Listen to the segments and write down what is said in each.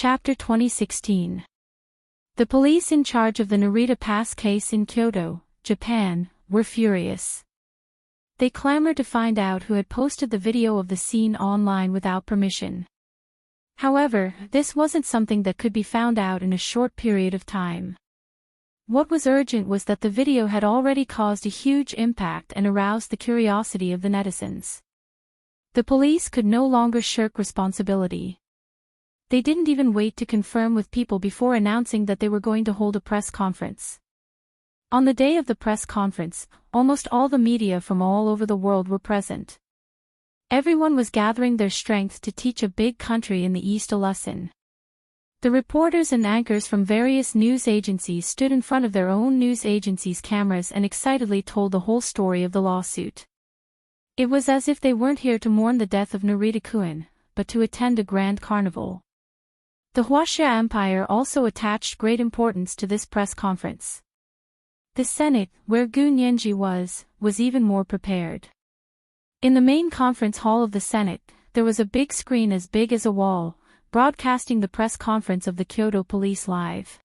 Chapter 2016. The police in charge of the Narita Pass case in Kyoto, Japan, were furious. They clamored to find out who had posted the video of the scene online without permission. However, this wasn't something that could be found out in a short period of time. What was urgent was that the video had already caused a huge impact and aroused the curiosity of the netizens. The police could no longer shirk responsibility. They didn't even wait to confirm with people before announcing that they were going to hold a press conference. On the day of the press conference, almost all the media from all over the world were present. Everyone was gathering their strength to teach a big country in the East a lesson. The reporters and anchors from various news agencies stood in front of their own news agencies' cameras and excitedly told the whole story of the lawsuit. It was as if they weren't here to mourn the death of Narita-kun, but to attend a grand carnival. The Huaxia Empire also attached great importance to this press conference. The Senate, where Gu Nianji was even more prepared. In the main conference hall of the Senate, there was a big screen as big as a wall, broadcasting the press conference of the Kyoto police live.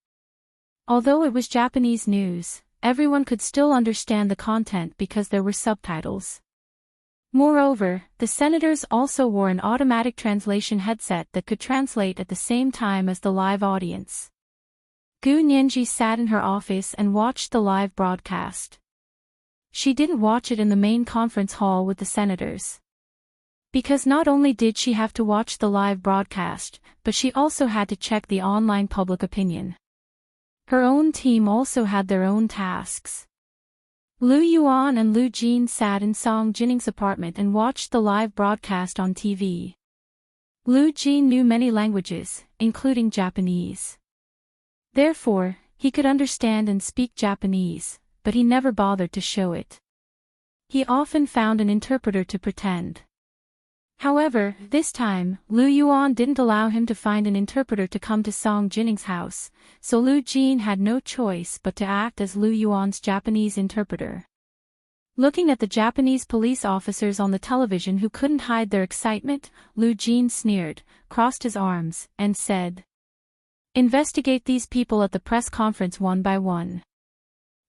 Although it was Japanese news, everyone could still understand the content because there were subtitles. Moreover, the senators also wore an automatic translation headset that could translate at the same time as the live audience. Gu Nianji sat in her office and watched the live broadcast. She didn't watch it in the main conference hall with the senators. Because not only did she have to watch the live broadcast, but she also had to check the online public opinion. Her own team also had their own tasks. Lu Yuan and Lu Jin sat in Song Jinning's apartment and watched the live broadcast on TV. Lu Jin knew many languages, including Japanese. Therefore, he could understand and speak Japanese, but he never bothered to show it. He often found an interpreter to pretend. However, this time, Lu Yuan didn't allow him to find an interpreter to come to Song Jinning's house, so Lu Jin had no choice but to act as Lu Yuan's Japanese interpreter. Looking at the Japanese police officers on the television who couldn't hide their excitement, Lu Jin sneered, crossed his arms, and said, "Investigate these people at the press conference one by one.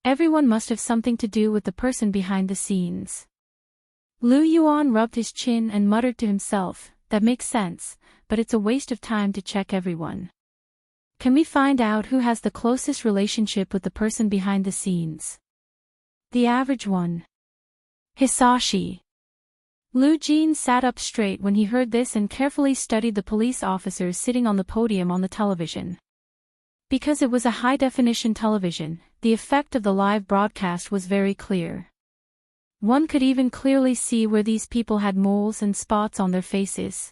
Everyone must have something to do with the person behind the scenes." Lu Yuan rubbed his chin and muttered to himself, "That makes sense, but it's a waste of time to check everyone. Can we find out who has the closest relationship with the person behind the scenes? The average one. Hisashi." Lu Jin sat up straight when he heard this and carefully studied the police officers sitting on the podium on the television. Because it was a high-definition television, the effect of the live broadcast was very clear. One could even clearly see where these people had moles and spots on their faces.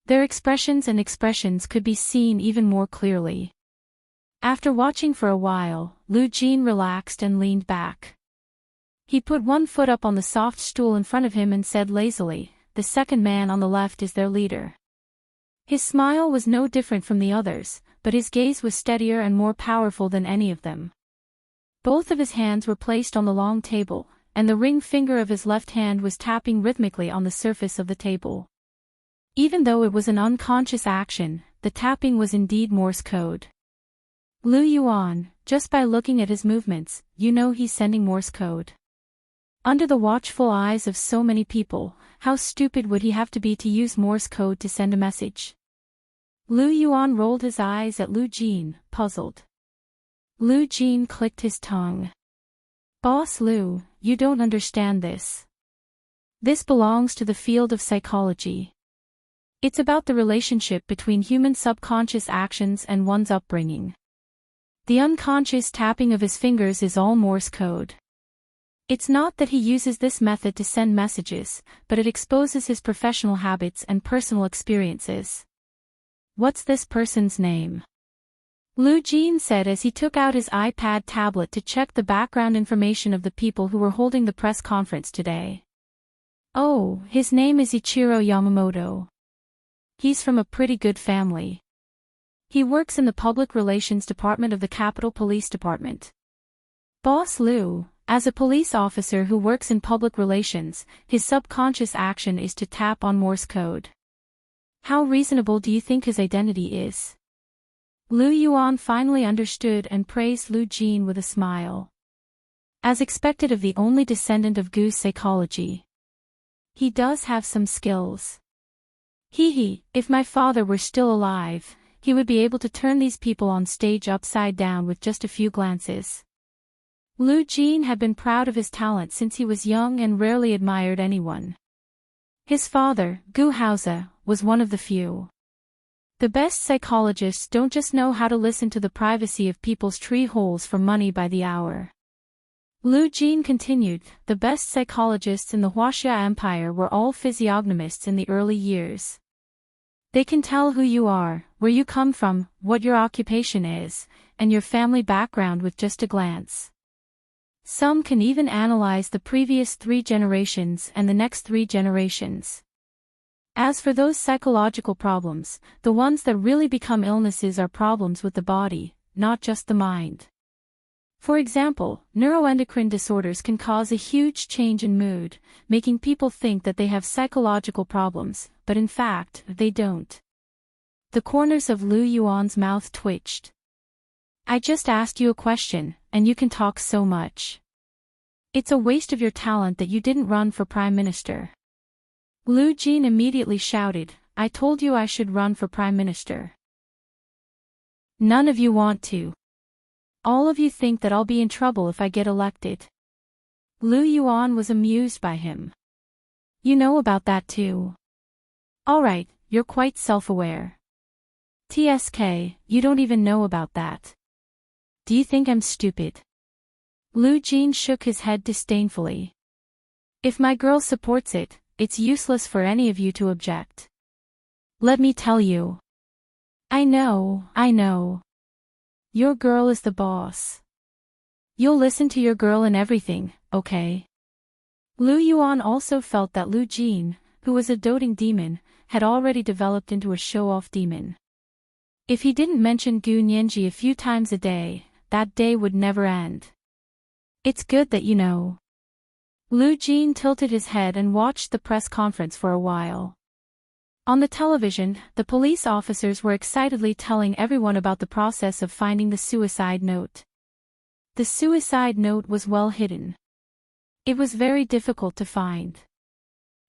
Their expressions could be seen even more clearly. After watching for a while, Lu Jin relaxed and leaned back. He put one foot up on the soft stool in front of him and said lazily, "The second man on the left is their leader." His smile was no different from the others, but his gaze was steadier and more powerful than any of them. Both of his hands were placed on the long table, and the ring finger of his left hand was tapping rhythmically on the surface of the table. Even though it was an unconscious action, the tapping was indeed Morse code. Lu Yuan, just by looking at his movements, you know he's sending Morse code. Under the watchful eyes of so many people, how stupid would he have to be to use Morse code to send a message? Lu Yuan rolled his eyes at Lu Jin, puzzled. Lu Jin clicked his tongue. "Boss Lu, you don't understand this. This belongs to the field of psychology. It's about the relationship between human subconscious actions and one's upbringing. The unconscious tapping of his fingers is all Morse code. It's not that he uses this method to send messages, but it exposes his professional habits and personal experiences." "What's this person's name?" Lu Jin said as he took out his iPad tablet to check the background information of the people who were holding the press conference today. "Oh, his name is Ichiro Yamamoto. He's from a pretty good family. He works in the public relations department of the Capital Police Department." "Boss Lu, as a police officer who works in public relations, his subconscious action is to tap on Morse code. How reasonable do you think his identity is? Lu Yuan finally understood and praised Lu Jin with a smile. As expected of the only descendant of Gu's psychology. He does have some skills. If my father were still alive, he would be able to turn these people on stage upside down with just a few glances. Lu Jin had been proud of his talent since he was young and rarely admired anyone. His father, Gu Haoze, was one of the few. The best psychologists don't just know how to listen to the privacy of people's tree holes for money by the hour. Lu Jin continued, the best psychologists in the Huaxia Empire were all physiognomists in the early years. They can tell who you are, where you come from, what your occupation is, and your family background with just a glance. Some can even analyze the previous 3 generations and the next 3 generations. As for those psychological problems, the ones that really become illnesses are problems with the body, not just the mind. For example, neuroendocrine disorders can cause a huge change in mood, making people think that they have psychological problems, but in fact, they don't. The corners of Lu Yuan's mouth twitched. I just asked you a question, and you can talk so much. It's a waste of your talent that you didn't run for Prime Minister. Lu Jin immediately shouted, I told you I should run for Prime Minister. None of you want to. All of you think that I'll be in trouble if I get elected. Lu Yuan was amused by him. You know about that too. Alright, you're quite self-aware. TSK, you don't even know about that. Do you think I'm stupid? Lu Jin shook his head disdainfully. If my girl supports it, it's useless for any of you to object. Let me tell you. I know. Your girl is the boss. You'll listen to your girl in everything, okay? Lu Yuan also felt that Lu Jin, who was a doting demon, had already developed into a show-off demon. If he didn't mention Gu Nianji a few times a day, that day would never end. It's good that you know. Lu Jin tilted his head and watched the press conference for a while. On the television, the police officers were excitedly telling everyone about the process of finding the suicide note. The suicide note was well hidden. It was very difficult to find.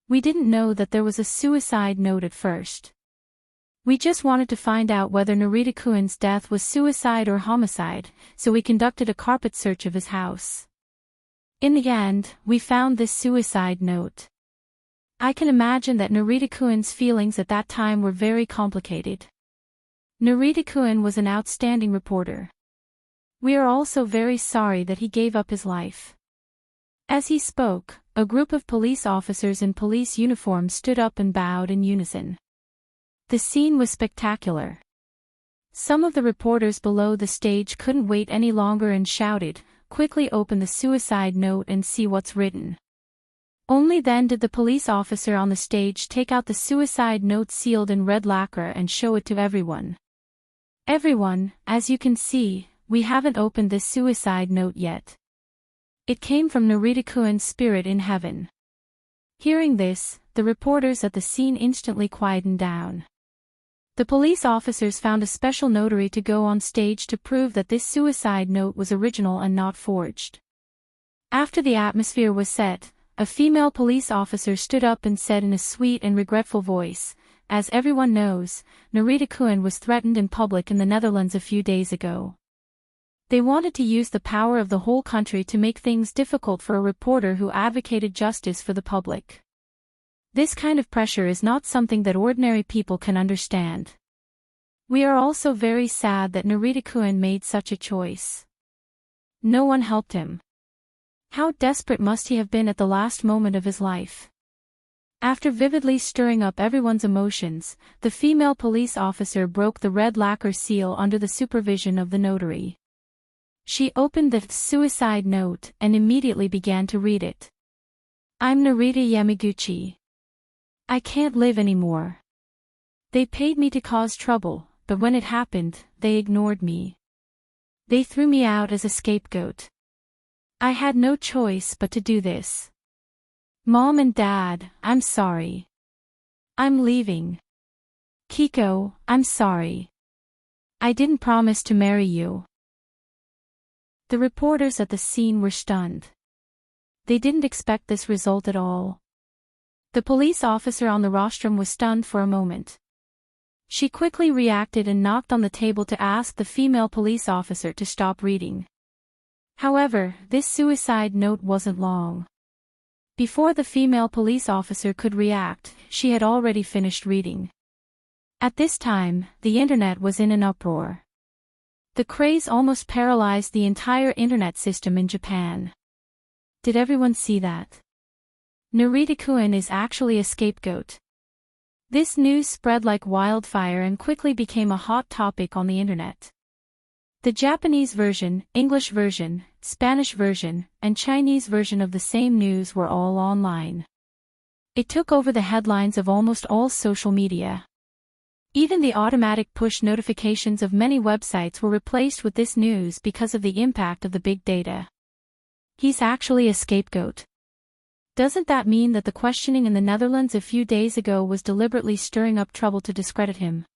We didn't know that there was a suicide note at first. We just wanted to find out whether Narita-kun's death was suicide or homicide, so we conducted a carpet search of his house. In the end, we found this suicide note. I can imagine that Narita-kun's feelings at that time were very complicated. Narita-kun was an outstanding reporter. We are also very sorry that he gave up his life. As he spoke, a group of police officers in police uniforms stood up and bowed in unison. The scene was spectacular. Some of the reporters below the stage couldn't wait any longer and shouted, quickly open the suicide note and see what's written. Only then did the police officer on the stage take out the suicide note sealed in red lacquer and show it to everyone. Everyone, as you can see, we haven't opened this suicide note yet. It came from Narita-kun's spirit in heaven. Hearing this, the reporters at the scene instantly quietened down. The police officers found a special notary to go on stage to prove that this suicide note was original and not forged. After the atmosphere was set, a female police officer stood up and said in a sweet and regretful voice, as everyone knows, Narita-kun was threatened in public in the Netherlands a few days ago. They wanted to use the power of the whole country to make things difficult for a reporter who advocated justice for the public. This kind of pressure is not something that ordinary people can understand. We are also very sad that Narita-kun made such a choice. No one helped him. How desperate must he have been at the last moment of his life? After vividly stirring up everyone's emotions, the female police officer broke the red lacquer seal under the supervision of the notary. She opened the suicide note and immediately began to read it. I'm Narita Yamaguchi. I can't live anymore. They paid me to cause trouble, but when it happened, they ignored me. They threw me out as a scapegoat. I had no choice but to do this. Mom and Dad, I'm sorry. I'm leaving. Kiko, I'm sorry. I didn't promise to marry you. The reporters at the scene were stunned. They didn't expect this result at all. The police officer on the rostrum was stunned for a moment. She quickly reacted and knocked on the table to ask the female police officer to stop reading. However, this suicide note wasn't long. Before the female police officer could react, she had already finished reading. At this time, the internet was in an uproar. The craze almost paralyzed the entire internet system in Japan. Did everyone see that? Narita-kun is actually a scapegoat. This news spread like wildfire and quickly became a hot topic on the internet. The Japanese version, English version, Spanish version, and Chinese version of the same news were all online. It took over the headlines of almost all social media. Even the automatic push notifications of many websites were replaced with this news because of the impact of the big data. He's actually a scapegoat. Doesn't that mean that the questioning in the Netherlands a few days ago was deliberately stirring up trouble to discredit him?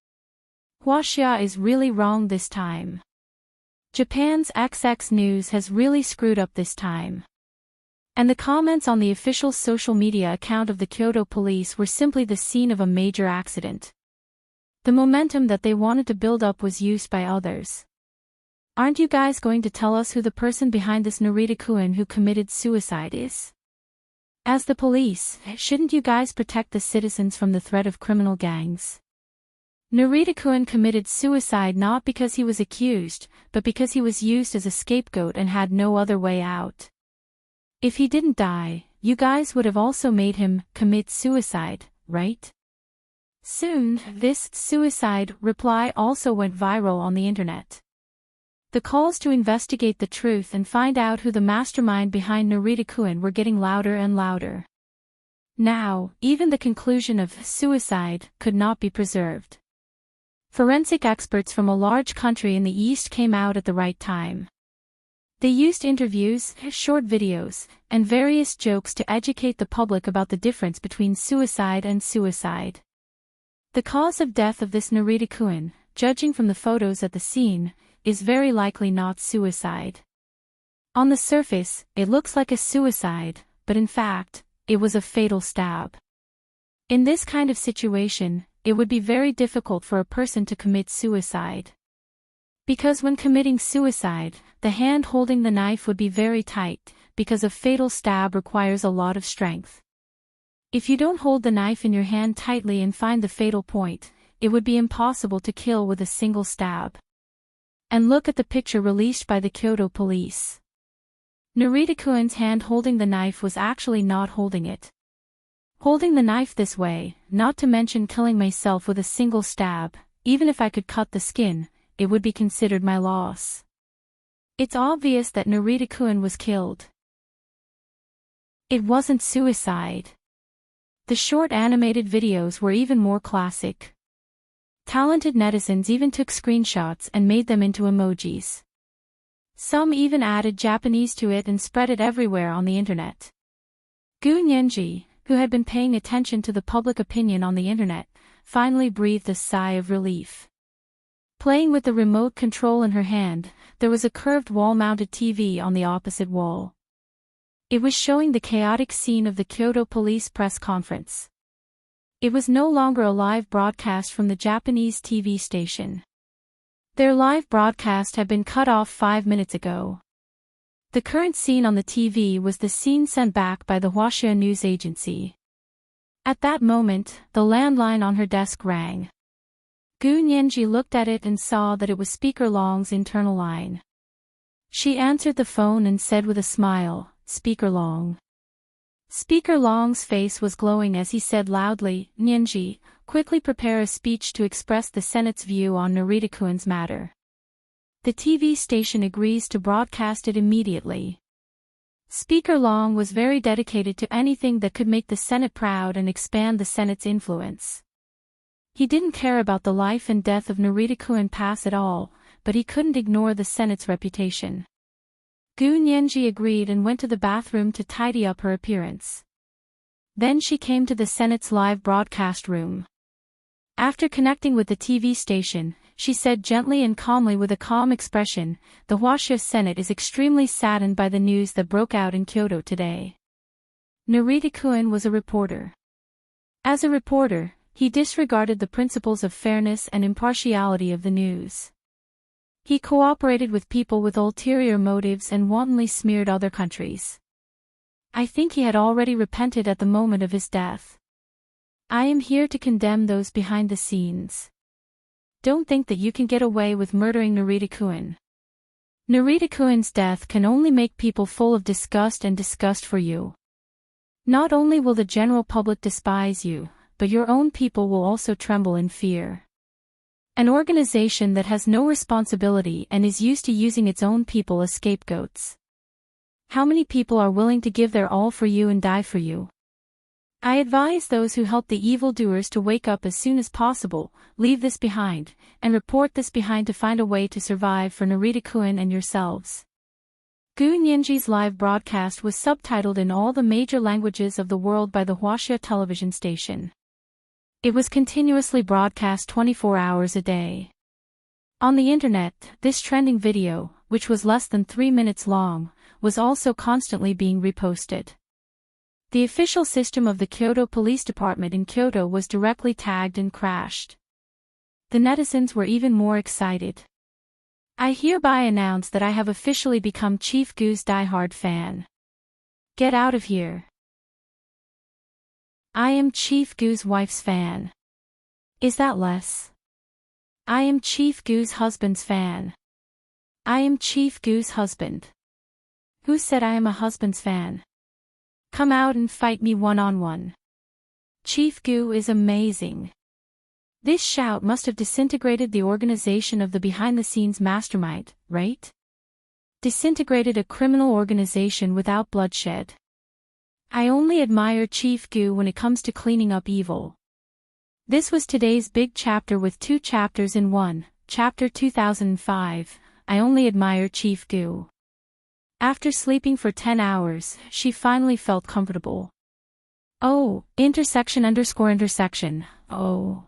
Huaxia is really wrong this time. Japan's XX News has really screwed up this time. And the comments on the official social media account of the Kyoto police were simply the scene of a major accident. The momentum that they wanted to build up was used by others. Aren't you guys going to tell us who the person behind this Narita-kun who committed suicide is? As the police, shouldn't you guys protect the citizens from the threat of criminal gangs? Narita-kun committed suicide not because he was accused, but because he was used as a scapegoat and had no other way out. If he didn't die, you guys would have also made him commit suicide, right? Soon, this suicide reply also went viral on the internet. The calls to investigate the truth and find out who the mastermind behind Narita-kun were getting louder and louder. Now, even the conclusion of suicide could not be preserved. Forensic experts from a large country in the East came out at the right time. They used interviews, short videos, and various jokes to educate the public about the difference between suicide and suicide. The cause of death of this Narita-kun, judging from the photos at the scene, is very likely not suicide. On the surface, it looks like a suicide, but in fact, it was a fatal stab. In this kind of situation, it would be very difficult for a person to commit suicide. Because when committing suicide, the hand holding the knife would be very tight, because a fatal stab requires a lot of strength. If you don't hold the knife in your hand tightly and find the fatal point, it would be impossible to kill with a single stab. And look at the picture released by the Kyoto police. Narita-kun's hand holding the knife was actually not holding it. Holding the knife this way, not to mention killing myself with a single stab, even if I could cut the skin, it would be considered my loss. It's obvious that Narita-kun was killed. It wasn't suicide. The short animated videos were even more classic. Talented netizens even took screenshots and made them into emojis. Some even added Japanese to it and spread it everywhere on the internet. Gu Nyenji, who had been paying attention to the public opinion on the internet, finally breathed a sigh of relief. Playing with the remote control in her hand, there was a curved wall-mounted TV on the opposite wall. It was showing the chaotic scene of the Kyoto police press conference. It was no longer a live broadcast from the Japanese TV station. Their live broadcast had been cut off 5 minutes ago. The current scene on the TV was the scene sent back by the Huaxia news agency. At that moment, the landline on her desk rang. Gu Nyenji looked at it and saw that it was Speaker Long's internal line. She answered the phone and said with a smile, "Speaker Long." Speaker Long's face was glowing as he said loudly, "Nyenji, quickly prepare a speech to express the Senate's view on Narita-kun's matter." The TV station agrees to broadcast it immediately. Speaker Long was very dedicated to anything that could make the Senate proud and expand the Senate's influence. He didn't care about the life and death of Narita-kun pass at all, but he couldn't ignore the Senate's reputation. Gu Nyenji agreed and went to the bathroom to tidy up her appearance. Then she came to the Senate's live broadcast room. After connecting with the TV station, she said gently and calmly with a calm expression, "The Huaxia Senate is extremely saddened by the news that broke out in Kyoto today." Narita-kun was a reporter. As a reporter, he disregarded the principles of fairness and impartiality of the news. He cooperated with people with ulterior motives and wantonly smeared other countries. I think he had already repented at the moment of his death. I am here to condemn those behind the scenes. Don't think that you can get away with murdering Narita-kun. Narita-kun's death can only make people full of disgust and disgust for you. Not only will the general public despise you, but your own people will also tremble in fear. An organization that has no responsibility and is used to using its own people as scapegoats. How many people are willing to give their all for you and die for you? I advise those who help the evildoers to wake up as soon as possible, leave this behind, and report this behind to find a way to survive for Narita-kun and yourselves. Gu Nianji's live broadcast was subtitled in all the major languages of the world by the Huaxia television station. It was continuously broadcast 24 hours a day. On the internet, this trending video, which was less than 3 minutes long, was also constantly being reposted. The official system of the Kyoto Police Department in Kyoto was directly tagged and crashed. The netizens were even more excited. I hereby announce that I have officially become Chief Gu's diehard fan. Get out of here. I am Chief Gu's wife's fan. Is that less? I am Chief Gu's husband's fan. I am Chief Gu's husband. Who said I am a husband's fan? Come out and fight me one-on-one. Chief Gu is amazing. This shout must have disintegrated the organization of the behind-the-scenes mastermind, right? Disintegrated a criminal organization without bloodshed. I only admire Chief Gu when it comes to cleaning up evil. This was today's big chapter with 2 chapters in one, chapter 2005, I only admire Chief Gu. After sleeping for 10 hours, she finally felt comfortable. Oh, intersection. Oh.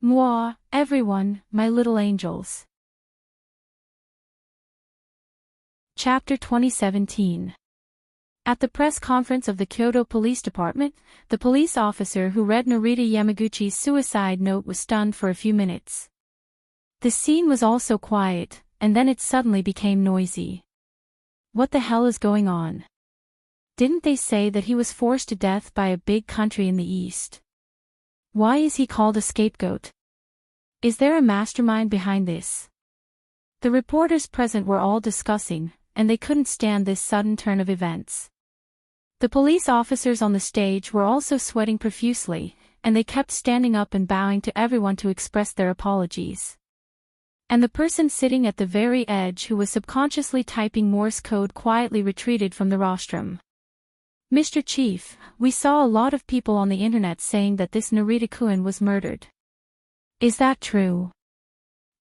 Moi, everyone, my little angels. Chapter 2017. At the press conference of the Kyoto Police Department, the police officer who read Narita Yamaguchi's suicide note was stunned for a few minutes. The scene was also quiet, and then it suddenly became noisy. What the hell is going on? Didn't they say that he was forced to death by a big country in the East? Why is he called a scapegoat? Is there a mastermind behind this? The reporters present were all discussing, and they couldn't stand this sudden turn of events. The police officers on the stage were also sweating profusely, and they kept standing up and bowing to everyone to express their apologies. And the person sitting at the very edge who was subconsciously typing Morse code quietly retreated from the rostrum. Mr. Chief, we saw a lot of people on the internet saying that this Narita-kun was murdered. Is that true?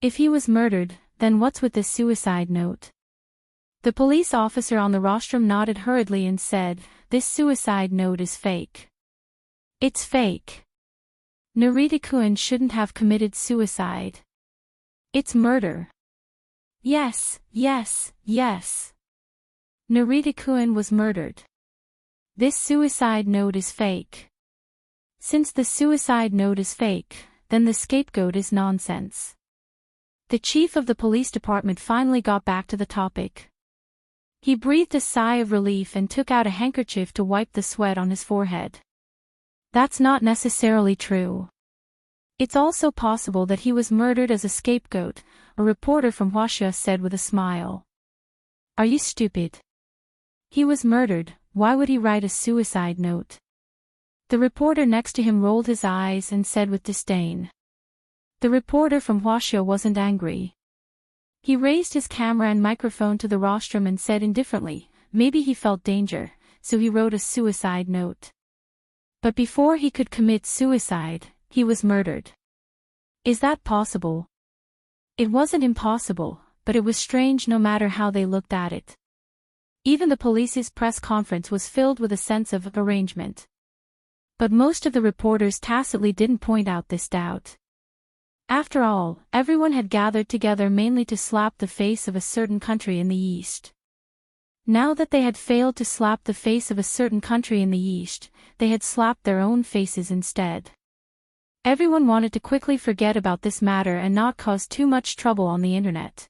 If he was murdered, then what's with this suicide note? The police officer on the rostrum nodded hurriedly and said, "This suicide note is fake. It's fake. Narita-kun shouldn't have committed suicide. It's murder. Yes, yes, yes. Narita-kun was murdered. This suicide note is fake. Since the suicide note is fake, then the scapegoat is nonsense." The chief of the police department finally got back to the topic. He breathed a sigh of relief and took out a handkerchief to wipe the sweat on his forehead. That's not necessarily true. It's also possible that he was murdered as a scapegoat, a reporter from Huaxia said with a smile. Are you stupid? He was murdered, why would he write a suicide note? The reporter next to him rolled his eyes and said with disdain. The reporter from Huaxia wasn't angry. He raised his camera and microphone to the rostrum and said indifferently, maybe he felt danger, so he wrote a suicide note. But before he could commit suicide, he was murdered. Is that possible? It wasn't impossible, but it was strange no matter how they looked at it. Even the police's press conference was filled with a sense of arrangement. But most of the reporters tacitly didn't point out this doubt. After all, everyone had gathered together mainly to slap the face of a certain country in the East. Now that they had failed to slap the face of a certain country in the East, they had slapped their own faces instead. Everyone wanted to quickly forget about this matter and not cause too much trouble on the internet.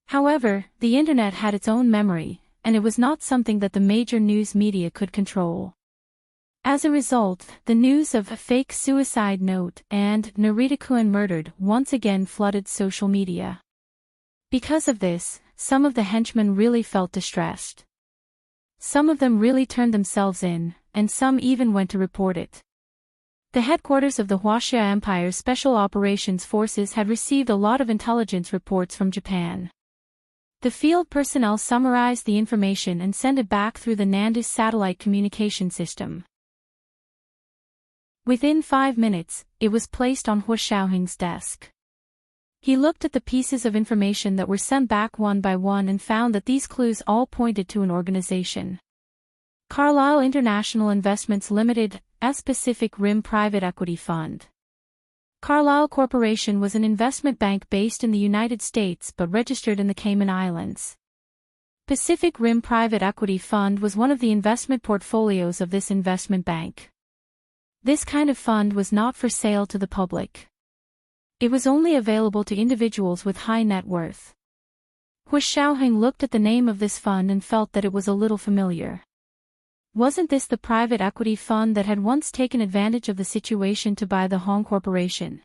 However, the internet had its own memory, and it was not something that the major news media could control. As a result, the news of a fake suicide note and Narita-kun murdered once again flooded social media. Because of this, some of the henchmen really felt distressed. Some of them really turned themselves in, and some even went to report it. The headquarters of the Huaxia Empire's Special Operations Forces had received a lot of intelligence reports from Japan. The field personnel summarized the information and sent it back through the Nandus satellite communication system. Within 5 minutes, it was placed on Hu Xiaoheng's desk. He looked at the pieces of information that were sent back one by one and found that these clues all pointed to an organization. Carlyle International Investments Limited, S. Pacific Rim Private Equity Fund. Carlyle Corporation was an investment bank based in the United States but registered in the Cayman Islands. Pacific Rim Private Equity Fund was one of the investment portfolios of this investment bank. This kind of fund was not for sale to the public. It was only available to individuals with high net worth. Hu Xiaoheng looked at the name of this fund and felt that it was a little familiar. Wasn't this the private equity fund that had once taken advantage of the situation to buy the Hong Corporation?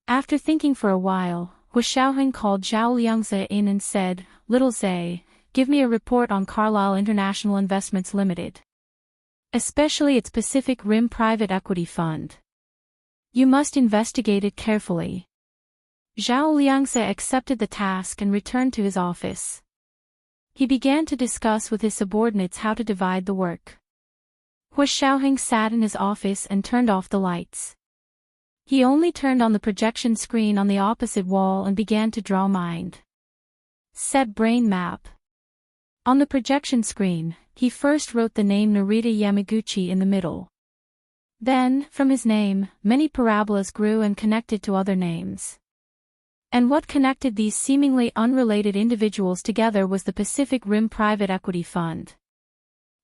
After thinking for a while, Hu Xiaoheng called Zhao Liangze in and said, "Little Zhe, give me a report on Carlyle International Investments Limited. Especially its Pacific Rim Private Equity Fund. You must investigate it carefully." Zhao Liangze accepted the task and returned to his office. He began to discuss with his subordinates how to divide the work. Hu Xiaoheng sat in his office and turned off the lights. He only turned on the projection screen on the opposite wall and began to draw mind. Set brain map. On the projection screen, he first wrote the name Narita Yamaguchi in the middle. Then, from his name, many parabolas grew and connected to other names. And what connected these seemingly unrelated individuals together was the Pacific Rim Private Equity Fund.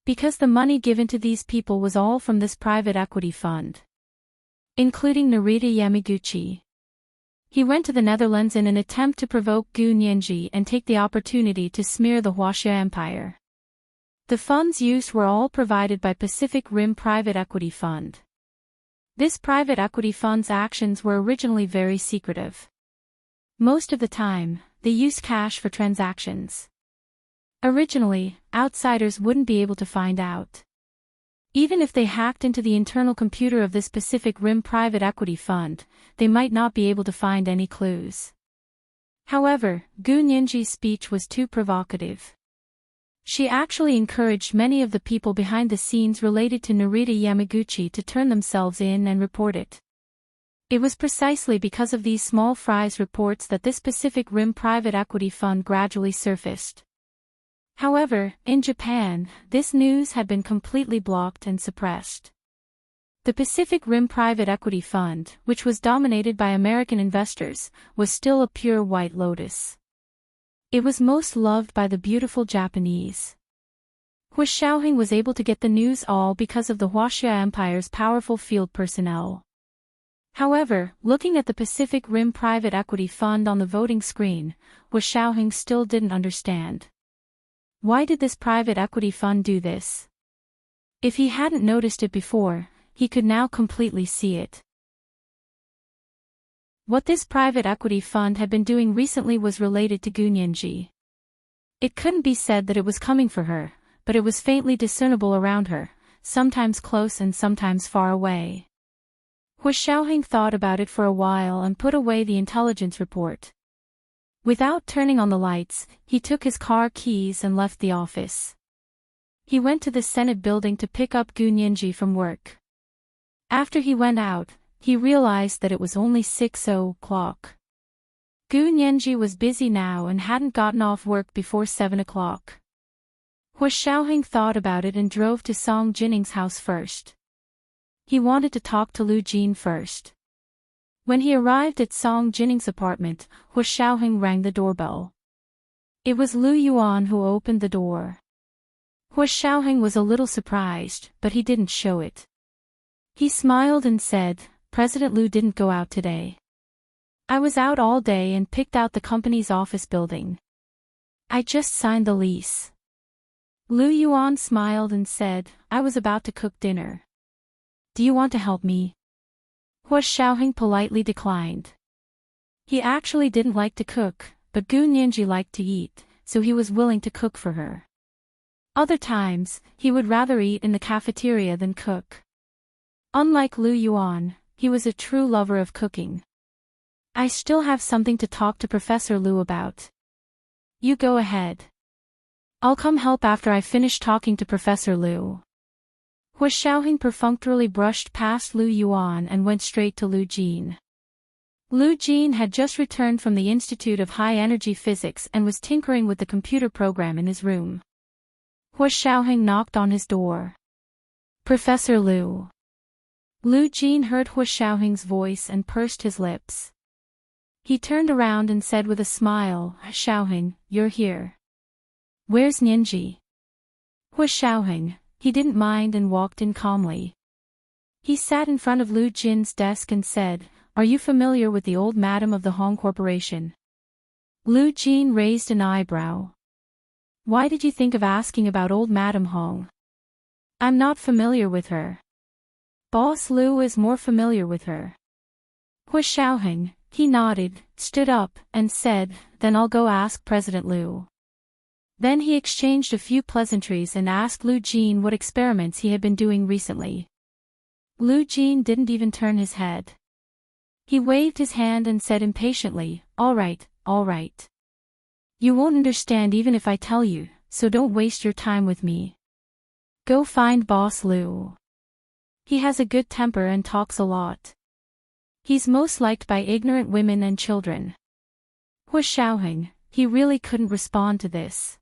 Because the money given to these people was all from this private equity fund. Including Narita Yamaguchi. He went to the Netherlands in an attempt to provoke Gu Nianji and take the opportunity to smear the Huaxia Empire. The funds used were all provided by Pacific Rim Private Equity Fund. This private equity fund's actions were originally very secretive. Most of the time, they used cash for transactions. Originally, outsiders wouldn't be able to find out. Even if they hacked into the internal computer of this Pacific Rim Private Equity Fund, they might not be able to find any clues. However, Gu Nianji's speech was too provocative. She actually encouraged many of the people behind the scenes related to Narita Yamaguchi to turn themselves in and report it. It was precisely because of these small fries reports that this Pacific Rim Private Equity Fund gradually surfaced. However, in Japan, this news had been completely blocked and suppressed. The Pacific Rim Private Equity Fund, which was dominated by American investors, was still a pure white lotus. It was most loved by the beautiful Japanese. Hu Xiaoheng was able to get the news all because of the Huaxia Empire's powerful field personnel. However, looking at the Pacific Rim Private Equity Fund on the voting screen, Hu Xiaoheng still didn't understand. Why did this private equity fund do this? If he hadn't noticed it before, he could now completely see it. What this private equity fund had been doing recently was related to Gu Nianji. It couldn't be said that it was coming for her, but it was faintly discernible around her, sometimes close and sometimes far away. Hu Xiaoheng thought about it for a while and put away the intelligence report. Without turning on the lights, he took his car keys and left the office. He went to the Senate building to pick up Gu Nianji from work. After he went out, he realized that it was only 6:00. Gu Nianji was busy now and hadn't gotten off work before 7 o'clock. Hu Xiaoheng thought about it and drove to Song Jinning's house first. He wanted to talk to Lu Jin first. When he arrived at Song Jinning's apartment, Hu Xiaoheng rang the doorbell. It was Lu Yuan who opened the door. Hu Xiaoheng was a little surprised, but he didn't show it. He smiled and said, "President Lu didn't go out today. I was out all day and picked out the company's office building. I just signed the lease." Lu Yuan smiled and said, "I was about to cook dinner. Do you want to help me?" Hu Xiaoheng politely declined. He actually didn't like to cook, but Gu Nianji liked to eat, so he was willing to cook for her. Other times, he would rather eat in the cafeteria than cook. Unlike Lu Yuan, he was a true lover of cooking. "I still have something to talk to Professor Lu about." "You go ahead. I'll come help after I finish talking to Professor Lu." Hu Xiaoheng perfunctorily brushed past Lu Yuan and went straight to Lu Jin. Lu Jin had just returned from the Institute of High Energy Physics and was tinkering with the computer program in his room. Hu Xiaoheng knocked on his door. "Professor Lu." Lu Jin heard Hu Xiaoheng's voice and pursed his lips. He turned around and said with a smile, "Xiaoheng, you're here. Where's Nianji?" Hu Xiaoheng, he didn't mind and walked in calmly. He sat in front of Lu Jin's desk and said, "Are you familiar with the old madam of the Hong Corporation?" Lu Jin raised an eyebrow. "Why did you think of asking about old Madam Hong?" "I'm not familiar with her. Boss Lu is more familiar with her." Hu Xiaoheng, he nodded, stood up, and said, "Then I'll go ask President Lu." Then he exchanged a few pleasantries and asked Lu Jin what experiments he had been doing recently. Lu Jin didn't even turn his head. He waved his hand and said impatiently, all right. You won't understand even if I tell you, so don't waste your time with me. Go find Boss Lu. He has a good temper and talks a lot. He's most liked by ignorant women and children." Hu Xiaoheng, he really couldn't respond to this.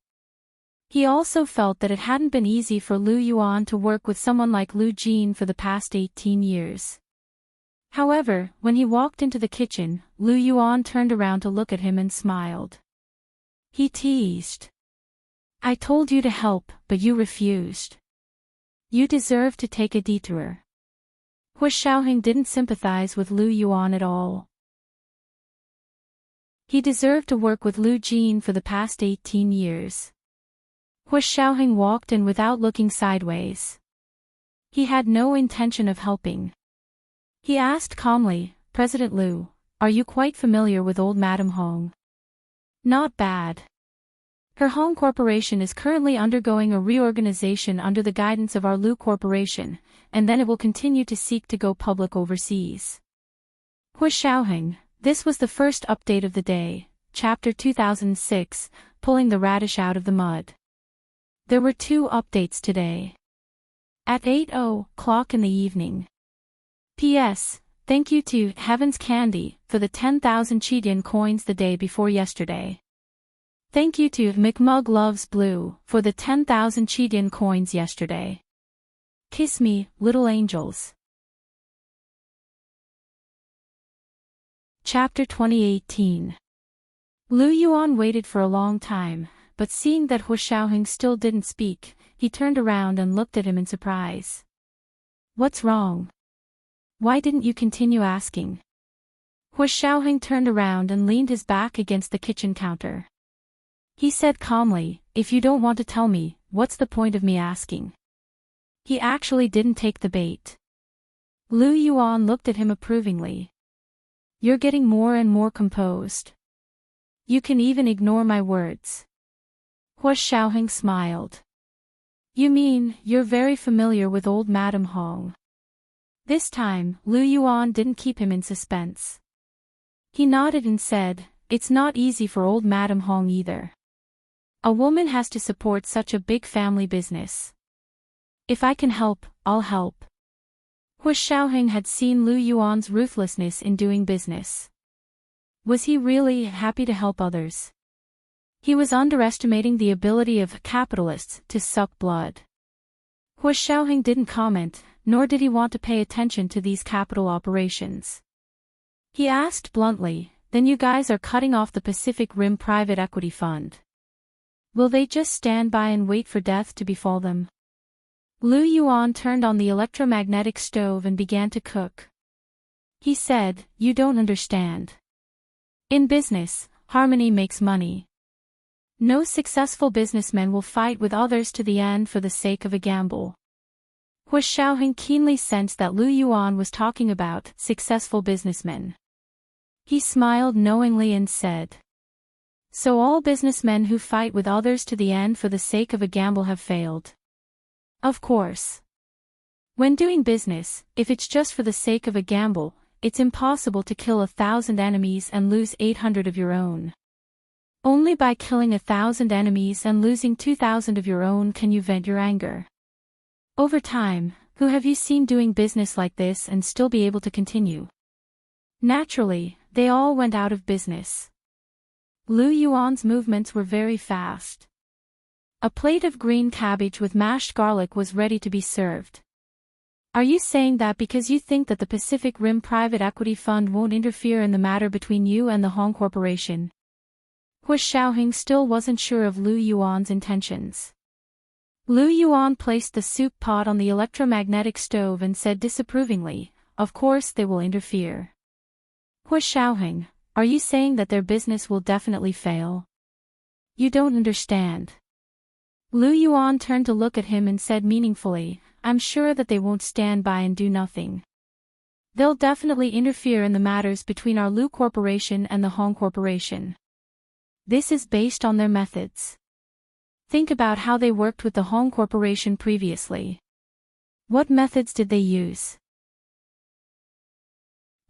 He also felt that it hadn't been easy for Lu Yuan to work with someone like Lu Jin for the past 18 years. However, when he walked into the kitchen, Lu Yuan turned around to look at him and smiled. He teased. "I told you to help, but you refused. You deserve to take a detour." Hu Xiaoheng didn't sympathize with Lu Yuan at all. He deserved to work with Lu Jin for the past 18 years. Hu Xiaoheng walked in without looking sideways. He had no intention of helping. He asked calmly, "President Lu, are you quite familiar with old Madam Hong?" "Not bad. Her Hong Corporation is currently undergoing a reorganization under the guidance of our Lu Corporation, and then it will continue to seek to go public overseas." Hu Xiaoheng, this was the first update of the day, Chapter 2006, Pulling the Radish Out of the Mud. There were 2 updates today. At 8:00 in the evening. P.S. Thank you to Heaven's Candy for the 10,000 Chidian coins the day before yesterday. Thank you to McMug Loves Blue for the 10,000 Chidian coins yesterday. Kiss me, little angels. Chapter 2018. Lu Yuan waited for a long time, but seeing that Hu Xiaoheng still didn't speak, he turned around and looked at him in surprise. "What's wrong? Why didn't you continue asking?" Hu Xiaoheng turned around and leaned his back against the kitchen counter. He said calmly, "If you don't want to tell me, what's the point of me asking?" He actually didn't take the bait. Lu Yuan looked at him approvingly. "You're getting more and more composed. You can even ignore my words." Hu Xiaoheng smiled. "You mean, you're very familiar with old Madam Hong?" This time, Lu Yuan didn't keep him in suspense. He nodded and said, "It's not easy for old Madam Hong either. A woman has to support such a big family business. If I can help, I'll help." Hu Xiaoheng had seen Lu Yuan's ruthlessness in doing business. Was he really happy to help others? He was underestimating the ability of capitalists to suck blood. Hu Xiaoheng didn't comment, nor did he want to pay attention to these capital operations. He asked bluntly, "Then you guys are cutting off the Pacific Rim Private Equity Fund. Will they just stand by and wait for death to befall them?" Lu Yuan turned on the electromagnetic stove and began to cook. He said, "You don't understand. In business, harmony makes money. No successful businessman will fight with others to the end for the sake of a gamble." Hu Xiaoheng keenly sensed that Lu Yuan was talking about successful businessmen. He smiled knowingly and said, "So all businessmen who fight with others to the end for the sake of a gamble have failed?" Of course. When doing business, if it's just for the sake of a gamble, it's impossible to kill 1,000 enemies and lose 800 of your own. Only by killing 1,000 enemies and losing 2,000 of your own can you vent your anger. Over time, who have you seen doing business like this and still be able to continue? Naturally, they all went out of business. Lu Yuan's movements were very fast. A plate of green cabbage with mashed garlic was ready to be served. "Are you saying that because you think that the Pacific Rim Private Equity Fund won't interfere in the matter between you and the Hong Corporation?" Hu Xiaoheng still wasn't sure of Lu Yuan's intentions. Lu Yuan placed the soup pot on the electromagnetic stove and said disapprovingly, "Of course they will interfere." "Hu Xiaoheng, are you saying that their business will definitely fail?" "You don't understand." Lu Yuan turned to look at him and said meaningfully, "I'm sure that they won't stand by and do nothing. They'll definitely interfere in the matters between our Lu Corporation and the Hong Corporation. This is based on their methods. Think about how they worked with the Hong Corporation previously. What methods did they use?"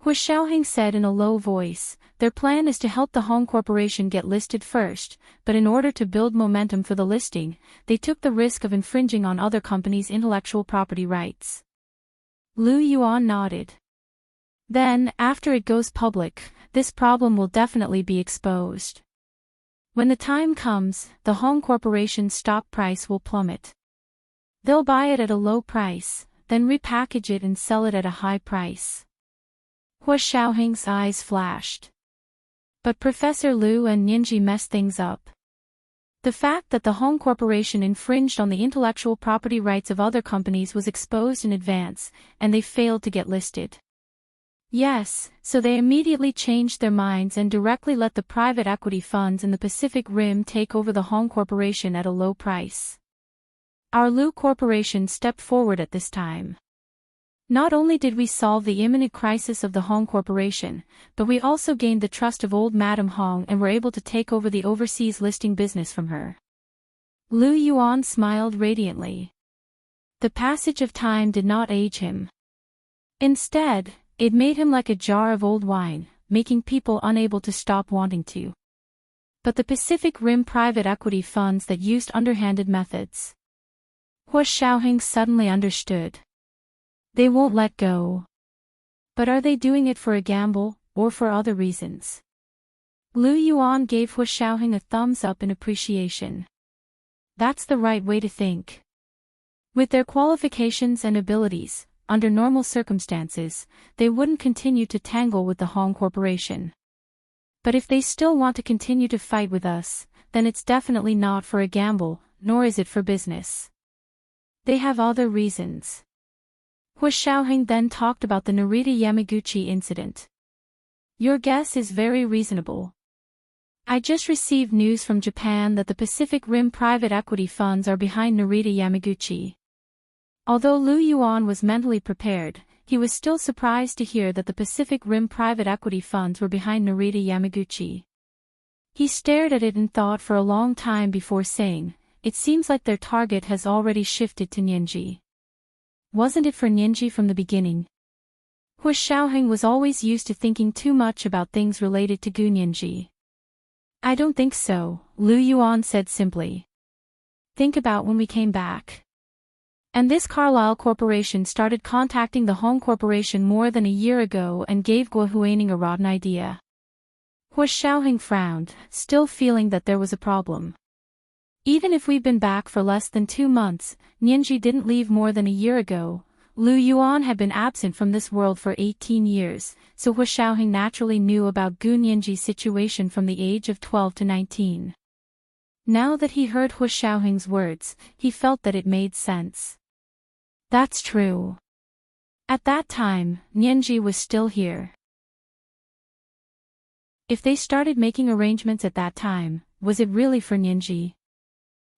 Hu Xiaoheng said in a low voice, "Their plan is to help the Hong Corporation get listed first, but in order to build momentum for the listing, they took the risk of infringing on other companies' intellectual property rights." Lu Yuan nodded. "Then, after it goes public, this problem will definitely be exposed. When the time comes, the Hong Corporation's stock price will plummet. They'll buy it at a low price, then repackage it and sell it at a high price." Hu Xiaoheng's eyes flashed. But Professor Lu and Ninji messed things up. The fact that the Hong Corporation infringed on the intellectual property rights of other companies was exposed in advance, and they failed to get listed. Yes, so they immediately changed their minds and directly let the private equity funds in the Pacific Rim take over the Hong Corporation at a low price. Our Lu Corporation stepped forward at this time. Not only did we solve the imminent crisis of the Hong Corporation, but we also gained the trust of old Madame Hong and were able to take over the overseas listing business from her. Lu Yuan smiled radiantly. The passage of time did not age him. Instead, it made him like a jar of old wine, making people unable to stop wanting to. But the Pacific Rim private equity funds that used underhanded methods. Hu Xiaoheng suddenly understood. They won't let go. But are they doing it for a gamble, or for other reasons? Lu Yuan gave Hu Xiaoheng a thumbs up in appreciation. That's the right way to think. With their qualifications and abilities, under normal circumstances, they wouldn't continue to tangle with the Hong Corporation. But if they still want to continue to fight with us, then it's definitely not for a gamble, nor is it for business. They have other reasons. Hu Xiaoheng then talked about the Narita Yamaguchi incident. Your guess is very reasonable. I just received news from Japan that the Pacific Rim private equity funds are behind Narita Yamaguchi. Although Lu Yuan was mentally prepared, he was still surprised to hear that the Pacific Rim private equity funds were behind Narita Yamaguchi. He stared at it and thought for a long time before saying, "It seems like their target has already shifted to Ninji. Wasn't it for Ninji from the beginning?" Hu Xiaoheng was always used to thinking too much about things related to Gu Ninji. "I don't think so," Lu Yuan said simply. "Think about when we came back. And this Carlyle Corporation started contacting the Hong Corporation more than a year ago and gave Guo Huining a rotten idea." Hu Xiaoheng frowned, still feeling that there was a problem. Even if we've been back for less than 2 months, Ninji didn't leave more than a year ago. Lu Yuan had been absent from this world for 18 years, so Hu Xiaoheng naturally knew about Gu Nianji's situation from the age of 12 to 19. Now that he heard Hu Xiaoheng's words, he felt that it made sense. That's true. At that time, Nianji was still here. If they started making arrangements at that time, was it really for Nianji?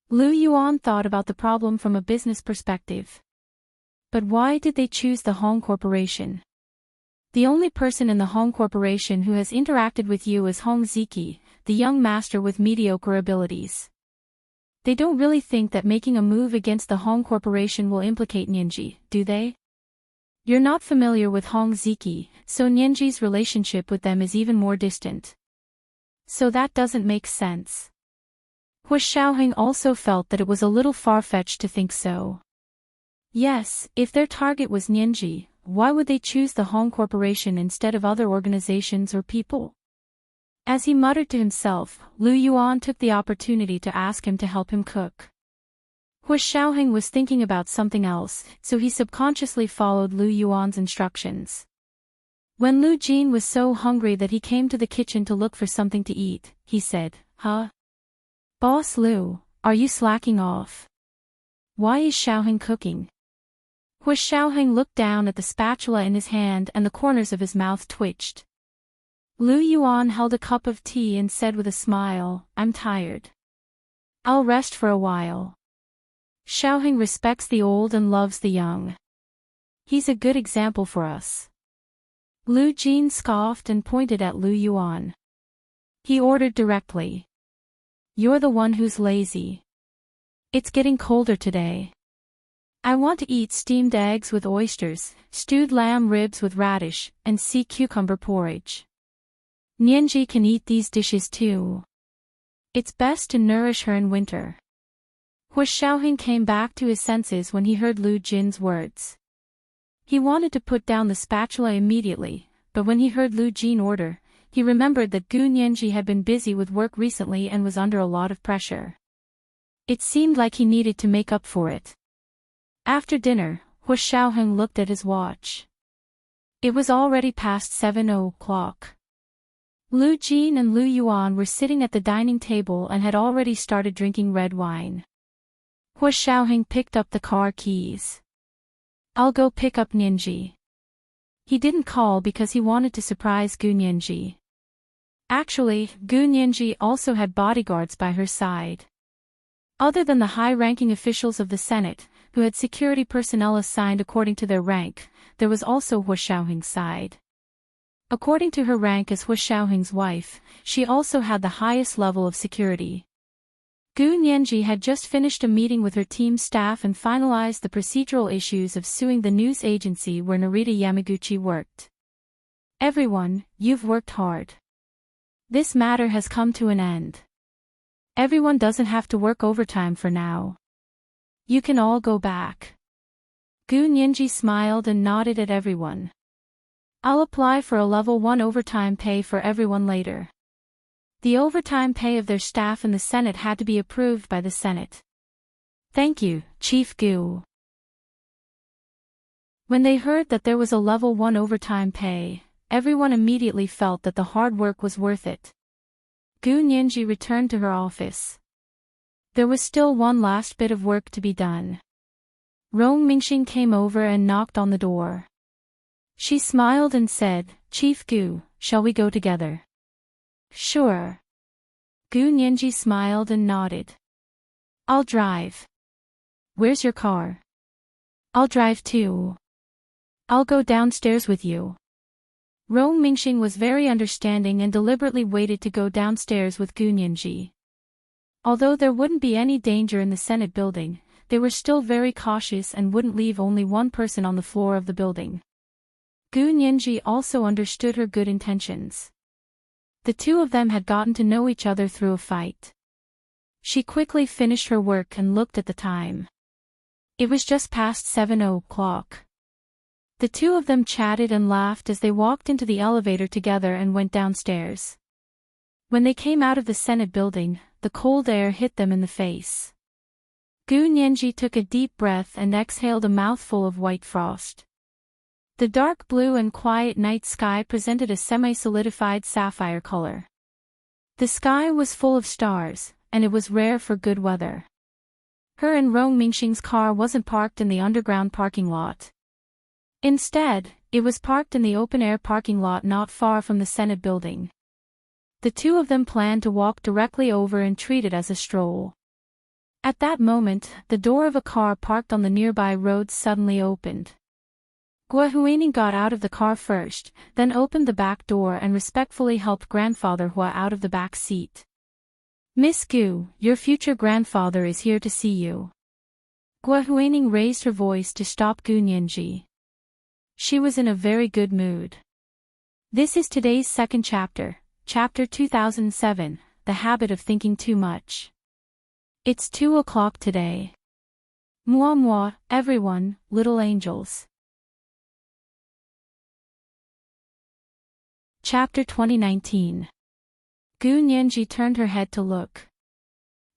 Lu Yuan thought about the problem from a business perspective. But why did they choose the Hong Corporation? The only person in the Hong Corporation who has interacted with you is Hong Ziki, the young master with mediocre abilities. They don't really think that making a move against the Hong Corporation will implicate Nianji, do they? You're not familiar with Hong Ziki, so Nianji's relationship with them is even more distant. So that doesn't make sense. Hu Xiaoheng also felt that it was a little far-fetched to think so. Yes, if their target was Nianji, why would they choose the Hong Corporation instead of other organizations or people? As he muttered to himself, Lu Yuan took the opportunity to ask him to help him cook. Hu Xiaoheng was thinking about something else, so he subconsciously followed Lu Yuan's instructions. When Lu Jin was so hungry that he came to the kitchen to look for something to eat, he said, "Huh? Boss Lu, are you slacking off? Why is Xiaoheng cooking?" Hu Xiaoheng looked down at the spatula in his hand and the corners of his mouth twitched. Lu Yuan held a cup of tea and said with a smile, "I'm tired. I'll rest for a while." Xiaoheng respects the old and loves the young. He's a good example for us. Lu Jin scoffed and pointed at Lu Yuan. He ordered directly. "You're the one who's lazy. It's getting colder today. I want to eat steamed eggs with oysters, stewed lamb ribs with radish, and sea cucumber porridge. Nianji can eat these dishes too. It's best to nourish her in winter." Hu Xiaoheng came back to his senses when he heard Lu Jin's words. He wanted to put down the spatula immediately, but when he heard Lu Jin order, he remembered that Gu Nianji had been busy with work recently and was under a lot of pressure. It seemed like he needed to make up for it. After dinner, Hu Xiaoheng looked at his watch. It was already past 7 o'clock. Lu Jin and Lu Yuan were sitting at the dining table and had already started drinking red wine. Hu Xiaoheng picked up the car keys. "I'll go pick up Nianji." He didn't call because he wanted to surprise Gu Nianji. Actually, Gu Nianji also had bodyguards by her side. Other than the high-ranking officials of the Senate, who had security personnel assigned according to their rank, there was also Hu Xiaoheng's side. According to her rank as Hu Xiaoheng's wife, she also had the highest level of security. Gu Nianji had just finished a meeting with her team staff and finalized the procedural issues of suing the news agency where Narita Yamaguchi worked. "Everyone, you've worked hard. This matter has come to an end. Everyone doesn't have to work overtime for now. You can all go back." Gu Nianji smiled and nodded at everyone. "I'll apply for a level 1 overtime pay for everyone later." The overtime pay of their staff in the Senate had to be approved by the Senate. "Thank you, Chief Gu." When they heard that there was a level 1 overtime pay, everyone immediately felt that the hard work was worth it. Gu Nianji returned to her office. There was still one last bit of work to be done. Rong Mingxing came over and knocked on the door. She smiled and said, "Chief Gu, shall we go together?" "Sure." Gu Nianji smiled and nodded. "I'll drive." "Where's your car?" "I'll drive too." "I'll go downstairs with you." Rong Mingxing was very understanding and deliberately waited to go downstairs with Gu Nianji. Although there wouldn't be any danger in the Senate building, they were still very cautious and wouldn't leave only one person on the floor of the building. Gu Nianji also understood her good intentions. The two of them had gotten to know each other through a fight. She quickly finished her work and looked at the time. It was just past 7 o'clock. The two of them chatted and laughed as they walked into the elevator together and went downstairs. When they came out of the Senate building, the cold air hit them in the face. Gu Nianji took a deep breath and exhaled a mouthful of white frost. The dark blue and quiet night sky presented a semi-solidified sapphire color. The sky was full of stars, and it was rare for good weather. Her and Rong Mingxing's car wasn't parked in the underground parking lot. Instead, it was parked in the open-air parking lot not far from the Senate building. The two of them planned to walk directly over and treat it as a stroll. At that moment, the door of a car parked on the nearby road suddenly opened. Gua Huining got out of the car first, then opened the back door and respectfully helped Grandfather Hua out of the back seat. "Miss Gu, your future grandfather is here to see you." Gua Huining raised her voice to stop Gu Nianji. She was in a very good mood. This is today's second chapter, Chapter 2007, The Habit of Thinking Too Much. It's 2 o'clock today. Moi moi, everyone, little angels. Chapter 2019. Gu Nianji turned her head to look.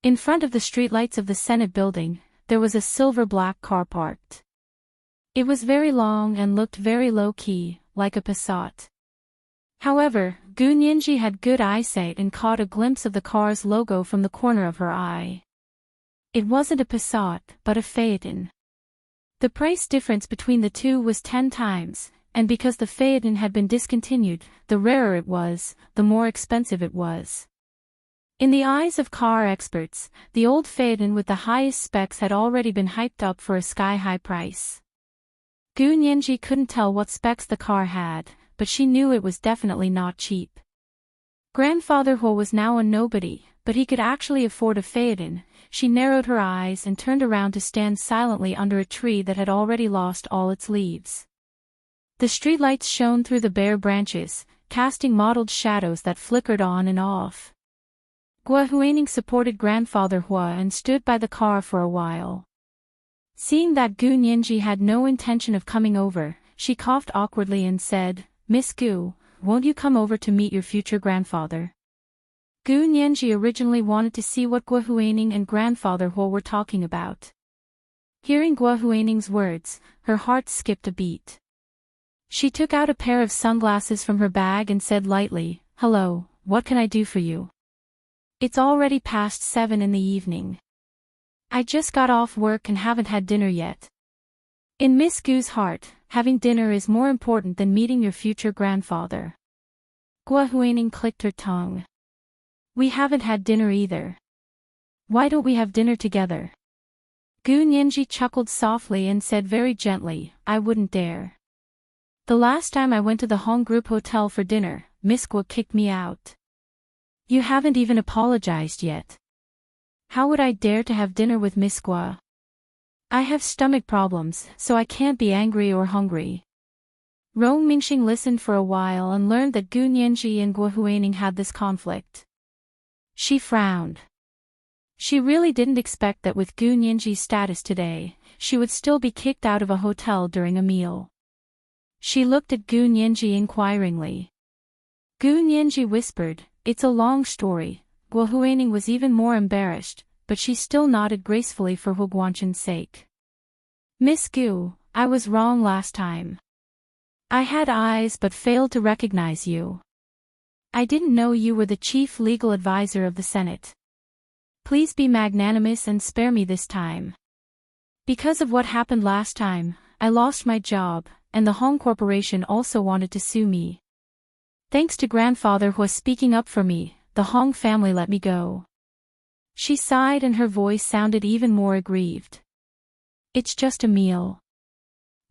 In front of the streetlights of the Senate building, there was a silver-black car parked. It was very long and looked very low-key, like a Passat. However, Gu Nianji had good eyesight and caught a glimpse of the car's logo from the corner of her eye. It wasn't a Passat, but a Phaeton. The price difference between the two was 10 times, and because the Phaeton had been discontinued, the rarer it was, the more expensive it was. In the eyes of car experts, the old Phaeton with the highest specs had already been hyped up for a sky-high price. Gu Nianji couldn't tell what specs the car had, but she knew it was definitely not cheap. Grandfather Hua was now a nobody, but he could actually afford a Phaeton. She narrowed her eyes and turned around to stand silently under a tree that had already lost all its leaves. The streetlights shone through the bare branches, casting mottled shadows that flickered on and off. Gua Huining supported Grandfather Hua and stood by the car for a while. Seeing that Gu Nianji had no intention of coming over, she coughed awkwardly and said, "Miss Gu, won't you come over to meet your future grandfather?" Gu Nianji originally wanted to see what Gua Huining and Grandfather Hua were talking about. Hearing Gua Huining's words, her heart skipped a beat. She took out a pair of sunglasses from her bag and said lightly, "Hello, what can I do for you?" "It's already past 7 in the evening. I just got off work and haven't had dinner yet." In Miss Gu's heart, having dinner is more important than meeting your future grandfather. Gua Huining clicked her tongue. "We haven't had dinner either. Why don't we have dinner together?" Gu Nianji chuckled softly and said very gently, "I wouldn't dare. The last time I went to the Hong Group Hotel for dinner, Miss Gua kicked me out. You haven't even apologized yet. How would I dare to have dinner with Miss Gua? I have stomach problems, so I can't be angry or hungry." Rong Mingxing listened for a while and learned that Gu Nianji and Gua Huining had this conflict. She frowned. She really didn't expect that with Gu Nianji's status today, she would still be kicked out of a hotel during a meal. She looked at Gu Nianji inquiringly. Gu Nianji whispered, "It's a long story." Gua Huining was even more embarrassed, but she still nodded gracefully for Hu Guanchen's sake. "Miss Gu, I was wrong last time. I had eyes but failed to recognize you. I didn't know you were the chief legal advisor of the Senate. Please be magnanimous and spare me this time. Because of what happened last time, I lost my job, and the Hong Corporation also wanted to sue me. Thanks to Grandfather Hua speaking up for me, the Hong family let me go." She sighed and her voice sounded even more aggrieved. "It's just a meal.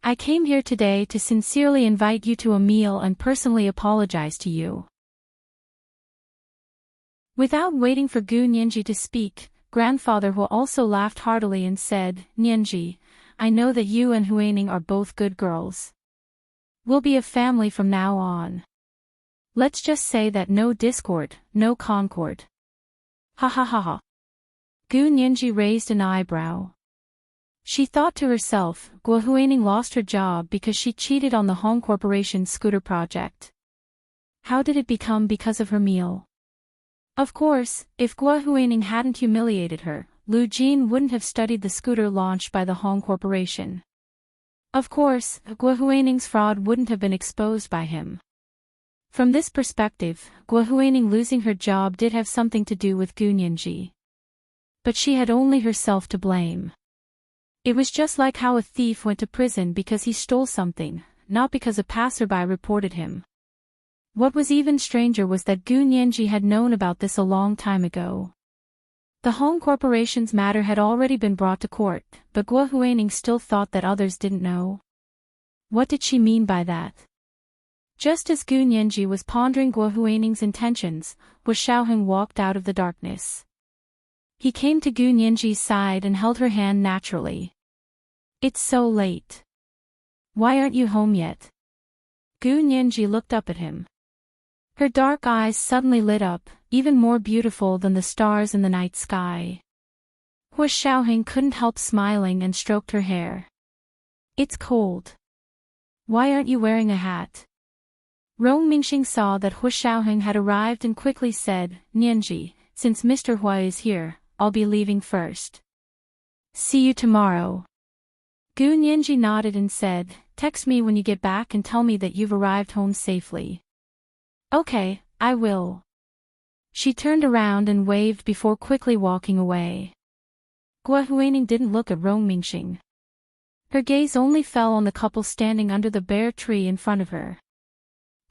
I came here today to sincerely invite you to a meal and personally apologize to you." Without waiting for Gu Nianji to speak, Grandfather Hua also laughed heartily and said, "Nianji, I know that you and Huining are both good girls. We'll be a family from now on. Let's just say that no discord, no concord." Ha ha ha ha. Gu Nianji raised an eyebrow. She thought to herself, Gua Huining lost her job because she cheated on the Hong Corporation scooter project. How did it become because of her meal? Of course, if Gua Huining hadn't humiliated her, Lu Jin wouldn't have studied the scooter launched by the Hong Corporation. Of course, Guo Huining's fraud wouldn't have been exposed by him. From this perspective, Guo Huining losing her job did have something to do with Gu Nianji. But she had only herself to blame. It was just like how a thief went to prison because he stole something, not because a passerby reported him. What was even stranger was that Gu Nianji had known about this a long time ago. The Hong Corporation's matter had already been brought to court, but Guo Huining still thought that others didn't know. What did she mean by that? Just as Gu Nianji was pondering Guo Huining's intentions, Wu Shaoheng walked out of the darkness. He came to Gu Nianji's side and held her hand naturally. It's so late. Why aren't you home yet? Gu Nianji looked up at him. Her dark eyes suddenly lit up, even more beautiful than the stars in the night sky. Wu Shaoheng couldn't help smiling and stroked her hair. It's cold. Why aren't you wearing a hat? Rong Mingxing saw that Wu Shaoheng had arrived and quickly said, Nianji, since Mr. Hua is here, I'll be leaving first. See you tomorrow. Gu Nianji nodded and said, text me when you get back and tell me that you've arrived home safely. Okay, I will. She turned around and waved before quickly walking away. Guo Huining didn't look at Rong Mingxing. Her gaze only fell on the couple standing under the bare tree in front of her.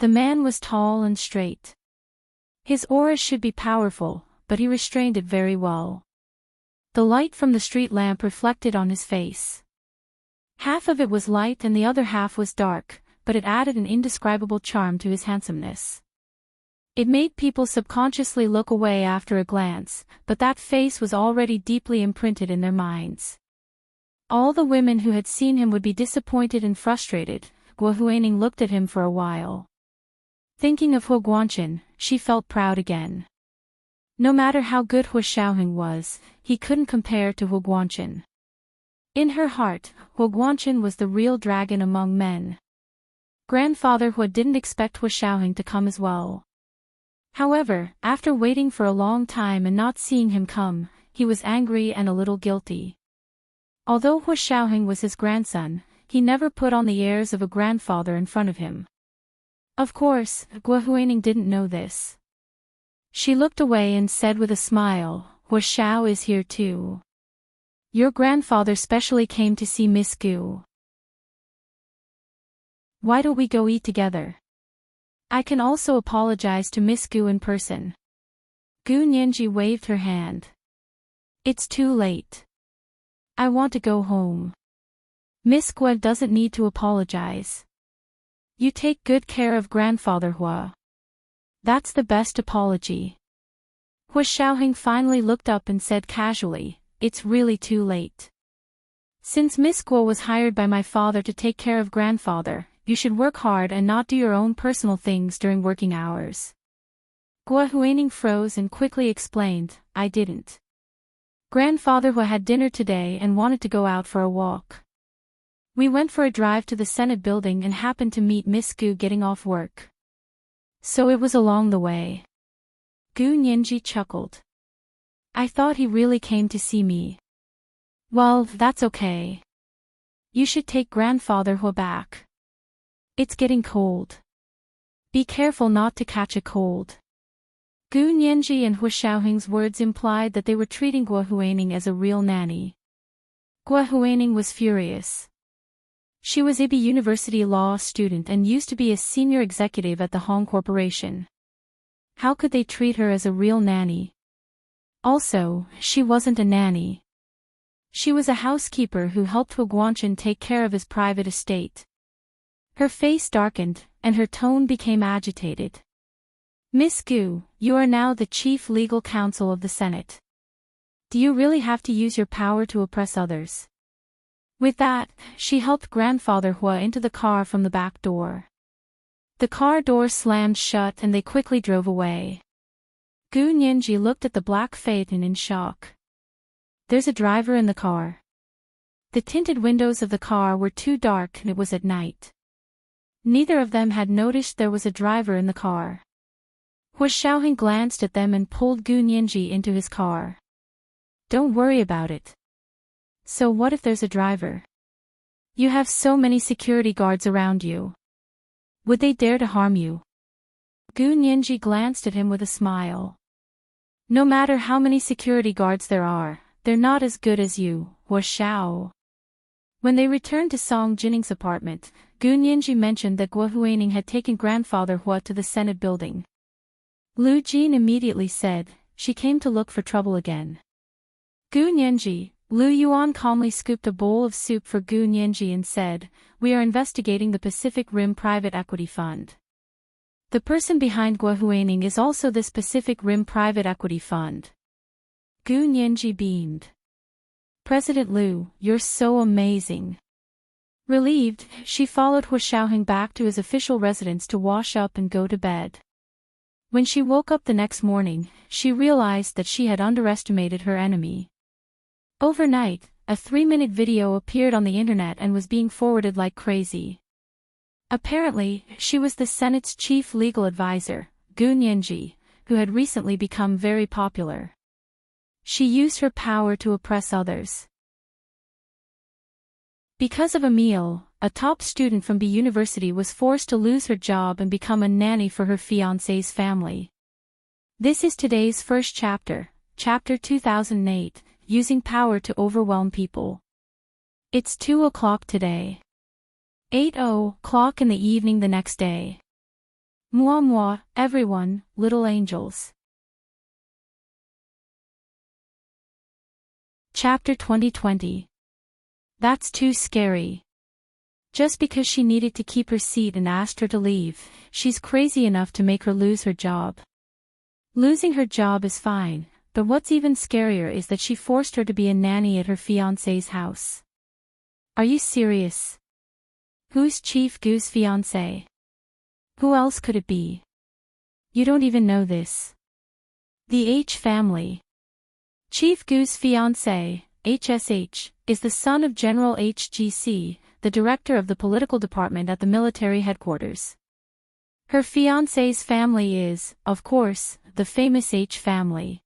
The man was tall and straight. His aura should be powerful, but he restrained it very well. The light from the street lamp reflected on his face. Half of it was light and the other half was dark, but it added an indescribable charm to his handsomeness. It made people subconsciously look away after a glance, but that face was already deeply imprinted in their minds. All the women who had seen him would be disappointed and frustrated. Guo Huining looked at him for a while. Thinking of Hu Guanchen, she felt proud again. No matter how good Wu Shaoheng was, he couldn't compare to Hu Guanchen. In her heart, Hu Guanchen was the real dragon among men. Grandfather Hu didn't expect Wu Shaoheng to come as well. However, after waiting for a long time and not seeing him come, he was angry and a little guilty. Although Wu Shaoheng was his grandson, he never put on the airs of a grandfather in front of him. Of course, Guo Huining didn't know this. She looked away and said with a smile, Wu Shao is here too. Your grandfather specially came to see Miss Gu. Why don't we go eat together? I can also apologize to Miss Gu in person. Gu Nianji waved her hand. It's too late. I want to go home. Miss Gu doesn't need to apologize. You take good care of grandfather Hua. That's the best apology. Wu Shaoheng finally looked up and said casually, it's really too late. Since Miss Guo was hired by my father to take care of grandfather, you should work hard and not do your own personal things during working hours. Guo Huining froze and quickly explained, I didn't. Grandfather Hua had dinner today and wanted to go out for a walk. We went for a drive to the Senate building and happened to meet Miss Gu getting off work. So it was along the way. Gu Nianji chuckled. I thought he really came to see me. Well, that's okay. You should take grandfather Hua back. It's getting cold. Be careful not to catch a cold. Gu Nianji and Wu Shaoheng's words implied that they were treating Guo Huining as a real nanny. Guo Huining was furious. She was IB University law student and used to be a senior executive at the Hong Corporation. How could they treat her as a real nanny? Also, she wasn't a nanny. She was a housekeeper who helped Hu Guanchen take care of his private estate. Her face darkened, and her tone became agitated. Miss Gu, you are now the chief legal counsel of the Senate. Do you really have to use your power to oppress others? With that, she helped grandfather Hua into the car from the back door. The car door slammed shut and they quickly drove away. Gu Nianji looked at the black phaeton in shock. There's a driver in the car. The tinted windows of the car were too dark and it was at night. Neither of them had noticed there was a driver in the car. Wu Shaoheng glanced at them and pulled Gu Nianji into his car. Don't worry about it. So what if there's a driver? You have so many security guards around you. Would they dare to harm you? Gu Nianji glanced at him with a smile. No matter how many security guards there are, they're not as good as you, Hua Xiao. When they returned to Song Jinning's apartment, Gu Nianji mentioned that Guo Huaining had taken grandfather Hua to the Senate building. Lu Jin immediately said, she came to look for trouble again. Gu Nianji, Lu Yuan calmly scooped a bowl of soup for Gu Nianji and said, we are investigating the Pacific Rim Private Equity Fund. The person behind Guo Huaining is also this Pacific Rim Private Equity Fund. Gu Nianji beamed. President Lu, you're so amazing. Relieved, she followed Hua Xiaoheng back to his official residence to wash up and go to bed. When she woke up the next morning, she realized that she had underestimated her enemy. Overnight, a 3-minute video appeared on the internet and was being forwarded like crazy. Apparently, she was the Senate's chief legal advisor, Gu Nianji, who had recently become very popular. She used her power to oppress others. Because of a meal, a top student from B University was forced to lose her job and become a nanny for her fiancé's family. This is today's first chapter, Chapter 2008, Using Power to Overwhelm People. It's 2 o'clock today. 8:00 in the evening the next day. Moi moi, everyone, little angels. Chapter 2020. That's too scary. Just because she needed to keep her seat and asked her to leave, she's crazy enough to make her lose her job. Losing her job is fine, but what's even scarier is that she forced her to be a nanny at her fiancé's house. Are you serious? Who's Chief Gu's fiancé? Who else could it be? You don't even know this. The H family. Chief Gu's fiancé, HSH, is the son of General HGC, the director of the political department at the military headquarters. Her fiancé's family is, of course, the famous H family.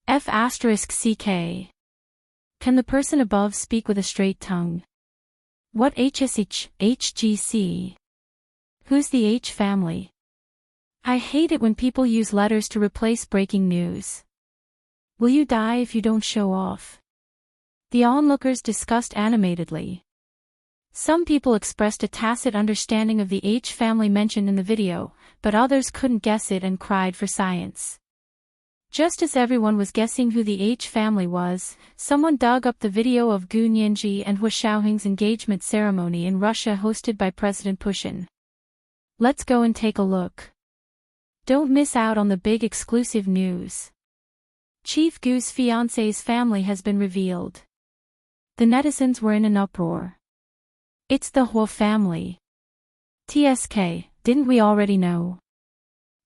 F***CK. Can the person above speak with a straight tongue? What HSH, HGC? Who's the H family? I hate it when people use letters to replace breaking news. Will you die if you don't show off? The onlookers discussed animatedly. Some people expressed a tacit understanding of the H family mentioned in the video, but others couldn't guess it and cried for science. Just as everyone was guessing who the H family was, someone dug up the video of Gu Nianji and Hua Xiaoheng's engagement ceremony in Russia hosted by President Putin. Let's go and take a look. Don't miss out on the big exclusive news. Chief Gu's fiancé's family has been revealed. The netizens were in an uproar. It's the Hua family. TSK, didn't we already know?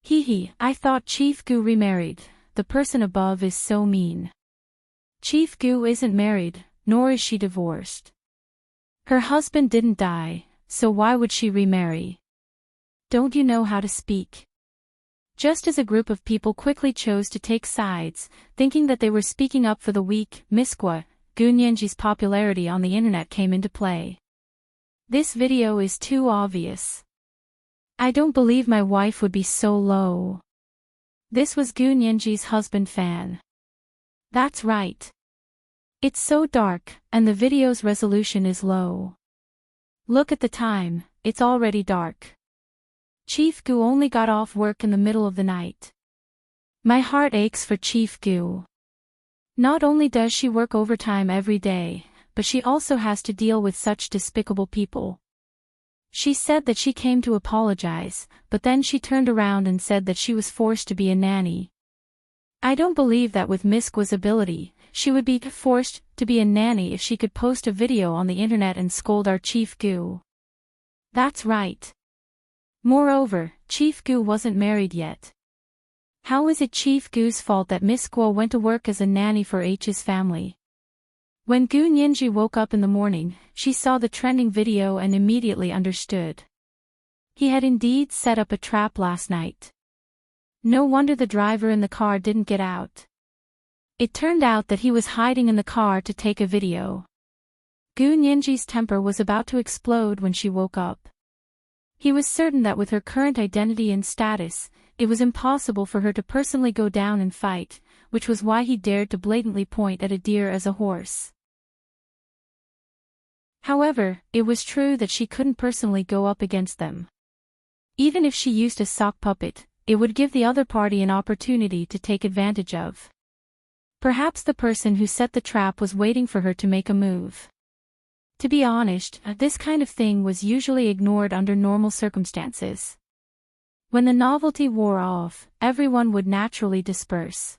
Hee, I thought Chief Gu remarried. The person above is so mean. Chief Gu isn't married, nor is she divorced. Her husband didn't die, so why would she remarry? Don't you know how to speak? Just as a group of people quickly chose to take sides, thinking that they were speaking up for the weak, Miss Gu Nianji's popularity on the internet came into play. This video is too obvious. I don't believe my wife would be so low. This was Gu Nianji's husband Fan. That's right. It's so dark, and the video's resolution is low. Look at the time, it's already dark. Chief Gu only got off work in the middle of the night. My heart aches for Chief Gu. Not only does she work overtime every day, but she also has to deal with such despicable people. She said that she came to apologize, but then she turned around and said that she was forced to be a nanny. I don't believe that with Miss Gu's ability, she would be forced to be a nanny if she could post a video on the internet and scold our Chief Gu. That's right. Moreover, Chief Gu wasn't married yet. How is it Chief Gu's fault that Miss Guo went to work as a nanny for H's family? When Gu Nianji woke up in the morning, she saw the trending video and immediately understood. He had indeed set up a trap last night. No wonder the driver in the car didn't get out. It turned out that he was hiding in the car to take a video. Gu Nianji's temper was about to explode when she woke up. He was certain that with her current identity and status, it was impossible for her to personally go down and fight, which was why he dared to blatantly point at a deer as a horse. However, it was true that she couldn't personally go up against them. Even if she used a sock puppet, it would give the other party an opportunity to take advantage of. Perhaps the person who set the trap was waiting for her to make a move. To be honest, this kind of thing was usually ignored under normal circumstances. When the novelty wore off, everyone would naturally disperse.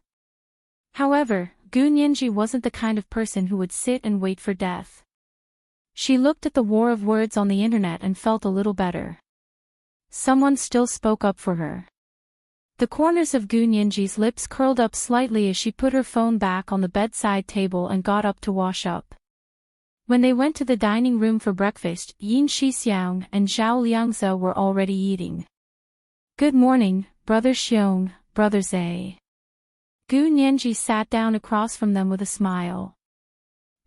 However, Gu Nianji wasn't the kind of person who would sit and wait for death. She looked at the war of words on the internet and felt a little better. Someone still spoke up for her. The corners of Gu Nianji's lips curled up slightly as she put her phone back on the bedside table and got up to wash up. When they went to the dining room for breakfast, Yin Shixiang and Zhao Liangze were already eating. "Good morning, Brother Xiong, Brother Zhe." Gu Nianji sat down across from them with a smile.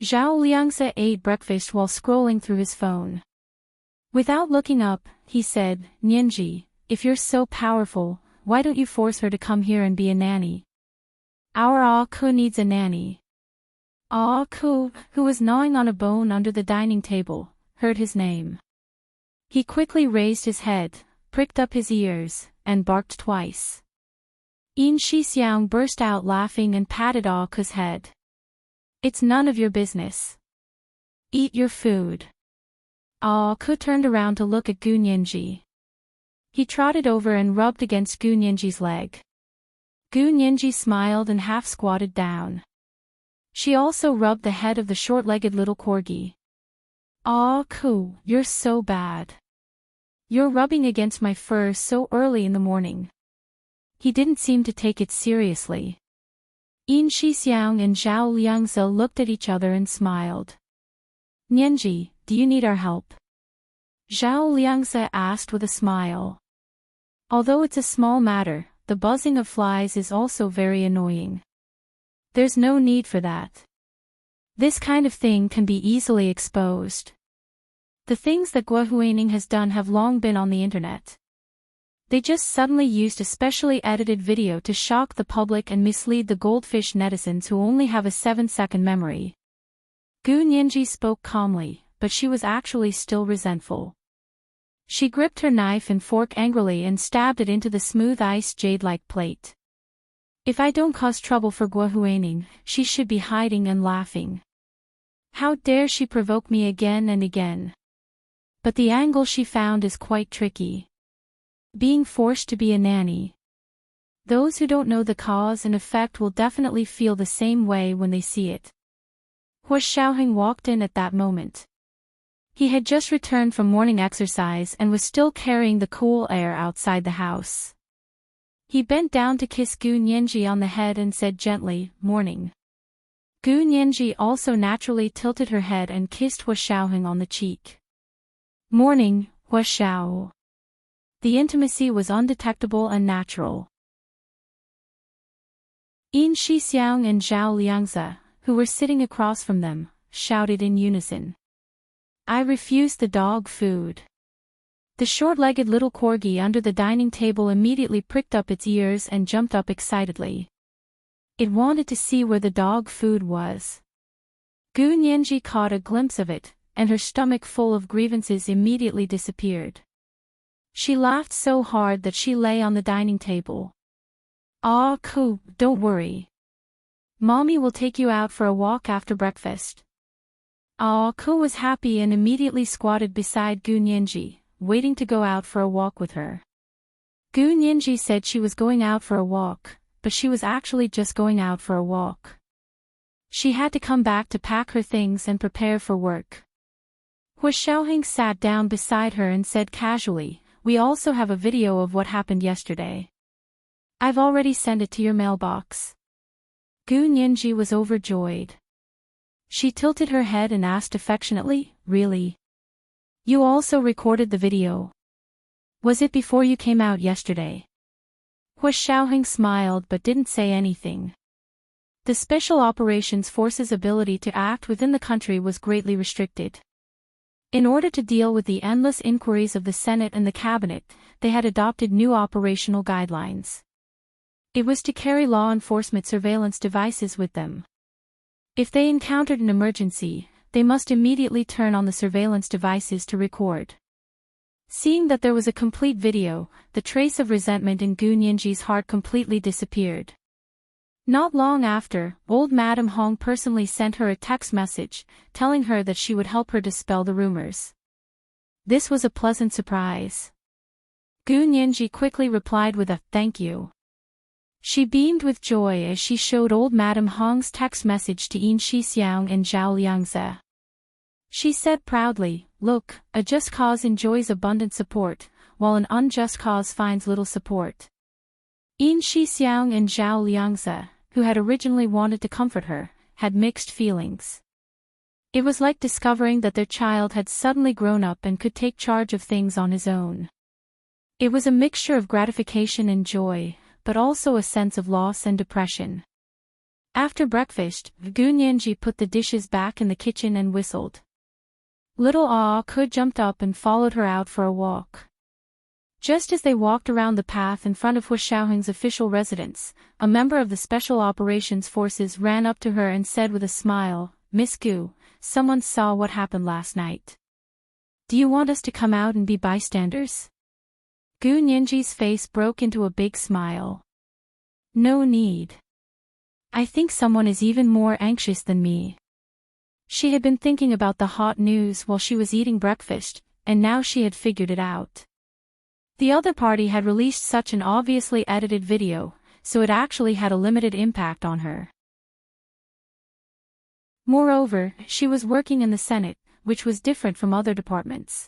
Zhao Liangze ate breakfast while scrolling through his phone. Without looking up, he said, "Nianji, if you're so powerful, why don't you force her to come here and be a nanny? Our Ah-ku needs a nanny." Ah-ku, who was gnawing on a bone under the dining table, heard his name. He quickly raised his head, pricked up his ears, and barked twice. Yin Shixiang burst out laughing and patted Ah-ku's head. "It's none of your business. Eat your food." Ah-ku turned around to look at Gu Nianji. He trotted over and rubbed against Gu Nianji's leg. Gu Nianji smiled and half squatted down. She also rubbed the head of the short-legged little corgi. "Ah-ku, you're so bad. You're rubbing against my fur so early in the morning." He didn't seem to take it seriously. Yin Shixiang and Zhao Liangze looked at each other and smiled. "Nianji, do you need our help?" Zhao Liangze asked with a smile. "Although it's a small matter, the buzzing of flies is also very annoying." "There's no need for that. This kind of thing can be easily exposed. The things that Guohuaning has done have long been on the internet. They just suddenly used a specially edited video to shock the public and mislead the goldfish netizens who only have a 7-second memory." Gu Nianji spoke calmly, but she was actually still resentful. She gripped her knife and fork angrily and stabbed it into the smooth ice jade-like plate. "If I don't cause trouble for Guohuaning, she should be hiding and laughing. How dare she provoke me again and again? But the angle she found is quite tricky. Being forced to be a nanny. Those who don't know the cause and effect will definitely feel the same way when they see it." Hua Xiaoheng walked in at that moment. He had just returned from morning exercise and was still carrying the cool air outside the house. He bent down to kiss Gu Nianji on the head and said gently, "Morning." Gu Nianji also naturally tilted her head and kissed Hua Xiaoheng on the cheek. "Morning, Hua Xiao." The intimacy was undetectable and natural. Yin Shixiang and Zhao Liangze, who were sitting across from them, shouted in unison. "I refuse the dog food." The short-legged little corgi under the dining table immediately pricked up its ears and jumped up excitedly. It wanted to see where the dog food was. Gu Nianji caught a glimpse of it, and her stomach full of grievances immediately disappeared. She laughed so hard that she lay on the dining table. "Ah-ku, don't worry. Mommy will take you out for a walk after breakfast." Ah-ku was happy and immediately squatted beside Gu Nianji, waiting to go out for a walk with her. Gu Nianji said she was going out for a walk, but she was actually just going out for a walk. She had to come back to pack her things and prepare for work. Hua Xiaoheng sat down beside her and said casually, "We also have a video of what happened yesterday. I've already sent it to your mailbox." Gu Nianji was overjoyed. She tilted her head and asked affectionately, "Really? You also recorded the video? Was it before you came out yesterday?" Hua Xiaoheng smiled but didn't say anything. The Special Operations Force's ability to act within the country was greatly restricted. In order to deal with the endless inquiries of the Senate and the Cabinet, they had adopted new operational guidelines. It was to carry law enforcement surveillance devices with them. If they encountered an emergency, they must immediately turn on the surveillance devices to record. Seeing that there was a complete video, the trace of resentment in Gu Nianji's heart completely disappeared. Not long after, old Madame Hong personally sent her a text message, telling her that she would help her dispel the rumors. This was a pleasant surprise. Gu Nianji quickly replied with a "thank you." She beamed with joy as she showed old Madame Hong's text message to Yin Shixiang and Zhao Liangze. She said proudly, "Look, a just cause enjoys abundant support, while an unjust cause finds little support." Yin Shixiang and Zhao Liangze, who had originally wanted to comfort her, had mixed feelings. It was like discovering that their child had suddenly grown up and could take charge of things on his own. It was a mixture of gratification and joy, but also a sense of loss and depression. After breakfast, Gu Nianji put the dishes back in the kitchen and whistled. Little Ah Ke jumped up and followed her out for a walk. Just as they walked around the path in front of Hu Xiaoheng's official residence, a member of the Special Operations Forces ran up to her and said with a smile, "Miss Gu, someone saw what happened last night. Do you want us to come out and be bystanders?" Gu Nianji's face broke into a big smile. "No need. I think someone is even more anxious than me." She had been thinking about the hot news while she was eating breakfast, and now she had figured it out. The other party had released such an obviously edited video, so it actually had a limited impact on her. Moreover, she was working in the Senate, which was different from other departments.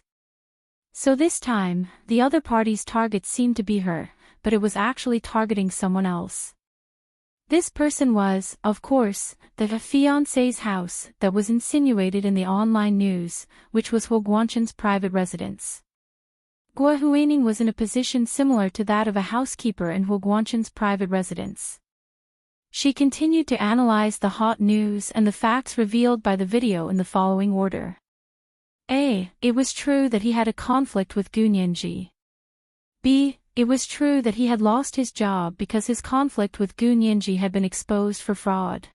So this time, the other party's target seemed to be her, but it was actually targeting someone else. This person was, of course, the fiancé's house that was insinuated in the online news, which was Hu Guanchen's private residence. Guo Huining was in a position similar to that of a housekeeper in Hu Guanchen's private residence. She continued to analyze the hot news and the facts revealed by the video in the following order. A. It was true that he had a conflict with Gu Nianji. B. It was true that he had lost his job because his conflict with Gu Nianji had been exposed for fraud.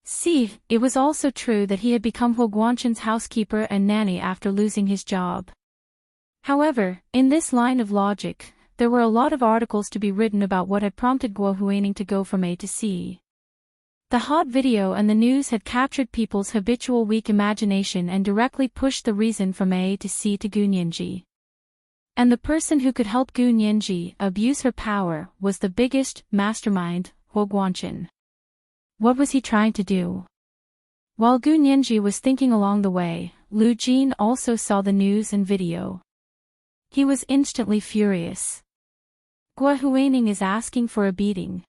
C. It was also true that he had become Hu Guanchen's housekeeper and nanny after losing his job. However, in this line of logic, there were a lot of articles to be written about what had prompted Guo Huining to go from A to C. The hot video and the news had captured people's habitual weak imagination and directly pushed the reason from A to C to Gu Nianji. And the person who could help Gu Nianji abuse her power was the biggest mastermind, Hu Guanchen. What was he trying to do? While Gu Nianji was thinking along the way, Lu Jin also saw the news and video. He was instantly furious. Guo Huining is asking for a beating.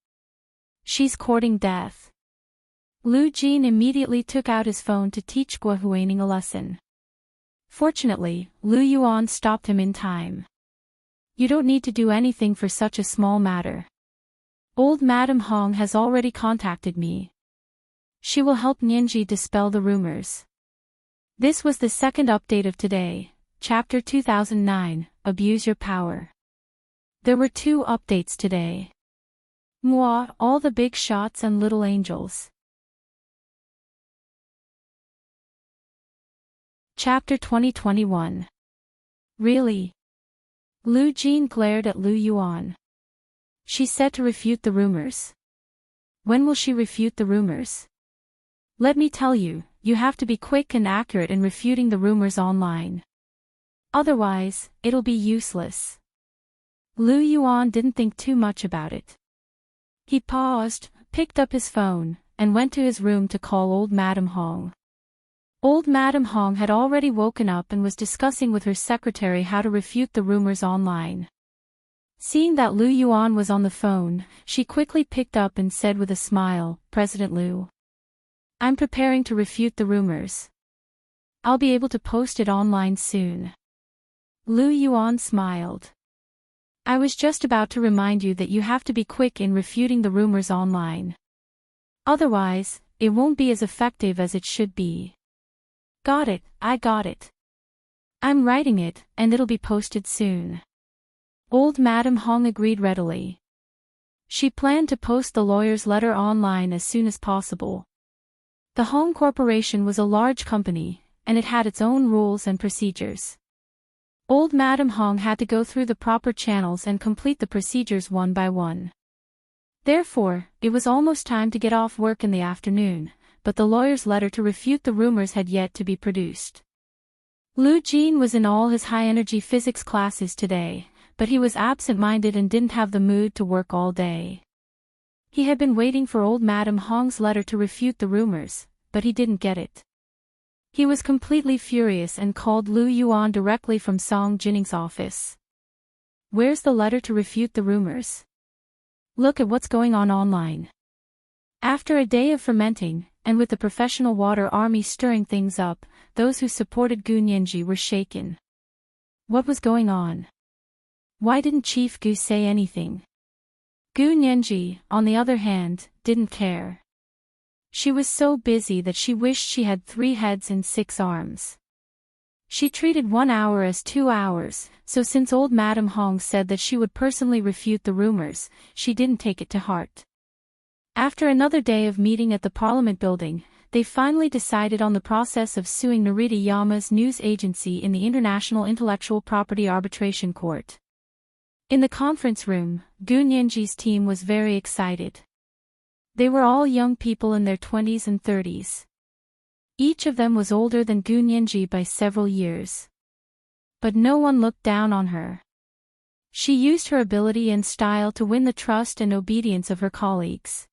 She's courting death. Lu Jin immediately took out his phone to teach Guo Huining a lesson. Fortunately, Lu Yuan stopped him in time. You don't need to do anything for such a small matter. Old Madame Hong has already contacted me. She will help Nianji dispel the rumors. This was the second update of today, Chapter 2009, Abuse Your Power. There were 2 updates today. Moi, all the big shots and little angels. Chapter 2021. Really? Lu Jin glared at Lu Yuan. She said to refute the rumors. When will she refute the rumors? Let me tell you, you have to be quick and accurate in refuting the rumors online. Otherwise, it'll be useless. Lu Yuan didn't think too much about it. He paused, picked up his phone, and went to his room to call old Madame Hong. Old Madame Hong had already woken up and was discussing with her secretary how to refute the rumors online. Seeing that Lu Yuan was on the phone, she quickly picked up and said with a smile, "President Lu. I'm preparing to refute the rumors. I'll be able to post it online soon." Lu Yuan smiled. "I was just about to remind you that you have to be quick in refuting the rumors online. Otherwise, it won't be as effective as it should be. Got it, I got it. I'm writing it, and it'll be posted soon. Old Madam Hong agreed readily. She planned to post the lawyer's letter online as soon as possible. The Hong Corporation was a large company, and it had its own rules and procedures. Old Madam Hong had to go through the proper channels and complete the procedures one by one. Therefore, it was almost time to get off work in the afternoon, but the lawyer's letter to refute the rumors had yet to be produced. Lu Jin was in all his high-energy physics classes today, but he was absent-minded and didn't have the mood to work all day. He had been waiting for old Madam Hong's letter to refute the rumors, but he didn't get it. He was completely furious and called Lu Yuan directly from Song Jinning's office. Where's the letter to refute the rumors? Look at what's going on online. After a day of fermenting, and with the professional water army stirring things up, those who supported Gu Nianji were shaken. What was going on? Why didn't Chief Gu say anything? Gu Nianji, on the other hand, didn't care. She was so busy that she wished she had 3 heads and 6 arms. She treated 1 hour as 2 hours, so since old Madam Hong said that she would personally refute the rumors, she didn't take it to heart. After another day of meeting at the Parliament building, they finally decided on the process of suing Narita Yama's news agency in the International Intellectual Property Arbitration Court. In the conference room, Gu Nianji's team was very excited. They were all young people in their 20s and 30s. Each of them was older than Gu Nianji by several years. But no one looked down on her. She used her ability and style to win the trust and obedience of her colleagues.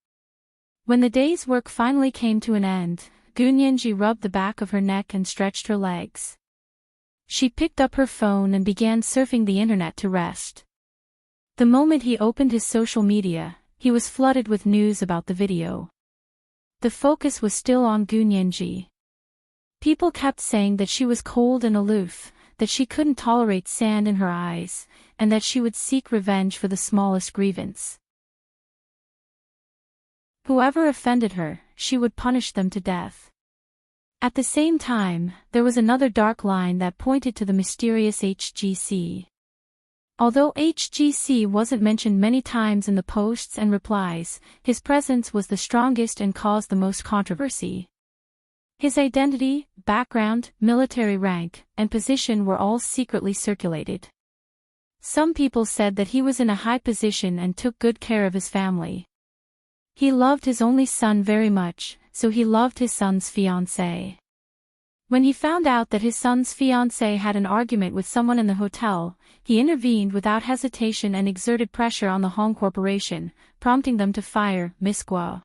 When the day's work finally came to an end, Gu Nianji rubbed the back of her neck and stretched her legs. She picked up her phone and began surfing the internet to rest. The moment he opened his social media, he was flooded with news about the video. The focus was still on Gu Nianji. People kept saying that she was cold and aloof, that she couldn't tolerate sand in her eyes, and that she would seek revenge for the smallest grievance. Whoever offended her, she would punish them to death. At the same time, there was another dark line that pointed to the mysterious HGC. Although HGC wasn't mentioned many times in the posts and replies, his presence was the strongest and caused the most controversy. His identity, background, military rank, and position were all secretly circulated. Some people said that he was in a high position and took good care of his family. He loved his only son very much, so he loved his son's fiancée. When he found out that his son's fiancée had an argument with someone in the hotel, he intervened without hesitation and exerted pressure on the Hong Corporation, prompting them to fire Miss Guo.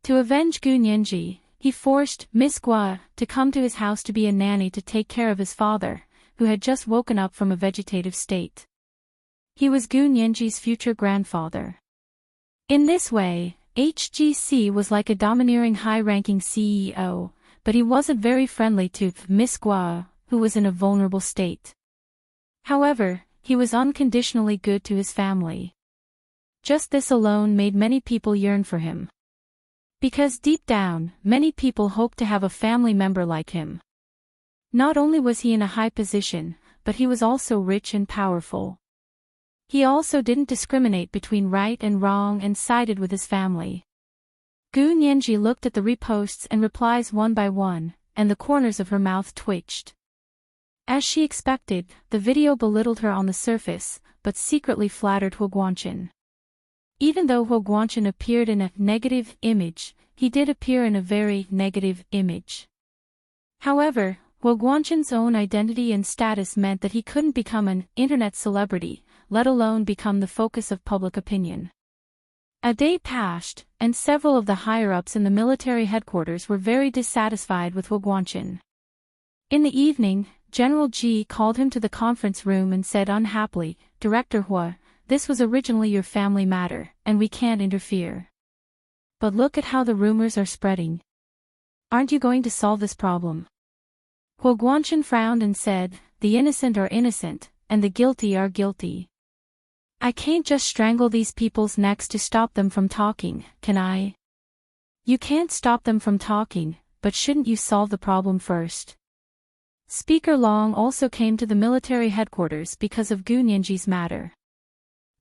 To avenge Gu Nianji, he forced Miss Guo to come to his house to be a nanny to take care of his father, who had just woken up from a vegetative state. He was Gu Nianji's future grandfather. In this way, HGC was like a domineering high-ranking CEO, but he wasn't very friendly to Miss Guo, who was in a vulnerable state. However, he was unconditionally good to his family. Just this alone made many people yearn for him. Because deep down, many people hoped to have a family member like him. Not only was he in a high position, but he was also rich and powerful. He also didn't discriminate between right and wrong and sided with his family. Gu Nianji looked at the reposts and replies one by one, and the corners of her mouth twitched. As she expected, the video belittled her on the surface, but secretly flattered Huo Guangchen. Even though Huo Guangchen appeared in a negative image, he did appear in a very negative image. However, Huo Guangchen's own identity and status meant that he couldn't become an internet celebrity, let alone become the focus of public opinion. A day passed, and several of the higher-ups in the military headquarters were very dissatisfied with Huo Guangchen. In the evening, General Ji called him to the conference room and said unhappily, "Director Huo, this was originally your family matter, and we can't interfere. But look at how the rumors are spreading. Aren't you going to solve this problem?" Huo Guangchen frowned and said, "The innocent are innocent, and the guilty are guilty. I can't just strangle these people's necks to stop them from talking, can I? You can't stop them from talking, but shouldn't you solve the problem first? Speaker Long also came to the military headquarters because of Gu Nianji's matter.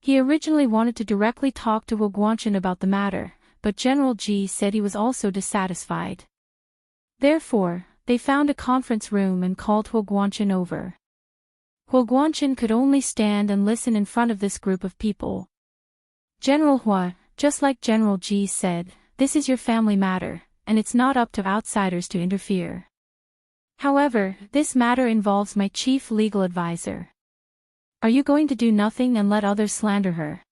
He originally wanted to directly talk to Wu Guanchen about the matter, but General Ji said he was also dissatisfied. Therefore, they found a conference room and called Wu Guanchen over. Wu Guanchen could only stand and listen in front of this group of people. General Hua, just like General Ji said, this is your family matter, and it's not up to outsiders to interfere. However, this matter involves my chief legal advisor. Are you going to do nothing and let others slander her?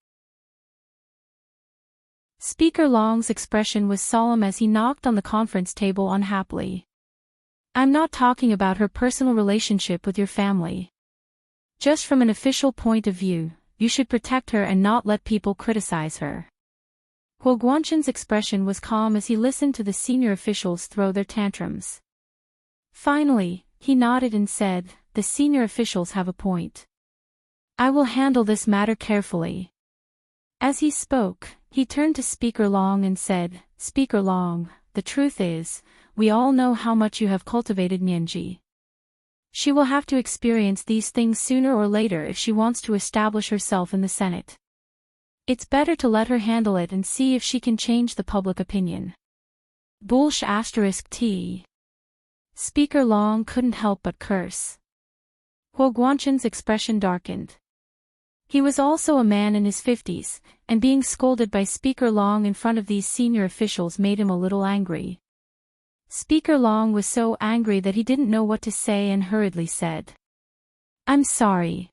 Speaker Long's expression was solemn as he knocked on the conference table unhappily. I'm not talking about her personal relationship with your family. Just from an official point of view, you should protect her and not let people criticize her. Wu Guanchen's expression was calm as he listened to the senior officials throw their tantrums. Finally, he nodded and said, the senior officials have a point. I will handle this matter carefully. As he spoke, he turned to Speaker Long and said, Speaker Long, the truth is, we all know how much you have cultivated Nianji. She will have to experience these things sooner or later if she wants to establish herself in the Senate. It's better to let her handle it and see if she can change the public opinion. Bullsh *T. Speaker Long couldn't help but curse. Wu Guanchen's expression darkened. He was also a man in his 50s, and being scolded by Speaker Long in front of these senior officials made him a little angry. Speaker Long was so angry that he didn't know what to say and hurriedly said, I'm sorry.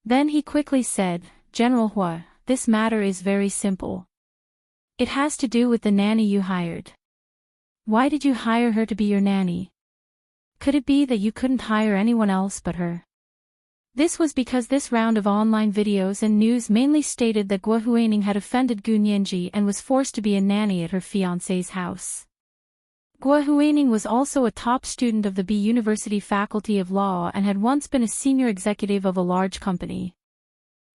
Then he quickly said, General Hua, this matter is very simple. It has to do with the nanny you hired. Why did you hire her to be your nanny? Could it be that you couldn't hire anyone else but her? This was because this round of online videos and news mainly stated that Guo Huining had offended Gu Nianji and was forced to be a nanny at her fiancé's house. Guo Huining was also a top student of the B University Faculty of Law and had once been a senior executive of a large company.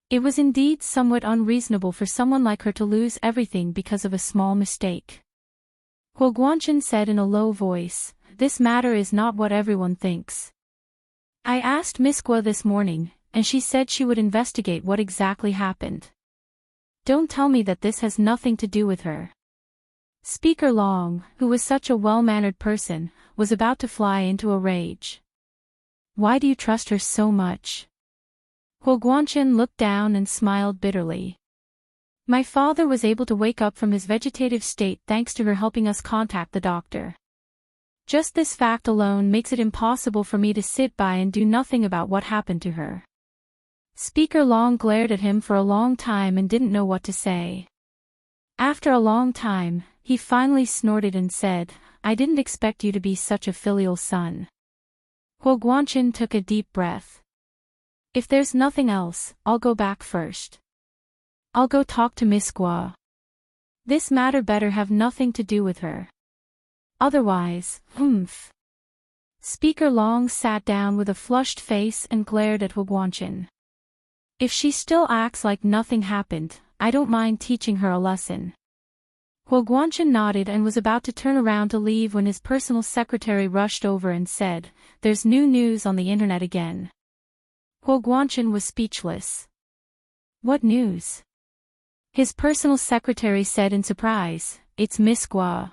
It was indeed somewhat unreasonable for someone like her to lose everything because of a small mistake. Wu Guanchen said in a low voice, this matter is not what everyone thinks. I asked Miss Guo this morning, and she said she would investigate what exactly happened. Don't tell me that this has nothing to do with her. Speaker Long, who was such a well-mannered person, was about to fly into a rage. Why do you trust her so much? Wu Guanchen looked down and smiled bitterly. My father was able to wake up from his vegetative state thanks to her helping us contact the doctor. Just this fact alone makes it impossible for me to sit by and do nothing about what happened to her. Speaker Long glared at him for a long time and didn't know what to say. After a long time, he finally snorted and said, I didn't expect you to be such a filial son. Wu Guanchen took a deep breath. If there's nothing else, I'll go back first. I'll go talk to Miss Guo. This matter better have nothing to do with her. Otherwise, Speaker Long sat down with a flushed face and glared at Wu Guanchen. If she still acts like nothing happened, I don't mind teaching her a lesson. Wu Guanchen nodded and was about to turn around to leave when his personal secretary rushed over and said, There's new news on the internet again. Wu Guanchen was speechless. What news? His personal secretary said in surprise, It's Miss Guo.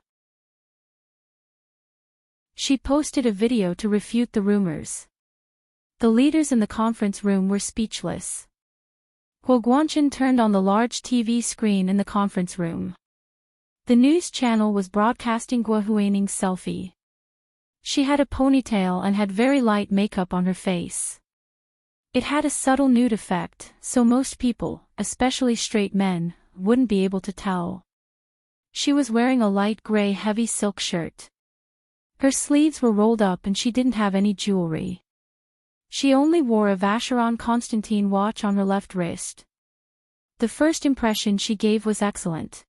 She posted a video to refute the rumors. The leaders in the conference room were speechless. Wu Guanchen turned on the large TV screen in the conference room. The news channel was broadcasting Guo Huining's selfie. She had a ponytail and had very light makeup on her face. It had a subtle nude effect, so most people, especially straight men, wouldn't be able to tell. She was wearing a light gray heavy silk shirt. Her sleeves were rolled up and she didn't have any jewelry. She only wore a Vacheron Constantin watch on her left wrist. The first impression she gave was excellent.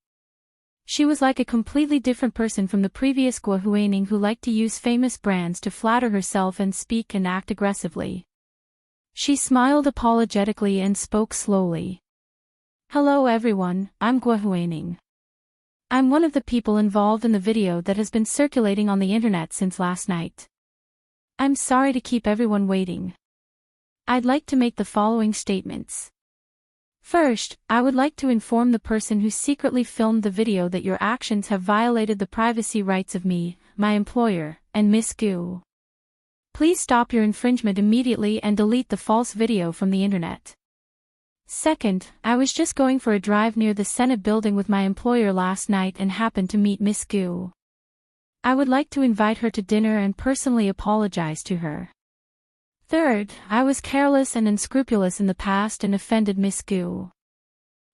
She was like a completely different person from the previous Guo Huining who liked to use famous brands to flatter herself and speak and act aggressively. She smiled apologetically and spoke slowly. Hello everyone, I'm Guo Huining. I'm one of the people involved in the video that has been circulating on the internet since last night. I'm sorry to keep everyone waiting. I'd like to make the following statements. First, I would like to inform the person who secretly filmed the video that your actions have violated the privacy rights of me, my employer, and Miss Gu. Please stop your infringement immediately and delete the false video from the internet. Second, I was just going for a drive near the Senate building with my employer last night and happened to meet Miss Gu. I would like to invite her to dinner and personally apologize to her. Third, I was careless and unscrupulous in the past and offended Miss Gu.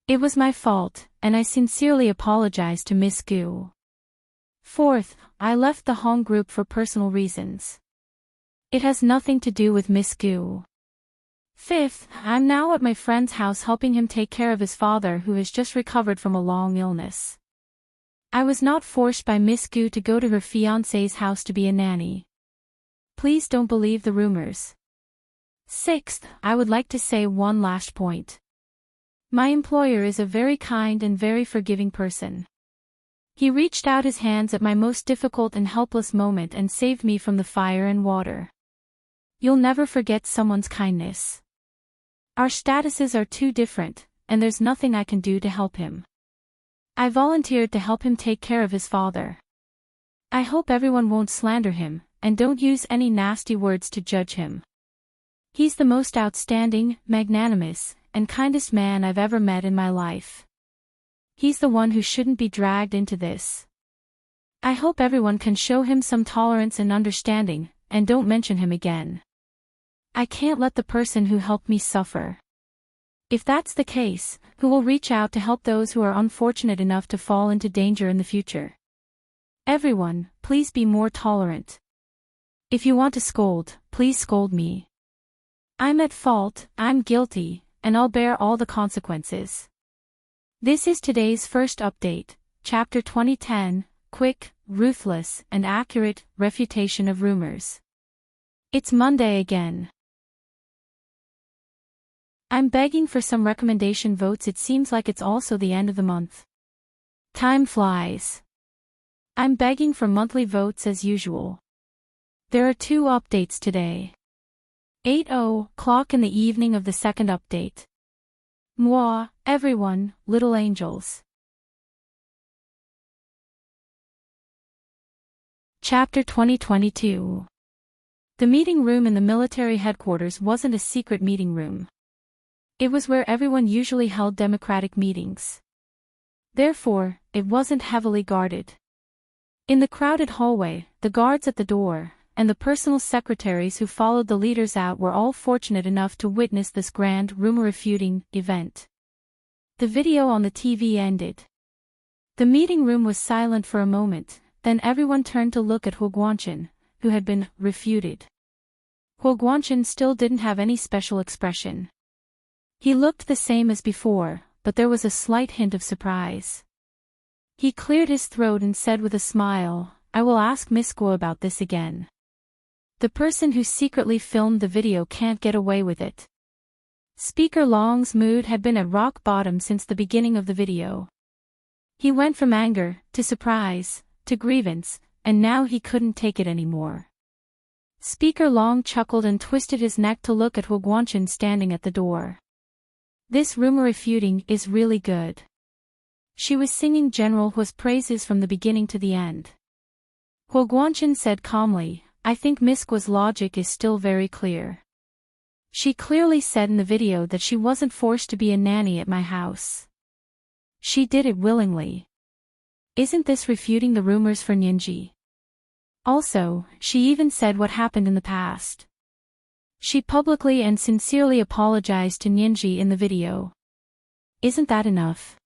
It was my fault, and I sincerely apologize to Miss Gu. Fourth, I left the Hong group for personal reasons. It has nothing to do with Miss Gu. Fifth, I'm now at my friend's house helping him take care of his father who has just recovered from a long illness. I was not forced by Miss Gu to go to her fiancé's house to be a nanny. Please don't believe the rumors. Sixth, I would like to say one last point. My employer is a very kind and very forgiving person. He reached out his hands at my most difficult and helpless moment and saved me from the fire and water. You'll never forget someone's kindness. Our statuses are too different, and there's nothing I can do to help him. I volunteered to help him take care of his father. I hope everyone won't slander him, and don't use any nasty words to judge him. He's the most outstanding, magnanimous, and kindest man I've ever met in my life. He's the one who shouldn't be dragged into this. I hope everyone can show him some tolerance and understanding, and don't mention him again. I can't let the person who helped me suffer. If that's the case, who will reach out to help those who are unfortunate enough to fall into danger in the future? Everyone, please be more tolerant. If you want to scold, please scold me. I'm at fault, I'm guilty, and I'll bear all the consequences. This is today's first update, Chapter 2010, Quick, Ruthless, and Accurate Refutation of Rumors. It's Monday again. I'm begging for some recommendation votes. It seems like it's also the end of the month. Time flies. I'm begging for monthly votes as usual. There are 2 updates today. 8:00 in the evening of the second update. Moi, everyone, little angels. Chapter 2022. The meeting room in the military headquarters wasn't a secret meeting room. It was where everyone usually held democratic meetings. Therefore, it wasn't heavily guarded. In the crowded hallway, the guards at the door, and the personal secretaries who followed the leaders out were all fortunate enough to witness this grand rumor-refuting event. The video on the TV ended. The meeting room was silent for a moment, then everyone turned to look at Huo Guangchen, who had been refuted. Huo Guangchen still didn't have any special expression. He looked the same as before, but there was a slight hint of surprise. He cleared his throat and said with a smile, "I will ask Miss Guo about this again. The person who secretly filmed the video can't get away with it." Speaker Long's mood had been at rock bottom since the beginning of the video. He went from anger, to surprise, to grievance, and now he couldn't take it anymore. Speaker Long chuckled and twisted his neck to look at Huo Guangchen standing at the door. This rumor refuting is really good. She was singing General Huo's praises from the beginning to the end. Huo Guangchen said calmly, "I think Miss Guo's logic is still very clear. She clearly said in the video that she wasn't forced to be a nanny at my house. She did it willingly. Isn't this refuting the rumors for Ninji? Also, she even said what happened in the past. She publicly and sincerely apologized to Ninji in the video. Isn't that enough?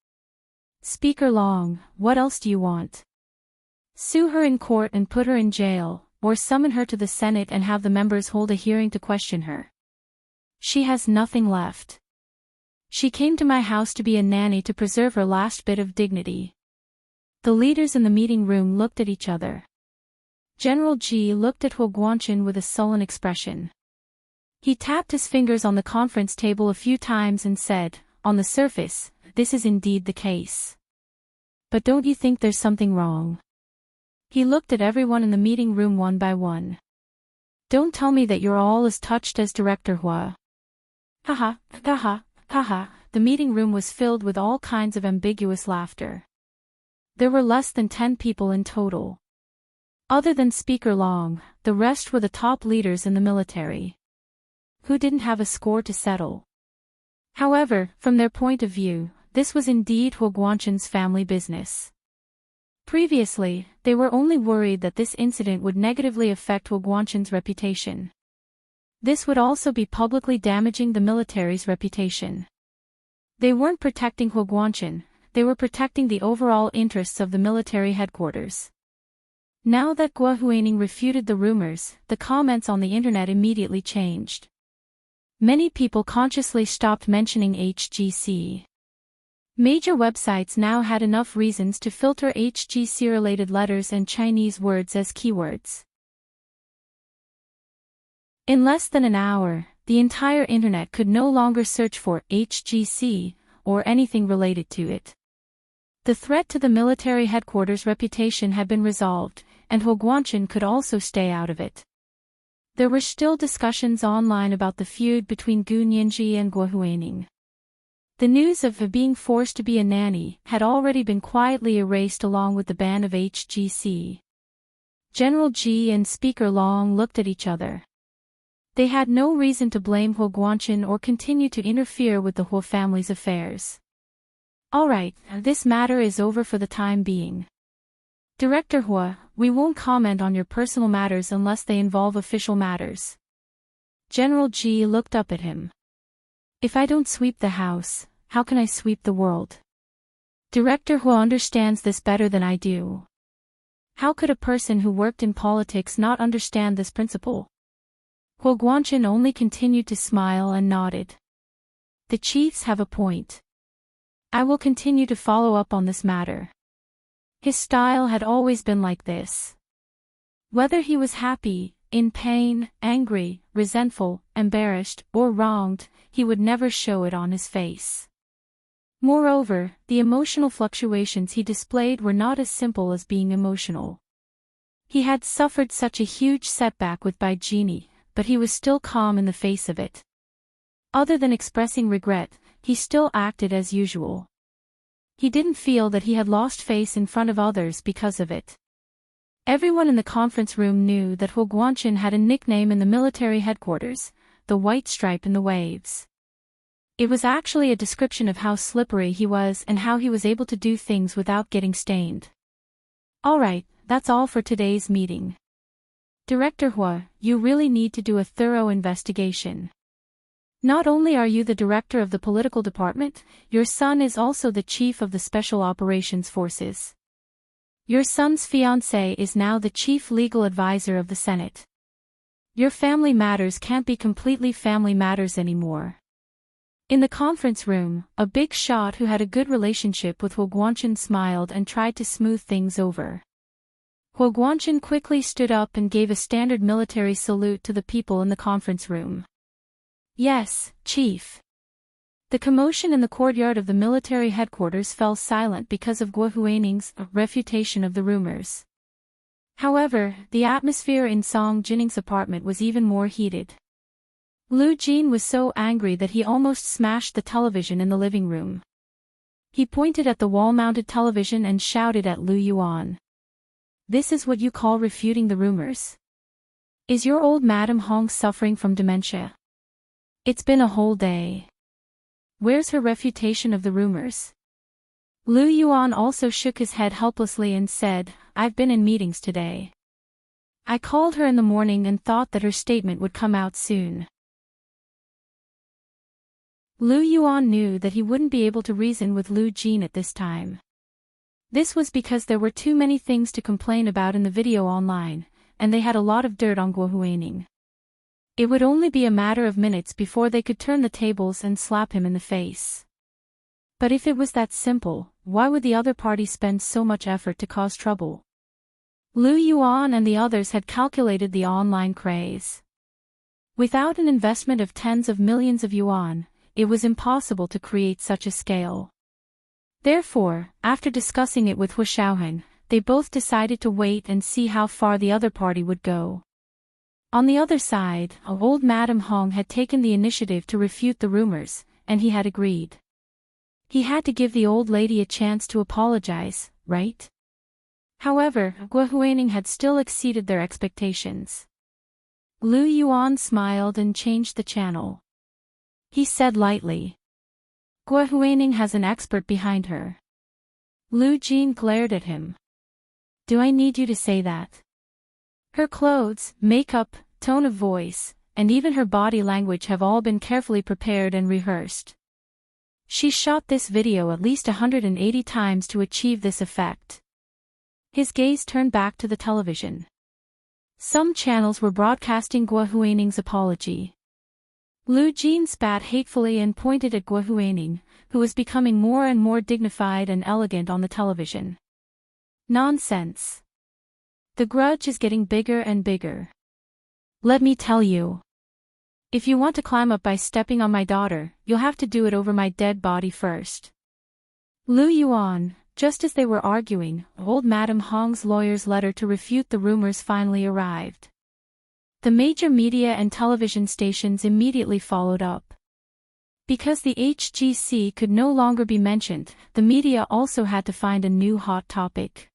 Speaker Long, what else do you want? Sue her in court and put her in jail, or summon her to the Senate and have the members hold a hearing to question her. She has nothing left. She came to my house to be a nanny to preserve her last bit of dignity." The leaders in the meeting room looked at each other. General Ji looked at Huo Guangchen with a sullen expression. He tapped his fingers on the conference table a few times and said, "On the surface, this is indeed the case. But don't you think there's something wrong? He looked at everyone in the meeting room one by one. Don't tell me that you're all as touched as Director Hua. Haha, haha, haha. The meeting room was filled with all kinds of ambiguous laughter. There were less than 10 people in total. Other than Speaker Long, the rest were the top leaders in the military, who didn't have a score to settle. However, from their point of view, this was indeed Hua Guanchen's family business. Previously, they were only worried that this incident would negatively affect Hua Guanchen's reputation. This would also be publicly damaging the military's reputation. They weren't protecting Hua Guanchen, they were protecting the overall interests of the military headquarters. Now that Hua Huining refuted the rumors, the comments on the internet immediately changed. Many people consciously stopped mentioning HGC. Major websites now had enough reasons to filter HGC-related letters and Chinese words as keywords. In less than an hour, the entire internet could no longer search for HGC or anything related to it. The threat to the military headquarters' reputation had been resolved, and Hua Guanchen could also stay out of it. There were still discussions online about the feud between Gu Nianji and Hua Huining. The news of her being forced to be a nanny had already been quietly erased along with the ban of HGC. General Ji and Speaker Long looked at each other. They had no reason to blame Hua Guanchen or continue to interfere with the Hua family's affairs. Alright, this matter is over for the time being. Director Hua, we won't comment on your personal matters unless they involve official matters. General Ji looked up at him. If I don't sweep the house, how can I sweep the world? Director Hua understands this better than I do. How could a person who worked in politics not understand this principle? Hua Guanchen only continued to smile and nodded. The chiefs have a point. I will continue to follow up on this matter. His style had always been like this. Whether he was happy, in pain, angry, resentful, embarrassed, or wronged, he would never show it on his face. Moreover, the emotional fluctuations he displayed were not as simple as being emotional. He had suffered such a huge setback with Bai Jini, but he was still calm in the face of it. Other than expressing regret, he still acted as usual. He didn't feel that he had lost face in front of others because of it. Everyone in the conference room knew that Hua Guanchen had a nickname in the military headquarters, the White Stripe in the Waves. It was actually a description of how slippery he was and how he was able to do things without getting stained. Alright, that's all for today's meeting. Director Hua, you really need to do a thorough investigation. Not only are you the director of the political department, your son is also the chief of the Special Operations Forces. Your son's fiancé is now the chief legal advisor of the Senate. Your family matters can't be completely family matters anymore. In the conference room, a big shot who had a good relationship with Hua Guanchen smiled and tried to smooth things over. Hua Guanchen quickly stood up and gave a standard military salute to the people in the conference room. Yes, Chief. The commotion in the courtyard of the military headquarters fell silent because of Hua Huining's refutation of the rumors. However, the atmosphere in Song Jinning's apartment was even more heated. Lu Jin was so angry that he almost smashed the television in the living room. He pointed at the wall-mounted television and shouted at Lu Yuan. This is what you call refuting the rumors? Is your old Madam Hong suffering from dementia? It's been a whole day. Where's her refutation of the rumors? Lu Yuan also shook his head helplessly and said, I've been in meetings today. I called her in the morning and thought that her statement would come out soon. Lu Yuan knew that he wouldn't be able to reason with Lu Jin at this time. This was because there were too many things to complain about in the video online, and they had a lot of dirt on Hua Huining. It would only be a matter of minutes before they could turn the tables and slap him in the face. But if it was that simple, why would the other party spend so much effort to cause trouble? Lu Yuan and the others had calculated the online craze. Without an investment of tens of millions of yuan, it was impossible to create such a scale. Therefore, after discussing it with Hu Xiaohan, they both decided to wait and see how far the other party would go. On the other side, old Madame Hong had taken the initiative to refute the rumors, and he had agreed. He had to give the old lady a chance to apologize, right? However, Guo Huaining had still exceeded their expectations. Lu Yuan smiled and changed the channel. He said lightly. Guo Huaining has an expert behind her. Lu Jin glared at him. Do I need you to say that? Her clothes, makeup, tone of voice, and even her body language have all been carefully prepared and rehearsed. She shot this video at least 180 times to achieve this effect. His gaze turned back to the television. Some channels were broadcasting Guo Huaining's apology. Lu Jin spat hatefully and pointed at Guo Huaining, who was becoming more and more dignified and elegant on the television. Nonsense. The grudge is getting bigger and bigger. Let me tell you. If you want to climb up by stepping on my daughter, you'll have to do it over my dead body first. Lu Yuan, just as they were arguing, old Madame Hong's lawyer's letter to refute the rumors finally arrived. The major media and television stations immediately followed up. Because the HGC could no longer be mentioned, the media also had to find a new hot topic.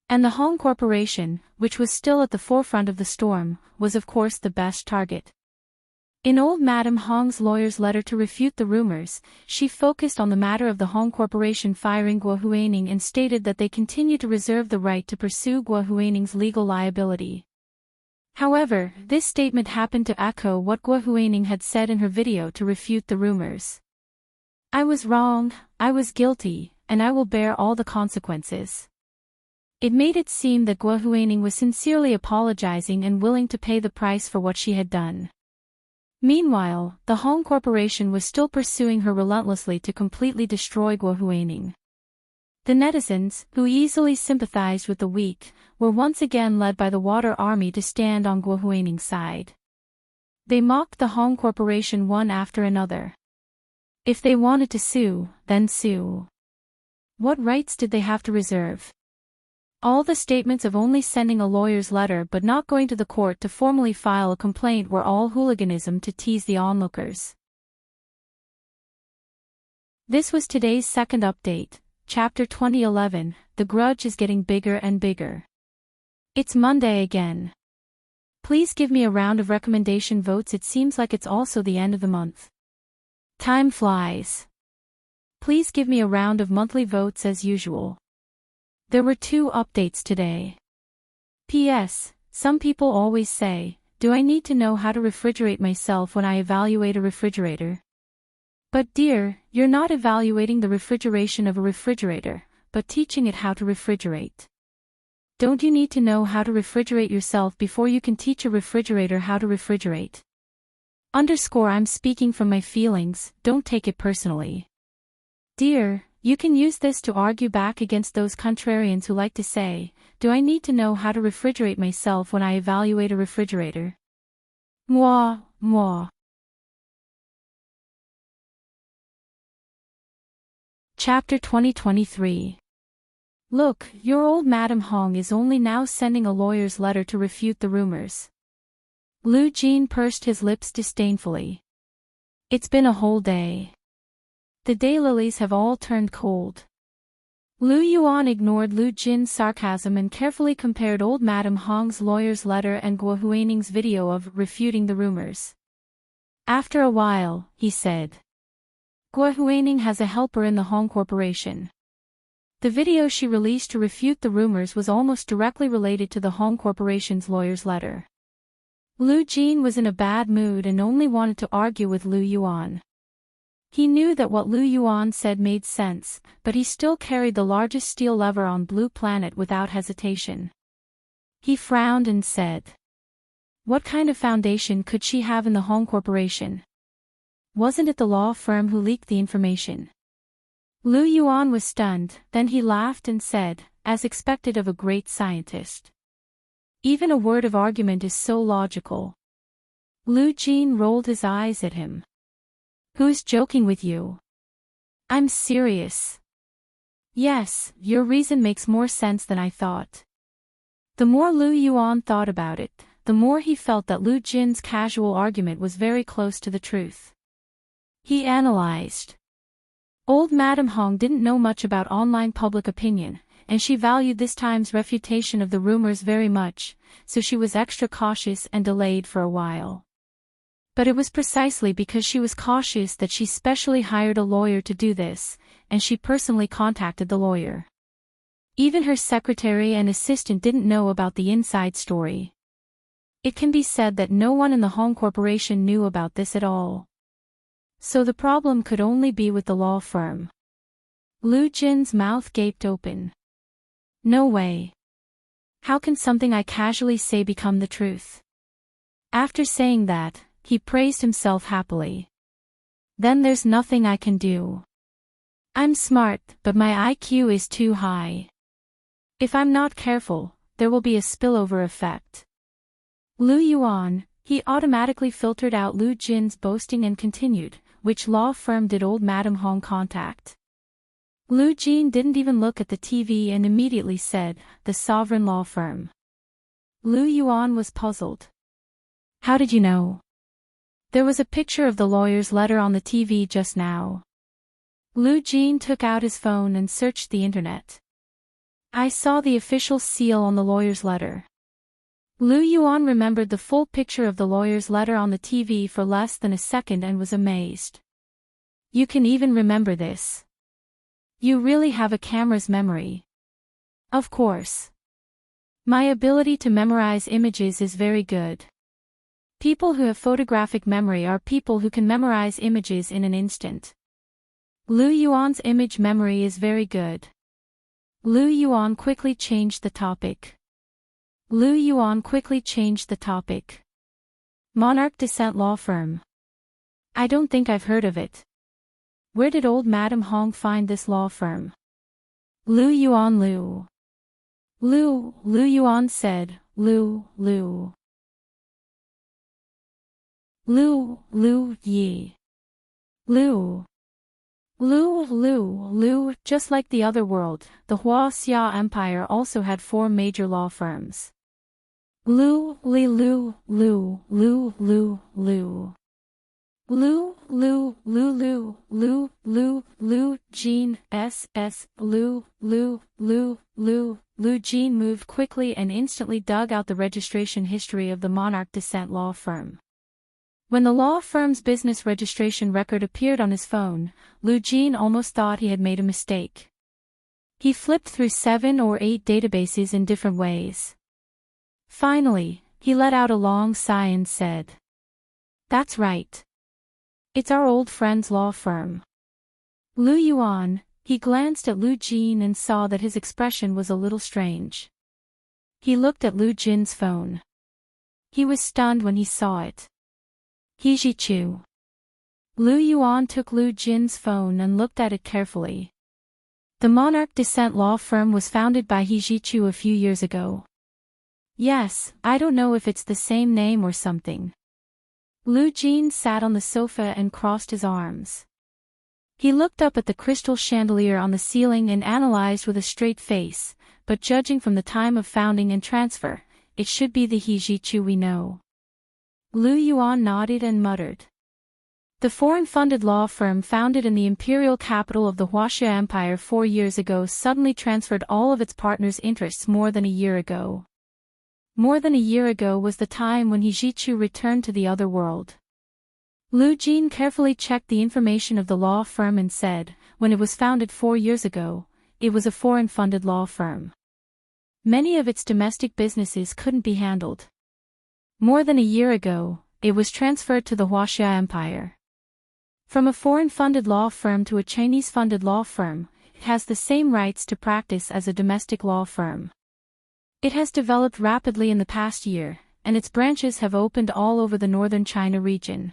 And the Hong Corporation, which was still at the forefront of the storm, was of course the best target. In old Madame Hong's lawyer's letter to refute the rumors, she focused on the matter of the Hong Corporation firing Guo Huaining and stated that they continue to reserve the right to pursue Guo Huaining's legal liability. However, this statement happened to echo what Guo Huaining had said in her video to refute the rumors. I was wrong, I was guilty, and I will bear all the consequences. It made it seem that Guo Huaining was sincerely apologizing and willing to pay the price for what she had done. Meanwhile, the Hong Corporation was still pursuing her relentlessly to completely destroy Guo Huaining. The netizens, who easily sympathized with the weak, were once again led by the Water Army to stand on Guo Huaining's side. They mocked the Hong Corporation one after another. If they wanted to sue, then sue. What rights did they have to reserve? All the statements of only sending a lawyer's letter but not going to the court to formally file a complaint were all hooliganism to tease the onlookers. This was today's second update, Chapter 2011, The Grudge is Getting Bigger and Bigger. It's Monday again. Please give me a round of recommendation votes. It seems like it's also the end of the month. Time flies. Please give me a round of monthly votes as usual. There were 2 updates today. P.S. Some people always say, do I need to know how to refrigerate myself when I evaluate a refrigerator? But dear, you're not evaluating the refrigeration of a refrigerator, but teaching it how to refrigerate. Don't you need to know how to refrigerate yourself before you can teach a refrigerator how to refrigerate? I'm speaking from my feelings, don't take it personally. Dear, you can use this to argue back against those contrarians who like to say, do I need to know how to refrigerate myself when I evaluate a refrigerator? Moi, moi. Chapter 2023. Look, your old Madame Hong is only now sending a lawyer's letter to refute the rumors. Lu Jin pursed his lips disdainfully. It's been a whole day. The daylilies have all turned cold. Lu Yuan ignored Lu Jin's sarcasm and carefully compared old Madame Hong's lawyer's letter and Guo Huaining's video of refuting the rumors. After a while, he said. Guo Huaining has a helper in the Hong Corporation. The video she released to refute the rumors was almost directly related to the Hong Corporation's lawyer's letter. Lu Jin was in a bad mood and only wanted to argue with Lu Yuan. He knew that what Lu Yuan said made sense, but he still carried the largest steel lever on Blue Planet without hesitation. He frowned and said, what kind of foundation could she have in the Hong Corporation? Wasn't it the law firm who leaked the information? Lu Yuan was stunned, then he laughed and said, as expected of a great scientist. Even a word of argument is so logical. Lu Jin rolled his eyes at him. Who's joking with you? I'm serious. Yes, your reason makes more sense than I thought. The more Lu Yuan thought about it, the more he felt that Lu Jin's casual argument was very close to the truth. He analyzed. Old Madame Hong didn't know much about online public opinion, and she valued this time's refutation of the rumors very much, so she was extra cautious and delayed for a while. But it was precisely because she was cautious that she specially hired a lawyer to do this, and she personally contacted the lawyer. Even her secretary and assistant didn't know about the inside story. It can be said that no one in the Hong Corporation knew about this at all. So the problem could only be with the law firm. Lu Jin's mouth gaped open. No way. How can something I casually say become the truth? After saying that, he praised himself happily. Then there's nothing I can do. I'm smart, but my IQ is too high. If I'm not careful, there will be a spillover effect. Lu Yuan, he automatically filtered out Lu Jin's boasting and continued, which law firm did old Madame Hong contact? Lu Jin didn't even look at the TV and immediately said, the sovereign law firm. Lu Yuan was puzzled. How did you know? There was a picture of the lawyer's letter on the TV just now. Lu Jin took out his phone and searched the internet. I saw the official seal on the lawyer's letter. Lu Yuan remembered the full picture of the lawyer's letter on the TV for less than a second and was amazed. You can even remember this. You really have a camera's memory. Of course. My ability to memorize images is very good. People who have photographic memory are people who can memorize images in an instant. Lu Yuan's image memory is very good. Lu Yuan quickly changed the topic. Monarch Descent Law Firm. I don't think I've heard of it. Where did old Madame Hong find this law firm? Lu Yuan said, Lu Yi. Lu, just like the other world, the Huaxia Empire also had 4 major law firms. Lu Jin Lu Jin moved quickly and instantly dug out the registration history of the Monarch Descent law firm. When the law firm's business registration record appeared on his phone, Lu Jin almost thought he had made a mistake. He flipped through 7 or 8 databases in different ways. Finally, he let out a long sigh and said, "That's right. It's our old friend's law firm." Lu Yuan, he glanced at Lu Jin and saw that his expression was a little strange. He looked at Lu Jin's phone. He was stunned when he saw it. He Ji-chu. Lu Yuan took Lu Jin's phone and looked at it carefully. The Monarch Descent law firm was founded by He Ji-chu a few years ago. Yes, I don't know if it's the same name or something. Lu Jin sat on the sofa and crossed his arms. He looked up at the crystal chandelier on the ceiling and analyzed with a straight face, but judging from the time of founding and transfer, it should be the He Ji-chu we know. Lu Yuan nodded and muttered. The foreign-funded law firm founded in the imperial capital of the Huaxia Empire 4 years ago suddenly transferred all of its partners' interests more than a year ago. More than a year ago was the time when He Ji-chu returned to the other world. Lu Jin carefully checked the information of the law firm and said, when it was founded 4 years ago, it was a foreign-funded law firm. Many of its domestic businesses couldn't be handled. More than a year ago, it was transferred to the Huaxia Empire. From a foreign-funded law firm to a Chinese-funded law firm, it has the same rights to practice as a domestic law firm. It has developed rapidly in the past year, and its branches have opened all over the northern China region.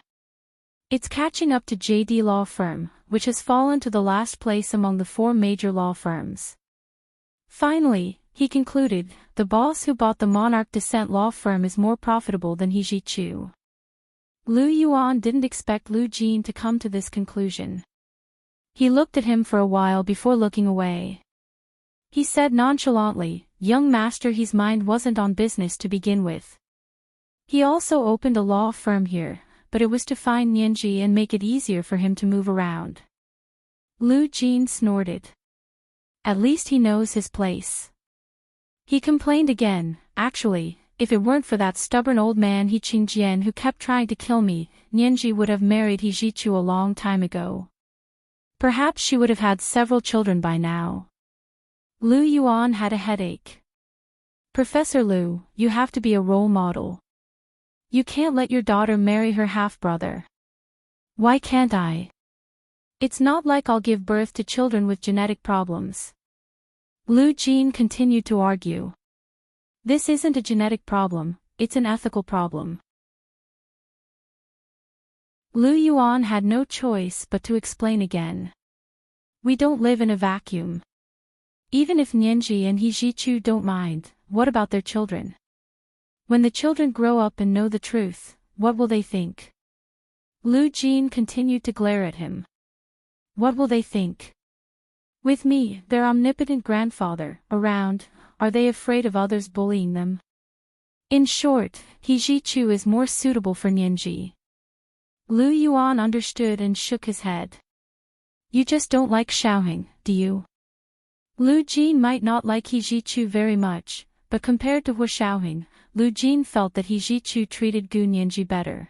It's catching up to JD Law Firm, which has fallen to the last place among the 4 major law firms. Finally, he concluded, the boss who bought the Monarch Descent law firm is more profitable than He Ji-chu. Lu Yuan didn't expect Lu Jin to come to this conclusion. He looked at him for a while before looking away. He said nonchalantly, young master, his mind wasn't on business to begin with. He also opened a law firm here, but it was to find Nianji and make it easier for him to move around. Lu Jin snorted. At least he knows his place. He complained again, actually, if it weren't for that stubborn old man He Qingjian who kept trying to kill me, Nianji would have married He Jichu a long time ago. Perhaps she would have had several children by now. Lu Yuan had a headache. Professor Lu, you have to be a role model. You can't let your daughter marry her half-brother. Why can't I? It's not like I'll give birth to children with genetic problems. Lu Jin continued to argue. This isn't a genetic problem, it's an ethical problem. Lu Yuan had no choice but to explain again. We don't live in a vacuum. Even if Nianji and He Jichu don't mind, what about their children? When the children grow up and know the truth, what will they think? Lu Jin continued to glare at him. What will they think? With me, their omnipotent grandfather, around, are they afraid of others bullying them? In short, He Jichu is more suitable for Nianji. Lu Yuan understood and shook his head. You just don't like Xiaoheng, do you? Lu Jin might not like He Jichu very much, but compared to Hu Xiaoheng, Lu Jin felt that He Jichu treated Gu Nianji better.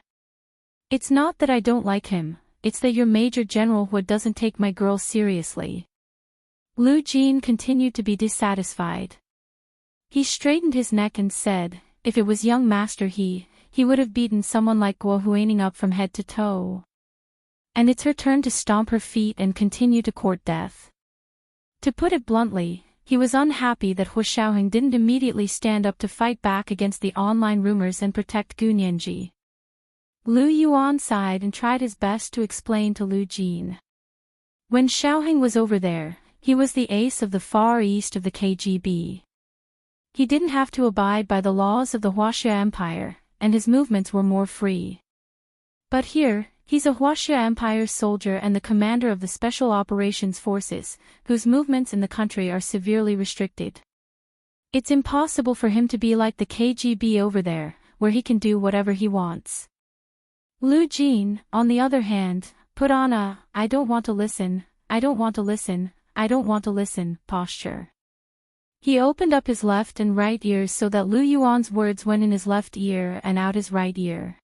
It's not that I don't like him, it's that your Major General Hu doesn't take my girl seriously. Lu Jin continued to be dissatisfied. He straightened his neck and said, if it was young Master he would have beaten someone like Guo Huining up from head to toe. And it's her turn to stomp her feet and continue to court death. To put it bluntly, he was unhappy that Hu Xiaoheng didn't immediately stand up to fight back against the online rumors and protect Gu Nianji. Lu Yuan sighed and tried his best to explain to Lu Jin. When Xiaoheng was over there, he was the ace of the Far East of the KGB. He didn't have to abide by the laws of the Huaxia Empire, and his movements were more free. But here, he's a Huaxia Empire soldier and the commander of the Special Operations Forces, whose movements in the country are severely restricted. It's impossible for him to be like the KGB over there, where he can do whatever he wants. Lu Jin, on the other hand, put on a, I don't want to listen, I don't want to listen, I don't want to listen, posture. He opened up his left and right ears so that Lu Yuan's words went in his left ear and out his right ear.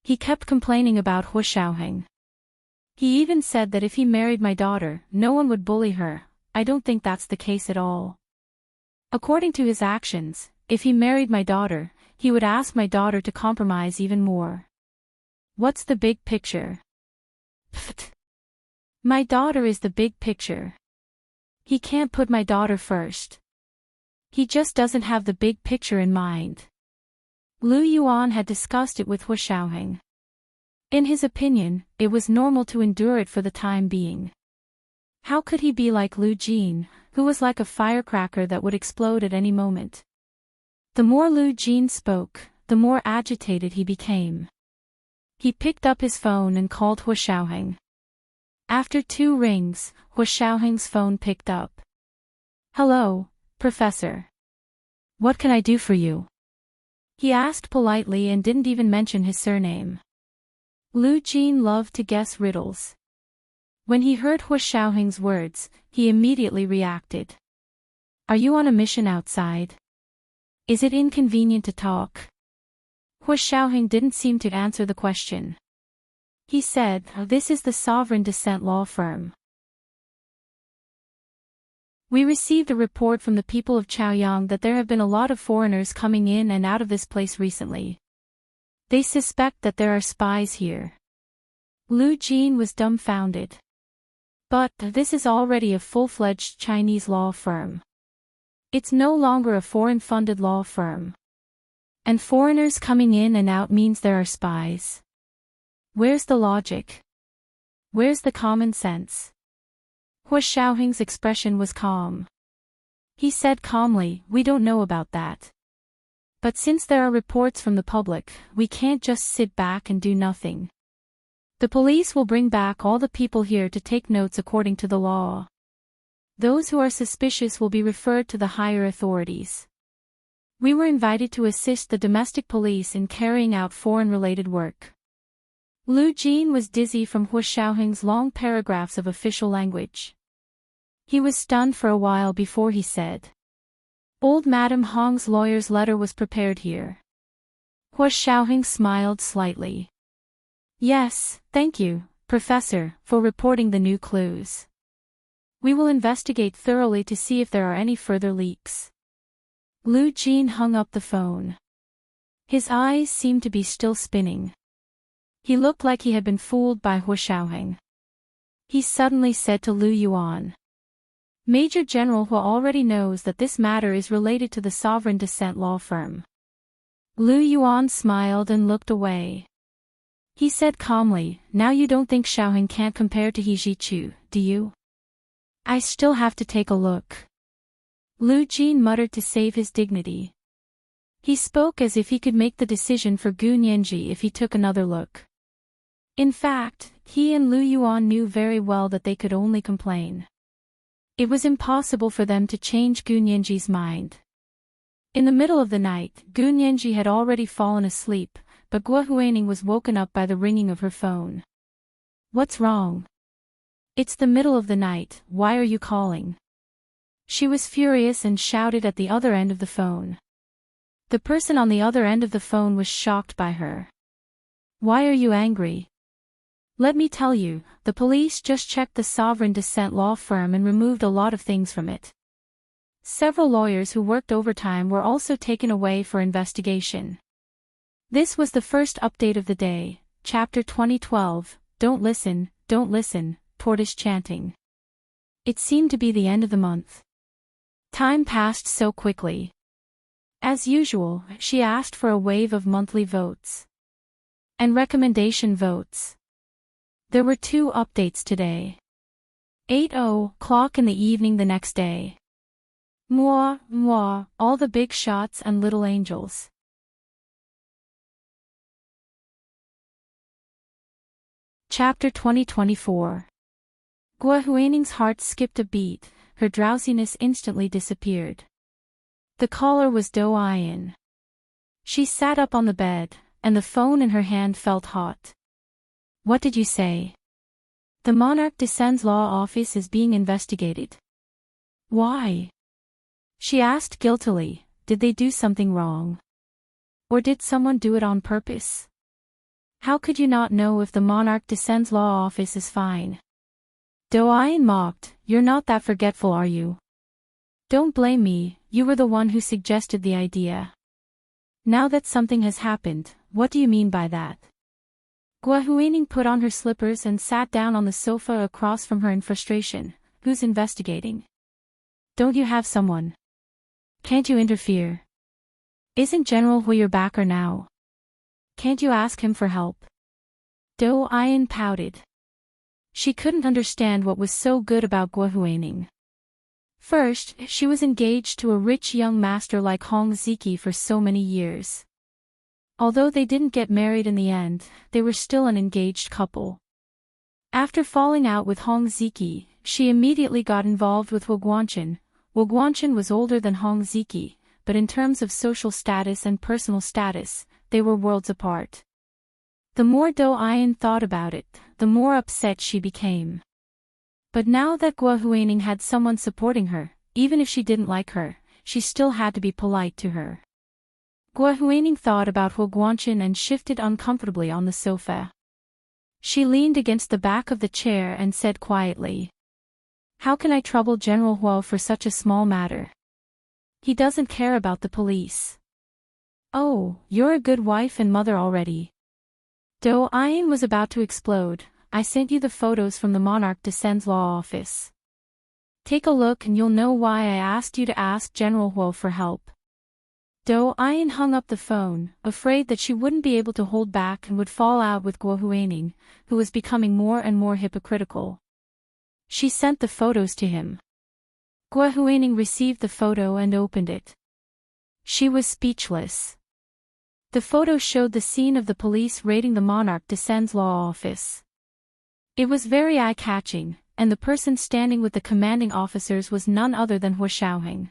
He kept complaining about Hu Xiaoheng. He even said that if he married my daughter, no one would bully her. I don't think that's the case at all. According to his actions, if he married my daughter, he would ask my daughter to compromise even more. What's the big picture? Pfft. My daughter is the big picture. He can't put my daughter first. He just doesn't have the big picture in mind. Lu Yuan had discussed it with Hu Xiaoheng. In his opinion, it was normal to endure it for the time being. How could he be like Lu Jin, who was like a firecracker that would explode at any moment? The more Lu Jin spoke, the more agitated he became. He picked up his phone and called Hu Xiaoheng. After 2 rings, Hu Xiaoheng's phone picked up. Hello, Professor. What can I do for you? He asked politely and didn't even mention his surname. Lu Jin loved to guess riddles. When he heard Hu Xiaoheng's words, he immediately reacted. Are you on a mission outside? Is it inconvenient to talk? Hu Xiaoheng didn't seem to answer the question. He said, this is the Sovereign Descent Law Firm. We received a report from the people of Chaoyang that there have been a lot of foreigners coming in and out of this place recently. They suspect that there are spies here. Lu Jin was dumbfounded. But this is already a full-fledged Chinese law firm. It's no longer a foreign-funded law firm. And foreigners coming in and out means there are spies. Where's the logic? Where's the common sense? Hu Xiaoheng's expression was calm. He said calmly, we don't know about that. But since there are reports from the public, we can't just sit back and do nothing. The police will bring back all the people here to take notes according to the law. Those who are suspicious will be referred to the higher authorities. We were invited to assist the domestic police in carrying out foreign-related work. Lu Jin was dizzy from Hua Xiaoheng's long paragraphs of official language. He was stunned for a while before he said, "Old Madam Hong's lawyer's letter was prepared here." Hua Xiaoheng smiled slightly. "Yes, thank you, Professor, for reporting the new clues. We will investigate thoroughly to see if there are any further leaks." Lu Jin hung up the phone. His eyes seemed to be still spinning. He looked like he had been fooled by Hua Xiaoheng. He suddenly said to Lu Yuan, "Major General Hua already knows that this matter is related to the sovereign descent law firm." Lu Yuan smiled and looked away. He said calmly, "Now you don't think Xiaoheng can't compare to He Zhichu, do you?" "I still have to take a look." Lu Jin muttered to save his dignity. He spoke as if he could make the decision for Gu Nianji if he took another look. In fact, he and Lu Yuan knew very well that they could only complain. It was impossible for them to change Gu Nianji's mind. In the middle of the night, Gu Nianji had already fallen asleep, but Guo Huaining was woken up by the ringing of her phone. "What's wrong?" "It's the middle of the night, why are you calling?" She was furious and shouted at the other end of the phone. The person on the other end of the phone was shocked by her. "Why are you angry?" "Let me tell you, the police just checked the sovereign descent law firm and removed a lot of things from it. Several lawyers who worked overtime were also taken away for investigation." This was the first update of the day, Chapter 2012, Don't Listen, Tortoise Chanting. It seemed to be the end of the month. Time passed so quickly. As usual, she asked for a wave of monthly votes and recommendation votes. There were 2 updates today. 8:00 in the evening the next day. Mwah, all the big shots and little angels. Chapter 2024. Guo Huaning's heart skipped a beat, her drowsiness instantly disappeared. The caller was Do Ayan. She sat up on the bed, and the phone in her hand felt hot. "What did you say?" "The Monarch Descend's law office is being investigated." "Why?" She asked guiltily, did they do something wrong? Or did someone do it on purpose? How could you not know if the Monarch Descend's law office is fine? Do Ayan mocked, "You're not that forgetful, are you? Don't blame me, you were the one who suggested the idea. Now that something has happened, what do you mean by that?" Guo Huaining put on her slippers and sat down on the sofa across from her in frustration. "Who's investigating? Don't you have someone? Can't you interfere? Isn't General Hu your backer now? Can't you ask him for help?" Do Ayan pouted. She couldn't understand what was so good about Guo Huaining. First, she was engaged to a rich young master like Hong Ziki for so many years. Although they didn't get married in the end, they were still an engaged couple. After falling out with Hong Ziki, she immediately got involved with Wu Guanchen. Wu Guanchen was older than Hong Ziki, but in terms of social status and personal status, they were worlds apart. The more Do Ayan thought about it, the more upset she became. But now that Guo Huaining had someone supporting her, even if she didn't like her, she still had to be polite to her. Guo Huaining thought about Wu Guanchen and shifted uncomfortably on the sofa. She leaned against the back of the chair and said quietly, "How can I trouble General Huo for such a small matter? He doesn't care about the police." "Oh, you're a good wife and mother already." Do Ayan was about to explode. "I sent you the photos from the Monarch Descend's law office. Take a look and you'll know why I asked you to ask General Huo for help." Do Ayan hung up the phone, afraid that she wouldn't be able to hold back and would fall out with Guo Huaining, who was becoming more and more hypocritical. She sent the photos to him. Guo Huaining received the photo and opened it. She was speechless. The photo showed the scene of the police raiding the Monarch Descend's law office. It was very eye-catching, and the person standing with the commanding officers was none other than Hua Xiaoheng.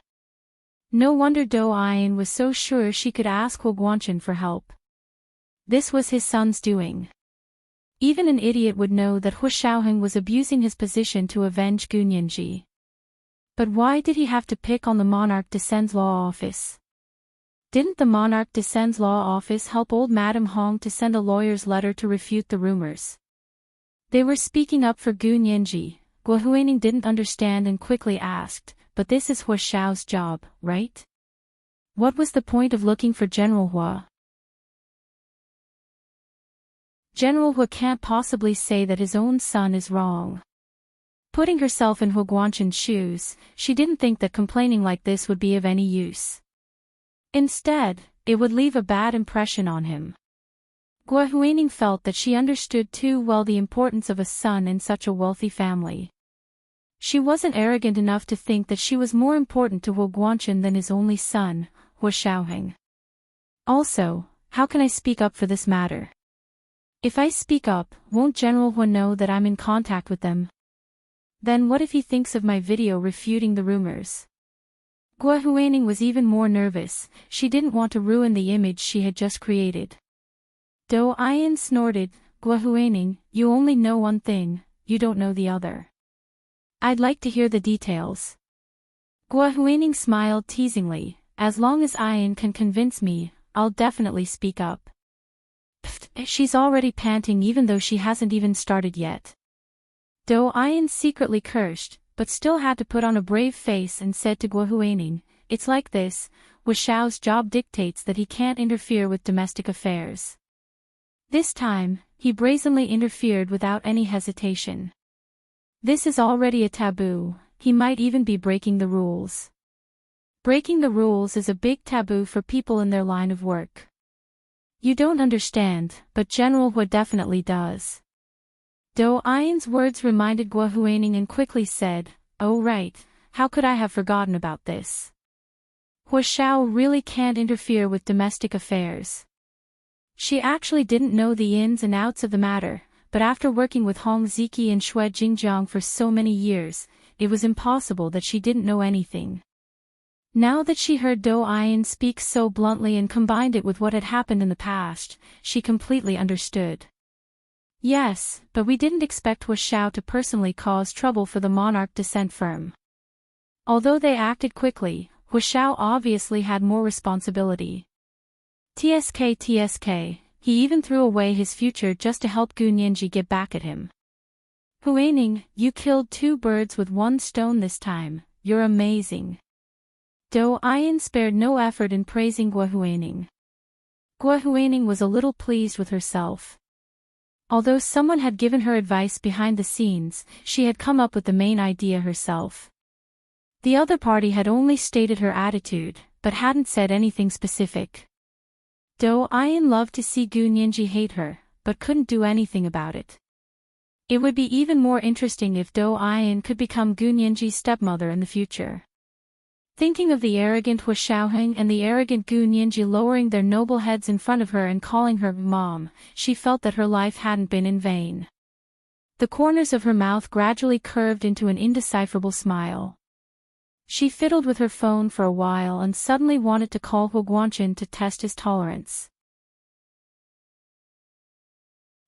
No wonder Do Ayin was so sure she could ask Hua Guanchen for help. This was his son's doing. Even an idiot would know that Hua Xiaoheng was abusing his position to avenge Gu Nianji. But why did he have to pick on the Monarch Descend's law office? Didn't the Monarch Descend's law office help old Madame Hong to send a lawyer's letter to refute the rumors? They were speaking up for Gu Nianji. Guo Huining didn't understand and quickly asked, but this is Hua Xiao's job, right? What was the point of looking for General Hua? General Hua can't possibly say that his own son is wrong. Putting herself in Hua Guanchen's shoes, she didn't think that complaining like this would be of any use. Instead, it would leave a bad impression on him. Guo Huining felt that she understood too well the importance of a son in such a wealthy family. She wasn't arrogant enough to think that she was more important to Hua Guanchen than his only son, Hua Xiaoheng. Also, how can I speak up for this matter? If I speak up, won't General Hua know that I'm in contact with them? Then what if he thinks of my video refuting the rumors? Guo Huining was even more nervous. She didn't want to ruin the image she had just created. Do Ayin snorted, Guo Huining, you only know one thing, you don't know the other. I'd like to hear the details. Guo Huining smiled teasingly, as long as Ayin can convince me, I'll definitely speak up. Pfft, she's already panting even though she hasn't even started yet. Do Ayin secretly cursed, but still had to put on a brave face and said to Guo Huining, it's like this, Hua Xiao's job dictates that he can't interfere with domestic affairs. This time, he brazenly interfered without any hesitation. This is already a taboo, he might even be breaking the rules. Breaking the rules is a big taboo for people in their line of work. You don't understand, but General Hua definitely does. Do Ayin's words reminded Guo Huining and quickly said, oh right, how could I have forgotten about this? Hua Xiao really can't interfere with domestic affairs. She actually didn't know the ins and outs of the matter, but after working with Hong Ziki and Xue Jingjiang for so many years, it was impossible that she didn't know anything. Now that she heard Do Ayin speak so bluntly and combined it with what had happened in the past, she completely understood. Yes, but we didn't expect Hua Xiao to personally cause trouble for the Monarch Descent firm. Although they acted quickly, Hua Xiao obviously had more responsibility. TSK, he even threw away his future just to help Gu Nianji get back at him. Huining, you killed 2 birds with 1 stone this time, you're amazing. Do Ayin spared no effort in praising Guo Huining. Guo Huining was a little pleased with herself. Although someone had given her advice behind the scenes, she had come up with the main idea herself. The other party had only stated her attitude, but hadn't said anything specific. Do Ayin loved to see Gu Nianji hate her, but couldn't do anything about it. It would be even more interesting if Do Ayin could become Gu Nianji's stepmother in the future. Thinking of the arrogant Hua Xiaoheng and the arrogant Gu Nianji lowering their noble heads in front of her and calling her mom, she felt that her life hadn't been in vain. The corners of her mouth gradually curved into an indecipherable smile. She fiddled with her phone for a while and suddenly wanted to call Hua Guanchen to test his tolerance.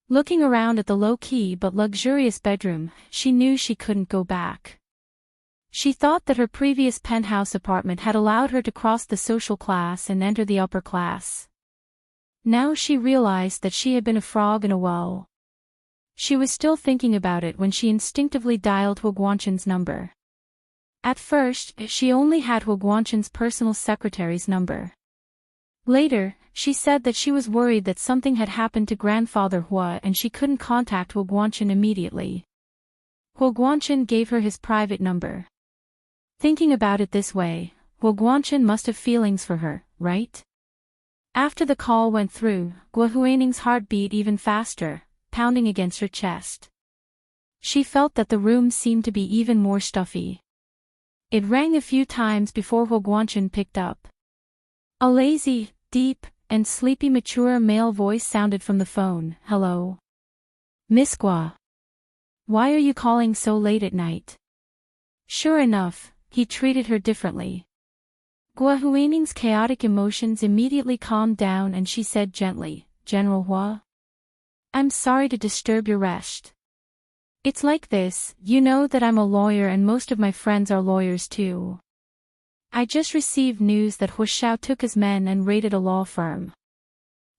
Looking around at the low-key but luxurious bedroom, she knew she couldn't go back. She thought that her previous penthouse apartment had allowed her to cross the social class and enter the upper class. Now she realized that she had been a frog in a well. She was still thinking about it when she instinctively dialed Hua Guanchen's number. At first, she only had Hua Guanchen's personal secretary's number. Later, she said that she was worried that something had happened to grandfather Hua and she couldn't contact Hua Guanchen immediately. Hua Guanchen gave her his private number. Thinking about it this way, Hua Guanchen must have feelings for her, right? After the call went through, Guo Huining's heart beat even faster, pounding against her chest. She felt that the room seemed to be even more stuffy. It rang a few times before Hua Guanchen picked up. A lazy, deep, and sleepy mature male voice sounded from the phone. Hello? Miss Guo. Why are you calling so late at night? Sure enough, he treated her differently. Gua Huining's chaotic emotions immediately calmed down and she said gently, General Hua? I'm sorry to disturb your rest. It's like this, you know that I'm a lawyer and most of my friends are lawyers too. I just received news that Hua Xiao took his men and raided a law firm.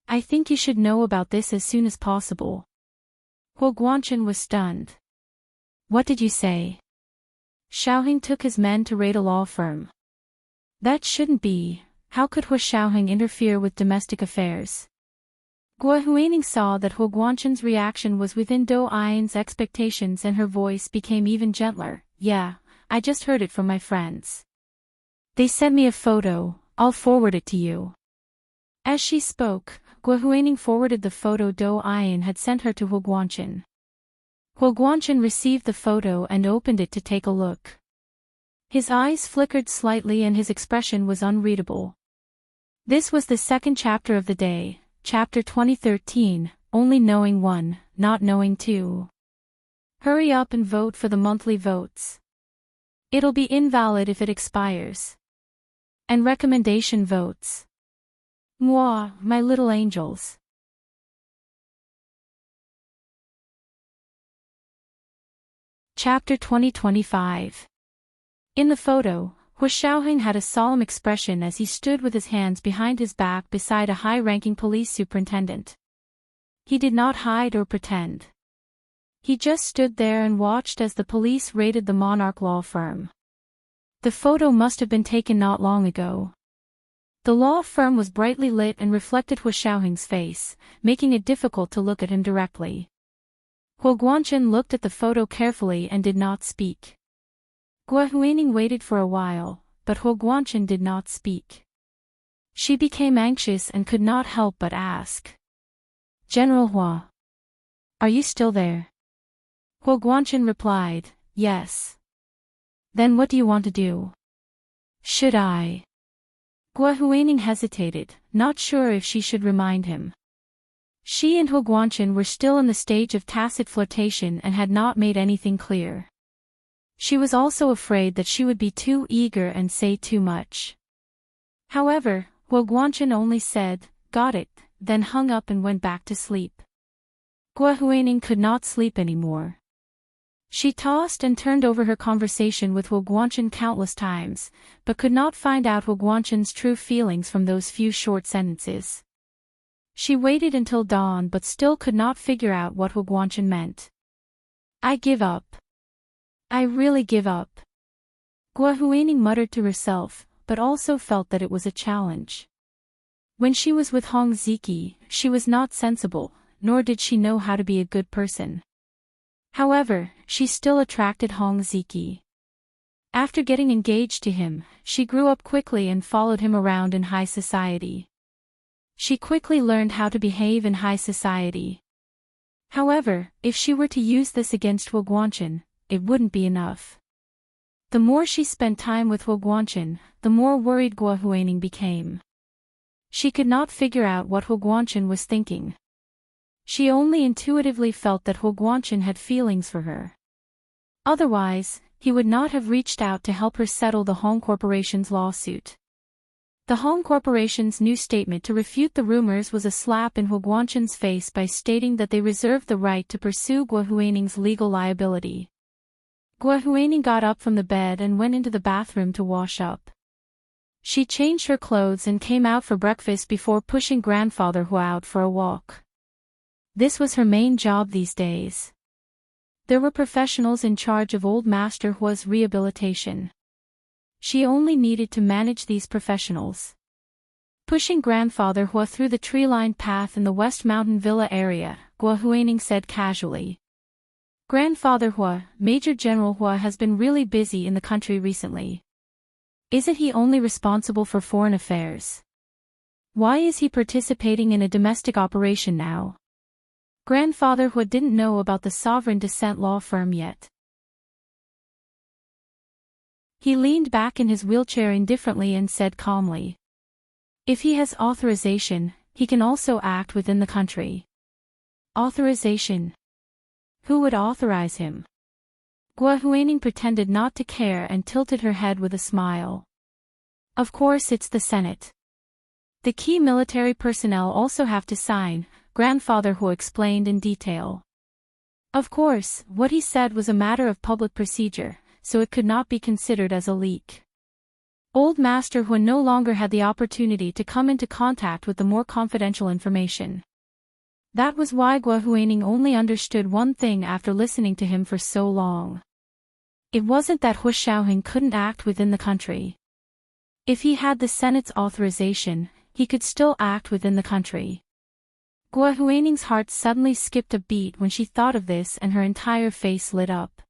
I think you should know about this as soon as possible. Hua Guanchen was stunned. What did you say? Xiaoheng took his men to raid a law firm. That shouldn't be. How could Hua Xiaoheng interfere with domestic affairs? Gua Huining saw that Hua Guanchen's reaction was within Do Ain's expectations and her voice became even gentler. Yeah, I just heard it from my friends. They sent me a photo, I'll forward it to you. As she spoke, Gua Huining forwarded the photo Do Ain had sent her to Hua Guanchen. Hua Guanchen received the photo and opened it to take a look. His eyes flickered slightly and his expression was unreadable. This was the second chapter of the day, chapter 2013, only knowing 1, not knowing 2. Hurry up and vote for the monthly votes. It'll be invalid if it expires. And recommendation votes. Mwah, my little angels. Chapter 2025. In the photo, Hua Xiaoheng had a solemn expression as he stood with his hands behind his back beside a high-ranking police superintendent. He did not hide or pretend. He just stood there and watched as the police raided the Monarch law firm. The photo must have been taken not long ago. The law firm was brightly lit and reflected Hua Xiaoheng's face, making it difficult to look at him directly. Hua Guanchen looked at the photo carefully and did not speak. Gua Huining waited for a while, but Hua Guanchen did not speak. She became anxious and could not help but ask. General Hua. Are you still there? Hua Guanchen replied, yes. Then what do you want to do? Should I? Gua Huining hesitated, not sure if she should remind him. She and Hua Guanchen were still in the stage of tacit flirtation and had not made anything clear. She was also afraid that she would be too eager and say too much. However, Hua Guanchen only said, got it, then hung up and went back to sleep. Gua Huining could not sleep anymore. She tossed and turned over her conversation with Hua Guanchen countless times, but could not find out Hua Guanchen's true feelings from those few short sentences. She waited until dawn but still could not figure out what Hua Guanchen meant. I give up. I really give up. Gua Huining muttered to herself, but also felt that it was a challenge. When she was with Hong Ziki, she was not sensible, nor did she know how to be a good person. However, she still attracted Hong Ziki. After getting engaged to him, she grew up quickly and followed him around in high society. She quickly learned how to behave in high society. However, if she were to use this against Hua Guanchen, it wouldn't be enough. The more she spent time with Hua Guanchen, the more worried Gua Huining became. She could not figure out what Hua Guanchen was thinking. She only intuitively felt that Hua Guanchen had feelings for her. Otherwise, he would not have reached out to help her settle the Hong Corporation's lawsuit. The Hong Corporation's new statement to refute the rumors was a slap in Hua Guanchen's face by stating that they reserved the right to pursue Gua Huining's legal liability. Gua Huining got up from the bed and went into the bathroom to wash up. She changed her clothes and came out for breakfast before pushing grandfather Hua out for a walk. This was her main job these days. There were professionals in charge of old Master Hua's rehabilitation. She only needed to manage these professionals. Pushing grandfather Hua through the tree-lined path in the West Mountain Villa area, Gua Huining said casually. Grandfather Hua, Major General Hua has been really busy in the country recently. Isn't he only responsible for foreign affairs? Why is he participating in a domestic operation now? Grandfather Hua didn't know about the sovereign descent law firm yet. He leaned back in his wheelchair indifferently and said calmly. If he has authorization, he can also act within the country. Authorization? Who would authorize him? Gua Huining pretended not to care and tilted her head with a smile. Of course it's the Senate. The key military personnel also have to sign, Grandfather Hu explained in detail. Of course, what he said was a matter of public procedure, so it could not be considered as a leak. Old Master Hu no longer had the opportunity to come into contact with the more confidential information. That was why Gua Huining only understood one thing after listening to him for so long. It wasn't that Hu Shaoheng couldn't act within the country. If he had the Senate's authorization, he could still act within the country. Gua Huining's heart suddenly skipped a beat when she thought of this, and her entire face lit up.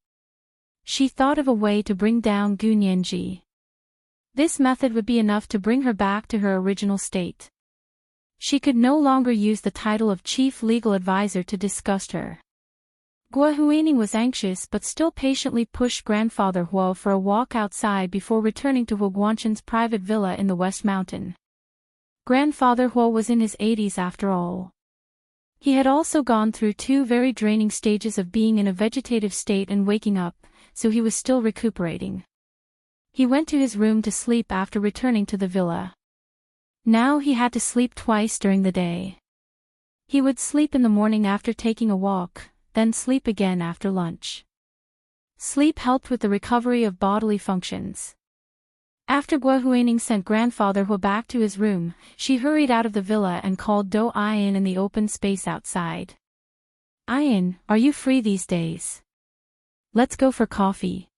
She thought of a way to bring down Gu Nianji. This method would be enough to bring her back to her original state. She could no longer use the title of Chief Legal Advisor to disgust her. Gua Huining was anxious but still patiently pushed Grandfather Huo for a walk outside before returning to Hu Guanchen's private villa in the West Mountain. Grandfather Huo was in his 80s after all. He had also gone through 2 very draining stages of being in a vegetative state and waking up, so he was still recuperating. He went to his room to sleep after returning to the villa. Now he had to sleep twice during the day. He would sleep in the morning after taking a walk, then sleep again after lunch. Sleep helped with the recovery of bodily functions. After Gua Huining sent Grandfather Hu back to his room, she hurried out of the villa and called Do Ayin in the open space outside. Ayin, are you free these days? Let's go for coffee.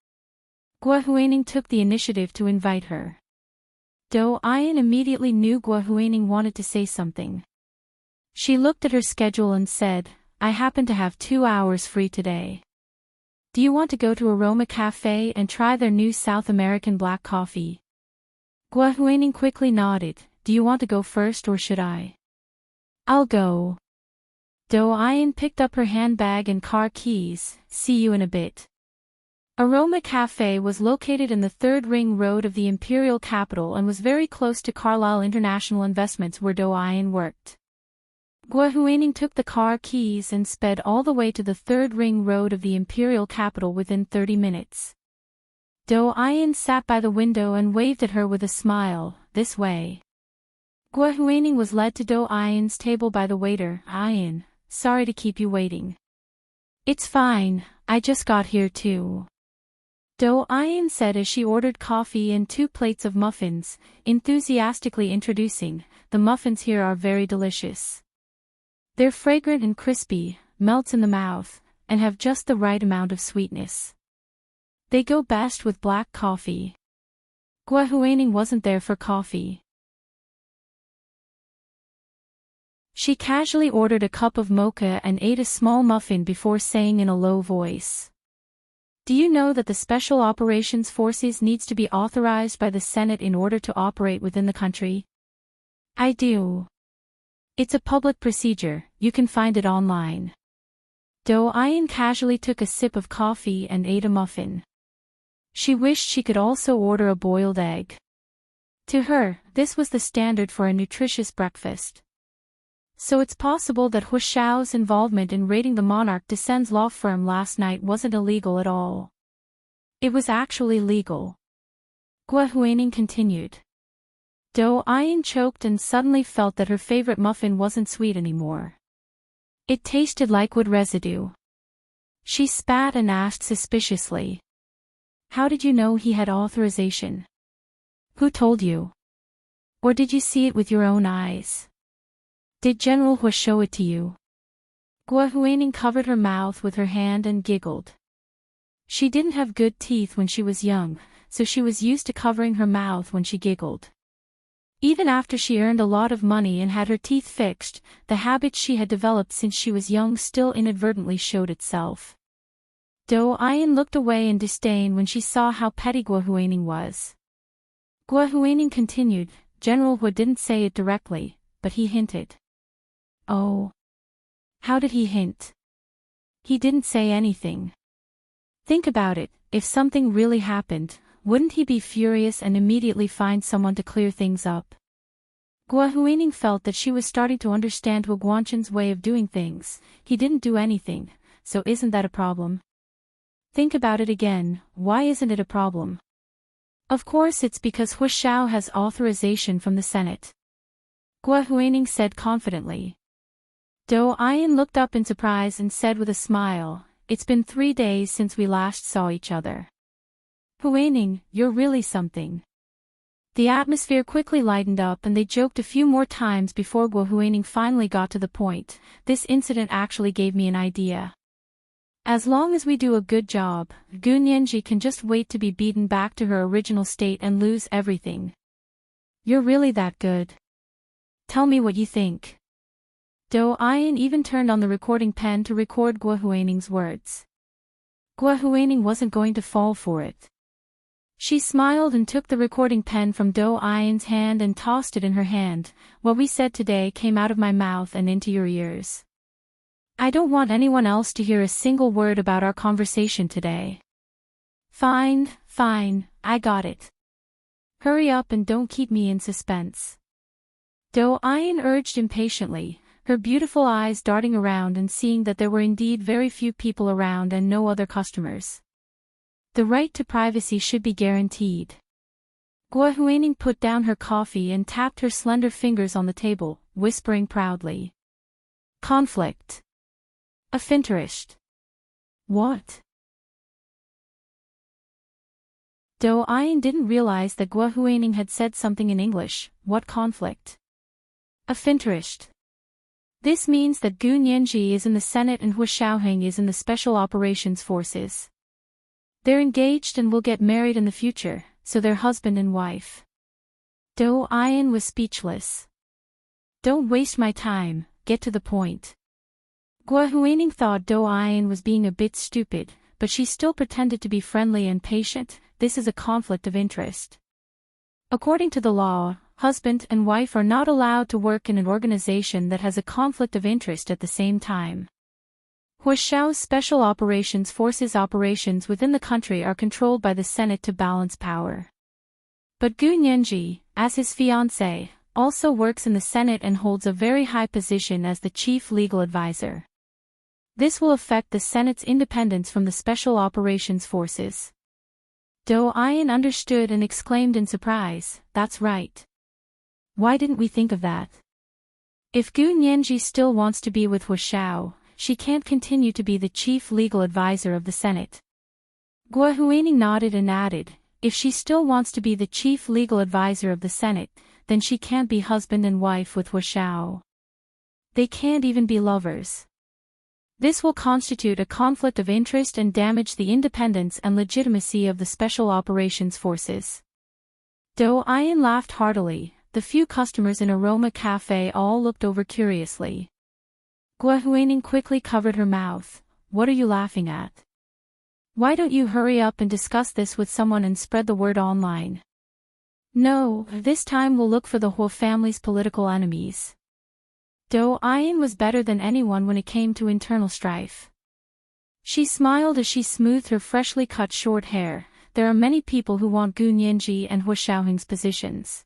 Gua Huining took the initiative to invite her. Do Ayin immediately knew Gua Huining wanted to say something. She looked at her schedule and said, I happen to have 2 hours free today. Do you want to go to Aroma Cafe and try their new South American black coffee? Gua Huining quickly nodded. Do you want to go first or should I? I'll go. Do Ayin picked up her handbag and car keys. See you in a bit. Aroma Cafe was located in the 3rd ring road of the imperial capital and was very close to Carlyle International Investments where Do Ayin worked. Gua Huining took the car keys and sped all the way to the 3rd ring road of the imperial capital within 30 minutes. Do Ayin sat by the window and waved at her with a smile, this way. Gua Huining was led to Do Ayin's table by the waiter. Ayin, sorry to keep you waiting. It's fine, I just got here too. Do Ayin said as she ordered coffee and 2 plates of muffins, enthusiastically introducing, the muffins here are very delicious. They're fragrant and crispy, melts in the mouth, and have just the right amount of sweetness. They go best with black coffee. Gua Huining wasn't there for coffee. She casually ordered a cup of mocha and ate a small muffin before saying in a low voice. Do you know that the Special Operations Forces needs to be authorized by the Senate in order to operate within the country? I do. It's a public procedure, you can find it online. Do Ayin casually took a sip of coffee and ate a muffin. She wished she could also order a boiled egg. To her, this was the standard for a nutritious breakfast. So it's possible that Hu Shao's involvement in raiding the Monarch Descends law firm last night wasn't illegal at all. It was actually legal. Gua Huining continued. Do Ayin choked and suddenly felt that her favorite muffin wasn't sweet anymore. It tasted like wood residue. She spat and asked suspiciously. How did you know he had authorization? Who told you? Or did you see it with your own eyes? Did General Hu show it to you? Gua Huining covered her mouth with her hand and giggled. She didn't have good teeth when she was young, so she was used to covering her mouth when she giggled. Even after she earned a lot of money and had her teeth fixed, the habit she had developed since she was young still inadvertently showed itself. Do Ayin looked away in disdain when she saw how petty Gua Huining was. Gua Huining continued, General Hu didn't say it directly, but he hinted. Oh. How did he hint? He didn't say anything. Think about it, if something really happened, wouldn't he be furious and immediately find someone to clear things up? Gua Huining felt that she was starting to understand Hu Guanchen's way of doing things. He didn't do anything, so isn't that a problem? Think about it again, why isn't it a problem? Of course it's because Hu Xiao has authorization from the Senate. Guo Huining said confidently. Dou Ayan looked up in surprise and said with a smile, "It's been 3 days since we last saw each other. Huining, you're really something." The atmosphere quickly lightened up and they joked a few more times before Guo Huining finally got to the point. "This incident actually gave me an idea. As long as we do a good job, Gu Nianji can just wait to be beaten back to her original state and lose everything." "You're really that good? Tell me what you think." Dou Ayan even turned on the recording pen to record Guo Huining's words. Guo Huining wasn't going to fall for it. She smiled and took the recording pen from Dou Ayan's hand and tossed it in her hand. "What we said today came out of my mouth and into your ears. I don't want anyone else to hear a single word about our conversation today." Fine, I got it. Hurry up and don't keep me in suspense." Dou Ayan urged impatiently, her beautiful eyes darting around and seeing that there were indeed very few people around and no other customers. The right to privacy should be guaranteed. Guo Huining put down her coffee and tapped her slender fingers on the table, whispering proudly. "Conflict. Of interest. What?" Dou Ayan didn't realize that Guo Huining had said something in English. What conflict? Of interest. This means that Gu Nianji is in the Senate and Hu Xiaoheng is in the Special Operations Forces. They're engaged and will get married in the future, so they're husband and wife. Dou Ayan was speechless. "Don't waste my time, get to the point." Guo Huining thought Dou Ayan was being a bit stupid, but she still pretended to be friendly and patient. "This is a conflict of interest. According to the law, husband and wife are not allowed to work in an organization that has a conflict of interest at the same time. Hu Xiao's Special Operations Forces operations within the country are controlled by the Senate to balance power. But Gu Nianji, as his fiancé, also works in the Senate and holds a very high position as the chief legal advisor. This will affect the Senate's independence from the Special Operations Forces." Dou Ayan understood and exclaimed in surprise, "That's right. Why didn't we think of that? If Gu Nianji still wants to be with Hu Xiao, she can't continue to be the chief legal advisor of the Senate." Guo Huining nodded and added, "If she still wants to be the chief legal advisor of the Senate, then she can't be husband and wife with Hu Xiao. They can't even be lovers. This will constitute a conflict of interest and damage the independence and legitimacy of the Special Operations Forces." Dou Ayan laughed heartily. The few customers in Aroma Cafe all looked over curiously. Guo Huining quickly covered her mouth. "What are you laughing at? Why don't you hurry up and discuss this with someone and spread the word online?" "No, this time we'll look for the Hu family's political enemies." Dou Ayan was better than anyone when it came to internal strife. She smiled as she smoothed her freshly cut short hair. "There are many people who want Gu Nianji and Hu Xiaoheng's positions.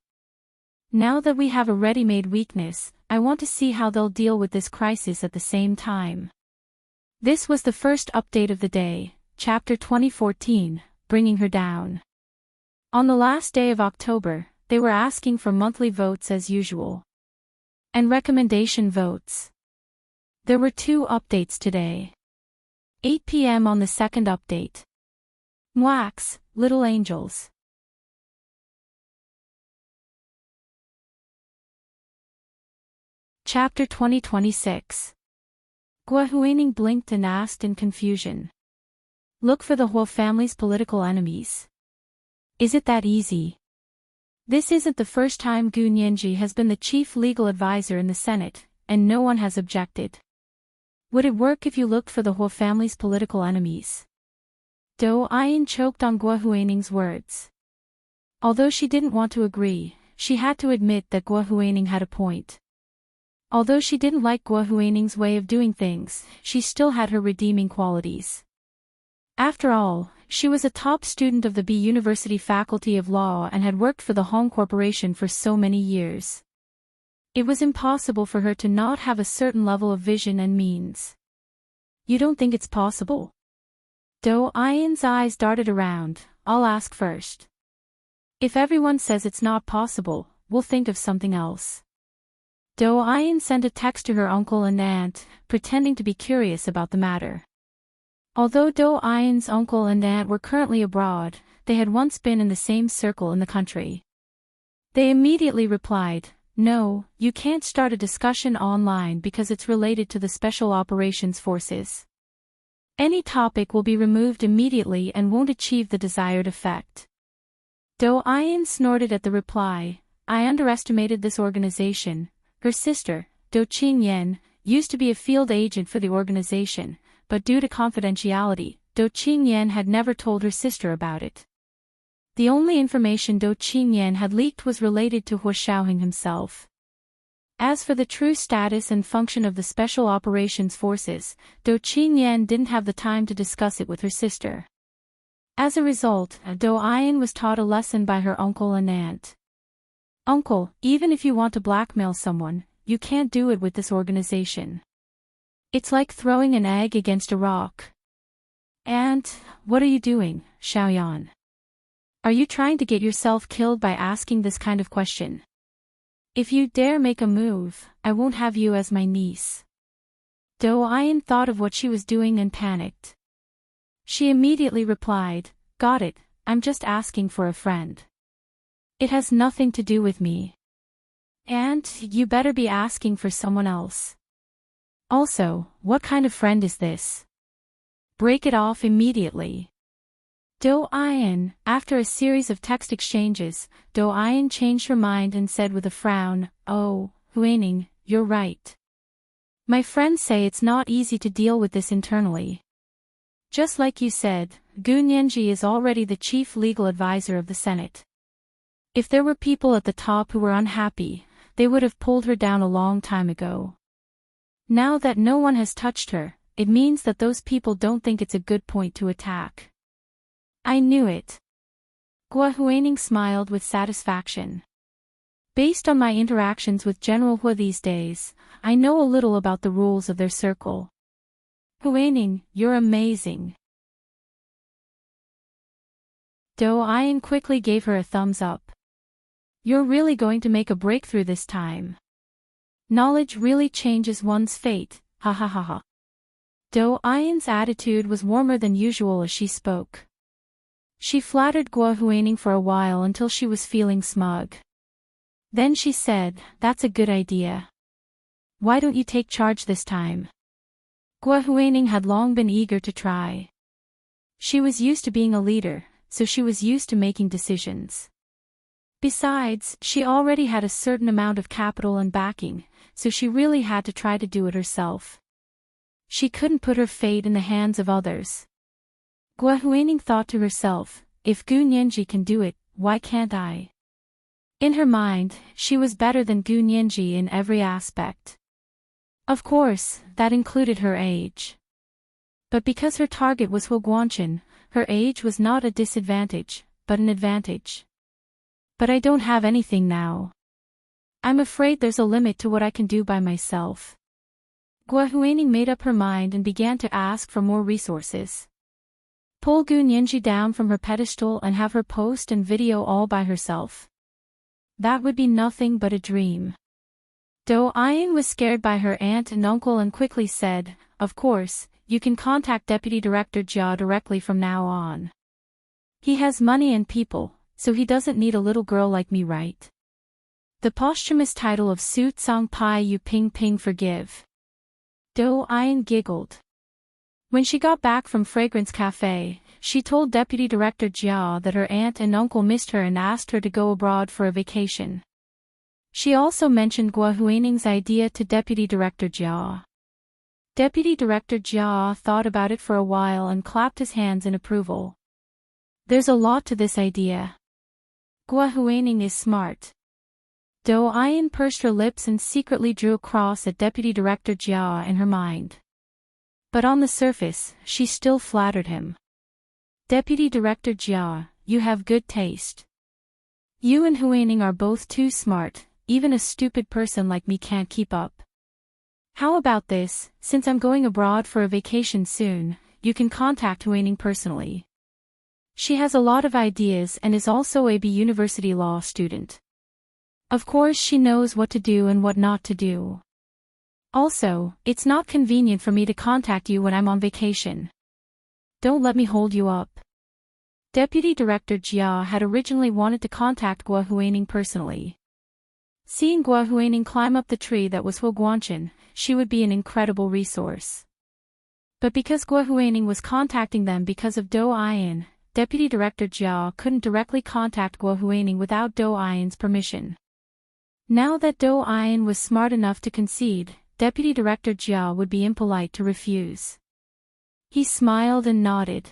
Now that we have a ready-made weakness, I want to see how they'll deal with this crisis at the same time." This was the first update of the day, Chapter 2014, Bringing Her Down. On the last day of October, they were asking for monthly votes as usual. And recommendation votes. There were 2 updates today. 8 p.m. on the second update. Mwax, Little Angels. Chapter 2026. Guo Huining blinked and asked in confusion. "Look for the Hu family's political enemies. Is it that easy? This isn't the first time Gu Nianji has been the chief legal advisor in the Senate, and no one has objected. Would it work if you looked for the Hu family's political enemies?" Dou Ayan choked on Guo Huining's words. Although she didn't want to agree, she had to admit that Guo Huining had a point. Although she didn't like Guo Huining's way of doing things, she still had her redeeming qualities. After all, she was a top student of the B University Faculty of Law and had worked for the Hong Corporation for so many years. It was impossible for her to not have a certain level of vision and means. You don't think it's possible? Do Ian's eyes darted around. I'll ask first. If everyone says it's not possible, we'll think of something else. Do Ian sent a text to her uncle and aunt, pretending to be curious about the matter. Although Do Ian's uncle and aunt were currently abroad, they had once been in the same circle in the country. They immediately replied, "No, you can't start a discussion online because it's related to the Special Operations Forces. Any topic will be removed immediately and won't achieve the desired effect." Do Ian snorted at the reply. I underestimated this organization. Her sister, Do Qingyan, used to be a field agent for the organization, but due to confidentiality, Do Qingyan had never told her sister about it. The only information Do Qingyan had leaked was related to Hua Xiaoheng himself. As for the true status and function of the Special Operations Forces, Do Qingyan didn't have the time to discuss it with her sister. As a result, Do Ian was taught a lesson by her uncle and aunt. Uncle, even if you want to blackmail someone, you can't do it with this organization. It's like throwing an egg against a rock. Aunt, what are you doing, Xiaoyan? Are you trying to get yourself killed by asking this kind of question? If you dare make a move, I won't have you as my niece. Do Ian thought of what she was doing and panicked. She immediately replied, "Got it, I'm just asking for a friend. It has nothing to do with me. And you better be asking for someone else. Also, what kind of friend is this? Break it off immediately." Do Ian, after a series of text exchanges, Do Ian changed her mind and said with a frown, "Oh, Huining, you're right. My friends say it's not easy to deal with this internally. Just like you said, Gu Nianji is already the chief legal advisor of the Senate. If there were people at the top who were unhappy, they would have pulled her down a long time ago. Now that no one has touched her, it means that those people don't think it's a good point to attack." I knew it. Gua Huining smiled with satisfaction. Based on my interactions with General Hua these days, I know a little about the rules of their circle. Huining, you're amazing. Do Ian quickly gave her a thumbs up. You're really going to make a breakthrough this time. Knowledge really changes one's fate, ha ha ha ha. Do Ian's attitude was warmer than usual as she spoke. She flattered Gua Huining for a while until she was feeling smug. Then she said, "That's a good idea. Why don't you take charge this time?" Gua Huining had long been eager to try. She was used to being a leader, so she was used to making decisions. Besides, she already had a certain amount of capital and backing, so she really had to try to do it herself. She couldn't put her fate in the hands of others. Gua Huining thought to herself, if Gu Nianji can do it, why can't I? In her mind, she was better than Gu Nianji in every aspect. Of course, that included her age. But because her target was Hua Guanchen, her age was not a disadvantage, but an advantage. But I don't have anything now. I'm afraid there's a limit to what I can do by myself. Gua Huining made up her mind and began to ask for more resources. Pull Gu Nianji down from her pedestal and have her post and video all by herself. That would be nothing but a dream. Do Ian was scared by her aunt and uncle and quickly said, "Of course, you can contact Deputy Director Jia directly from now on. He has money and people, so he doesn't need a little girl like me, right?" The posthumous title of Su Tsang Pai Yu Ping Ping Forgive. Do Ian giggled. When she got back from Fragrance Cafe, she told Deputy Director Jia that her aunt and uncle missed her and asked her to go abroad for a vacation. She also mentioned Gua Huining's idea to Deputy Director Jia. Deputy Director Jia thought about it for a while and clapped his hands in approval. There's a lot to this idea. Gua Huining is smart. Do Ian pursed her lips and secretly drew a cross at Deputy Director Jia in her mind. But on the surface, she still flattered him. Deputy Director Jia, you have good taste. You and Huining are both too smart, even a stupid person like me can't keep up. How about this, since I'm going abroad for a vacation soon, you can contact Huining personally. She has a lot of ideas and is also a B University law student. Of course she knows what to do and what not to do. Also, it's not convenient for me to contact you when I'm on vacation. Don't let me hold you up. Deputy Director Jia had originally wanted to contact Gua Huining personally. Seeing Gua Huining climb up the tree that was Hu Guanchen, she would be an incredible resource. But because Gua Huining was contacting them because of Do Ayan, Deputy Director Jia couldn't directly contact Gua Huining without Do Ayan's permission. Now that Do Ayan was smart enough to concede, Deputy Director Jia would be impolite to refuse. He smiled and nodded.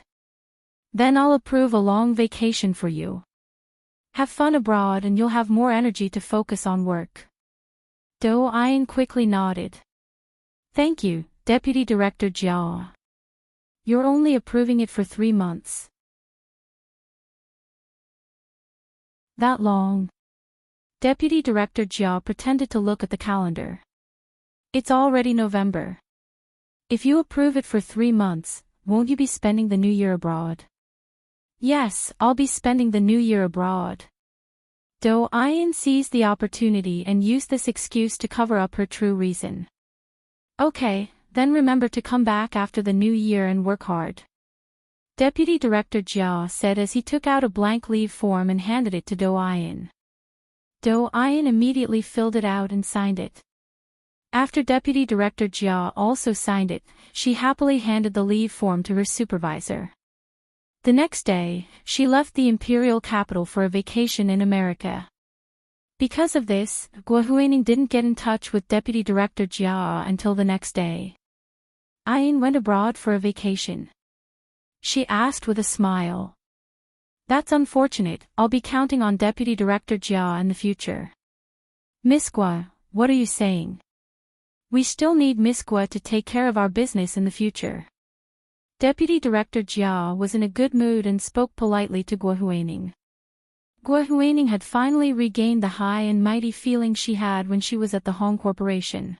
Then I'll approve a long vacation for you. Have fun abroad and you'll have more energy to focus on work. Do Ayan quickly nodded. Thank you, Deputy Director Jia. You're only approving it for 3 months. That long? Deputy Director Jia pretended to look at the calendar. It's already November. If you approve it for 3 months, won't you be spending the new year abroad? Yes, I'll be spending the new year abroad. Do Ayan seized the opportunity and used this excuse to cover up her true reason. Okay, then remember to come back after the new year and work hard. Deputy Director Jia said as he took out a blank leave form and handed it to Do Ayan. Do Ayan immediately filled it out and signed it. After Deputy Director Jia also signed it, she happily handed the leave form to her supervisor. The next day, she left the imperial capital for a vacation in America. Because of this, Gua Huining didn't get in touch with Deputy Director Jia until the next day. Ayan went abroad for a vacation. She asked with a smile. That's unfortunate, I'll be counting on Deputy Director Jia in the future. Miss Gua, what are you saying? We still need Miss Gua to take care of our business in the future. Deputy Director Jia was in a good mood and spoke politely to Gua Huining. Gua Huining had finally regained the high and mighty feeling she had when she was at the Hong Corporation.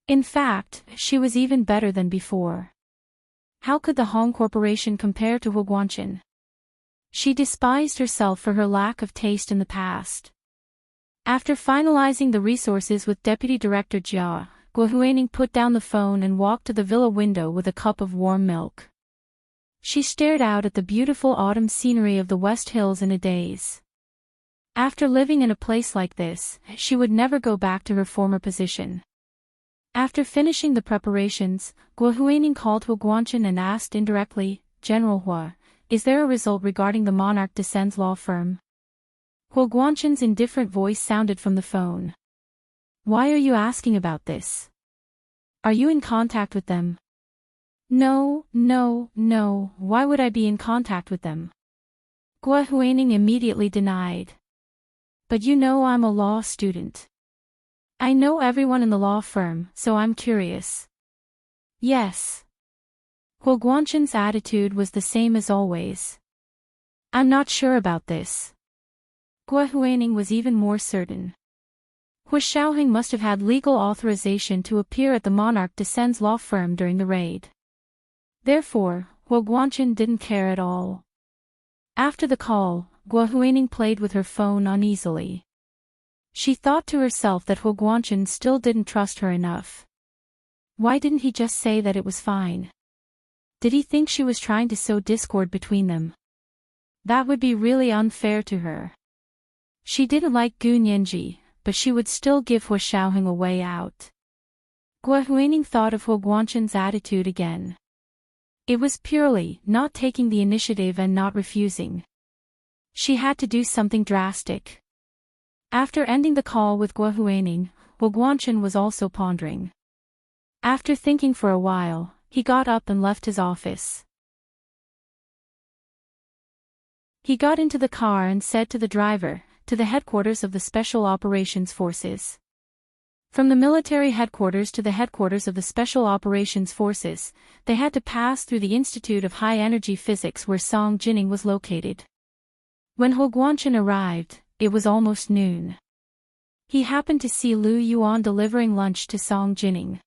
In fact, she was even better than before. How could the Hong Corporation compare to Hu Guanchen? She despised herself for her lack of taste in the past. After finalizing the resources with Deputy Director Jia, Gua Huining put down the phone and walked to the villa window with a cup of warm milk. She stared out at the beautiful autumn scenery of the West Hills in a daze. After living in a place like this, she would never go back to her former position. After finishing the preparations, Gua Huining called Hu Guanchen and asked indirectly, General Hua, is there a result regarding the Monarch Descends law firm? Hu Guanchen's indifferent voice sounded from the phone. Why are you asking about this? Are you in contact with them? No, why would I be in contact with them? Gua Huining immediately denied. But you know I'm a law student. I know everyone in the law firm, so I'm curious. Yes. Hu Guanchen's attitude was the same as always. I'm not sure about this. Gua Huining was even more certain. Hu Xiaoheng must have had legal authorization to appear at the Monarch Descends law firm during the raid. Therefore, Hu Guanchen didn't care at all. After the call, Gua Huining played with her phone uneasily. She thought to herself that Hu Guanchen still didn't trust her enough. Why didn't he just say that it was fine? Did he think she was trying to sow discord between them? That would be really unfair to her. She didn't like Gu Nianji, but she would still give Hu Xiaoheng a way out. Gua Huining thought of Hu Guanchen's attitude again. It was purely not taking the initiative and not refusing. She had to do something drastic. After ending the call with Gua Huining, Hu Guanchen was also pondering. After thinking for a while, he got up and left his office. He got into the car and said to the driver, to the headquarters of the Special Operations Forces. From the military headquarters to the headquarters of the Special Operations Forces, they had to pass through the Institute of High Energy Physics where Song Jining was located. When Hu Guanchen arrived, it was almost noon. He happened to see Lu Yuan delivering lunch to Song Jining.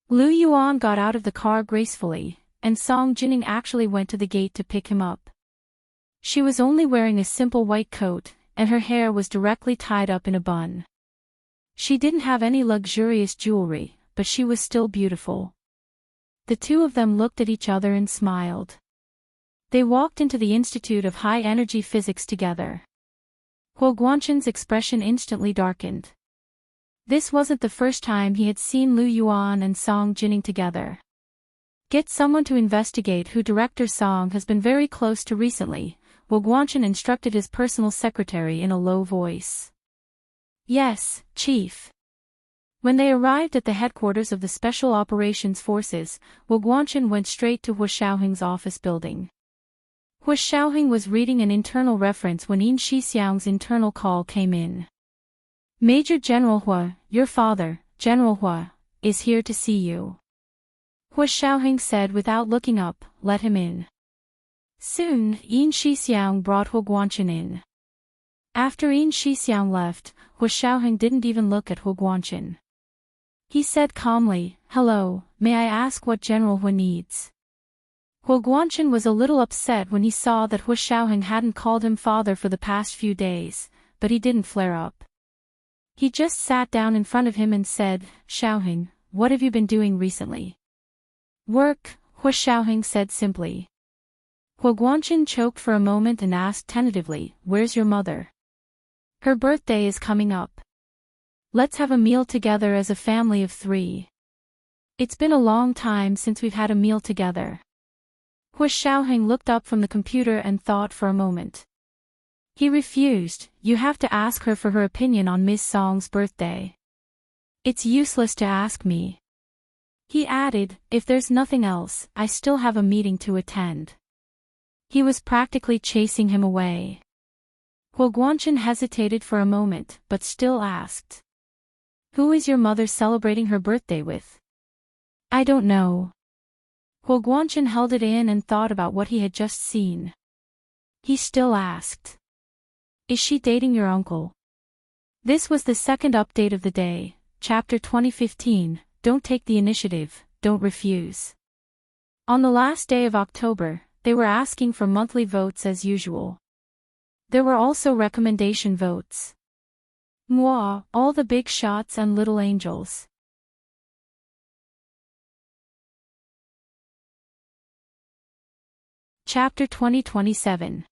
Lu Yuan got out of the car gracefully, and Song Jining actually went to the gate to pick him up. She was only wearing a simple white coat, and her hair was directly tied up in a bun. She didn't have any luxurious jewelry, but she was still beautiful. The two of them looked at each other and smiled. They walked into the Institute of High Energy Physics together. Huo Guanchen's expression instantly darkened. This wasn't the first time he had seen Lu Yuan and Song Jining together. Get someone to investigate who Director Song has been very close to recently, Huo Guanchen instructed his personal secretary in a low voice. Yes, Chief. When they arrived at the headquarters of the Special Operations Forces, Huo Guanchen went straight to Hua Xiaoheng's office building. Hua Xiaoheng was reading an internal reference when Yin Shixiang's internal call came in. Major General Hua, your father, General Hua, is here to see you. Hua Xiaoheng said without looking up, let him in. Soon, Yin Shixiang brought Huo Guanchen in. After Yin Shixiang left, Hua Xiaoheng didn't even look at Huo Guanchen. He said calmly, hello, may I ask what General Hua needs? Huo Guanchen was a little upset when he saw that Hua Xiaoheng hadn't called him father for the past few days, but he didn't flare up. He just sat down in front of him and said, Xiaoheng, what have you been doing recently? Work, Hua Xiaoheng said simply. Huo Guanchen choked for a moment and asked tentatively, where's your mother? Her birthday is coming up. Let's have a meal together as a family of 3. It's been a long time since we've had a meal together. Hua Xiaoheng looked up from the computer and thought for a moment. He refused, you have to ask her for her opinion on Miss Song's birthday. It's useless to ask me. He added, if there's nothing else, I still have a meeting to attend. He was practically chasing him away. Huo Guanchen hesitated for a moment, but still asked. Who is your mother celebrating her birthday with? I don't know. Huo Guanchen held it in and thought about what he had just seen. He still asked. Is she dating your uncle? This was the second update of the day, Chapter 2015, Don't Take the Initiative, Don't Refuse. On the last day of October, they were asking for monthly votes as usual. There were also recommendation votes. Moi, all the big shots and little angels. Chapter 2027.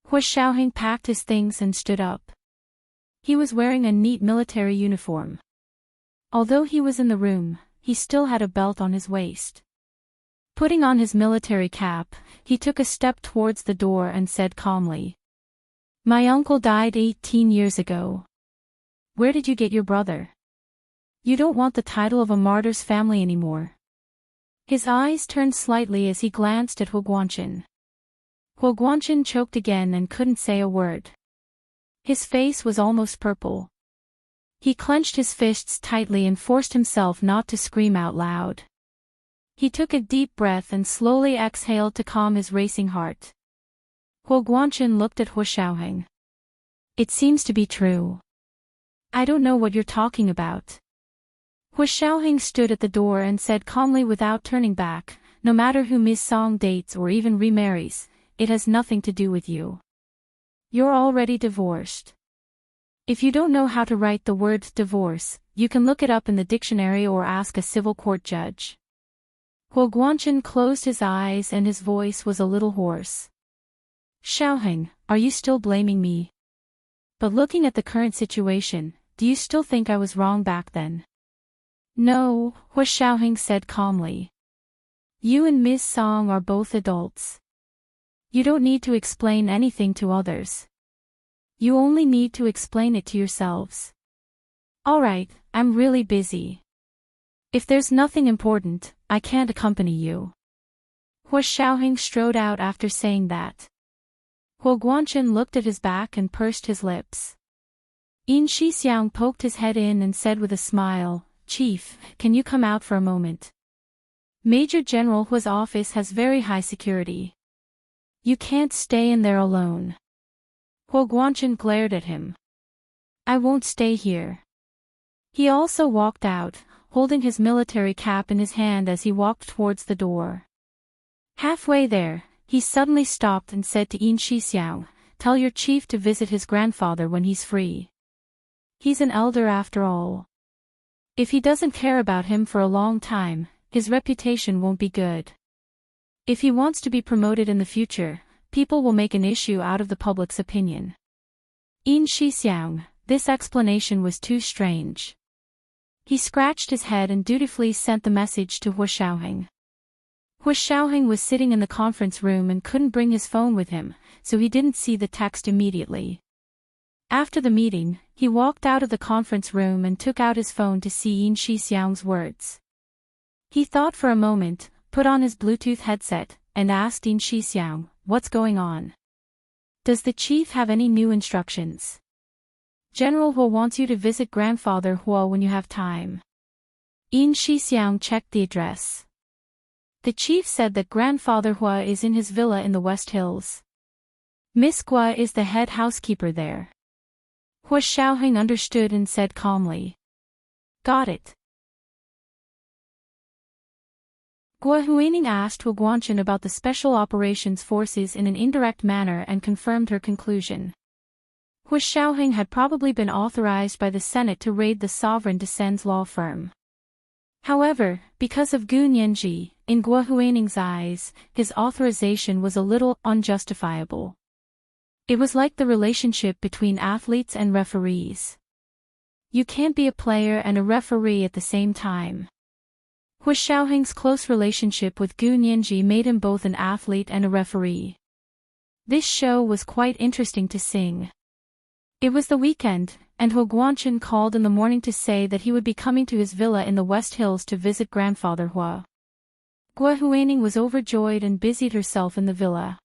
Hua Xiaoheng packed his things and stood up. He was wearing a neat military uniform. Although he was in the room, he still had a belt on his waist. Putting on his military cap, he took a step towards the door and said calmly. My uncle died 18 years ago. Where did you get your brother? You don't want the title of a martyr's family anymore. His eyes turned slightly as he glanced at Huo Guanchen. Huo Guanchen choked again and couldn't say a word. His face was almost purple. He clenched his fists tightly and forced himself not to scream out loud. He took a deep breath and slowly exhaled to calm his racing heart. Huo Guanchen looked at Hua Xiaoheng. It seems to be true. I don't know what you're talking about. Hua Xiaoheng stood at the door and said calmly without turning back, no matter who Miss Song dates or even remarries, it has nothing to do with you. You're already divorced. If you don't know how to write the word divorce, you can look it up in the dictionary or ask a civil court judge. Huo Guanchen closed his eyes and his voice was a little hoarse. Xiaoheng, are you still blaming me? But looking at the current situation, do you still think I was wrong back then? No, Hua Xiaoheng said calmly. You and Ms. Song are both adults. You don't need to explain anything to others. You only need to explain it to yourselves. Alright, I'm really busy. If there's nothing important, I can't accompany you. Hua Xiaoheng strode out after saying that. Huo Guanchen looked at his back and pursed his lips. Yin Shixiang poked his head in and said with a smile, Chief, can you come out for a moment? Major General Hua's office has very high security. You can't stay in there alone. Huo Guanchen glared at him. I won't stay here. He also walked out, holding his military cap in his hand as he walked towards the door. Halfway there, he suddenly stopped and said to Yin Shixiang, "Tell your chief to visit his grandfather when he's free. He's an elder after all. If he doesn't care about him for a long time, his reputation won't be good. If he wants to be promoted in the future, people will make an issue out of the public's opinion." Yin Shixiang, this explanation was too strange. He scratched his head and dutifully sent the message to Hu Xiaoheng. Hu Xiaoheng was sitting in the conference room and couldn't bring his phone with him, so he didn't see the text immediately. After the meeting, he walked out of the conference room and took out his phone to see Yin Shixiang's words. He thought for a moment, put on his Bluetooth headset, and asked Yin Shixiang, "What's going on? Does the chief have any new instructions?" "General Hu wants you to visit Grandfather Hu when you have time." Yin Shixiang checked the address. The chief said that Grandfather Hu is in his villa in the West Hills. Miss Gua is the head housekeeper there. Hu Xiaoheng understood and said calmly, "Got it." Gua Huining asked Hu Guanchen about the Special Operations Forces in an indirect manner and confirmed her conclusion. Hu Xiaoheng had probably been authorized by the Senate to raid the sovereign descend's law firm. However, because of Gu Nianji, in Gua Huining's eyes, his authorization was a little unjustifiable. It was like the relationship between athletes and referees. You can't be a player and a referee at the same time. Hu Xiaoheng's close relationship with Gu Nianji made him both an athlete and a referee. This show was quite interesting to sing. It was the weekend, and Hu Guanchen called in the morning to say that he would be coming to his villa in the West Hills to visit Grandfather Hu. Gua Huining was overjoyed and busied herself in the villa.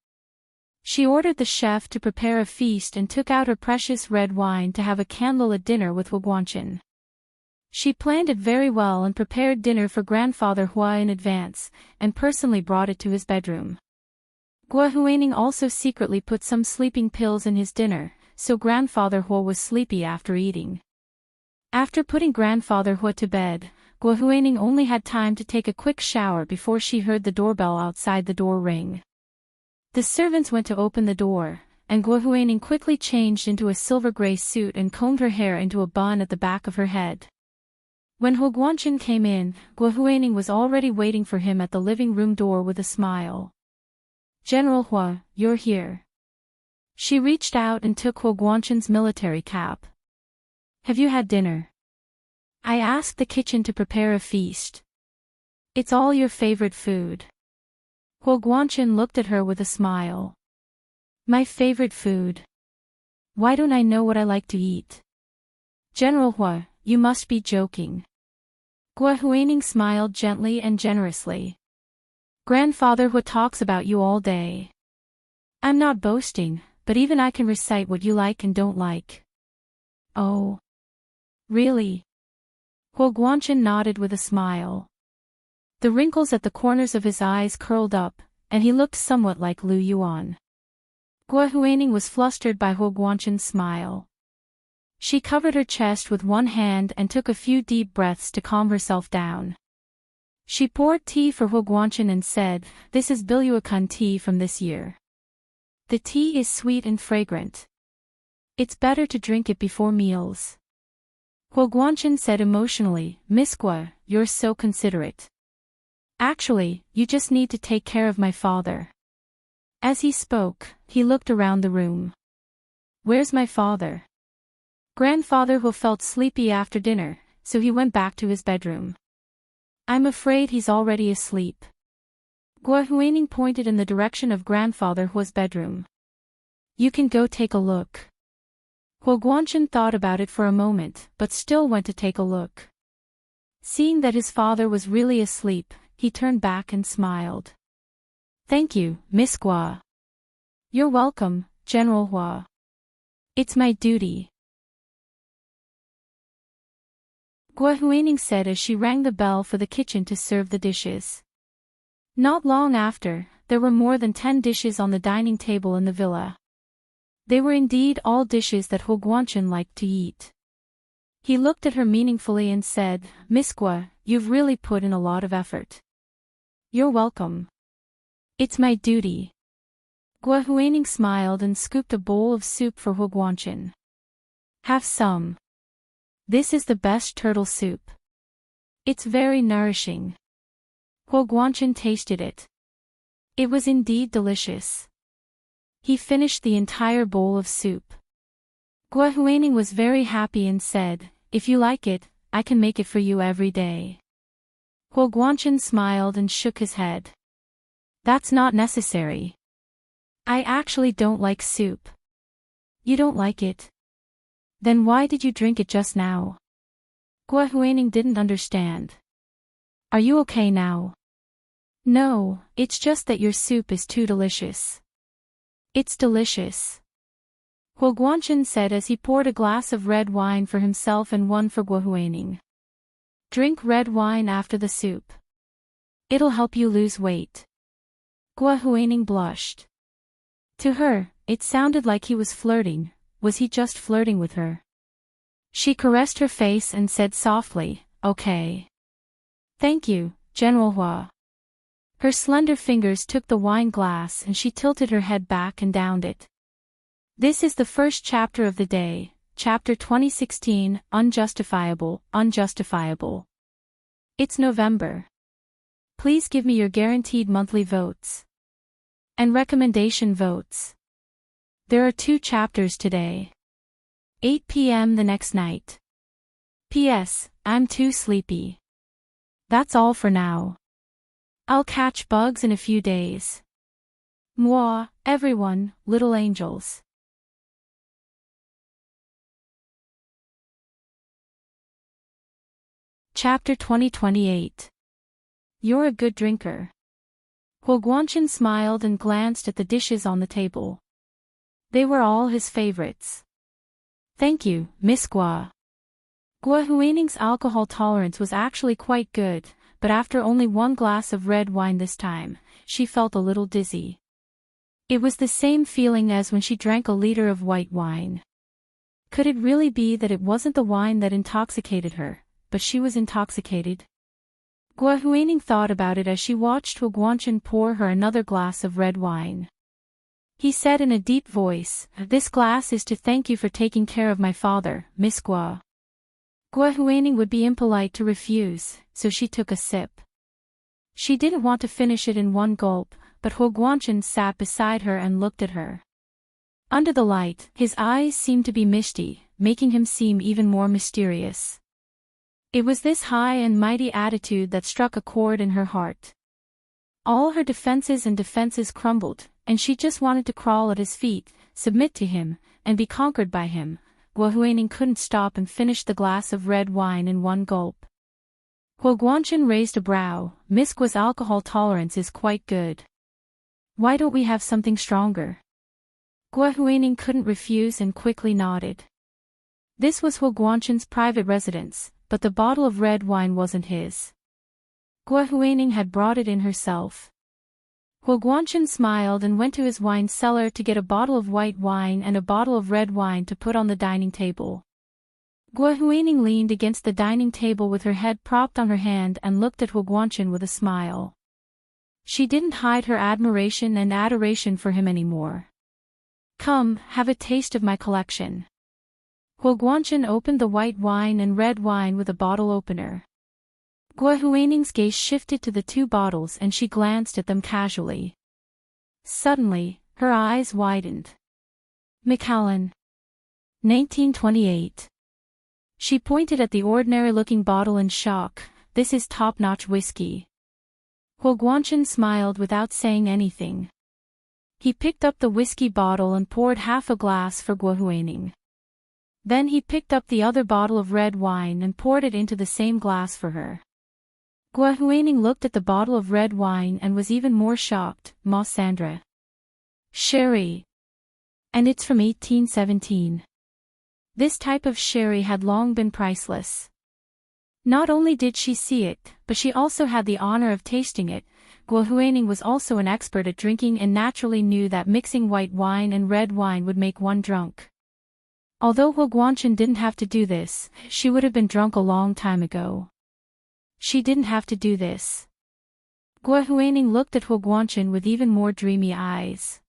She ordered the chef to prepare a feast and took out her precious red wine to have a candlelit dinner with Hu Guanchen. She planned it very well and prepared dinner for Grandfather Hu in advance, and personally brought it to his bedroom. Gua Huining also secretly put some sleeping pills in his dinner, so Grandfather Hu was sleepy after eating. After putting Grandfather Hu to bed, Gua Huining only had time to take a quick shower before she heard the doorbell outside the door ring. The servants went to open the door, and Gua Huining quickly changed into a silver-gray suit and combed her hair into a bun at the back of her head. When Hu Guanchen came in, Gua Huining was already waiting for him at the living room door with a smile. "General Hu, you're here." She reached out and took Hu Guanchen's military cap. "Have you had dinner? I asked the kitchen to prepare a feast. It's all your favorite food." Hu Guanchen looked at her with a smile. "My favorite food? Why don't I know what I like to eat?" "General Hu, you must be joking." Gua Huining smiled gently and generously. "Grandfather Hu talks about you all day. I'm not boasting, but even I can recite what you like and don't like." "Oh. Really?" Hu Guanchen nodded with a smile. The wrinkles at the corners of his eyes curled up, and he looked somewhat like Lu Yuan. Gua Huining was flustered by Hu Guanchen's smile. She covered her chest with one hand and took a few deep breaths to calm herself down. She poured tea for Hu Guanchen and said, "This is Biluakun tea from this year. The tea is sweet and fragrant. It's better to drink it before meals." Hu Guanchen said emotionally, "Miss Gua, you're so considerate. Actually, you just need to take care of my father." As he spoke, he looked around the room. "Where's my father?" Grandfather Hu felt sleepy after dinner, so he went back to his bedroom. "I'm afraid he's already asleep." Gua Huining pointed in the direction of Grandfather Hu's bedroom. "You can go take a look." Hu Guanchen thought about it for a moment, but still went to take a look. Seeing that his father was really asleep, he turned back and smiled. "Thank you, Miss Gua." "You're welcome, General Hu. It's my duty." Gua Huining said as she rang the bell for the kitchen to serve the dishes. Not long after, there were more than 10 dishes on the dining table in the villa. They were indeed all dishes that Hu Guanchen liked to eat. He looked at her meaningfully and said, "Miss Gua, you've really put in a lot of effort." "You're welcome. It's my duty." Gua Huaining smiled and scooped a bowl of soup for Hu Guanchen. "Have some. This is the best turtle soup. It's very nourishing." Hu Guanchen tasted it. It was indeed delicious. He finished the entire bowl of soup. Gua Huaining was very happy and said, "If you like it, I can make it for you every day." Hu Guanchen smiled and shook his head. "That's not necessary. I actually don't like soup." "You don't like it? Then why did you drink it just now?" Gua Huaining didn't understand. "Are you okay now?" "No, it's just that your soup is too delicious." "It's delicious," Hu Guanchen said as he poured a glass of red wine for himself and one for Gua Huaining. "Drink red wine after the soup. It'll help you lose weight." Gua Huaining blushed. To her, it sounded like he was flirting. Was he just flirting with her? She caressed her face and said softly, "Okay. Thank you, General Hua." Her slender fingers took the wine glass and she tilted her head back and downed it. This is the first chapter of the day, Chapter 2016, Unjustifiable, Unjustifiable. It's November. Please give me your guaranteed monthly votes. And recommendation votes. There are 2 chapters today. 8 p.m. the next night. P.S. I'm too sleepy. That's all for now. I'll catch bugs in a few days. Mwah, everyone, little angels. Chapter 2028. You're a good drinker. Hu Guanchen smiled and glanced at the dishes on the table. They were all his favorites. "Thank you, Miss Gua." Gua Huaining's alcohol tolerance was actually quite good, but after only 1 glass of red wine this time, she felt a little dizzy. It was the same feeling as when she drank a liter of white wine. Could it really be that it wasn't the wine that intoxicated her, but she was intoxicated? Gua Huaining thought about it as she watched Hu Guanchen pour her another glass of red wine. He said in a deep voice, "This glass is to thank you for taking care of my father, Miss Gua." Gua Huaining would be impolite to refuse, so she took a sip. She didn't want to finish it in one gulp, but Hu Guanchen sat beside her and looked at her. Under the light, his eyes seemed to be misty, making him seem even more mysterious. It was this high and mighty attitude that struck a chord in her heart. All her defenses crumbled, and she just wanted to crawl at his feet, submit to him, and be conquered by him. Gua Huaining couldn't stop and finished the glass of red wine in one gulp. Hu Guanchen raised a brow. "Miss Gua's alcohol tolerance is quite good. Why don't we have something stronger?" Gua Huaining couldn't refuse and quickly nodded. This was Hu Guanchen's private residence, but the bottle of red wine wasn't his. Gua Huaining had brought it in herself. Hu Guanchen smiled and went to his wine cellar to get a bottle of white wine and a bottle of red wine to put on the dining table. Gua Huaining leaned against the dining table with her head propped on her hand and looked at Hu Guanchen with a smile. She didn't hide her admiration and adoration for him anymore. "Come, have a taste of my collection." Hu Guanchen opened the white wine and red wine with a bottle opener. Gua Huaining's gaze shifted to the 2 bottles and she glanced at them casually. Suddenly, her eyes widened. "Macallan. 1928. She pointed at the ordinary-looking bottle in shock. "This is top-notch whiskey." Hu Guanchen smiled without saying anything. He picked up the whiskey bottle and poured half a glass for Gua Huaining. Then he picked up the other bottle of red wine and poured it into the same glass for her. Gua Huaining looked at the bottle of red wine and was even more shocked. "Ma Sandra. Sherry. And it's from 1817. This type of sherry had long been priceless. Not only did she see it, but she also had the honor of tasting it. Gua Huaining was also an expert at drinking and naturally knew that mixing white wine and red wine would make one drunk. Although Huo Guanchen didn't have to do this, she would have been drunk a long time ago. She didn't have to do this. Guo Huining looked at Huo Guanchen with even more dreamy eyes.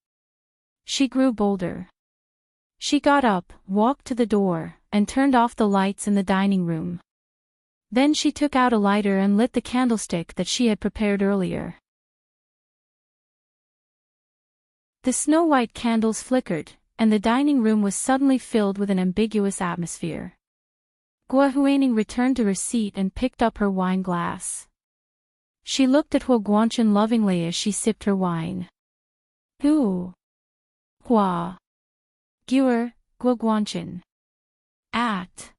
She grew bolder. She got up, walked to the door, and turned off the lights in the dining room. Then she took out a lighter and lit the candlestick that she had prepared earlier. The snow-white candles flickered, and the dining room was suddenly filled with an ambiguous atmosphere. Guo Huining returned to her seat and picked up her wine glass. She looked at Huo Guanchen lovingly as she sipped her wine. Hu. Hua. Guer, Guo Guanchen. At.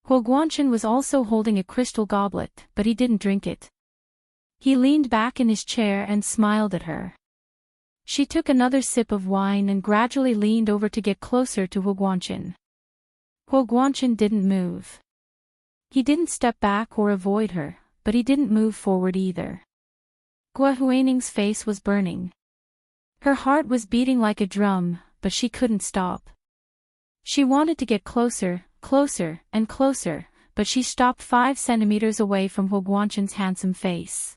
Huo Guanchen was also holding a crystal goblet, but he didn't drink it. He leaned back in his chair and smiled at her. She took another sip of wine and gradually leaned over to get closer to Huo Guanchen. Huo Guanchen didn't move. He didn't step back or avoid her, but he didn't move forward either. Guo Huining's face was burning. Her heart was beating like a drum, but she couldn't stop. She wanted to get closer, closer, and closer, but she stopped 5 centimeters away from Huo Guanchen's handsome face.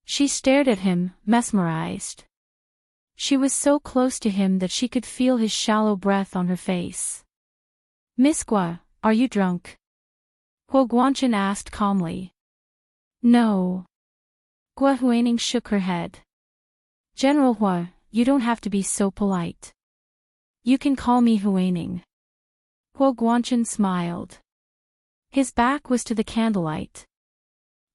She stared at him, mesmerized. She was so close to him that she could feel his shallow breath on her face. Miss Guo, are you drunk? Huo Guanchen asked calmly. No. Guo Huining shook her head. General Huo, you don't have to be so polite. You can call me Huining. Huo Guanchen smiled. His back was to the candlelight.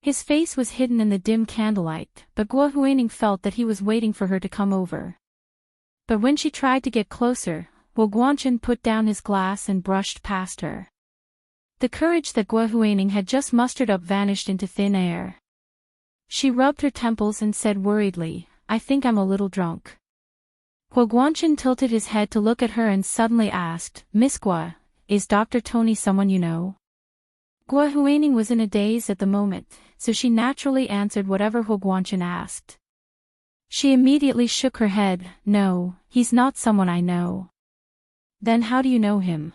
His face was hidden in the dim candlelight, but Guo Huining felt that he was waiting for her to come over. But when she tried to get closer, Huo Guanchen put down his glass and brushed past her. The courage that Guo Huining had just mustered up vanished into thin air. She rubbed her temples and said worriedly, I think I'm a little drunk. Huo Guanchen tilted his head to look at her and suddenly asked, Miss Guo, is Dr. Tony someone you know? Guo Huining was in a daze at the moment, so she naturally answered whatever Huo Guanchen asked. She immediately shook her head, no, he's not someone I know. Then how do you know him?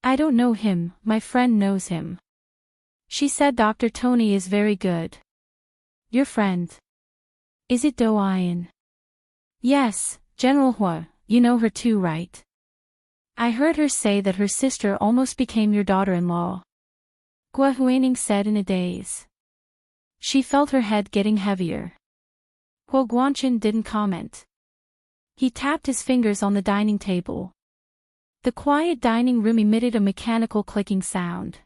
I don't know him, my friend knows him. She said Dr. Tony is very good. Your friend? Is it Do Ian? Yes, General Huo, you know her too, right? I heard her say that her sister almost became your daughter-in-law. Guo Huining said in a daze. She felt her head getting heavier. Huo Guanchen didn't comment. He tapped his fingers on the dining table. The quiet dining room emitted a mechanical clicking sound.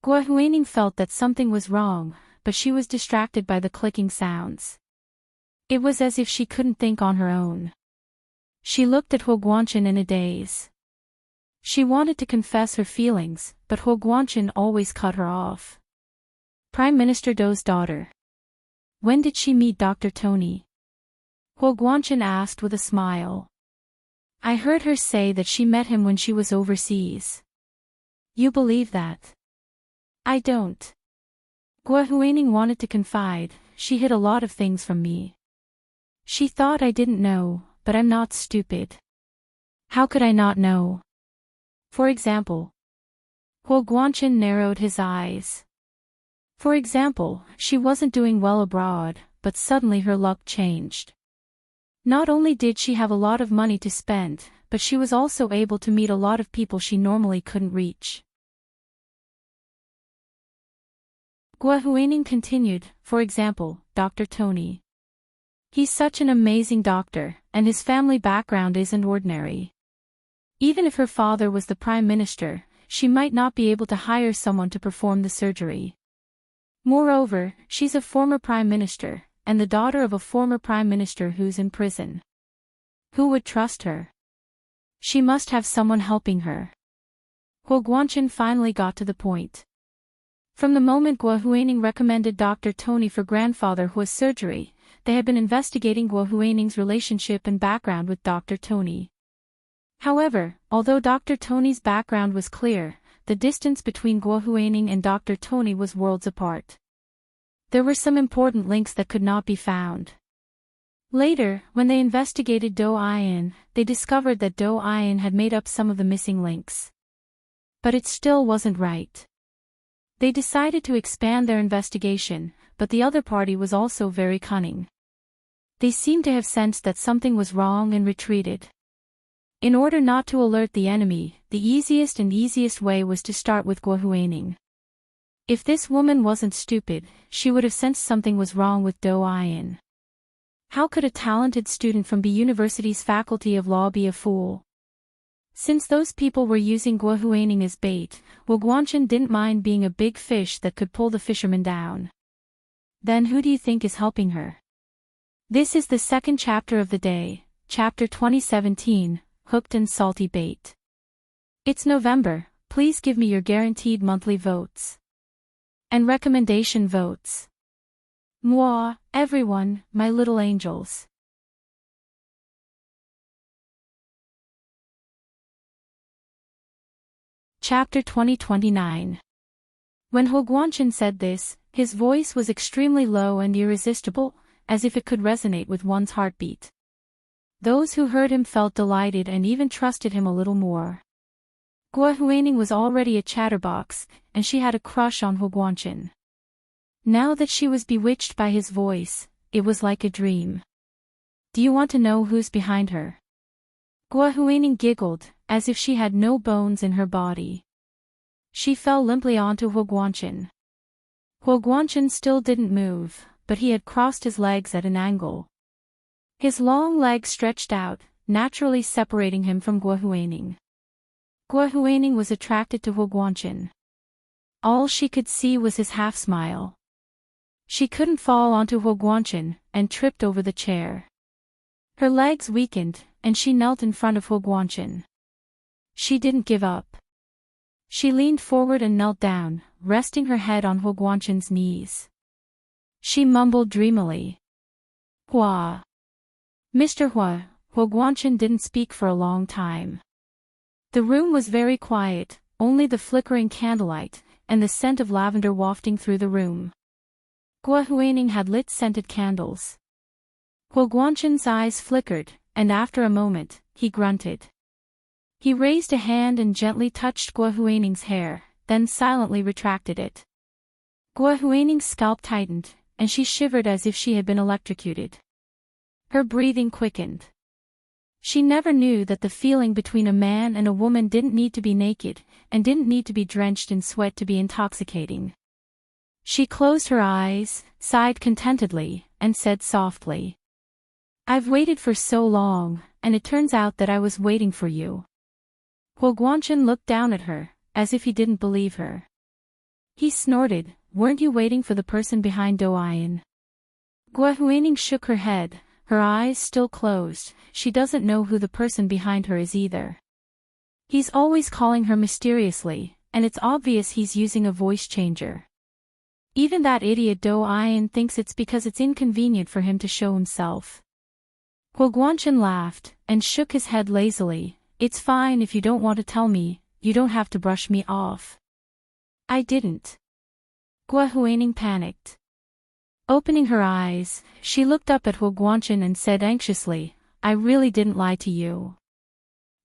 Guo Huining felt that something was wrong, but she was distracted by the clicking sounds. It was as if she couldn't think on her own. She looked at Huo Guanchen in a daze. She wanted to confess her feelings, but Huo Guanchen always cut her off. Prime Minister Do's daughter. When did she meet Dr. Tony? Huo Guanchen asked with a smile. I heard her say that she met him when she was overseas. You believe that? I don't. Guo Huining wanted to confide, she hid a lot of things from me. She thought I didn't know, but I'm not stupid. How could I not know? For example. Huo Guanchen narrowed his eyes. For example, she wasn't doing well abroad, but suddenly her luck changed. Not only did she have a lot of money to spend, but she was also able to meet a lot of people she normally couldn't reach. Guo Huining continued, for example, Dr. Tony. He's such an amazing doctor, and his family background isn't ordinary. Even if her father was the prime minister, she might not be able to hire someone to perform the surgery. Moreover, she's a former prime minister, and the daughter of a former prime minister who's in prison. Who would trust her? She must have someone helping her. Huo Guanchen finally got to the point. From the moment Guo Huining recommended Dr. Tony for grandfather Huo's surgery, they had been investigating Guo Huining's relationship and background with Dr. Tony. However, although Dr. Tony's background was clear, the distance between Guo Huining and Dr. Tony was worlds apart. There were some important links that could not be found. Later, when they investigated Do Ayan, they discovered that Do Ayan had made up some of the missing links. But it still wasn't right. They decided to expand their investigation, but the other party was also very cunning. They seemed to have sensed that something was wrong and retreated. In order not to alert the enemy, the easiest way was to start with Guo Huaining. If this woman wasn't stupid, she would have sensed something was wrong with Do Ayan. How could a talented student from B University's Faculty of Law be a fool? Since those people were using Guo Huaining as bait, Wu Guanchen didn't mind being a big fish that could pull the fisherman down. Then who do you think is helping her? This is the second chapter of the day, chapter 2017, Hooked and Salty Bait. It's November, please give me your guaranteed monthly votes. And recommendation votes. Mwah, everyone, my little angels. Chapter 2029. When Wu Guanchen said this, his voice was extremely low and irresistible, as if it could resonate with one's heartbeat. Those who heard him felt delighted and even trusted him a little more. Guo Huaining was already a chatterbox, and she had a crush on Wu Guanchen. Now that she was bewitched by his voice, it was like a dream. Do you want to know who's behind her? Guo Huaining giggled, as if she had no bones in her body. She fell limply onto Wu Guanchen. Wu Guanchen still didn't move, but he had crossed his legs at an angle. His long legs stretched out, naturally separating him from Guo Huaining. Guo Huaining was attracted to Wu Guanchen. All she could see was his half-smile. She couldn't fall onto Wu Guanchen, and tripped over the chair. Her legs weakened, and she knelt in front of Wu Guanchen. She didn't give up. She leaned forward and knelt down, resting her head on Wu Guanchen's knees. She mumbled dreamily. Hua. Mr. Hua, Wu Guanchen didn't speak for a long time. The room was very quiet, only the flickering candlelight, and the scent of lavender wafting through the room. Guo Huaining had lit scented candles. Wu Guanchen's eyes flickered, and after a moment, he grunted. He raised a hand and gently touched Guo Huaining's hair, then silently retracted it. Guo Huaining's scalp tightened, and she shivered as if she had been electrocuted. Her breathing quickened. She never knew that the feeling between a man and a woman didn't need to be naked, and didn't need to be drenched in sweat to be intoxicating. She closed her eyes, sighed contentedly, and said softly. I've waited for so long, and it turns out that I was waiting for you. Wu Guanchen looked down at her, as if he didn't believe her. He snorted, weren't you waiting for the person behind Do Ayan? Guo Huaining shook her head, her eyes still closed. She doesn't know who the person behind her is either. He's always calling her mysteriously, and it's obvious he's using a voice changer. Even that idiot Do Ayan thinks it's because it's inconvenient for him to show himself. Wu Guanchen laughed, and shook his head lazily. It's fine if you don't want to tell me, you don't have to brush me off. I didn't. Guo Huaining panicked. Opening her eyes, she looked up at Wu Guanchen and said anxiously, I really didn't lie to you.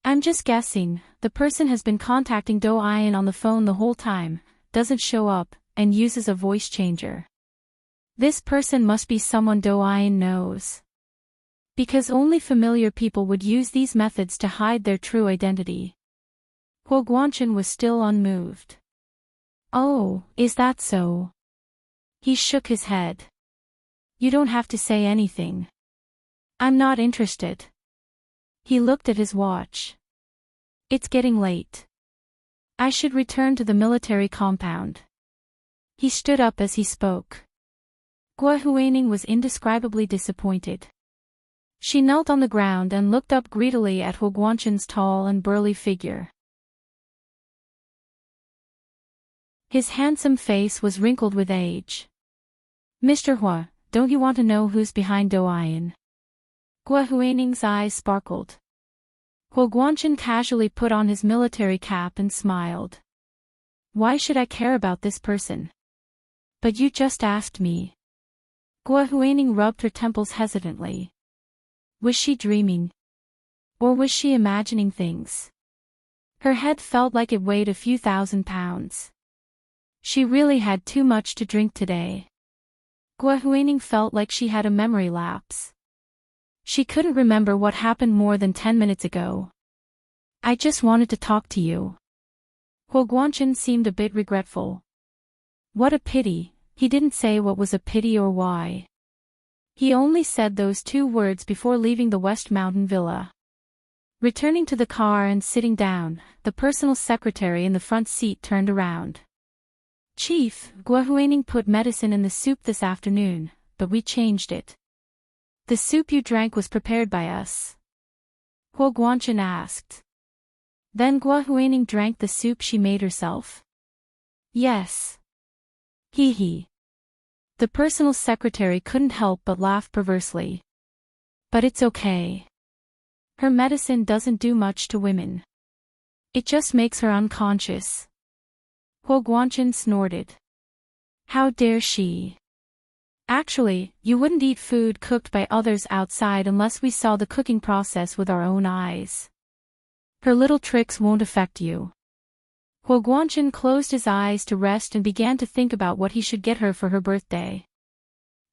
I'm just guessing, the person has been contacting Do Ayan on the phone the whole time, doesn't show up, and uses a voice changer. This person must be someone Do Ayan knows. Because only familiar people would use these methods to hide their true identity. Wu Guanchen was still unmoved. Oh, is that so? He shook his head. You don't have to say anything. I'm not interested. He looked at his watch. It's getting late. I should return to the military compound. He stood up as he spoke. Guo Huaining was indescribably disappointed. She knelt on the ground and looked up greedily at Wu Guanchen's tall and burly figure. His handsome face was wrinkled with age. Mr. Hua, don't you want to know who's behind Do Ayan? Guo Huaining's eyes sparkled. Wu Guanchen casually put on his military cap and smiled. Why should I care about this person? But you just asked me. Guo Huaining rubbed her temples hesitantly. Was she dreaming? Or was she imagining things? Her head felt like it weighed a few thousand pounds. She really had too much to drink today. Gua felt like she had a memory lapse. She couldn't remember what happened more than 10 minutes ago. I just wanted to talk to you. Guanchen seemed a bit regretful. What a pity, he didn't say what was a pity or why. He only said those 2 words before leaving the West Mountain Villa. Returning to the car and sitting down, the personal secretary in the front seat turned around. Chief, Gua put medicine in the soup this afternoon, but we changed it. The soup you drank was prepared by us. Guanchen asked. Then Gua drank the soup she made herself. Yes. Hee. The personal secretary couldn't help but laugh perversely. But it's okay. Her medicine doesn't do much to women. It just makes her unconscious. Guanchen snorted. How dare she? Actually, you wouldn't eat food cooked by others outside unless we saw the cooking process with our own eyes. Her little tricks won't affect you. Guanchen closed his eyes to rest and began to think about what he should get her for her birthday.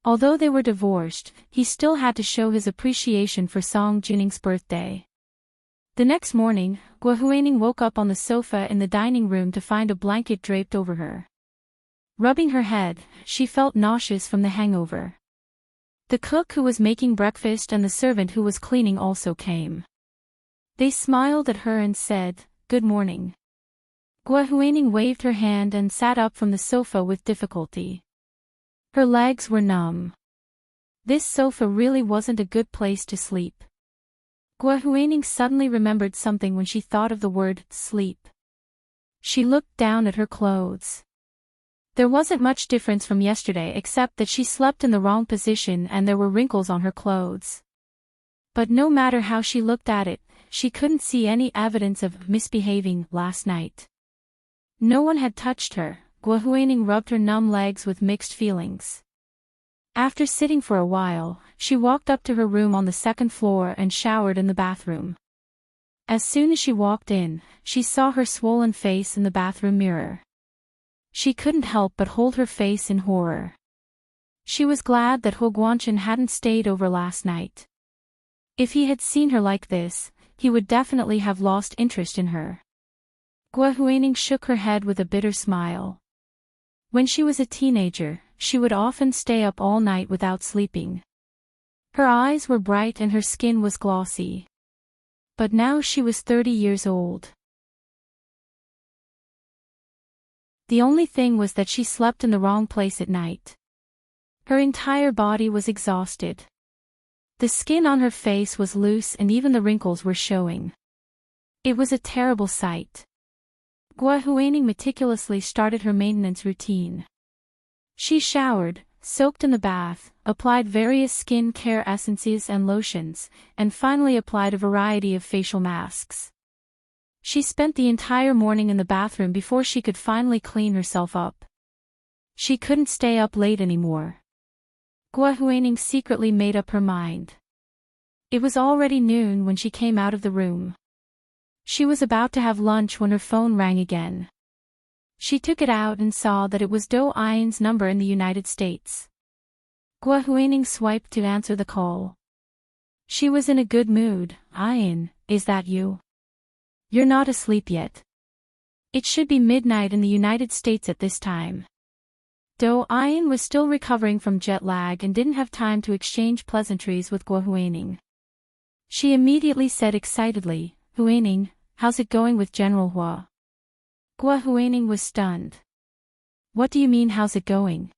Although they were divorced, he still had to show his appreciation for Song Jinning's birthday. The next morning, Gua woke up on the sofa in the dining room to find a blanket draped over her. Rubbing her head, she felt nauseous from the hangover. The cook who was making breakfast and the servant who was cleaning also came. They smiled at her and said, "Good morning." Gua waved her hand and sat up from the sofa with difficulty. Her legs were numb. This sofa really wasn't a good place to sleep. Gua suddenly remembered something when she thought of the word sleep. She looked down at her clothes. There wasn't much difference from yesterday except that she slept in the wrong position and there were wrinkles on her clothes. But no matter how she looked at it, she couldn't see any evidence of misbehaving last night. No one had touched her. Gua rubbed her numb legs with mixed feelings. After sitting for a while, she walked up to her room on the 2nd floor and showered in the bathroom. As soon as she walked in, she saw her swollen face in the bathroom mirror. She couldn't help but hold her face in horror. She was glad that Guanchen hadn't stayed over last night. If he had seen her like this, he would definitely have lost interest in her. Gua shook her head with a bitter smile. When she was a teenager, she would often stay up all night without sleeping. Her eyes were bright and her skin was glossy. But now she was 30 years old. The only thing was that she slept in the wrong place at night. Her entire body was exhausted. The skin on her face was loose and even the wrinkles were showing. It was a terrible sight. Gua meticulously started her maintenance routine. She showered, soaked in the bath, applied various skin care essences and lotions, and finally applied a variety of facial masks. She spent the entire morning in the bathroom before she could finally clean herself up. She couldn't stay up late anymore. Gua secretly made up her mind. It was already noon when she came out of the room. She was about to have lunch when her phone rang again. She took it out and saw that it was Do Ain's number in the United States. Gua swiped to answer the call. She was in a good mood. "Ain, is that you? You're not asleep yet. It should be midnight in the United States at this time." Do Ain was still recovering from jet lag and didn't have time to exchange pleasantries with Gua She immediately said excitedly, "Huining, how's it going with General Hua?" Gua was stunned. "What do you mean how's it going?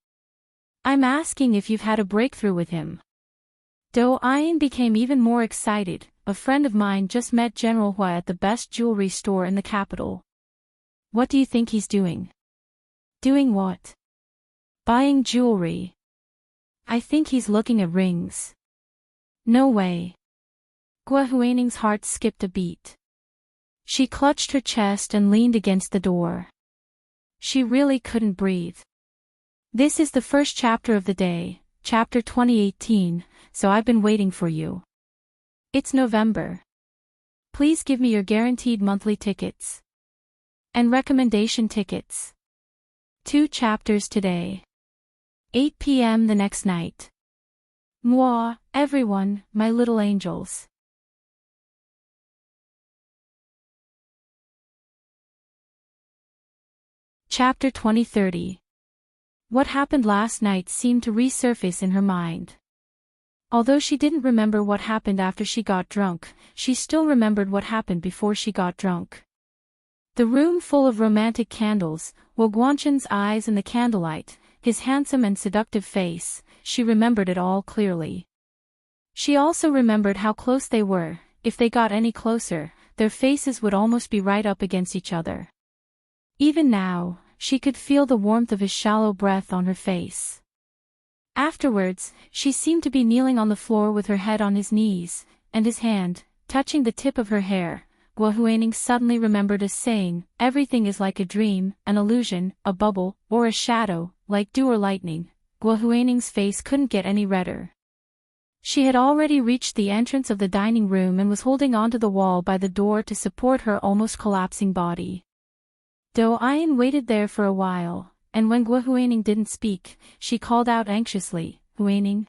I'm asking if you've had a breakthrough with him." Do Ain became even more excited. "A friend of mine just met General Hua at the best jewelry store in the capital." "What do you think he's doing?" "Doing what?" "Buying jewelry. I think he's looking at rings." "No way." Gua heart skipped a beat. She clutched her chest and leaned against the door. She really couldn't breathe. This is the first chapter of the day, chapter 2018, so I've been waiting for you. It's November. Please give me your guaranteed monthly tickets. And recommendation tickets. 2 chapters today. 8 p.m. the next night. Mwah, everyone, my little angels. Chapter 2030. What happened last night seemed to resurface in her mind. Although she didn't remember what happened after she got drunk, she still remembered what happened before she got drunk. The room full of romantic candles, Guoguanchen's eyes in the candlelight, his handsome and seductive face, she remembered it all clearly. She also remembered how close they were. If they got any closer, their faces would almost be right up against each other. Even now, she could feel the warmth of his shallow breath on her face. Afterwards, she seemed to be kneeling on the floor with her head on his knees, and his hand, touching the tip of her hair. Guohuaning suddenly remembered a saying, everything is like a dream, an illusion, a bubble, or a shadow, like dew or lightning. Guohuaning's face couldn't get any redder. She had already reached the entrance of the dining room and was holding onto the wall by the door to support her almost collapsing body. Do Ayan waited there for a while, and when Guohuaning didn't speak, she called out anxiously, Huaning?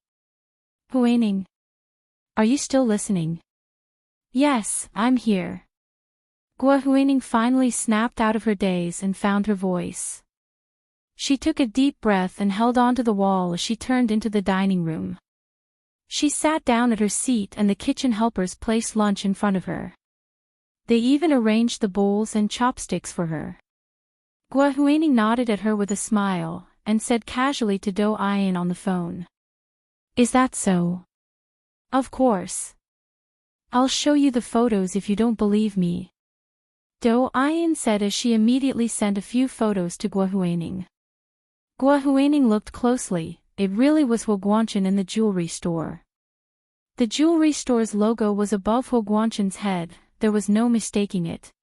Huaning? Are you still listening? Yes, I'm here. Guohuaning finally snapped out of her daze and found her voice. She took a deep breath and held onto the wall as she turned into the dining room. She sat down at her seat and the kitchen helpers placed lunch in front of her. They even arranged the bowls and chopsticks for her. Guohuaning nodded at her with a smile, and said casually to Do Ayan on the phone. Is that so? Of course. I'll show you the photos if you don't believe me. Do Ayan said as she immediately sent a few photos to Guohuaning. Guohuaning looked closely. It really was Huoguanchan in the jewelry store. The jewelry store's logo was above Huoguanchan's head, there was no mistaking it.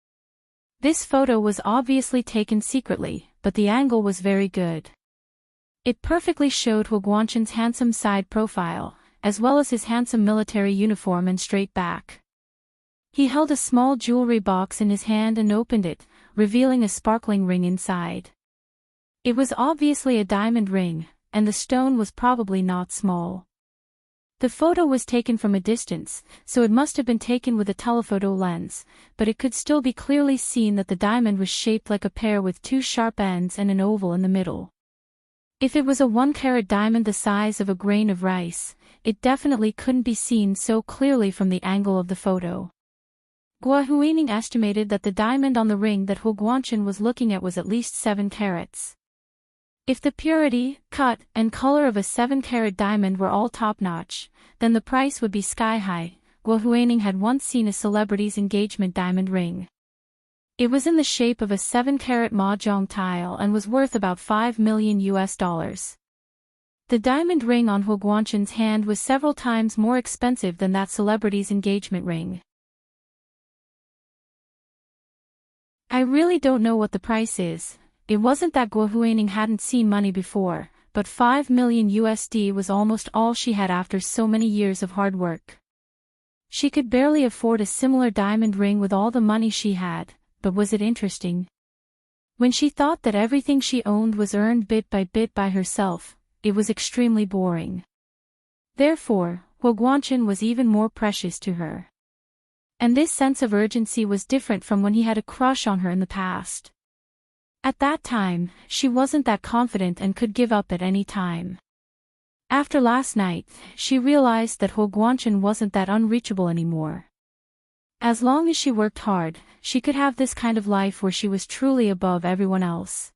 This photo was obviously taken secretly, but the angle was very good. It perfectly showed Huoguanchan's handsome side profile, as well as his handsome military uniform and straight back. He held a small jewelry box in his hand and opened it, revealing a sparkling ring inside. It was obviously a diamond ring, and the stone was probably not small. The photo was taken from a distance, so it must have been taken with a telephoto lens, but it could still be clearly seen that the diamond was shaped like a pear with 2 sharp ends and an oval in the middle. If it was a 1-carat diamond the size of a grain of rice, it definitely couldn't be seen so clearly from the angle of the photo. Guohuaning estimated that the diamond on the ring that Huoguanchan was looking at was at least 7 carats. If the purity, cut, and color of a 7-carat diamond were all top-notch, then the price would be sky-high. Guohuaning had once seen a celebrity's engagement diamond ring. It was in the shape of a 7-carat mahjong tile and was worth about $5 million. The diamond ring on Huoguanchan's hand was several times more expensive than that celebrity's engagement ring. I really don't know what the price is. It wasn't that Guohuaning hadn't seen money before, but $5 million was almost all she had after so many years of hard work. She could barely afford a similar diamond ring with all the money she had, but was it interesting? When she thought that everything she owned was earned bit by herself, it was extremely boring. Therefore, Huoguanchan was even more precious to her. And this sense of urgency was different from when he had a crush on her in the past. At that time, she wasn't that confident and could give up at any time. After last night, she realized that Huoguanchan wasn't that unreachable anymore. As long as she worked hard, she could have this kind of life where she was truly above everyone else.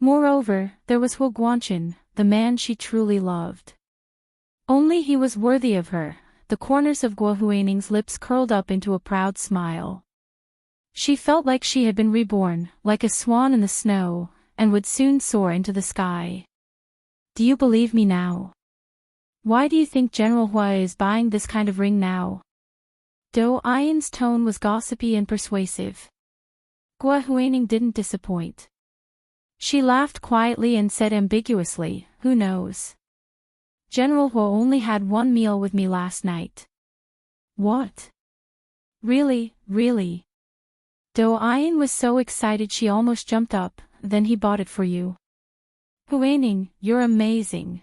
Moreover, there was Huoguanchan, the man she truly loved. Only he was worthy of her. The corners of Guohuaning's lips curled up into a proud smile. She felt like she had been reborn, like a swan in the snow, and would soon soar into the sky. Do you believe me now? Why do you think General Hua is buying this kind of ring now? Do Ayan's tone was gossipy and persuasive. Guohuaning didn't disappoint. She laughed quietly and said ambiguously, who knows? General Hua only had 1 meal with me last night. What? Really, really? Do Ian was so excited she almost jumped up. Then he bought it for you. Huining, you're amazing.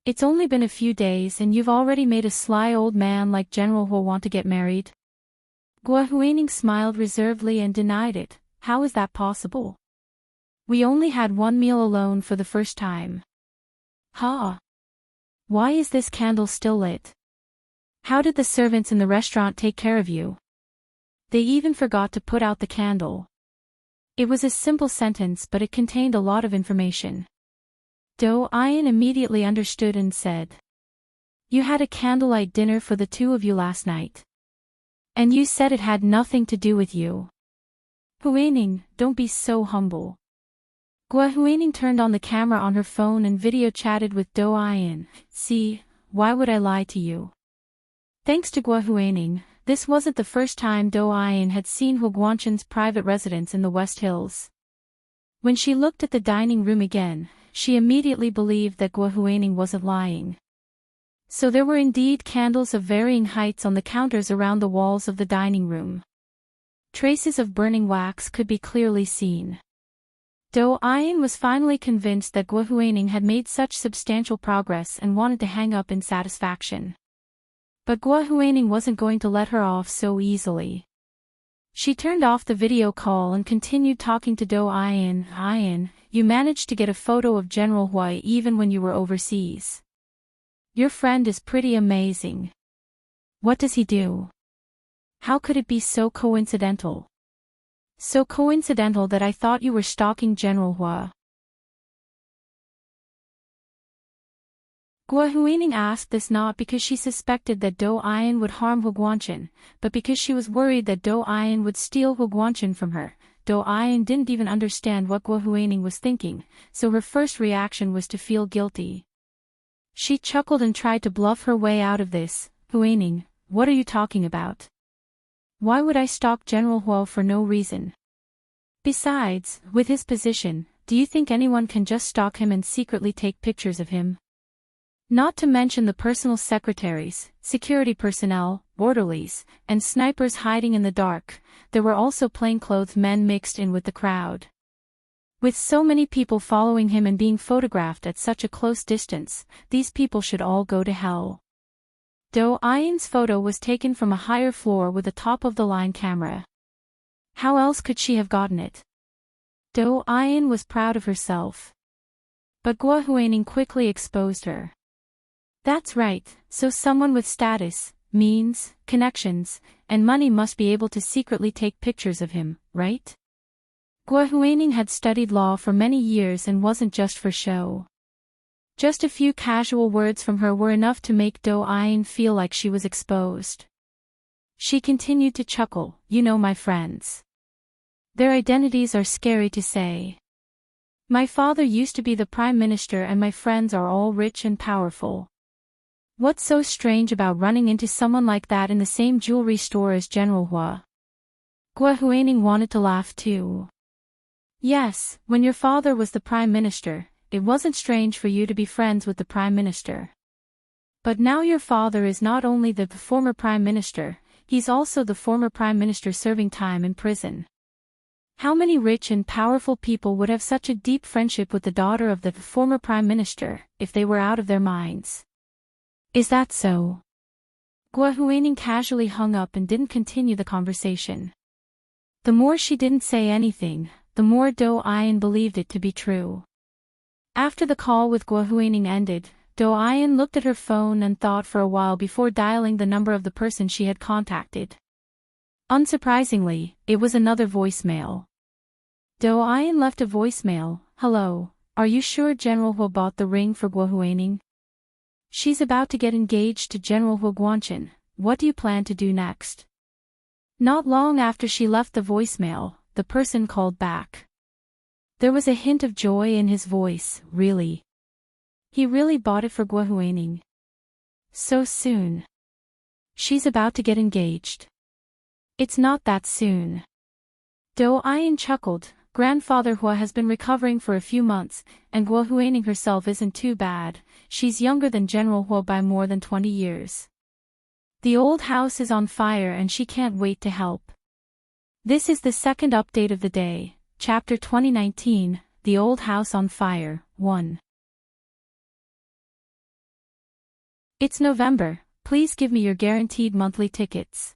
It's only been a few days and you've already made a sly old man like General Huo want to get married? Gua Huining smiled reservedly and denied it. How is that possible? We only had one meal alone for the first time. Ha! Why is this candle still lit? How did the servants in the restaurant take care of you? They even forgot to put out the candle. It was a simple sentence but it contained a lot of information. Do Ian immediately understood and said. You had a candlelight dinner for the two of you last night. And you said it had nothing to do with you. Huining, don't be so humble. Gua Huining turned on the camera on her phone and video chatted with Do Ian. See, why would I lie to you? Thanks to Gua Huining, this wasn't the first time Do Ian had seen Hu Guanchen's private residence in the West Hills. When she looked at the dining room again, she immediately believed that Gua Huining wasn't lying. So there were indeed candles of varying heights on the counters around the walls of the dining room. Traces of burning wax could be clearly seen. Do Ian was finally convinced that Gua Huining had made such substantial progress and wanted to hang up in satisfaction. But Gua Huining wasn't going to let her off so easily. She turned off the video call and continued talking to Do Ian. Ian, you managed to get a photo of General Hui even when you were overseas. Your friend is pretty amazing. What does he do? How could it be so coincidental? So coincidental that I thought you were stalking General Hui. Gua Huining asked this not because she suspected that Do Ian would harm Hu Guanchen, but because she was worried that Do Ian would steal Hu Guanchen from her. Do Ian didn't even understand what Gua Huining was thinking, so her first reaction was to feel guilty. She chuckled and tried to bluff her way out of this. Huining, what are you talking about? Why would I stalk General Huo for no reason? Besides, with his position, do you think anyone can just stalk him and secretly take pictures of him? Not to mention the personal secretaries, security personnel, orderlies, and snipers hiding in the dark. There were also plainclothes men mixed in with the crowd. With so many people following him and being photographed at such a close distance, these people should all go to hell. Do Ian's photo was taken from a higher floor with a top-of-the-line camera. How else could she have gotten it? Do Ian was proud of herself. But Gua Huining quickly exposed her. That's right, so someone with status, means, connections, and money must be able to secretly take pictures of him, right? Gua Huining had studied law for many years and wasn't just for show. Just a few casual words from her were enough to make Do Ian feel like she was exposed. She continued to chuckle, you know my friends. Their identities are scary to say. My father used to be the Prime Minister and my friends are all rich and powerful. What's so strange about running into someone like that in the same jewelry store as General Hua? Gua Huining wanted to laugh too. Yes, when your father was the Prime Minister, it wasn't strange for you to be friends with the Prime Minister. But now your father is not only the former Prime Minister, he's also the former Prime Minister serving time in prison. How many rich and powerful people would have such a deep friendship with the daughter of the former Prime Minister, if they were out of their minds? Is that so? Gua Huining casually hung up and didn't continue the conversation. The more she didn't say anything, the more Do Ian believed it to be true. After the call with Gua Huining ended, Do Ian looked at her phone and thought for a while before dialing the number of the person she had contacted. Unsurprisingly, it was another voicemail. Do Ian left a voicemail. Hello, are you sure General Hu bought the ring for Gua Huining? She's about to get engaged to General Hu Guanchen. What do you plan to do next? Not long after she left the voicemail, the person called back. There was a hint of joy in his voice. Really? He really bought it for Gua Huining? So soon? She's about to get engaged. It's not that soon. Do Ian chuckled. Grandfather Hua has been recovering for a few months, and Gua Huining herself isn't too bad. She's younger than General Hua by more than 20 years. The old house is on fire and she can't wait to help. This is the second update of the day, Chapter 2019, The Old House on Fire, 1. It's November, please give me your guaranteed monthly tickets.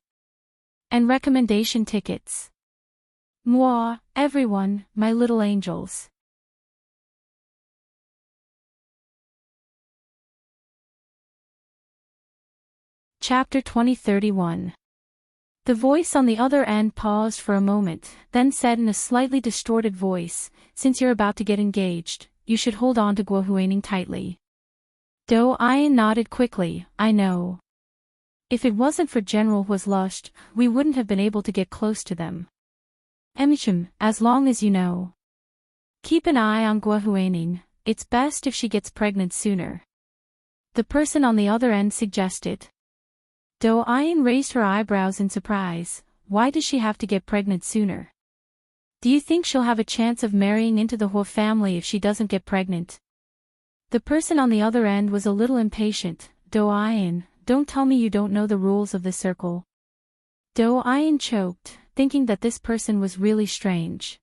And recommendation tickets. Moi, everyone, my little angels. Chapter 2031. The voice on the other end paused for a moment, then said in a slightly distorted voice, "Since you're about to get engaged, you should hold on to Guohuaning tightly." Do Ian nodded quickly, "I know. If it wasn't for General Hua's lust, we wouldn't have been able to get close to them. As long as you know. Keep an eye on Guohuaning, it's best if she gets pregnant sooner." The person on the other end suggested. Do Ian raised her eyebrows in surprise. Why does she have to get pregnant sooner? Do you think she'll have a chance of marrying into the Hua family if she doesn't get pregnant? The person on the other end was a little impatient. Do Ian, don't tell me you don't know the rules of the circle. Do Ian choked, thinking that this person was really strange.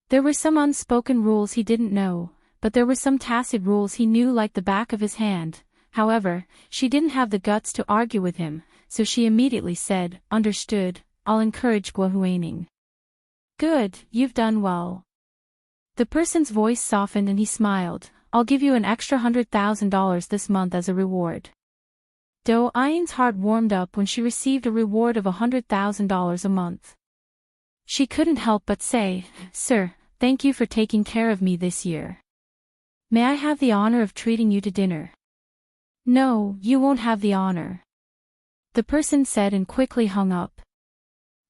There were some unspoken rules he didn't know, but there were some tacit rules he knew like the back of his hand. However, she didn't have the guts to argue with him, so she immediately said, "Understood, I'll encourage Guohuaning." "Good, you've done well." The person's voice softened and he smiled. "I'll give you an extra $100,000 this month as a reward." Do Ian's heart warmed up when she received a reward of $100,000 a month. She couldn't help but say, "Sir, thank you for taking care of me this year. May I have the honor of treating you to dinner?" "No, you won't have the honor," the person said and quickly hung up.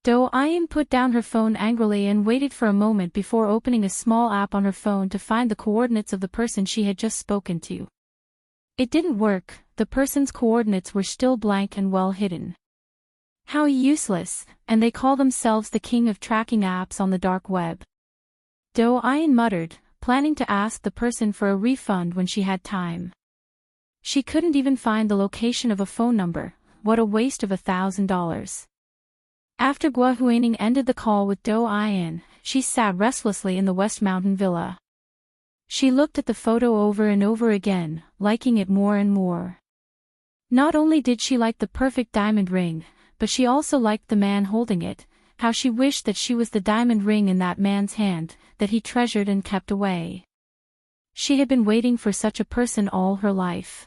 Do Ian put down her phone angrily and waited for a moment before opening a small app on her phone to find the coordinates of the person she had just spoken to. It didn't work, the person's coordinates were still blank and well hidden. How useless, and they call themselves the king of tracking apps on the dark web. Do Ian muttered, planning to ask the person for a refund when she had time. She couldn't even find the location of a phone number. What a waste of $1,000. After Guohuaning ended the call with Do Ian, she sat restlessly in the West Mountain villa. She looked at the photo over and over again, liking it more and more. Not only did she like the perfect diamond ring, but she also liked the man holding it. How she wished that she was the diamond ring in that man's hand, that he treasured and kept away. She had been waiting for such a person all her life.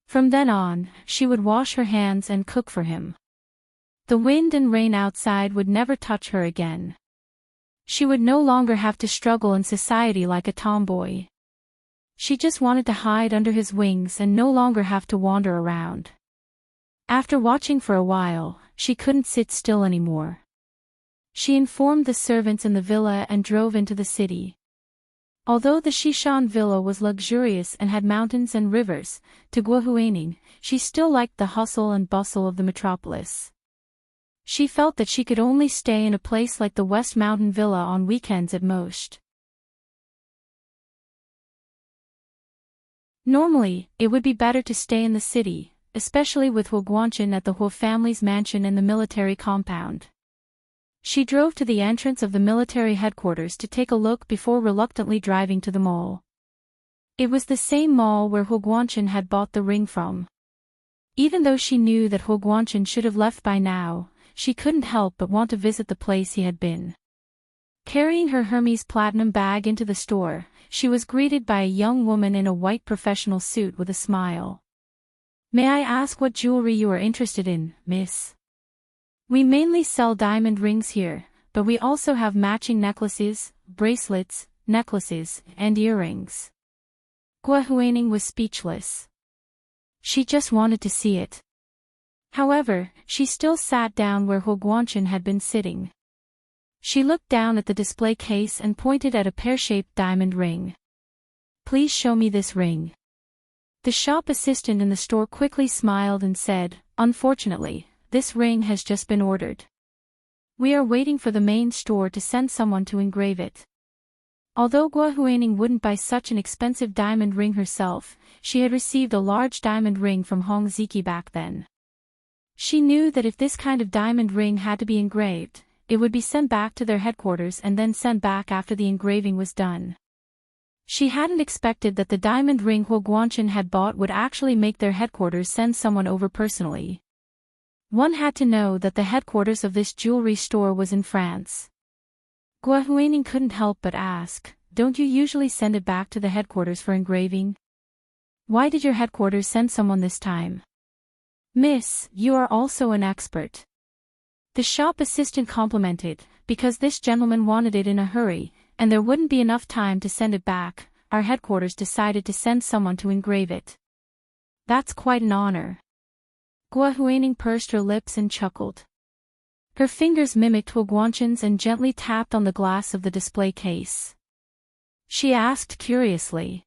From then on, she would wash her hands and cook for him. The wind and rain outside would never touch her again. She would no longer have to struggle in society like a tomboy. She just wanted to hide under his wings and no longer have to wander around. After watching for a while, she couldn't sit still anymore. She informed the servants in the villa and drove into the city. Although the Shishan villa was luxurious and had mountains and rivers, to Guohuaning, she still liked the hustle and bustle of the metropolis. She felt that she could only stay in a place like the West Mountain Villa on weekends at most. Normally, it would be better to stay in the city, especially with Hua Guanchen at the Hua family's mansion in the military compound. She drove to the entrance of the military headquarters to take a look before reluctantly driving to the mall. It was the same mall where Hua Guanchen had bought the ring from. Even though she knew that Hua Guanchen should have left by now, she couldn't help but want to visit the place he had been. Carrying her Hermes platinum bag into the store, she was greeted by a young woman in a white professional suit with a smile. "May I ask what jewelry you are interested in, miss?" "We mainly sell diamond rings here, but we also have matching necklaces, bracelets, necklaces, and earrings." Guohuaning was speechless. She just wanted to see it. However, she still sat down where Hua Guanchen had been sitting. She looked down at the display case and pointed at a pear-shaped diamond ring. "Please show me this ring." The shop assistant in the store quickly smiled and said, "Unfortunately, this ring has just been ordered. We are waiting for the main store to send someone to engrave it." Although Guohuaning wouldn't buy such an expensive diamond ring herself, she had received a large diamond ring from Hong Ziki back then. She knew that if this kind of diamond ring had to be engraved, it would be sent back to their headquarters and then sent back after the engraving was done. She hadn't expected that the diamond ring Huo Guanchen had bought would actually make their headquarters send someone over personally. One had to know that the headquarters of this jewelry store was in France. Guo Huining couldn't help but ask, "Don't you usually send it back to the headquarters for engraving? Why did your headquarters send someone this time?" "Miss, you are also an expert," the shop assistant complimented, "because this gentleman wanted it in a hurry, and there wouldn't be enough time to send it back. Our headquarters decided to send someone to engrave it." "That's quite an honor." Guo Huining pursed her lips and chuckled. Her fingers mimicked Huo Guanchen's and gently tapped on the glass of the display case. She asked curiously,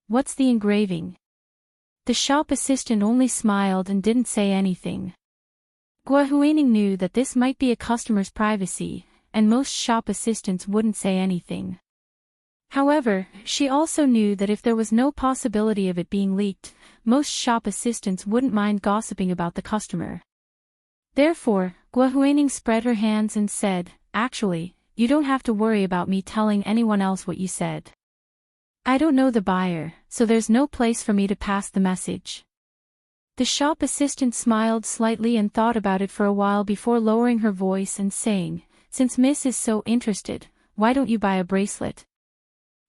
"What's the engraving?" The shop assistant only smiled and didn't say anything. Guo Huining knew that this might be a customer's privacy, and most shop assistants wouldn't say anything. However, she also knew that if there was no possibility of it being leaked, most shop assistants wouldn't mind gossiping about the customer. Therefore, Guo Huining spread her hands and said, "Actually, you don't have to worry about me telling anyone else what you said. I don't know the buyer, so there's no place for me to pass the message." The shop assistant smiled slightly and thought about it for a while before lowering her voice and saying, "Since Miss is so interested, why don't you buy a bracelet?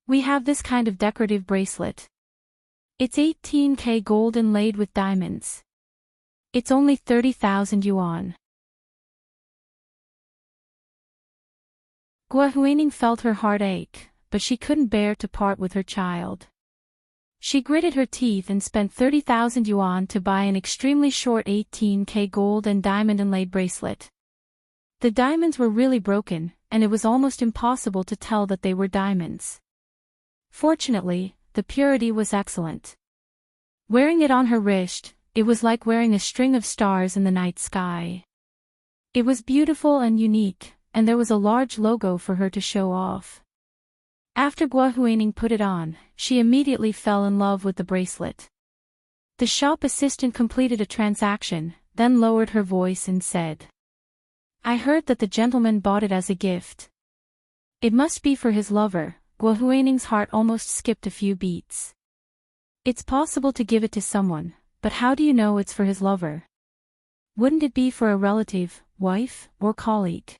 We have this kind of decorative bracelet. It's 18K gold inlaid with diamonds. It's only 30,000 yuan. Guo Huining felt her heart ache, but she couldn't bear to part with her child. She gritted her teeth and spent 30,000 yuan to buy an extremely short 18K gold and diamond inlaid bracelet. The diamonds were really broken, and it was almost impossible to tell that they were diamonds. Fortunately, the purity was excellent. Wearing it on her wrist, it was like wearing a string of stars in the night sky. It was beautiful and unique, and there was a large logo for her to show off. After Guo Huining put it on, she immediately fell in love with the bracelet. The shop assistant completed a transaction, then lowered her voice and said, "I heard that the gentleman bought it as a gift. It must be for his lover." Guo Huining's heart almost skipped a few beats. "It's possible to give it to someone, but how do you know it's for his lover? Wouldn't it be for a relative, wife, or colleague?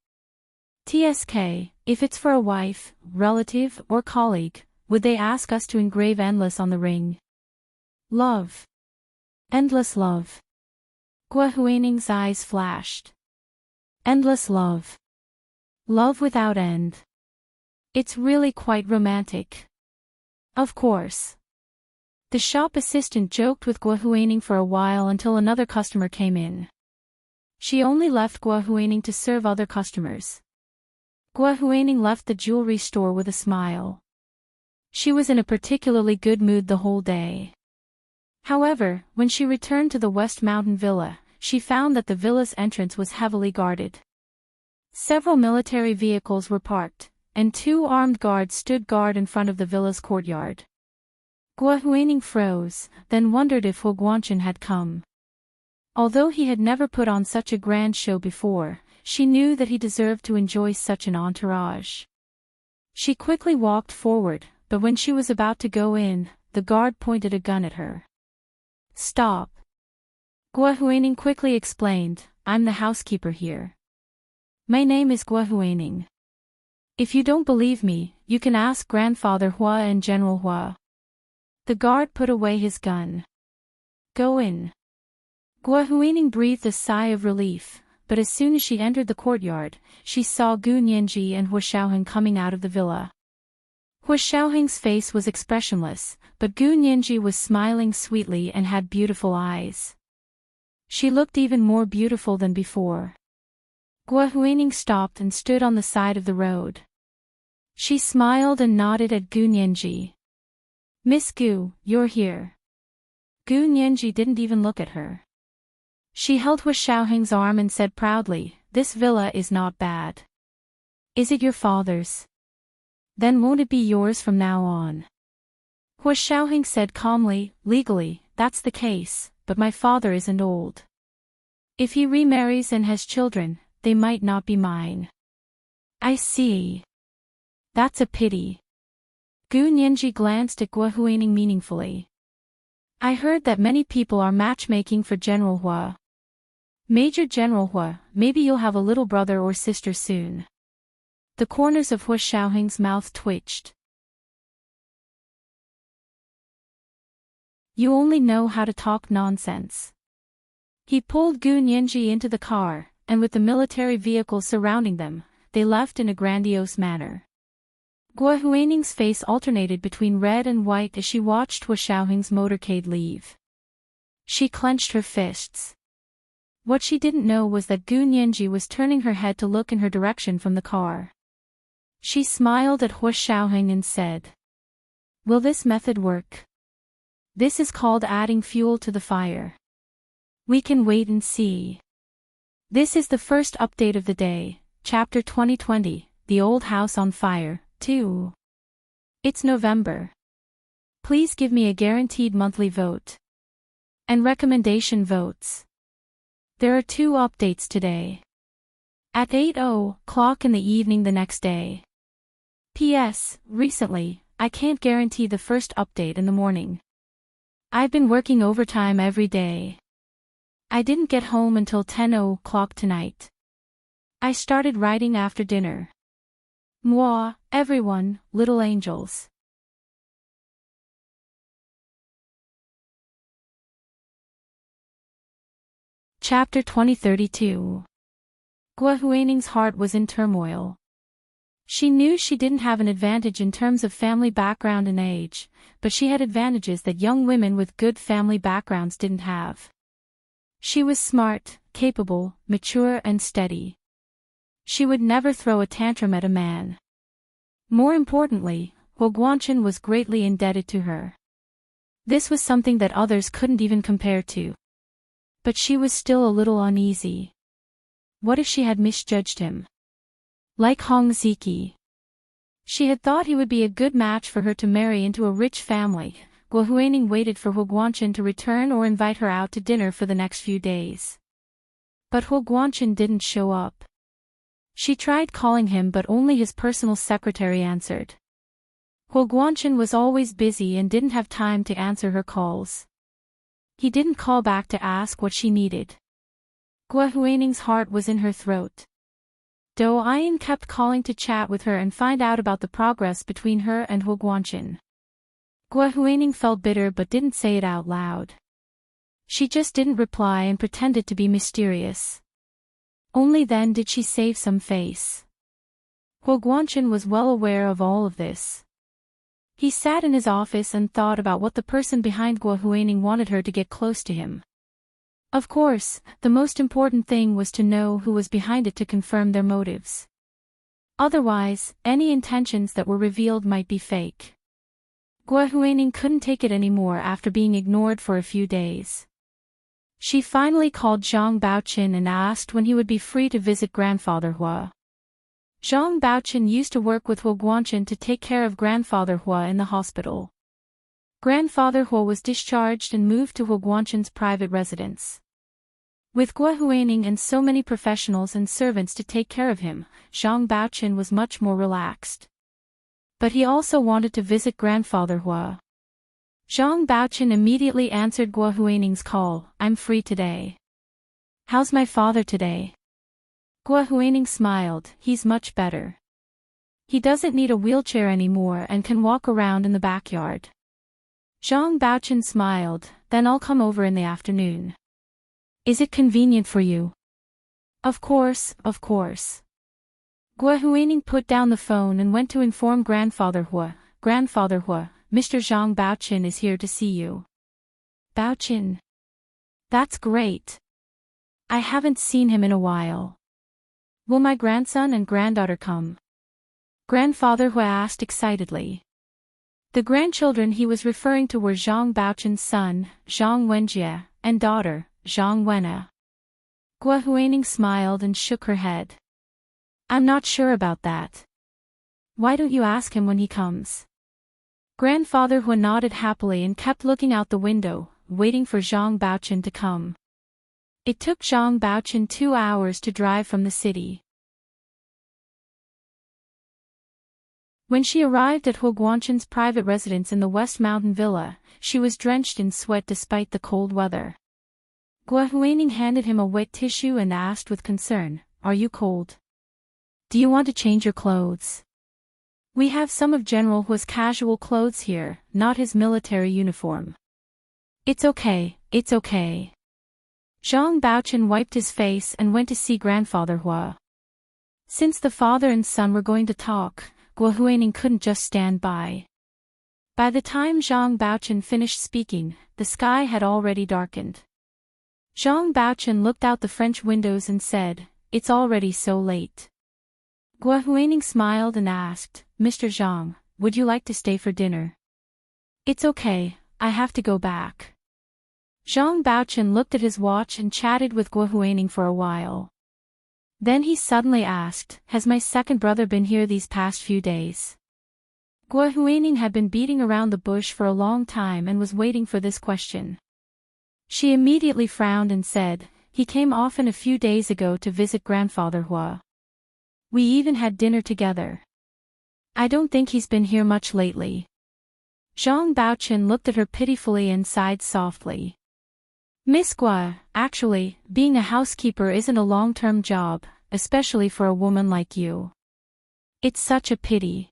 TSK, if it's for a wife, relative, or colleague, would they ask us to engrave endless on the ring? Love. Endless love." Guo Huining's eyes flashed. Endless love. Love without end. It's really quite romantic. Of course. The shop assistant joked with Guo Huining for a while until another customer came in. She only left Guo Huining to serve other customers. Guo Huining left the jewelry store with a smile. She was in a particularly good mood the whole day. However, when she returned to the West Mountain Villa, she found that the villa's entrance was heavily guarded. Several military vehicles were parked, and 2 armed guards stood guard in front of the villa's courtyard. Guo Huining froze, then wondered if Huo Guanchen had come. Although he had never put on such a grand show before, she knew that he deserved to enjoy such an entourage. She quickly walked forward, but when she was about to go in, the guard pointed a gun at her. "Stop." Guo Huining quickly explained, "I'm the housekeeper here. My name is Guo Huining. If you don't believe me, you can ask Grandfather Hua and General Hua." The guard put away his gun. "Go in." Guo Huining breathed a sigh of relief, but as soon as she entered the courtyard, she saw Gu Nianji and Hua Xiaoheng coming out of the villa. Hua Xiaoheng's face was expressionless, but Gu Nianji was smiling sweetly and had beautiful eyes. She looked even more beautiful than before. Guo Huining stopped and stood on the side of the road. She smiled and nodded at Gu Nianji. "Miss Gu, you're here." Gu Nianji didn't even look at her. She held Hua Xiaoheng's arm and said proudly, "This villa is not bad. Is it your father's? Then won't it be yours from now on?" Hua Xiaoheng said calmly, "Legally, that's the case, but my father isn't old." If he remarries and has children, they might not be mine. I see. That's a pity. Gu Nianji glanced at Guo Huining meaningfully. I heard that many people are matchmaking for General Hua. Major General Hua, maybe you'll have a little brother or sister soon. The corners of Hua Xiaoheng's mouth twitched. You only know how to talk nonsense. He pulled Gu Nianji into the car, and with the military vehicles surrounding them, they left in a grandiose manner. Guo Huining's face alternated between red and white as she watched Hua Xiaoheng's motorcade leave. She clenched her fists. What she didn't know was that Gu Nianji was turning her head to look in her direction from the car. She smiled at Hua Xiaoheng and said, "Will this method work? This is called adding fuel to the fire. We can wait and see." This is the first update of the day, Chapter 2020, The Old House on Fire, 2. It's November. Please give me a guaranteed monthly vote. And recommendation votes. There are 2 updates today. At 8:00 in the evening the next day. P.S. Recently, I can't guarantee the first update in the morning. I've been working overtime every day. I didn't get home until 10:00 tonight. I started writing after dinner. Moi, everyone, little angels. Chapter 2032. Guo Huining's heart was in turmoil. She knew she didn't have an advantage in terms of family background and age, but she had advantages that young women with good family backgrounds didn't have. She was smart, capable, mature and steady. She would never throw a tantrum at a man. More importantly, Hua Guanchen was greatly indebted to her. This was something that others couldn't even compare to. But she was still a little uneasy. What if she had misjudged him? Like Hong Ziki. She had thought he would be a good match for her to marry into a rich family. Guo Huining waited for Hua Guanchen to return or invite her out to dinner for the next few days. But Hua Guanchen didn't show up. She tried calling him but only his personal secretary answered. Hua Guanchen was always busy and didn't have time to answer her calls. He didn't call back to ask what she needed. Guo Huining's heart was in her throat. Do Ayin kept calling to chat with her and find out about the progress between her and Hua Guanchen. Guo Huining felt bitter but didn't say it out loud. She just didn't reply and pretended to be mysterious. Only then did she save some face. Hua Guanchen was well aware of all of this. He sat in his office and thought about what the person behind Guo Huining wanted her to get close to him. Of course, the most important thing was to know who was behind it to confirm their motives. Otherwise, any intentions that were revealed might be fake. Guo Huining couldn't take it anymore after being ignored for a few days. She finally called Zhang Baoqin and asked when he would be free to visit Grandfather Hua. Zhang Baoqin used to work with Hua Guanchen to take care of Grandfather Hua in the hospital. Grandfather Hua was discharged and moved to Hua Guanchen's private residence. With Guo Huining and so many professionals and servants to take care of him, Zhang Baoqin was much more relaxed. But he also wanted to visit Grandfather Hua. Zhang Baoqin immediately answered Guo Huining's call, "I'm free today." "How's my father today?" Guo Huining smiled, "He's much better. He doesn't need a wheelchair anymore and can walk around in the backyard." Zhang Baoqin smiled, "Then I'll come over in the afternoon. Is it convenient for you?" Of course, of course." Guo Huining put down the phone and went to inform Grandfather Hua. "Grandfather Hua, Mr. Zhang Baoqin is here to see you." "Baoqin? That's great. I haven't seen him in a while. Will my grandson and granddaughter come?" Grandfather Hua asked excitedly. The grandchildren he was referring to were Zhang Baoqin's son, Zhang Wenjie, and daughter, Zhang Wenna. Guo Huining smiled and shook her head. "I'm not sure about that. Why don't you ask him when he comes?" Grandfather Hua nodded happily and kept looking out the window, waiting for Zhang Baoqin to come. It took Zhang Baochen 2 hours to drive from the city. When she arrived at Hu Guanchen's private residence in the West Mountain Villa, she was drenched in sweat despite the cold weather. Guo Huining handed him a wet tissue and asked with concern, "Are you cold? Do you want to change your clothes? We have some of General Hu's casual clothes here, not his military uniform." It's okay. Zhang Baochen wiped his face and went to see Grandfather Hua. Since the father and son were going to talk, Guo Huining couldn't just stand by. By the time Zhang Baochen finished speaking, the sky had already darkened. Zhang Baochen looked out the French windows and said, "It's already so late." Guo Huining smiled and asked, "Mr. Zhang, would you like to stay for dinner?" "It's okay, I have to go back." Zhang Baochen looked at his watch and chatted with Guo Huining for a while. Then he suddenly asked, "Has my second brother been here these past few days?" Guo Huining had been beating around the bush for a long time and was waiting for this question. She immediately frowned and said, "He came often a few days ago to visit Grandfather Hua. We even had dinner together. I don't think he's been here much lately." Zhang Baochen looked at her pitifully and sighed softly. "Miss Guo, actually, being a housekeeper isn't a long-term job, especially for a woman like you. It's such a pity."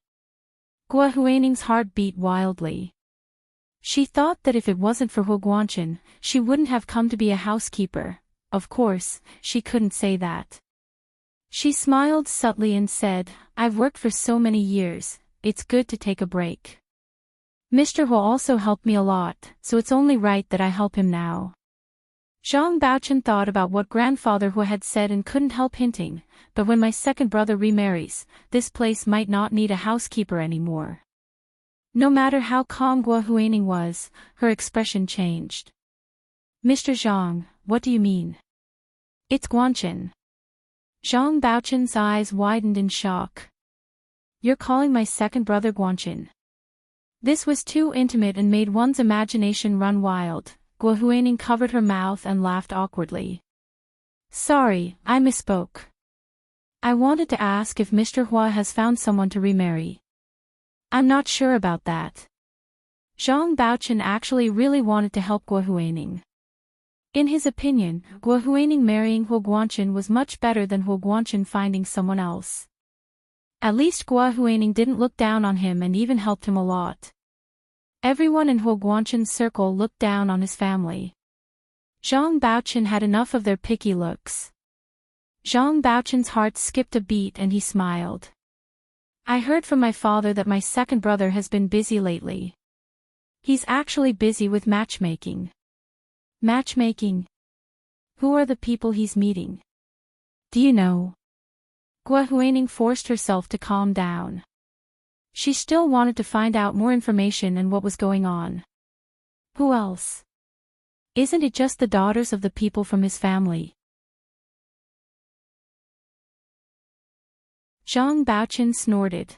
Guo Huining's heart beat wildly. She thought that if it wasn't for Hu Guanchen, she wouldn't have come to be a housekeeper. Of course, she couldn't say that. She smiled subtly and said, "I've worked for so many years, it's good to take a break. Mr. Hu also helped me a lot, so it's only right that I help him now." Zhang Baochen thought about what Grandfather Hu had said and couldn't help hinting, "But when my second brother remarries, this place might not need a housekeeper anymore." No matter how calm Guo Huining was, her expression changed. "Mr. Zhang, what do you mean?" "It's Guanchen." Zhang Baochen's eyes widened in shock. "You're calling my second brother Guanchen?" This was too intimate and made one's imagination run wild. Guo Huining covered her mouth and laughed awkwardly. "Sorry, I misspoke. I wanted to ask if Mr. Hua has found someone to remarry." "I'm not sure about that." Zhang Baochen actually really wanted to help Guo Huining. In his opinion, Guo Huining marrying Hu Guanchen was much better than Hu Guanchen finding someone else. At least Guo Huining didn't look down on him and even helped him a lot. Everyone in Hu Guanchen's circle looked down on his family. Zhang Baochen had enough of their picky looks. Zhang Baochen's heart skipped a beat and he smiled. "I heard from my father that my second brother has been busy lately. He's actually busy with matchmaking." "Matchmaking? Who are the people he's meeting? Do you know?" Guo Huining forced herself to calm down. She still wanted to find out more information and what was going on. "Who else? Isn't it just the daughters of the people from his family?" Zhang Baochen snorted.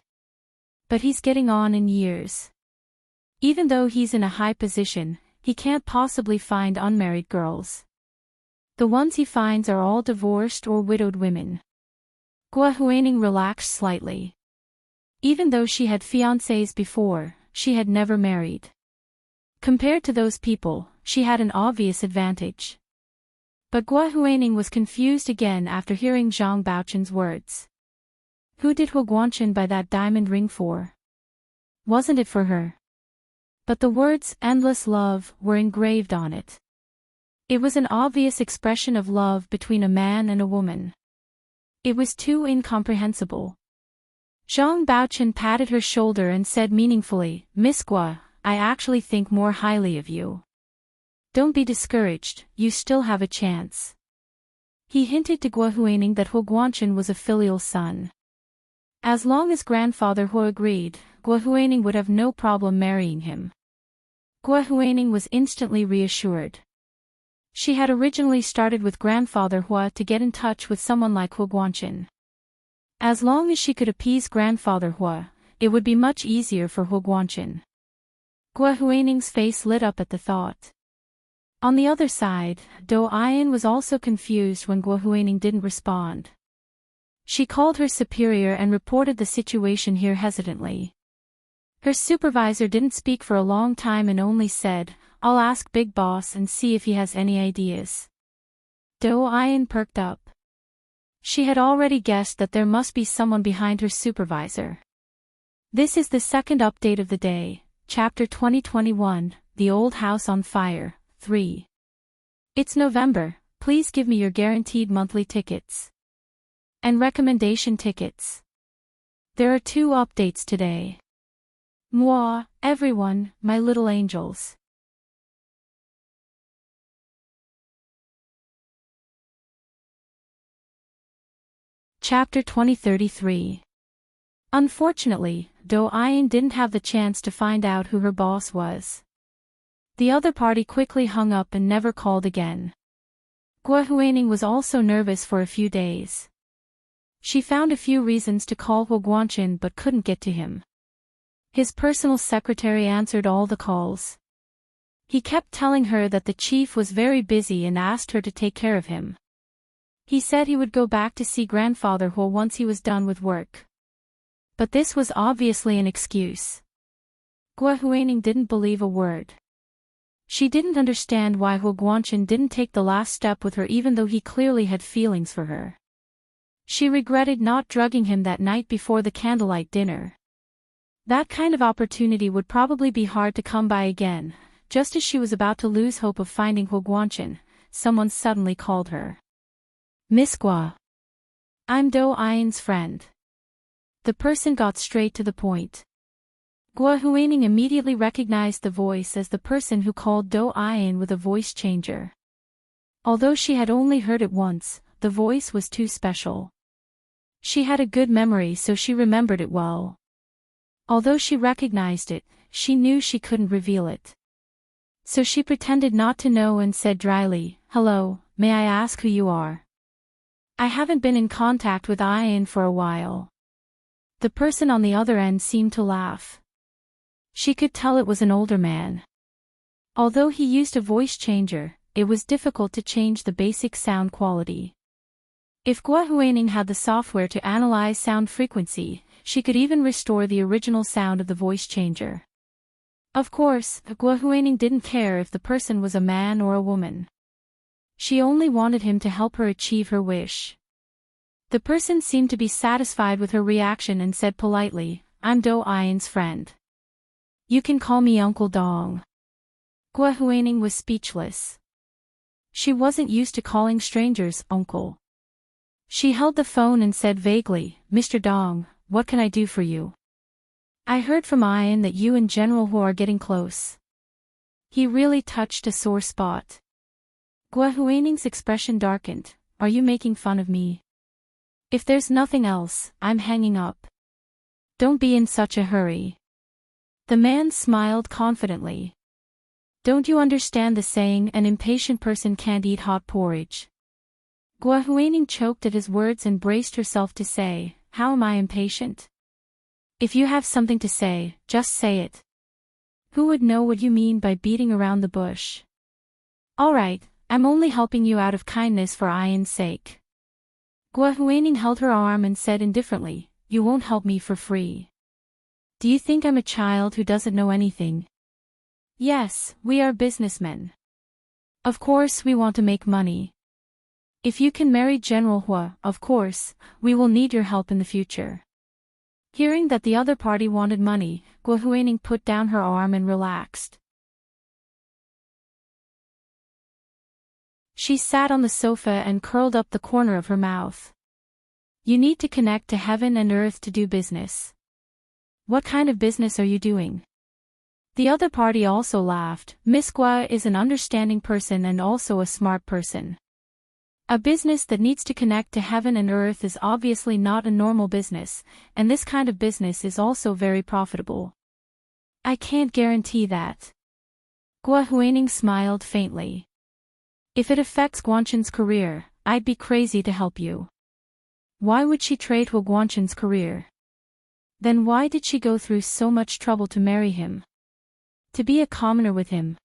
"But he's getting on in years. Even though he's in a high position, he can't possibly find unmarried girls. The ones he finds are all divorced or widowed women." Guo Huining relaxed slightly. Even though she had fiancés before, she had never married. Compared to those people, she had an obvious advantage. But Guo Huining was confused again after hearing Zhang Baochen's words. Who did Hu Guanchen buy that diamond ring for? Wasn't it for her? But the words "endless love" were engraved on it. It was an obvious expression of love between a man and a woman. It was too incomprehensible. Zhang Baochen patted her shoulder and said meaningfully, "Miss Guo, I actually think more highly of you. Don't be discouraged, you still have a chance." He hinted to Guo Huining that Hu Guanchen was a filial son. As long as Grandfather Hu agreed, Guo Huining would have no problem marrying him. Guo Huining was instantly reassured. She had originally started with Grandfather Hu to get in touch with someone like Hu Guanchen. As long as she could appease Grandfather Hu, it would be much easier for Hu Guanchen. Guo Huining's face lit up at the thought. On the other side, Do Ayan was also confused when Guo Huining didn't respond. She called her superior and reported the situation here hesitantly. Her supervisor didn't speak for a long time and only said, "I'll ask Big Boss and see if he has any ideas." Do Ayan perked up. She had already guessed that there must be someone behind her supervisor. This is the second update of the day, Chapter 2021, The Old House on Fire, 3. It's November, please give me your guaranteed monthly tickets. And recommendation tickets. There are 2 updates today. Mwah, everyone, my little angels. Chapter 2033. Unfortunately, Do Ayan didn't have the chance to find out who her boss was. The other party quickly hung up and never called again. Guo Huining was also nervous for a few days. She found a few reasons to call Huo Guanqin but couldn't get to him. His personal secretary answered all the calls. He kept telling her that the chief was very busy and asked her to take care of him. He said he would go back to see grandfather Huo once he was done with work. But this was obviously an excuse. Guo Huining didn't believe a word. She didn't understand why Huo Guanqin didn't take the last step with her even though he clearly had feelings for her. She regretted not drugging him that night before the candlelight dinner. That kind of opportunity would probably be hard to come by again. Just as she was about to lose hope of finding Huo Guanqin, someone suddenly called her. "Miss Guo. I'm Do Ayan's friend." The person got straight to the point. Guo Huining immediately recognized the voice as the person who called Do Ayan with a voice changer. Although she had only heard it once, the voice was too special. She had a good memory so she remembered it well. Although she recognized it, she knew she couldn't reveal it. So she pretended not to know and said dryly, "Hello, may I ask who you are? I haven't been in contact with Ayan for a while." The person on the other end seemed to laugh. She could tell it was an older man. Although he used a voice changer, it was difficult to change the basic sound quality. If Guo Huining had the software to analyze sound frequency, she could even restore the original sound of the voice changer. Of course, Guo Huining didn't care if the person was a man or a woman. She only wanted him to help her achieve her wish. The person seemed to be satisfied with her reaction and said politely, "I'm Do Ayan's friend. You can call me Uncle Dong." Guo Huining was speechless. She wasn't used to calling strangers uncle. She held the phone and said vaguely, "Mr. Dong, what can I do for you? I heard from Ayan that you and General Huo are getting close." He really touched a sore spot. Guo Huining's expression darkened. "Are you making fun of me? If there's nothing else, I'm hanging up. Don't be in such a hurry." The man smiled confidently. "Don't you understand the saying, an impatient person can't eat hot porridge?" Guo Huining choked at his words and braced herself to say, "How am I impatient? If you have something to say, just say it. Who would know what you mean by beating around the bush? All right, I'm only helping you out of kindness for Ayan's sake." Guo Huining held her arm and said indifferently, "You won't help me for free. Do you think I'm a child who doesn't know anything? Yes, we are businessmen. Of course we want to make money. If you can marry General Huo, of course, we will need your help in the future." Hearing that the other party wanted money, Guo Huining put down her arm and relaxed. She sat on the sofa and curled up the corner of her mouth. "You need to connect to heaven and earth to do business. What kind of business are you doing?" The other party also laughed. Miss Guo is an understanding person and also a smart person. A business that needs to connect to heaven and earth is obviously not a normal business, and this kind of business is also very profitable. "I can't guarantee that." Guo Huining smiled faintly. "If it affects Guanqin's career, I'd be crazy to help you." Why would she trade Huo Guanqin's career? Then why did she go through so much trouble to marry him? To be a commoner with him?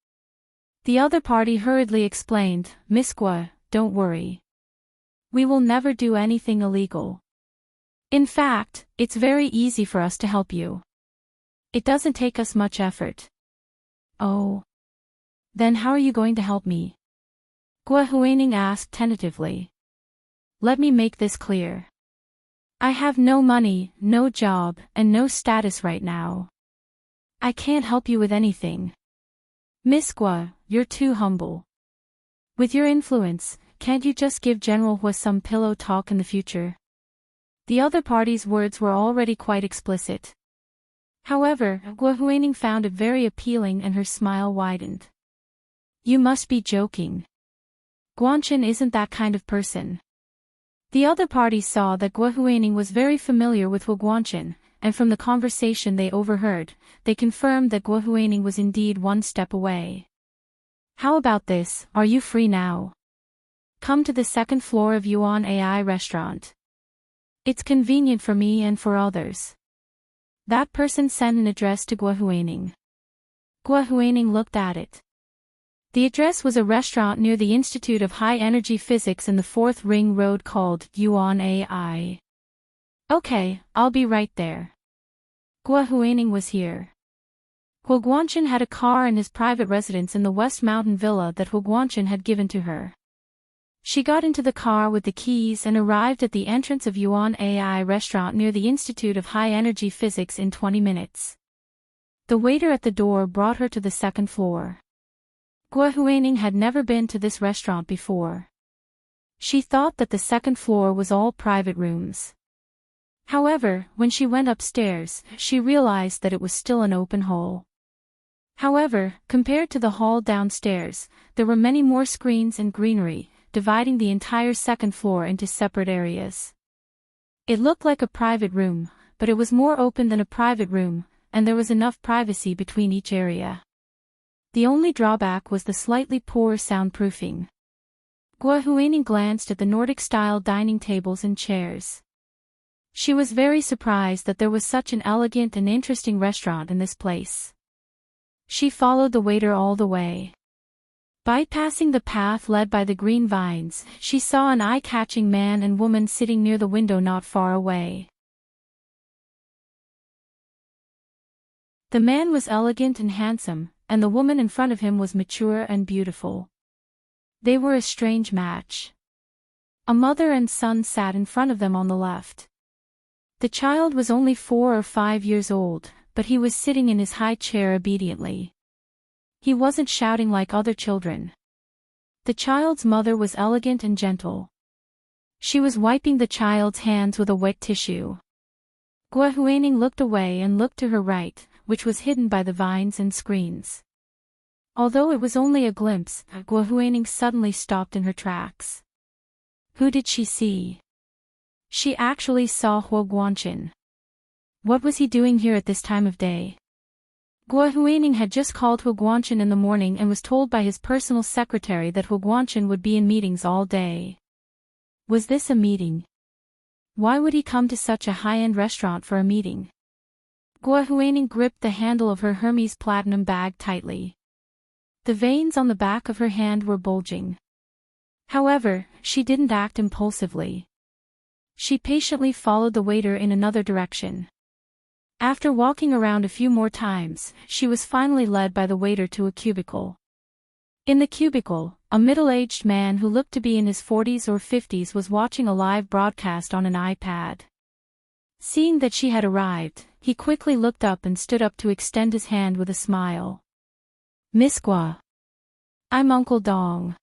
The other party hurriedly explained, "Miss Gua, don't worry. We will never do anything illegal. In fact, it's very easy for us to help you. It doesn't take us much effort." "Oh. Then how are you going to help me?" Gua Huining asked tentatively. "Let me make this clear. I have no money, no job, and no status right now. I can't help you with anything. Miss Gua, you're too humble. With your influence, can't you just give General Hua some pillow talk in the future?" The other party's words were already quite explicit. However, Gua Huining found it very appealing and her smile widened. "You must be joking. Guanchen isn't that kind of person." The other party saw that Gua Huining was very familiar with Hua Guanchen, and from the conversation they overheard, they confirmed that Gua Huining was indeed one step away. "How about this, are you free now? Come to the second floor of Yuan AI restaurant. It's convenient for me and for others." That person sent an address to Gua Huining. Gua Huining looked at it. The address was a restaurant near the Institute of High Energy Physics in the 4th Ring Road called Yuan AI. "Okay, I'll be right there." Gua Huining was here. Hua Guanchen had a car in his private residence in the West Mountain Villa that Hua Guanchen had given to her. She got into the car with the keys and arrived at the entrance of Yuan AI restaurant near the Institute of High Energy Physics in 20 minutes. The waiter at the door brought her to the second floor. Gua Huining had never been to this restaurant before. She thought that the second floor was all private rooms. However, when she went upstairs, she realized that it was still an open hall. However, compared to the hall downstairs, there were many more screens and greenery, dividing the entire second floor into separate areas. It looked like a private room, but it was more open than a private room, and there was enough privacy between each area. The only drawback was the slightly poor soundproofing. Gua Huining glanced at the Nordic-style dining tables and chairs. She was very surprised that there was such an elegant and interesting restaurant in this place. She followed the waiter all the way. Bypassing the path led by the green vines, she saw an eye-catching man and woman sitting near the window not far away. The man was elegant and handsome, and the woman in front of him was mature and beautiful. They were a strange match. A mother and son sat in front of them on the left. The child was only 4 or 5 years old, but he was sitting in his high chair obediently. He wasn't shouting like other children. The child's mother was elegant and gentle. She was wiping the child's hands with a wet tissue. Gua Huining looked away and looked to her right, which was hidden by the vines and screens. Although it was only a glimpse, Gua Huining suddenly stopped in her tracks. Who did she see? She actually saw Hua Guanchen. What was he doing here at this time of day? Gua Huining had just called Hua Guanchen in the morning and was told by his personal secretary that Hua Guanchen would be in meetings all day. Was this a meeting? Why would he come to such a high-end restaurant for a meeting? Gua Huining gripped the handle of her Hermes platinum bag tightly. The veins on the back of her hand were bulging. However, she didn't act impulsively. She patiently followed the waiter in another direction. After walking around a few more times, she was finally led by the waiter to a cubicle. In the cubicle, a middle-aged man who looked to be in his 40s or 50s was watching a live broadcast on an iPad. Seeing that she had arrived, he quickly looked up and stood up to extend his hand with a smile. "Miss Gua. I'm Uncle Dong."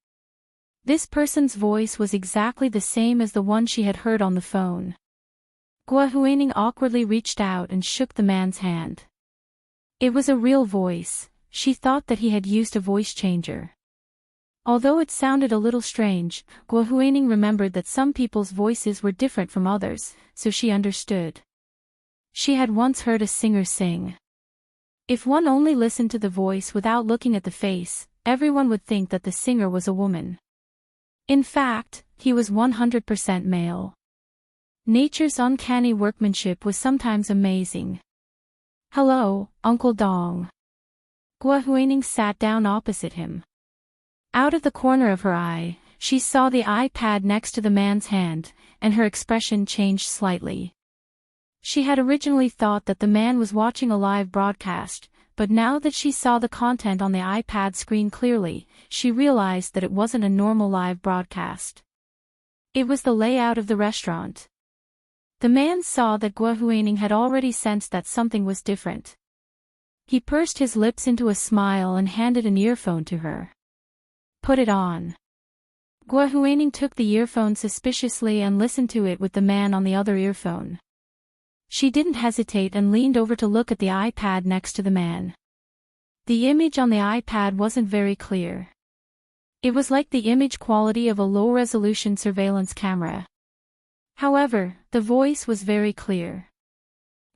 This person's voice was exactly the same as the one she had heard on the phone. Gua Huining awkwardly reached out and shook the man's hand. It was a real voice. She thought that he had used a voice changer. Although it sounded a little strange, Gua Huining remembered that some people's voices were different from others, so she understood. She had once heard a singer sing. If one only listened to the voice without looking at the face, everyone would think that the singer was a woman. In fact, he was 100% male. Nature's uncanny workmanship was sometimes amazing. "Hello, Uncle Dong." Gua Huining sat down opposite him. Out of the corner of her eye, she saw the iPad next to the man's hand, and her expression changed slightly. She had originally thought that the man was watching a live broadcast, but now that she saw the content on the iPad screen clearly, she realized that it wasn't a normal live broadcast. It was the layout of the restaurant. The man saw that Guahuaning had already sensed that something was different. He pursed his lips into a smile and handed an earphone to her. Put it on. Guahuaning took the earphone suspiciously and listened to it with the man on the other earphone. She didn't hesitate and leaned over to look at the iPad next to the man. The image on the iPad wasn't very clear. It was like the image quality of a low-resolution surveillance camera. However, the voice was very clear.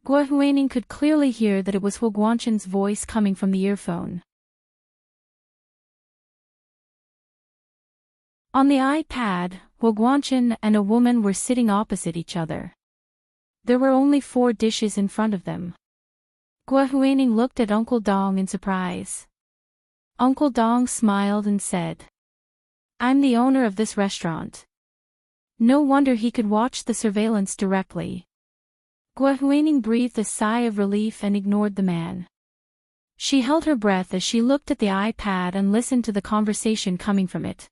Guahuaning could clearly hear that it was Huguanchen's voice coming from the earphone. On the iPad, Huguanchen and a woman were sitting opposite each other. There were only 4 dishes in front of them. Guahuaning looked at Uncle Dong in surprise. Uncle Dong smiled and said, "I'm the owner of this restaurant." No wonder he could watch the surveillance directly. Guahuaning breathed a sigh of relief and ignored the man. She held her breath as she looked at the iPad and listened to the conversation coming from it.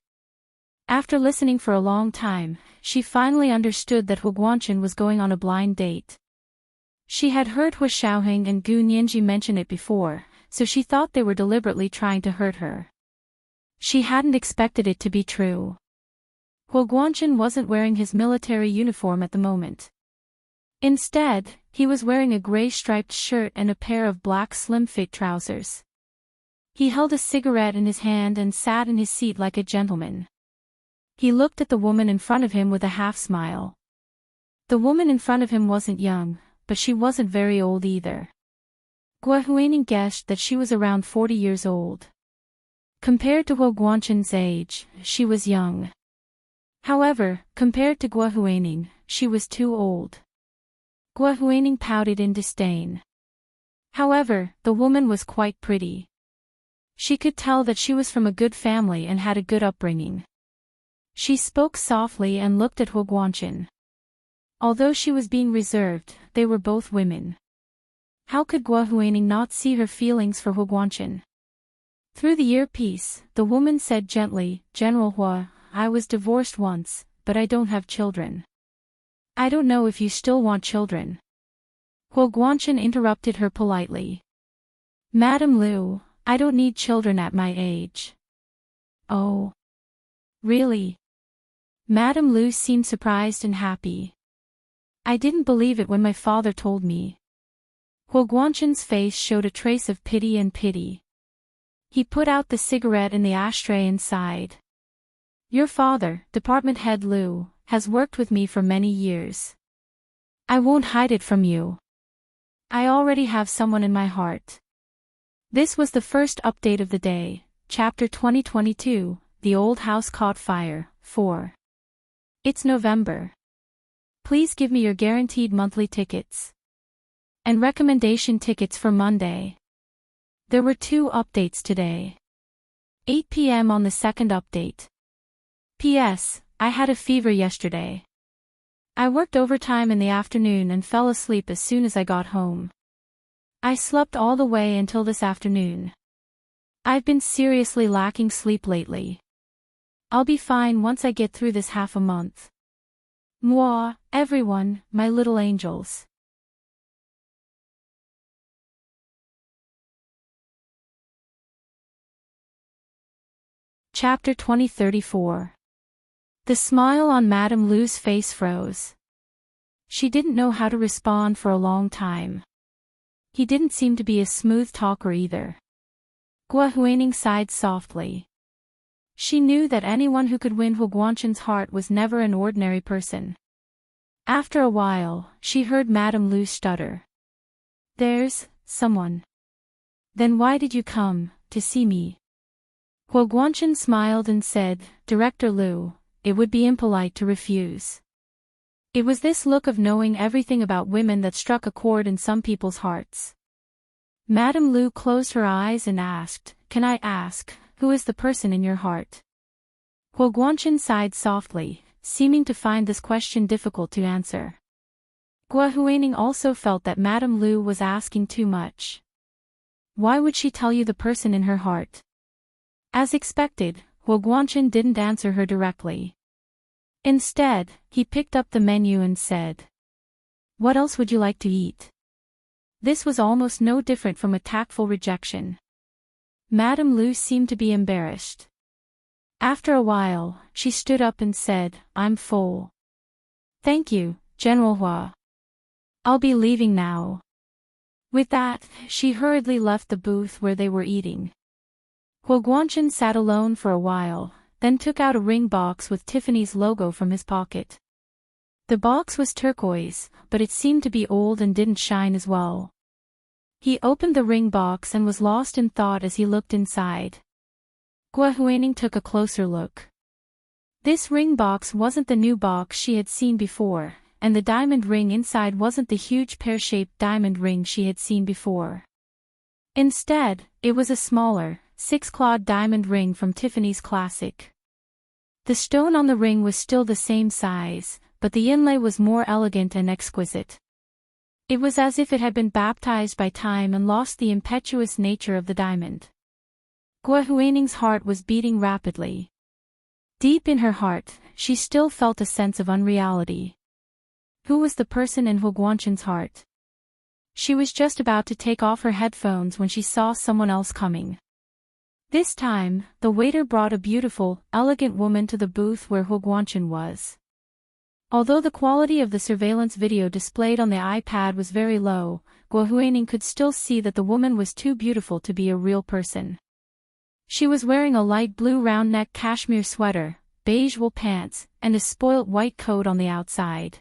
After listening for a long time, she finally understood that Huguanchen was going on a blind date. She had heard Hua Xiaoheng and Gu Nianji mention it before, so she thought they were deliberately trying to hurt her. She hadn't expected it to be true. Huguanchen wasn't wearing his military uniform at the moment. Instead, he was wearing a gray striped shirt and a pair of black slim-fit trousers. He held a cigarette in his hand and sat in his seat like a gentleman. He looked at the woman in front of him with a half-smile. The woman in front of him wasn't young, but she wasn't very old either. Guahuaning guessed that she was around 40 years old. Compared to Huguanchen's age, she was young. However, compared to Guahuaning, she was too old. Guahuaning pouted in disdain. However, the woman was quite pretty. She could tell that she was from a good family and had a good upbringing. She spoke softly and looked at Huguanchen. Although she was being reserved, they were both women. How could Guahuaning not see her feelings for Huguanchen? Through the earpiece, the woman said gently, "General Hua, I was divorced once, but I don't have children. I don't know if you still want children." Huguanchen interrupted her politely. "Madam Liu, I don't need children at my age." "Oh. Really?" Madam Liu seemed surprised and happy. "I didn't believe it when my father told me." Huguanchen's face showed a trace of pity. He put out the cigarette in the ashtray and sighed. "Your father, Department Head Liu, has worked with me for many years. I won't hide it from you. I already have someone in my heart." This was the first update of the day, Chapter 2022, The Old House Caught Fire, 4. It's November. Please give me your guaranteed monthly tickets. And recommendation tickets for Monday. There were 2 updates today. 8 p.m. on the second update. P.S. I had a fever yesterday. I worked overtime in the afternoon and fell asleep as soon as I got home. I slept all the way until this afternoon. I've been seriously lacking sleep lately. I'll be fine once I get through this half a month. Moi, everyone, my little angels. Chapter 2034. The smile on Madame Liu's face froze. She didn't know how to respond for a long time. He didn't seem to be a smooth talker either. Guahuaning sighed softly. She knew that anyone who could win Huguanchen's heart was never an ordinary person. After a while, she heard Madame Liu stutter. "There's someone." "Then why did you come, to see me?" Huguanchen smiled and said, "Director Liu, it would be impolite to refuse." It was this look of knowing everything about women that struck a chord in some people's hearts. Madame Liu closed her eyes and asked, "Can I ask, who is the person in your heart? Huo Guangchen sighed softly, seeming to find this question difficult to answer. Guo Huining also felt that Madame Lu was asking too much. Why would she tell you the person in her heart? As expected, Huo Guangchen didn't answer her directly. Instead, he picked up the menu and said, "What else would you like to eat?" This was almost no different from a tactful rejection. Madame Lu seemed to be embarrassed. After a while, she stood up and said, "I'm full. Thank you, General Hua. I'll be leaving now." With that, she hurriedly left the booth where they were eating. Huo Guangchen sat alone for a while, then took out a ring box with Tiffany's logo from his pocket. The box was turquoise, but it seemed to be old and didn't shine as well. He opened the ring box and was lost in thought as he looked inside. Guo Huining took a closer look. This ring box wasn't the new box she had seen before, and the diamond ring inside wasn't the huge pear-shaped diamond ring she had seen before. Instead, it was a smaller, six-clawed diamond ring from Tiffany's Classic. The stone on the ring was still the same size, but the inlay was more elegant and exquisite. It was as if it had been baptized by time and lost the impetuous nature of the diamond. Guo Huining's heart was beating rapidly. Deep in her heart, she still felt a sense of unreality. Who was the person in Huo Guangchen's heart? She was just about to take off her headphones when she saw someone else coming. This time, the waiter brought a beautiful, elegant woman to the booth where Huo Guangchen was. Although the quality of the surveillance video displayed on the iPad was very low, Guo Huining could still see that the woman was too beautiful to be a real person. She was wearing a light blue round-neck cashmere sweater, beige wool pants, and a spoilt white coat on the outside.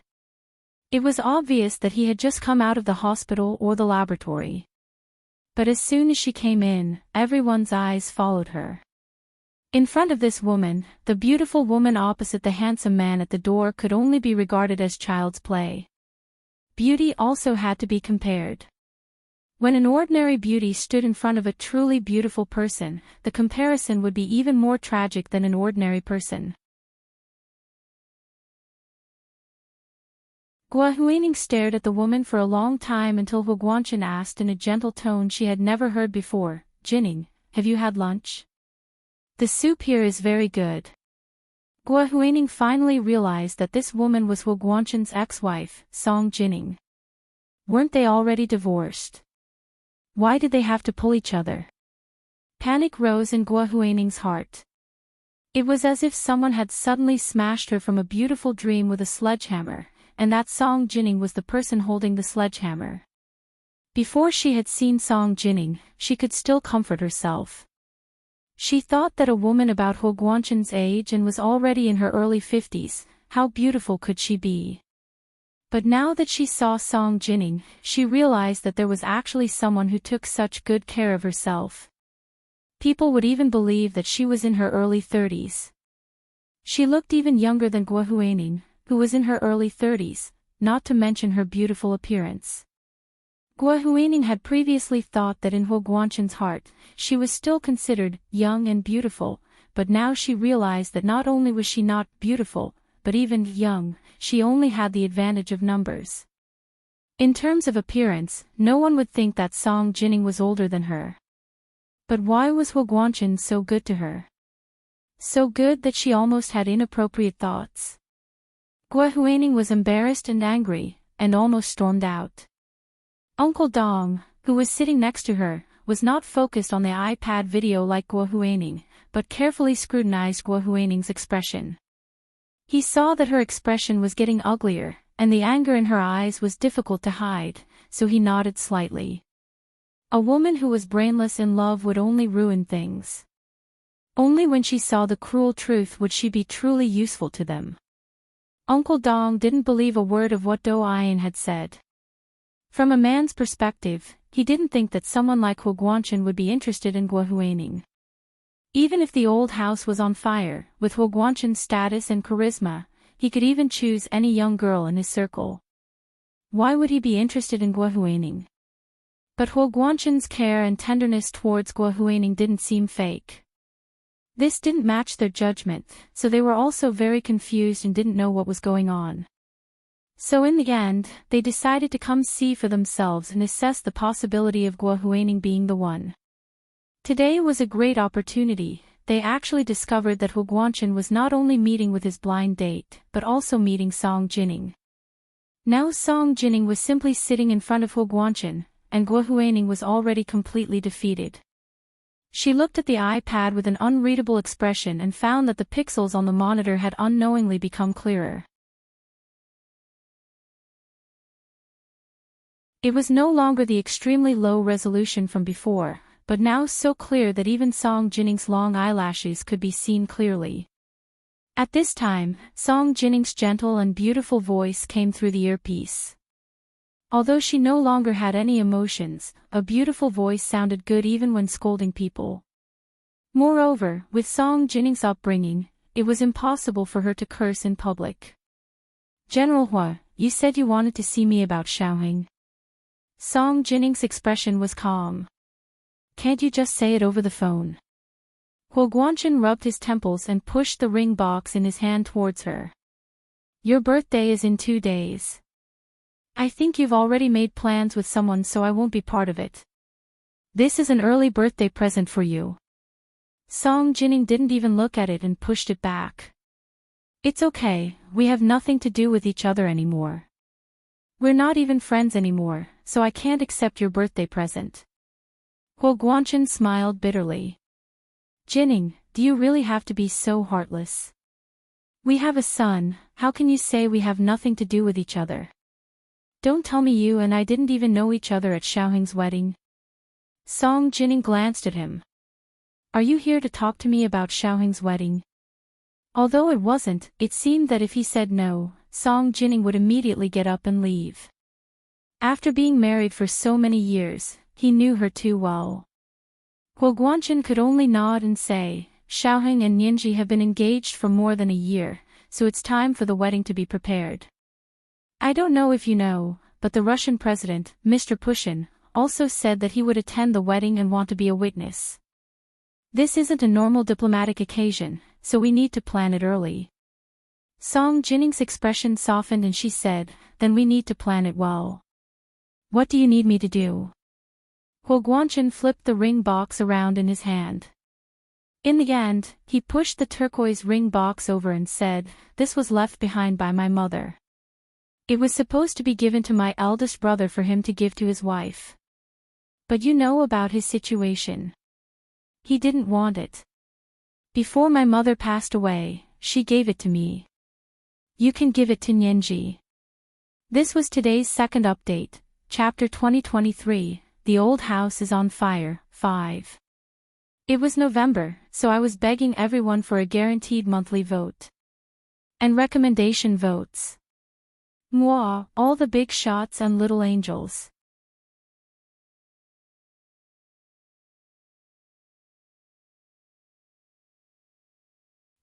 It was obvious that he had just come out of the hospital or the laboratory. But as soon as she came in, everyone's eyes followed her. In front of this woman, the beautiful woman opposite the handsome man at the door could only be regarded as child's play. Beauty also had to be compared. When an ordinary beauty stood in front of a truly beautiful person, the comparison would be even more tragic than an ordinary person. Guo Huining stared at the woman for a long time until Huo Guangchen asked in a gentle tone she had never heard before, "Jining, have you had lunch? The soup here is very good." Guo Huining finally realized that this woman was Huo Guangchen's ex-wife, Song Jining. Weren't they already divorced? Why did they have to pull each other? Panic rose in Guo Huining's heart. It was as if someone had suddenly smashed her from a beautiful dream with a sledgehammer, and that Song Jining was the person holding the sledgehammer. Before she had seen Song Jining, she could still comfort herself. She thought that a woman about Huo Guangchen's age and was already in her early 50s, how beautiful could she be? But now that she saw Song Jining, she realized that there was actually someone who took such good care of herself. People would even believe that she was in her early 30s. She looked even younger than Guo Huining, who was in her early 30s, not to mention her beautiful appearance. Guo Huining had previously thought that in Huo Guangchen's heart, she was still considered young and beautiful, but now she realized that not only was she not beautiful, but even young, she only had the advantage of numbers. In terms of appearance, no one would think that Song Jining was older than her. But why was Huo Guangchen so good to her? So good that she almost had inappropriate thoughts. Guo Huining was embarrassed and angry, and almost stormed out. Uncle Dong, who was sitting next to her, was not focused on the iPad video like Guo Huining, but carefully scrutinized Guo Huining's expression. He saw that her expression was getting uglier, and the anger in her eyes was difficult to hide, so he nodded slightly. A woman who was brainless in love would only ruin things. Only when she saw the cruel truth would she be truly useful to them. Uncle Dong didn't believe a word of what Do Ayan had said. From a man's perspective, he didn't think that someone like Huo Guangchen would be interested in Guo Huining. Even if the old house was on fire, with Huo Guangchen's status and charisma, he could even choose any young girl in his circle. Why would he be interested in Guo Huining? But Huo Guangchen's care and tenderness towards Guo Huining didn't seem fake. This didn't match their judgment, so they were also very confused and didn't know what was going on. So in the end, they decided to come see for themselves and assess the possibility of Heartwarming being the one. Today was a great opportunity. They actually discovered that Heartwarming was not only meeting with his blind date, but also meeting Song Jining. Now Song Jining was simply sitting in front of Heartwarming, and Heartwarming was already completely defeated. She looked at the iPad with an unreadable expression and found that the pixels on the monitor had unknowingly become clearer. It was no longer the extremely low resolution from before, but now so clear that even Song Jining's long eyelashes could be seen clearly. At this time, Song Jining's gentle and beautiful voice came through the earpiece. Although she no longer had any emotions, a beautiful voice sounded good even when scolding people. Moreover, with Song Jining's upbringing, it was impossible for her to curse in public. "General Hua, you said you wanted to see me about Xiaoheng." Song Jining's expression was calm. "Can't you just say it over the phone?" Heartwarming rubbed his temples and pushed the ring box in his hand towards her. "Your birthday is in 2 days. I think you've already made plans with someone, so I won't be part of it. This is an early birthday present for you." Song Jining didn't even look at it and pushed it back. "It's okay, we have nothing to do with each other anymore. We're not even friends anymore, so I can't accept your birthday present." Heartwarming smiled bitterly. "Jining, do you really have to be so heartless? We have a son, how can you say we have nothing to do with each other? Don't tell me you and I didn't even know each other at Xiaoheng's wedding." Song Jining glanced at him. "Are you here to talk to me about Xiaoheng's wedding?" Although it wasn't, it seemed that if he said no, Song Jining would immediately get up and leave. After being married for so many years, he knew her too well. Heartwarming could only nod and say, "Xiaoheng and Nianji have been engaged for more than a year, so it's time for the wedding to be prepared. I don't know if you know, but the Russian president, Mr. Putin, also said that he would attend the wedding and want to be a witness. This isn't a normal diplomatic occasion, so we need to plan it early." Song Jining's expression softened and she said, "Then we need to plan it well. What do you need me to do?" Heartwarming flipped the ring box around in his hand. In the end, he pushed the turquoise ring box over and said, "This was left behind by my mother. It was supposed to be given to my eldest brother for him to give to his wife. But you know about his situation. He didn't want it. Before my mother passed away, she gave it to me. You can give it to Nianji." This was today's second update, Chapter 2023, The Old House is on Fire, 5. It was November, so I was begging everyone for a guaranteed monthly vote. And recommendation votes. Mwah, all the big shots and little angels.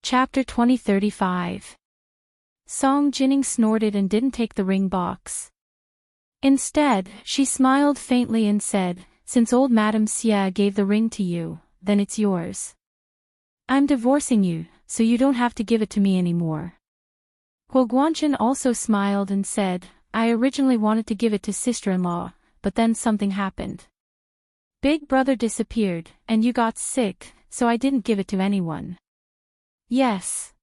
Chapter 2035. Song Jining snorted and didn't take the ring box. Instead, she smiled faintly and said, "Since old Madame Xia gave the ring to you, then it's yours. I'm divorcing you, so you don't have to give it to me anymore." Heartwarming also smiled and said, "I originally wanted to give it to sister-in-law, but then something happened. Big brother disappeared, and you got sick, so I didn't give it to anyone." "Yes."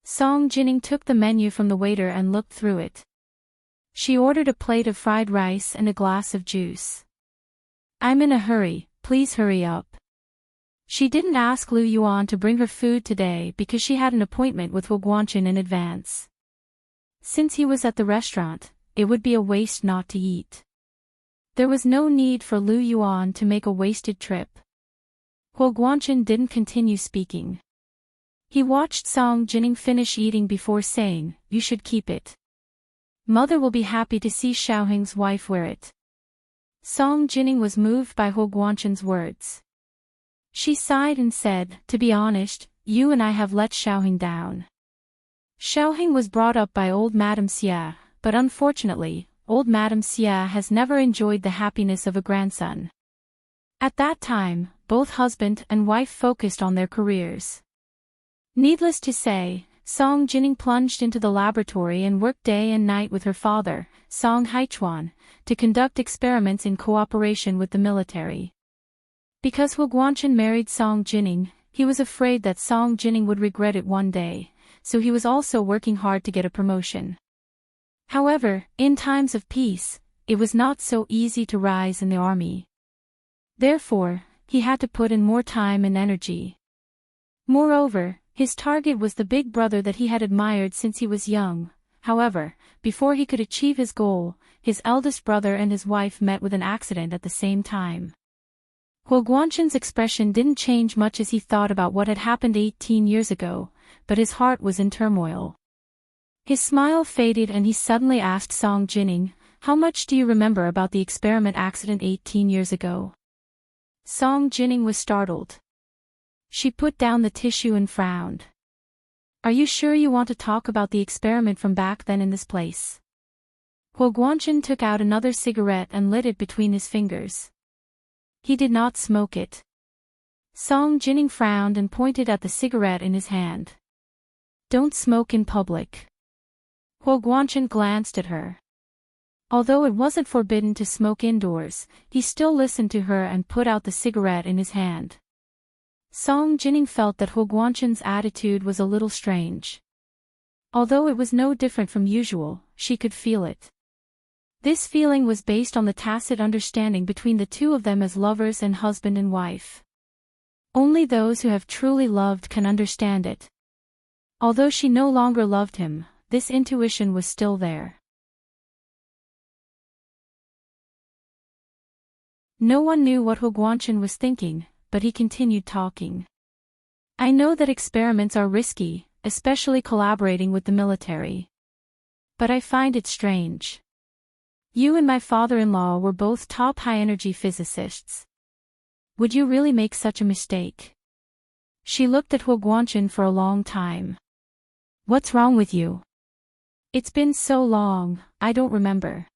Song Jining took the menu from the waiter and looked through it. She ordered a plate of fried rice and a glass of juice. "I'm in a hurry, please hurry up." She didn't ask Lu Yuan to bring her food today because she had an appointment with Heartwarming in advance. Since he was at the restaurant, it would be a waste not to eat. There was no need for Lu Yuan to make a wasted trip. Heartwarming didn't continue speaking. He watched Song Jining finish eating before saying, "You should keep it. Mother will be happy to see Xiaoheng's wife wear it." Song Jining was moved by Heartwarming's words. She sighed and said, "To be honest, you and I have let Xiaoheng down. Xiaoheng was brought up by old Madame Xia, but unfortunately, old Madame Xia has never enjoyed the happiness of a grandson. At that time, both husband and wife focused on their careers. Needless to say, Song Jining plunged into the laboratory and worked day and night with her father, Song Haichuan, to conduct experiments in cooperation with the military. Because Hu Guangchen married Song Jining, he was afraid that Song Jining would regret it one day, so he was also working hard to get a promotion. However, in times of peace, it was not so easy to rise in the army. Therefore, he had to put in more time and energy. Moreover, his target was the big brother that he had admired since he was young. However, before he could achieve his goal, his eldest brother and his wife met with an accident at the same time. Hu Guangchen's expression didn't change much as he thought about what had happened 18 years ago, but his heart was in turmoil. His smile faded and he suddenly asked Song Jining, "How much do you remember about the experiment accident 18 years ago?" Song Jining was startled. She put down the tissue and frowned. "Are you sure you want to talk about the experiment from back then in this place?" Hu Guangchen took out another cigarette and lit it between his fingers. He did not smoke it. Song Jining frowned and pointed at the cigarette in his hand. "Don't smoke in public." Hu Guangchen glanced at her. Although it wasn't forbidden to smoke indoors, he still listened to her and put out the cigarette in his hand. Song Jining felt that Hu Guangchen's attitude was a little strange. Although it was no different from usual, she could feel it. This feeling was based on the tacit understanding between the two of them as lovers and husband and wife. Only those who have truly loved can understand it. Although she no longer loved him, this intuition was still there. No one knew what Hu Guangchen was thinking, but he continued talking. "I know that experiments are risky, especially collaborating with the military. But I find it strange. You and my father-in-law were both top high-energy physicists. Would you really make such a mistake?" She looked at Hu Guangchen for a long time. "What's wrong with you?" "It's been so long, I don't remember."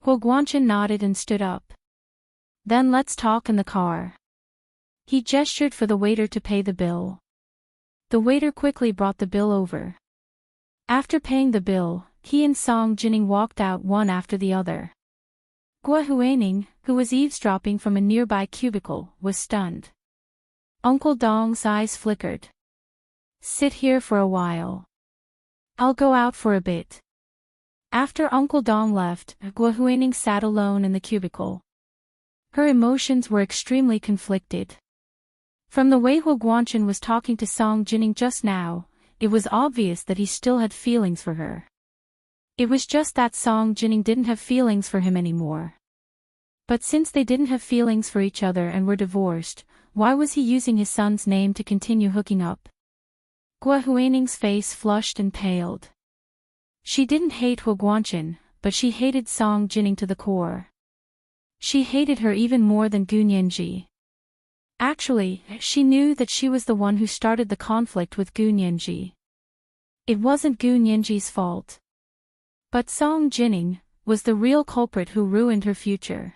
Hu Guangchen nodded and stood up. "Then let's talk in the car." He gestured for the waiter to pay the bill. The waiter quickly brought the bill over. After paying the bill, he and Song Jining walked out one after the other. Gua Huaning, who was eavesdropping from a nearby cubicle, was stunned. Uncle Dong's eyes flickered. "Sit here for a while. I'll go out for a bit." After Uncle Dong left, Gua Huaning sat alone in the cubicle. Her emotions were extremely conflicted. From the way Hu Guangchen was talking to Song Jining just now, it was obvious that he still had feelings for her. It was just that Song Jining didn't have feelings for him anymore. But since they didn't have feelings for each other and were divorced, why was he using his son's name to continue hooking up? Gua Huaning's face flushed and paled. She didn't hate Hu Guangchen, but she hated Song Jining to the core. She hated her even more than Gu Nianji. Actually, she knew that she was the one who started the conflict with Gu Nianji. It wasn't Gu Nianji's fault. But Song Jining was the real culprit who ruined her future.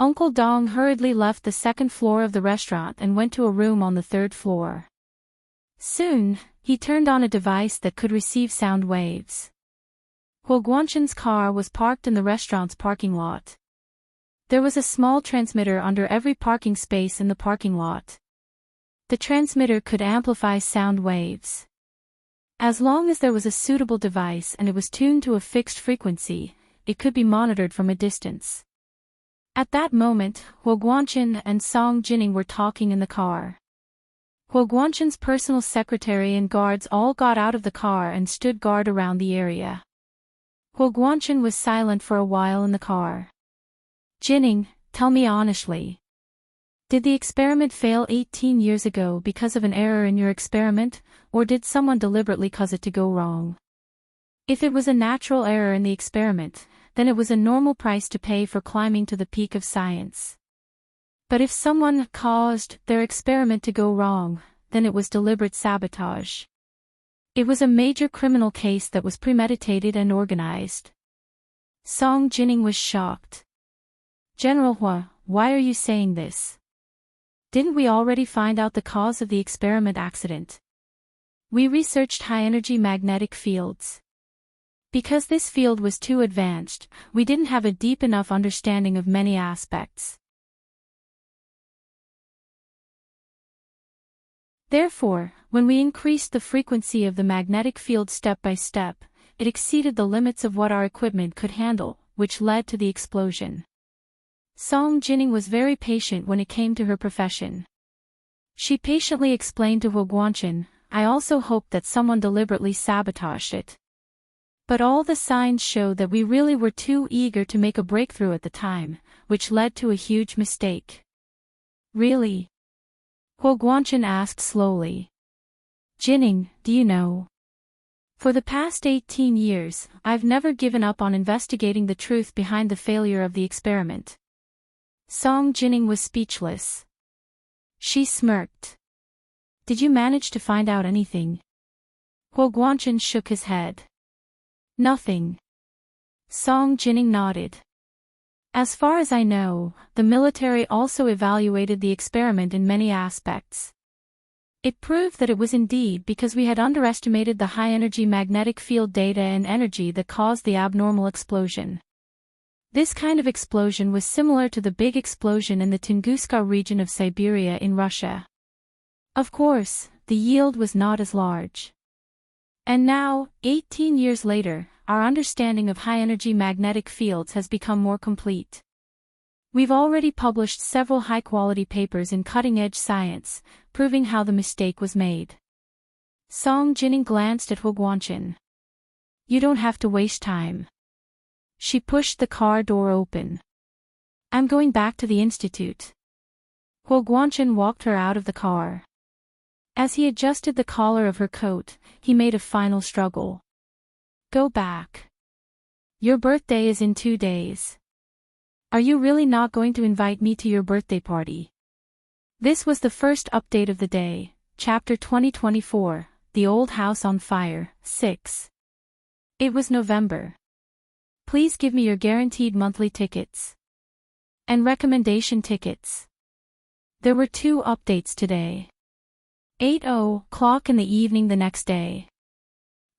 Uncle Dong hurriedly left the second floor of the restaurant and went to a room on the third floor. Soon, he turned on a device that could receive sound waves. Hu Guangchen's car was parked in the restaurant's parking lot. There was a small transmitter under every parking space in the parking lot. The transmitter could amplify sound waves. As long as there was a suitable device and it was tuned to a fixed frequency, it could be monitored from a distance. At that moment, Hu Guangchen and Song Jining were talking in the car. Hu Guangchen's personal secretary and guards all got out of the car and stood guard around the area. Hu Guangchen was silent for a while in the car. "Jining, tell me honestly. Did the experiment fail 18 years ago because of an error in your experiment, or did someone deliberately cause it to go wrong? If it was a natural error in the experiment, then it was a normal price to pay for climbing to the peak of science. But if someone caused their experiment to go wrong, then it was deliberate sabotage. It was a major criminal case that was premeditated and organized." Song Jining was shocked. "General Hua, why are you saying this?" Didn't we already find out the cause of the experiment accident? We researched high-energy magnetic fields. Because this field was too advanced, we didn't have a deep enough understanding of many aspects. Therefore, when we increased the frequency of the magnetic field step by step, it exceeded the limits of what our equipment could handle, which led to the explosion. Song Jining was very patient when it came to her profession. She patiently explained to Huguanchin, "I also hoped that someone deliberately sabotaged it. But all the signs showed that we really were too eager to make a breakthrough at the time, which led to a huge mistake." "Really?" Huguanchin asked slowly. "Jining, do you know? For the past 18 years, I've never given up on investigating the truth behind the failure of the experiment." Song Jining was speechless. She smirked. "Did you manage to find out anything?" Huguanchin shook his head. "Nothing." Song Jining nodded. "As far as I know, the military also evaluated the experiment in many aspects. It proved that it was indeed because we had underestimated the high-energy magnetic field data and energy that caused the abnormal explosion. This kind of explosion was similar to the big explosion in the Tunguska region of Siberia in Russia. Of course, the yield was not as large. And now, 18 years later, our understanding of high-energy magnetic fields has become more complete. We've already published several high-quality papers in cutting-edge science, proving how the mistake was made." Song Jining glanced at Huguanchin. "You don't have to waste time." She pushed the car door open. "I'm going back to the institute." Huguanchin walked her out of the car. As he adjusted the collar of her coat, he made a final struggle. "Go back. Your birthday is in 2 days. Are you really not going to invite me to your birthday party?" This was the first update of the day, Chapter 2024, The Old House on Fire, 6. It was November. "Please give me your guaranteed monthly tickets. And recommendation tickets." There were 2 updates today. 8:00 in the evening the next day.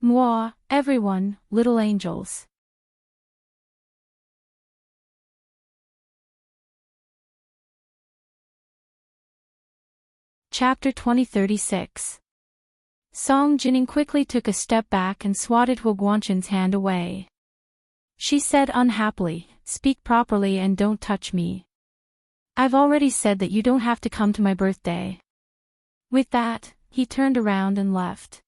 "Moi, everyone, little angels." Chapter 2036. Song Jining quickly took a step back and swatted Huguanchin's hand away. She said unhappily, "Speak properly and don't touch me. I've already said that you don't have to come to my birthday." With that, he turned around and left.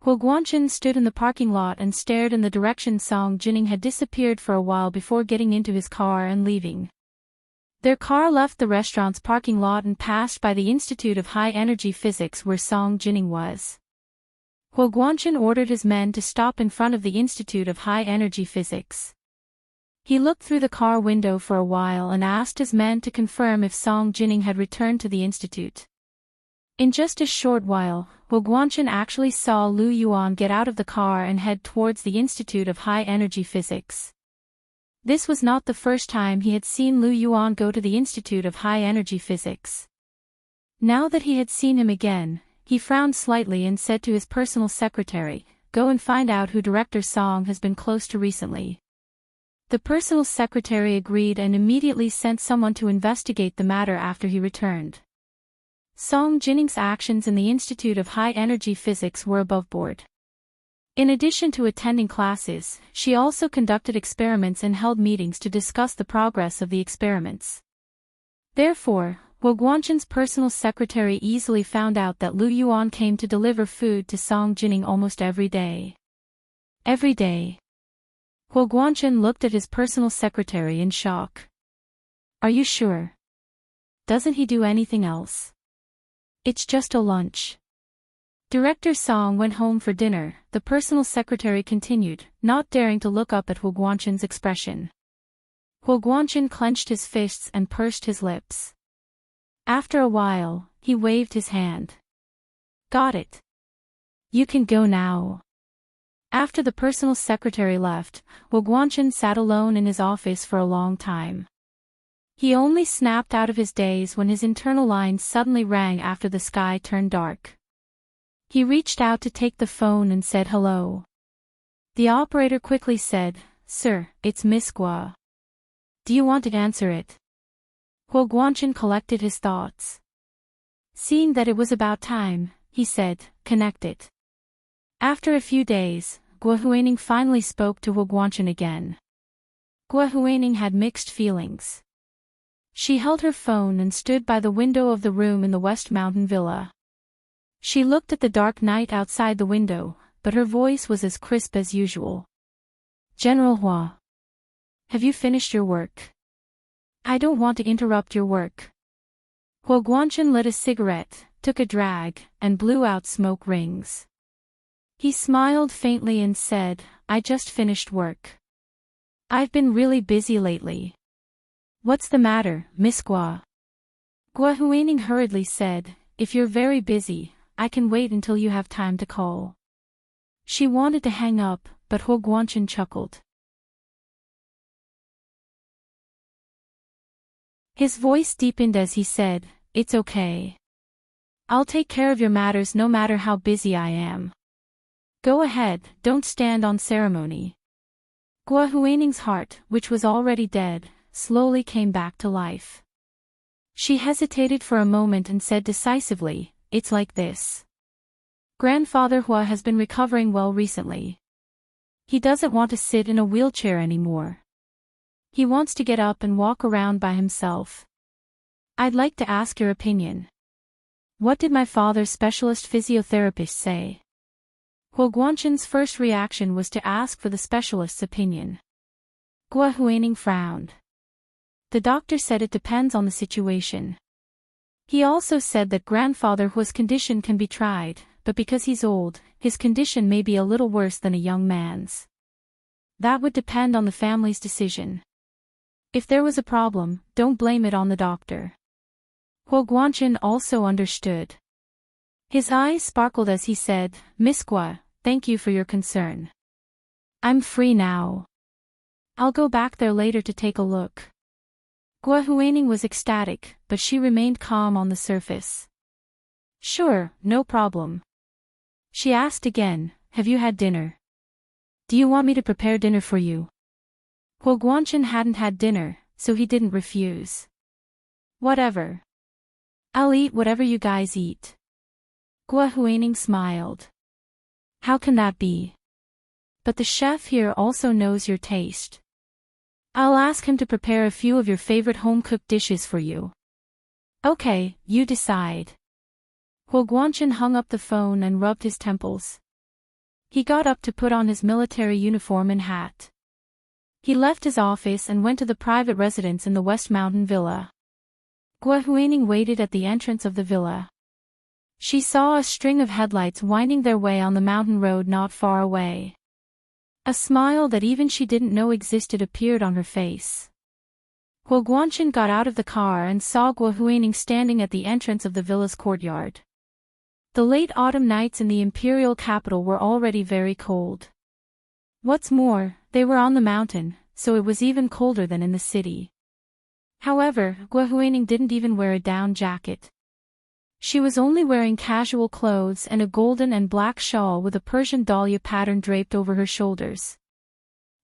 Huguanchin stood in the parking lot and stared in the direction Song Jining had disappeared for a while before getting into his car and leaving. Their car left the restaurant's parking lot and passed by the Institute of High Energy Physics where Song Jining was. Huguanchin ordered his men to stop in front of the Institute of High Energy Physics. He looked through the car window for a while and asked his men to confirm if Song Jining had returned to the institute. In just a short while, Huguanchin actually saw Lu Yuan get out of the car and head towards the Institute of High Energy Physics. This was not the first time he had seen Lu Yuan go to the Institute of High Energy Physics. Now that he had seen him again, he frowned slightly and said to his personal secretary, "Go and find out who Director Song has been close to recently." The personal secretary agreed and immediately sent someone to investigate the matter after he returned. Song Jining's actions in the Institute of High Energy Physics were above board. In addition to attending classes, she also conducted experiments and held meetings to discuss the progress of the experiments. Therefore, Huguanchin's personal secretary easily found out that Lu Yuan came to deliver food to Song Jining almost every day. Every day. Huguanchin looked at his personal secretary in shock. "Are you sure? Doesn't he do anything else?" "It's just a lunch." Director Song went home for dinner, the personal secretary continued, not daring to look up at Huguanchin's expression. Huguanchin clenched his fists and pursed his lips. After a while, he waved his hand. "Got it. You can go now." After the personal secretary left, Huguanchin sat alone in his office for a long time. He only snapped out of his daze when his internal lines suddenly rang after the sky turned dark. He reached out to take the phone and said hello. The operator quickly said, "Sir, it's Miss Gua. Do you want to answer it?" Huo Guanchen collected his thoughts. Seeing that it was about time, he said, "Connect it." After a few days, Gua Huining finally spoke to Huo Guanchen again. Gua Huining had mixed feelings. She held her phone and stood by the window of the room in the West Mountain Villa. She looked at the dark night outside the window, but her voice was as crisp as usual. "General Hua. Have you finished your work? I don't want to interrupt your work." Huo Guanchen lit a cigarette, took a drag, and blew out smoke rings. He smiled faintly and said, "I just finished work. I've been really busy lately." "What's the matter, Miss Gua?" Gua Huining hurriedly said, "If you're very busy, I can wait until you have time to call." She wanted to hang up, but Huo Guanchen chuckled. His voice deepened as he said, "It's okay. I'll take care of your matters no matter how busy I am. Go ahead, don't stand on ceremony." Gua Huining's heart, which was already dead, slowly came back to life. She hesitated for a moment and said decisively, "It's like this. Grandfather Hua has been recovering well recently. He doesn't want to sit in a wheelchair anymore. He wants to get up and walk around by himself. I'd like to ask your opinion. What did my father's specialist physiotherapist say?" Huo Guanchen's first reaction was to ask for the specialist's opinion. Gua Huining frowned. The doctor said it depends on the situation. He also said that grandfather Hua's condition can be tried, but because he's old, his condition may be a little worse than a young man's. That would depend on the family's decision. If there was a problem, don't blame it on the doctor. Huo Guanchen also understood. His eyes sparkled as he said, "Miss Gua, thank you for your concern. I'm free now. I'll go back there later to take a look." Gua Huining was ecstatic, but she remained calm on the surface. "Sure, no problem." She asked again, "Have you had dinner? Do you want me to prepare dinner for you?" Huo Guanchen hadn't had dinner, so he didn't refuse. "Whatever. I'll eat whatever you guys eat." Gua Huining smiled. "How can that be? But the chef here also knows your taste. I'll ask him to prepare a few of your favorite home-cooked dishes for you." "Okay, you decide." Huo Guanchen hung up the phone and rubbed his temples. He got up to put on his military uniform and hat. He left his office and went to the private residence in the West Mountain Villa. Gua Huining waited at the entrance of the villa. She saw a string of headlights winding their way on the mountain road not far away. A smile that even she didn't know existed appeared on her face. Huo Guanchen got out of the car and saw Gua Huining standing at the entrance of the villa's courtyard. The late autumn nights in the imperial capital were already very cold. What's more, they were on the mountain, so it was even colder than in the city. However, Gua Huining didn't even wear a down jacket. She was only wearing casual clothes and a golden and black shawl with a Persian dahlia pattern draped over her shoulders.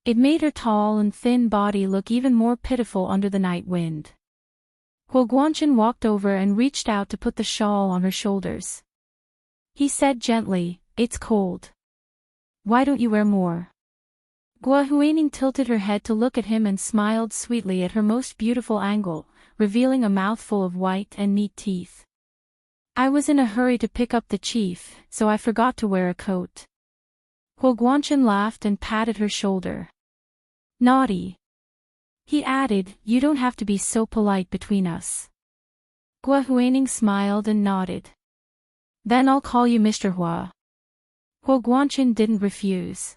It made her tall and thin body look even more pitiful under the night wind. Huo Guanchen walked over and reached out to put the shawl on her shoulders. He said gently, "It's cold. Why don't you wear more?" Gua Huining tilted her head to look at him and smiled sweetly at her most beautiful angle, revealing a mouthful of white and neat teeth. "I was in a hurry to pick up the chief, so I forgot to wear a coat." Huo Guanchen laughed and patted her shoulder. "Naughty." He added, "You don't have to be so polite between us." Gua Huining smiled and nodded. "Then I'll call you Mr. Hua." Huo Guanchen didn't refuse.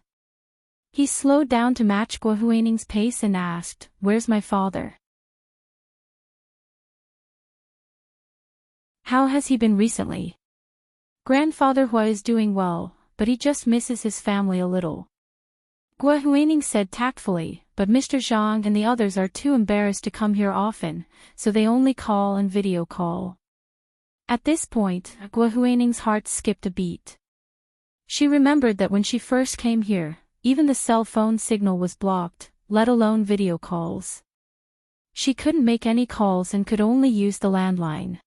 He slowed down to match Gua Huining's pace and asked, "Where's my father? How has he been recently?" "Grandfather Hua is doing well, but he just misses his family a little," Gua Huining said tactfully, but Mr. Zhang and the others are too embarrassed to come here often, so they only call and video call. At this point, Guo Huining's heart skipped a beat. She remembered that when she first came here, even the cell phone signal was blocked, let alone video calls. She couldn't make any calls and could only use the landline.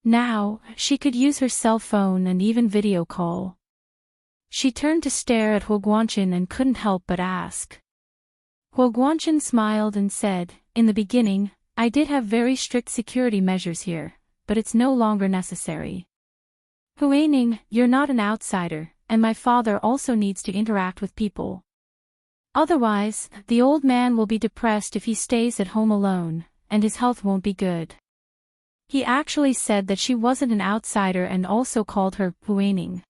Now, she could use her cell phone and even video call. She turned to stare at Huo Guangqin and couldn't help but ask. Huo Guangqin smiled and said, "In the beginning, I did have very strict security measures here, but it's no longer necessary. Huining, you're not an outsider, and my father also needs to interact with people. Otherwise, the old man will be depressed if he stays at home alone, and his health won't be good." He actually said that she wasn't an outsider and also called her Huining.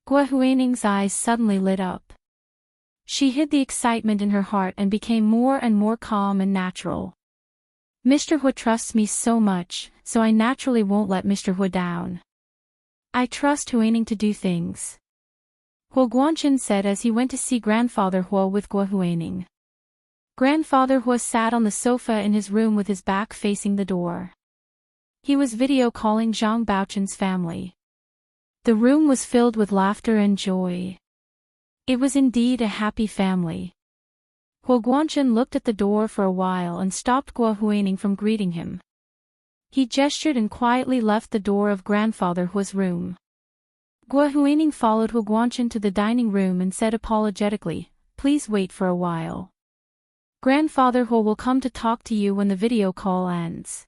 Guo Huining's eyes suddenly lit up. She hid the excitement in her heart and became more and more calm and natural. Mr. Hu trusts me so much, so I naturally won't let Mr. Hu down. I trust Huining to do things. Huo Guangqin said as he went to see Grandfather Huo with Guo Huining. Grandfather Huo sat on the sofa in his room with his back facing the door. He was video calling Zhang Baoqin's family. The room was filled with laughter and joy. It was indeed a happy family. Huo Guangqin looked at the door for a while and stopped Guo Huining from greeting him. He gestured and quietly left the door of Grandfather Huo's room. Guo Huining followed Huo Guangqin to the dining room and said apologetically, "Please wait for a while. Grandfather Huo will come to talk to you when the video call ends."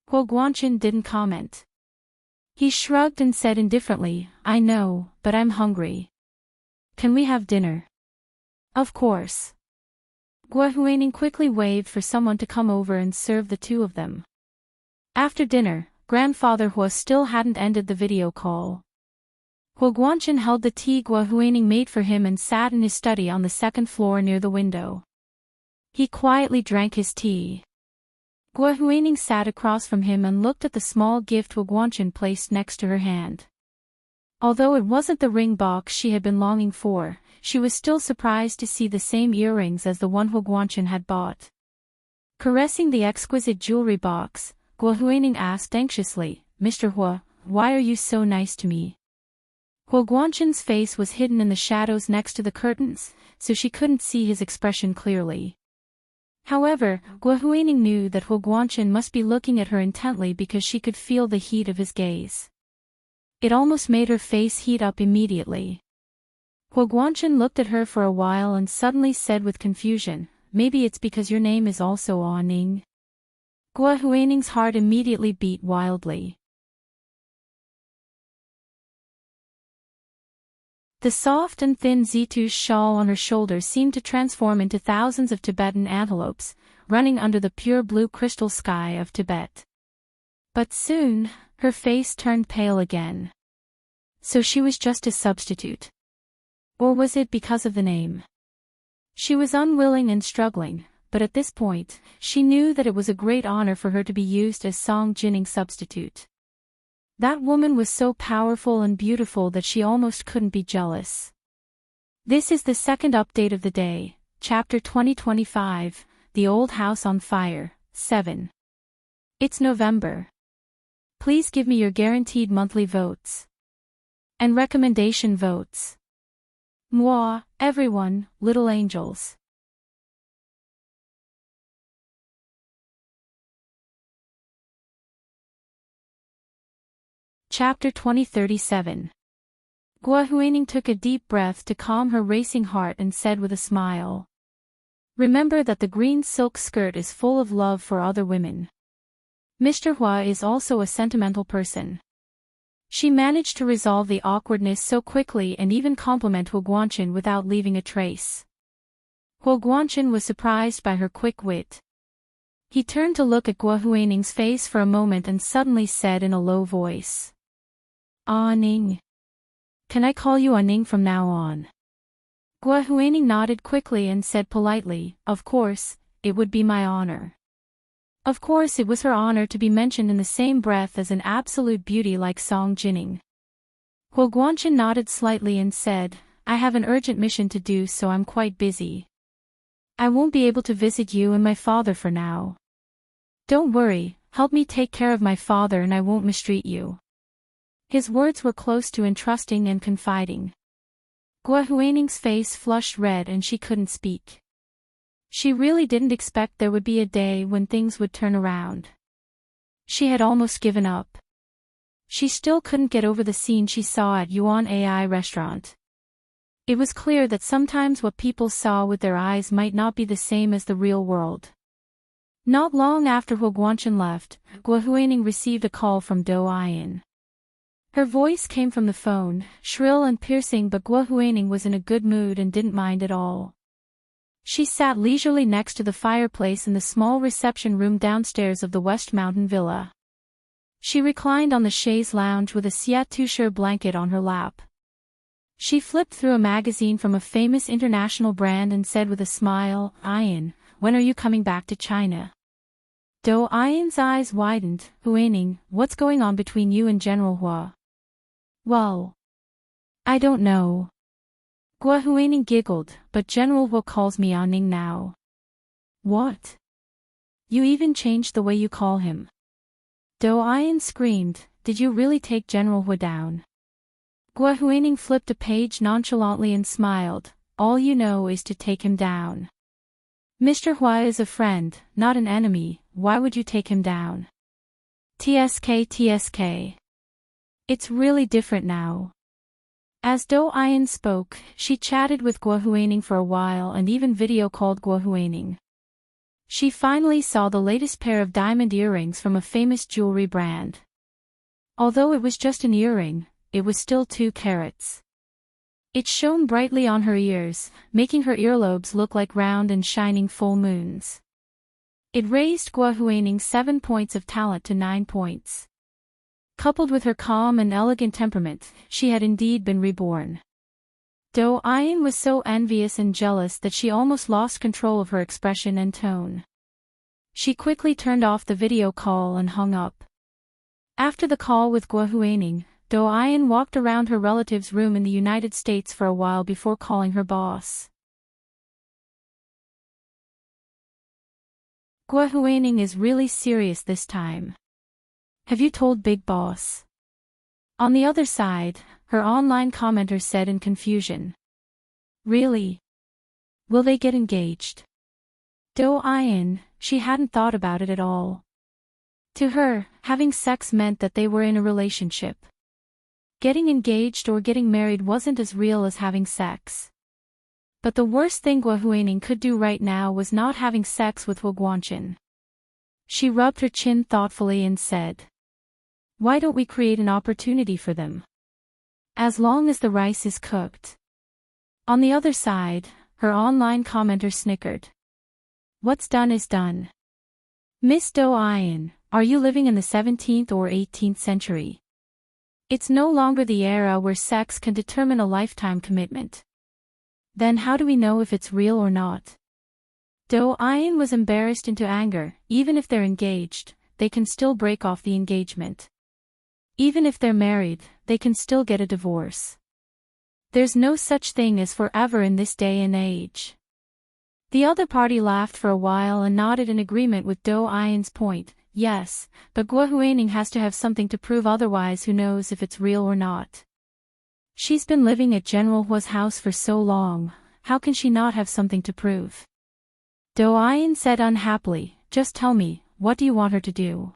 Huo Guangqin didn't comment. He shrugged and said indifferently, "I know, but I'm hungry. Can we have dinner?" "Of course." Guo Huining quickly waved for someone to come over and serve the two of them. After dinner, Grandfather Huo still hadn't ended the video call. Huo Guangqin held the tea Guo Huining made for him and sat in his study on the second floor near the window. He quietly drank his tea. Guo Huining sat across from him and looked at the small gift Huo Guangqin placed next to her hand. Although it wasn't the ring box she had been longing for, she was still surprised to see the same earrings as the one Huo Guangqin had bought. Caressing the exquisite jewelry box, Guo Huining asked anxiously, "Mr. Huo, why are you so nice to me?" Huo Guangqin's face was hidden in the shadows next to the curtains, so she couldn't see his expression clearly. However, Guo Huining knew that Huo Guangqin must be looking at her intently because she could feel the heat of his gaze. It almost made her face heat up immediately. Huo Guangqin looked at her for a while and suddenly said with confusion, "Maybe it's because your name is also Aning." Guo Huining's heart immediately beat wildly. The soft and thin zitouz shawl on her shoulders seemed to transform into thousands of Tibetan antelopes, running under the pure blue crystal sky of Tibet. But soon, her face turned pale again. So she was just a substitute. Or was it because of the name? She was unwilling and struggling, but at this point, she knew that it was a great honor for her to be used as Song Jinning's substitute. That woman was so powerful and beautiful that she almost couldn't be jealous. This is the second update of the day, Chapter 2025, The Old House on Fire, 7. It's November. Please give me your guaranteed monthly votes. And recommendation votes. Moi, everyone, little angels. Chapter 2037. Guo Huining took a deep breath to calm her racing heart and said with a smile. Remember that the green silk skirt is full of love for other women. Mr. Hua is also a sentimental person. She managed to resolve the awkwardness so quickly and even compliment Huo Guangqin without leaving a trace. Huo Guangqin was surprised by her quick wit. He turned to look at Guo Huining's face for a moment and suddenly said in a low voice. Aning. Can I call you Aning from now on? Guo Huining nodded quickly and said politely, "Of course, it would be my honor." Of course it was her honor to be mentioned in the same breath as an absolute beauty like Song Jinning. Huo Guangqin nodded slightly and said, "I have an urgent mission to do so I'm quite busy." I won't be able to visit you and my father for now. Don't worry, help me take care of my father and I won't mistreat you. His words were close to entrusting and confiding. Gua Huaning's face flushed red and she couldn't speak. She really didn't expect there would be a day when things would turn around. She had almost given up. She still couldn't get over the scene she saw at Yuan AI restaurant. It was clear that sometimes what people saw with their eyes might not be the same as the real world. Not long after Huo Guanchen left, Gua Huaning received a call from Do Ayan. Her voice came from the phone, shrill and piercing, but Gua Huaning was in a good mood and didn't mind at all. She sat leisurely next to the fireplace in the small reception room downstairs of the West Mountain Villa. She reclined on the chaise lounge with a siat-touche blanket on her lap. She flipped through a magazine from a famous international brand and said with a smile, "Ayan, when are you coming back to China?" Do Ayan's eyes widened. "Huaning, what's going on between you and General Hua?" "Well, I don't know." Gua Huaning giggled, "But General Hua calls me Aning now." "What? You even changed the way you call him?" Do Ayan screamed, "Did you really take General Hua down?" Gua Huaning flipped a page nonchalantly and smiled, "All you know is to take him down. Mr. Hua is a friend, not an enemy, why would you take him down?" TSK. It's really different now." As Do Ayan spoke, she chatted with Gua Huaning for a while and even video called Gua Huaning. She finally saw the latest pair of diamond earrings from a famous jewelry brand. Although it was just an earring, it was still 2 carats. It shone brightly on her ears, making her earlobes look like round and shining full moons. It raised Gua Huaning's 7 points of talent to 9 points. Coupled with her calm and elegant temperament, she had indeed been reborn. Do Ayan was so envious and jealous that she almost lost control of her expression and tone. She quickly turned off the video call and hung up. After the call with Gua Huaning, Do Ayan walked around her relative's room in the United States for a while before calling her boss. "Gua Huaning is really serious this time. Have you told Big Boss?" On the other side, her online commenter said in confusion. "Really? Will they get engaged?" Do Ayan, she hadn't thought about it at all. To her, having sex meant that they were in a relationship. Getting engaged or getting married wasn't as real as having sex. But the worst thing Gua Huaning could do right now was not having sex with Huo Guanchen. She rubbed her chin thoughtfully and said, "Why don't we create an opportunity for them? As long as the rice is cooked." On the other side, her online commenter snickered. "What's done is done. Miss Do Ayan, are you living in the 17th or 18th century? It's no longer the era where sex can determine a lifetime commitment. Then how do we know if it's real or not?" Do Ayan was embarrassed into anger. Even if they're engaged, they can still break off the engagement. Even if they're married, they can still get a divorce. There's no such thing as forever in this day and age. The other party laughed for a while and nodded in agreement with Do Ayan's point. Yes, but Gua Huaning has to have something to prove, otherwise who knows if it's real or not. She's been living at General Hua's house for so long, how can she not have something to prove? Do Ayan said unhappily, "Just tell me, what do you want her to do?"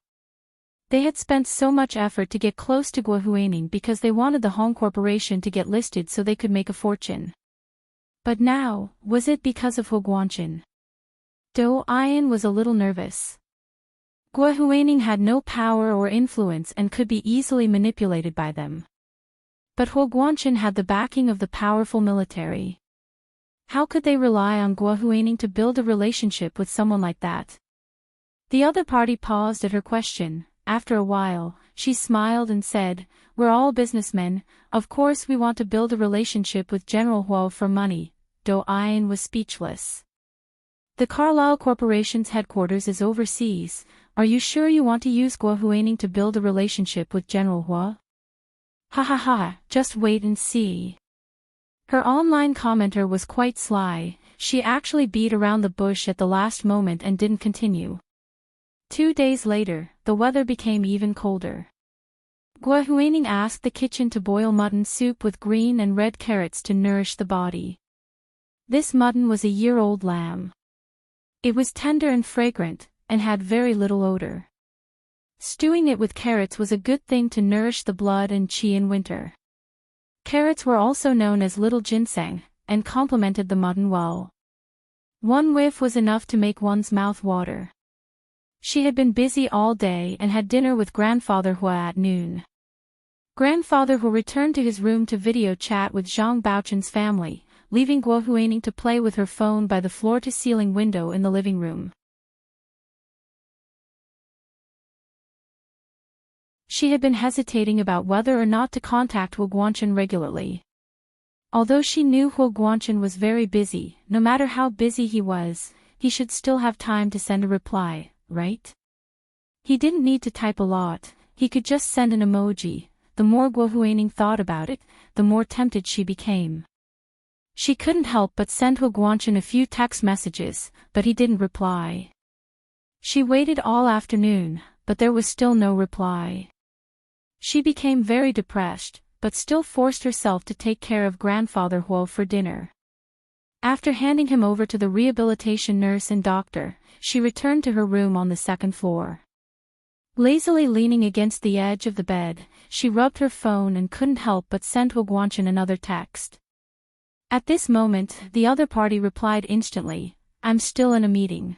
They had spent so much effort to get close to Gua Huaning because they wanted the Hong Corporation to get listed so they could make a fortune. But now, was it because of Huo Guanchen? Do Ayan was a little nervous. Gua Huaning had no power or influence and could be easily manipulated by them. But Huo Guanchen had the backing of the powerful military. How could they rely on Gua Huaning to build a relationship with someone like that? The other party paused at her question. After a while, she smiled and said, "We're all businessmen, of course we want to build a relationship with General Hua for money." Do Ayan was speechless. "The Carlyle Corporation's headquarters is overseas. Are you sure you want to use Gua Huaning to build a relationship with General Hua?" "Ha ha ha, just wait and see." Her online commenter was quite sly. she actually beat around the bush at the last moment and didn't continue. 2 days later, the weather became even colder. Gua Huaining asked the kitchen to boil mutton soup with green and red carrots to nourish the body. This mutton was a year-old lamb. It was tender and fragrant, and had very little odor. Stewing it with carrots was a good thing to nourish the blood and qi in winter. Carrots were also known as little ginseng, and complemented the mutton well. One whiff was enough to make one's mouth water. She had been busy all day and had dinner with Grandfather Hua at noon. Grandfather Hua returned to his room to video chat with Zhang Baochun's family, leaving Gua Huaining to play with her phone by the floor-to-ceiling window in the living room. She had been hesitating about whether or not to contact Hua Guanchen regularly. Although she knew Hua Guanchen was very busy, no matter how busy he was, he should still have time to send a reply, right? He didn't need to type a lot, he could just send an emoji. The more Gua Huaining thought about it, the more tempted she became. She couldn't help but send Hua Guanchen a few text messages, but he didn't reply. She waited all afternoon, but there was still no reply. She became very depressed, but still forced herself to take care of Grandfather Hua for dinner. After handing him over to the rehabilitation nurse and doctor, she returned to her room on the second floor. Lazily leaning against the edge of the bed, she rubbed her phone and couldn't help but send Hua Guanchen another text. At this moment, the other party replied instantly, "I'm still in a meeting.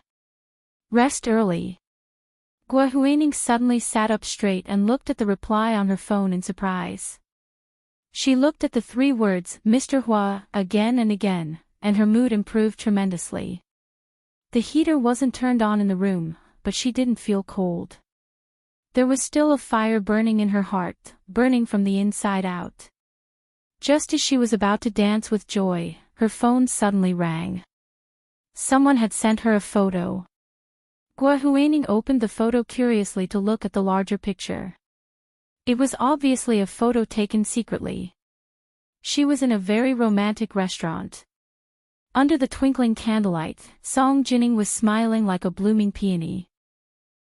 Rest early." Gua Huaining suddenly sat up straight and looked at the reply on her phone in surprise. She looked at the 3 words, "Mr. Hua," again and again, and her mood improved tremendously. The heater wasn't turned on in the room, but she didn't feel cold. There was still a fire burning in her heart, burning from the inside out. Just as she was about to dance with joy, her phone suddenly rang. Someone had sent her a photo. Gua Huaining opened the photo curiously to look at the larger picture. It was obviously a photo taken secretly. She was in a very romantic restaurant. Under the twinkling candlelight, Song Jining was smiling like a blooming peony.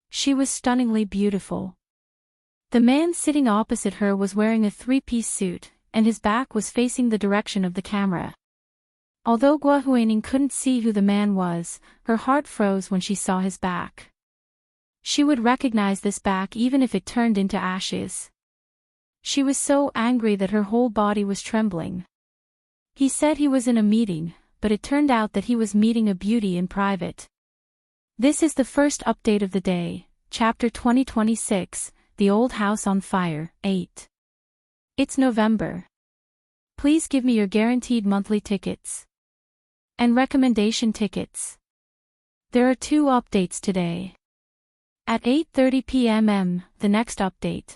She was stunningly beautiful. The man sitting opposite her was wearing a 3-piece suit, and his back was facing the direction of the camera. Although Gua Huaining couldn't see who the man was, her heart froze when she saw his back. She would recognize this back even if it turned into ashes. She was so angry that her whole body was trembling. He said he was in a meeting, but it turned out that he was meeting a beauty in private. This is the first update of the day, Chapter 2026, The Old House on Fire, 8. It's November. Please give me your guaranteed monthly tickets. And recommendation tickets. There are 2 updates today. At 8:30 p.m. the next update.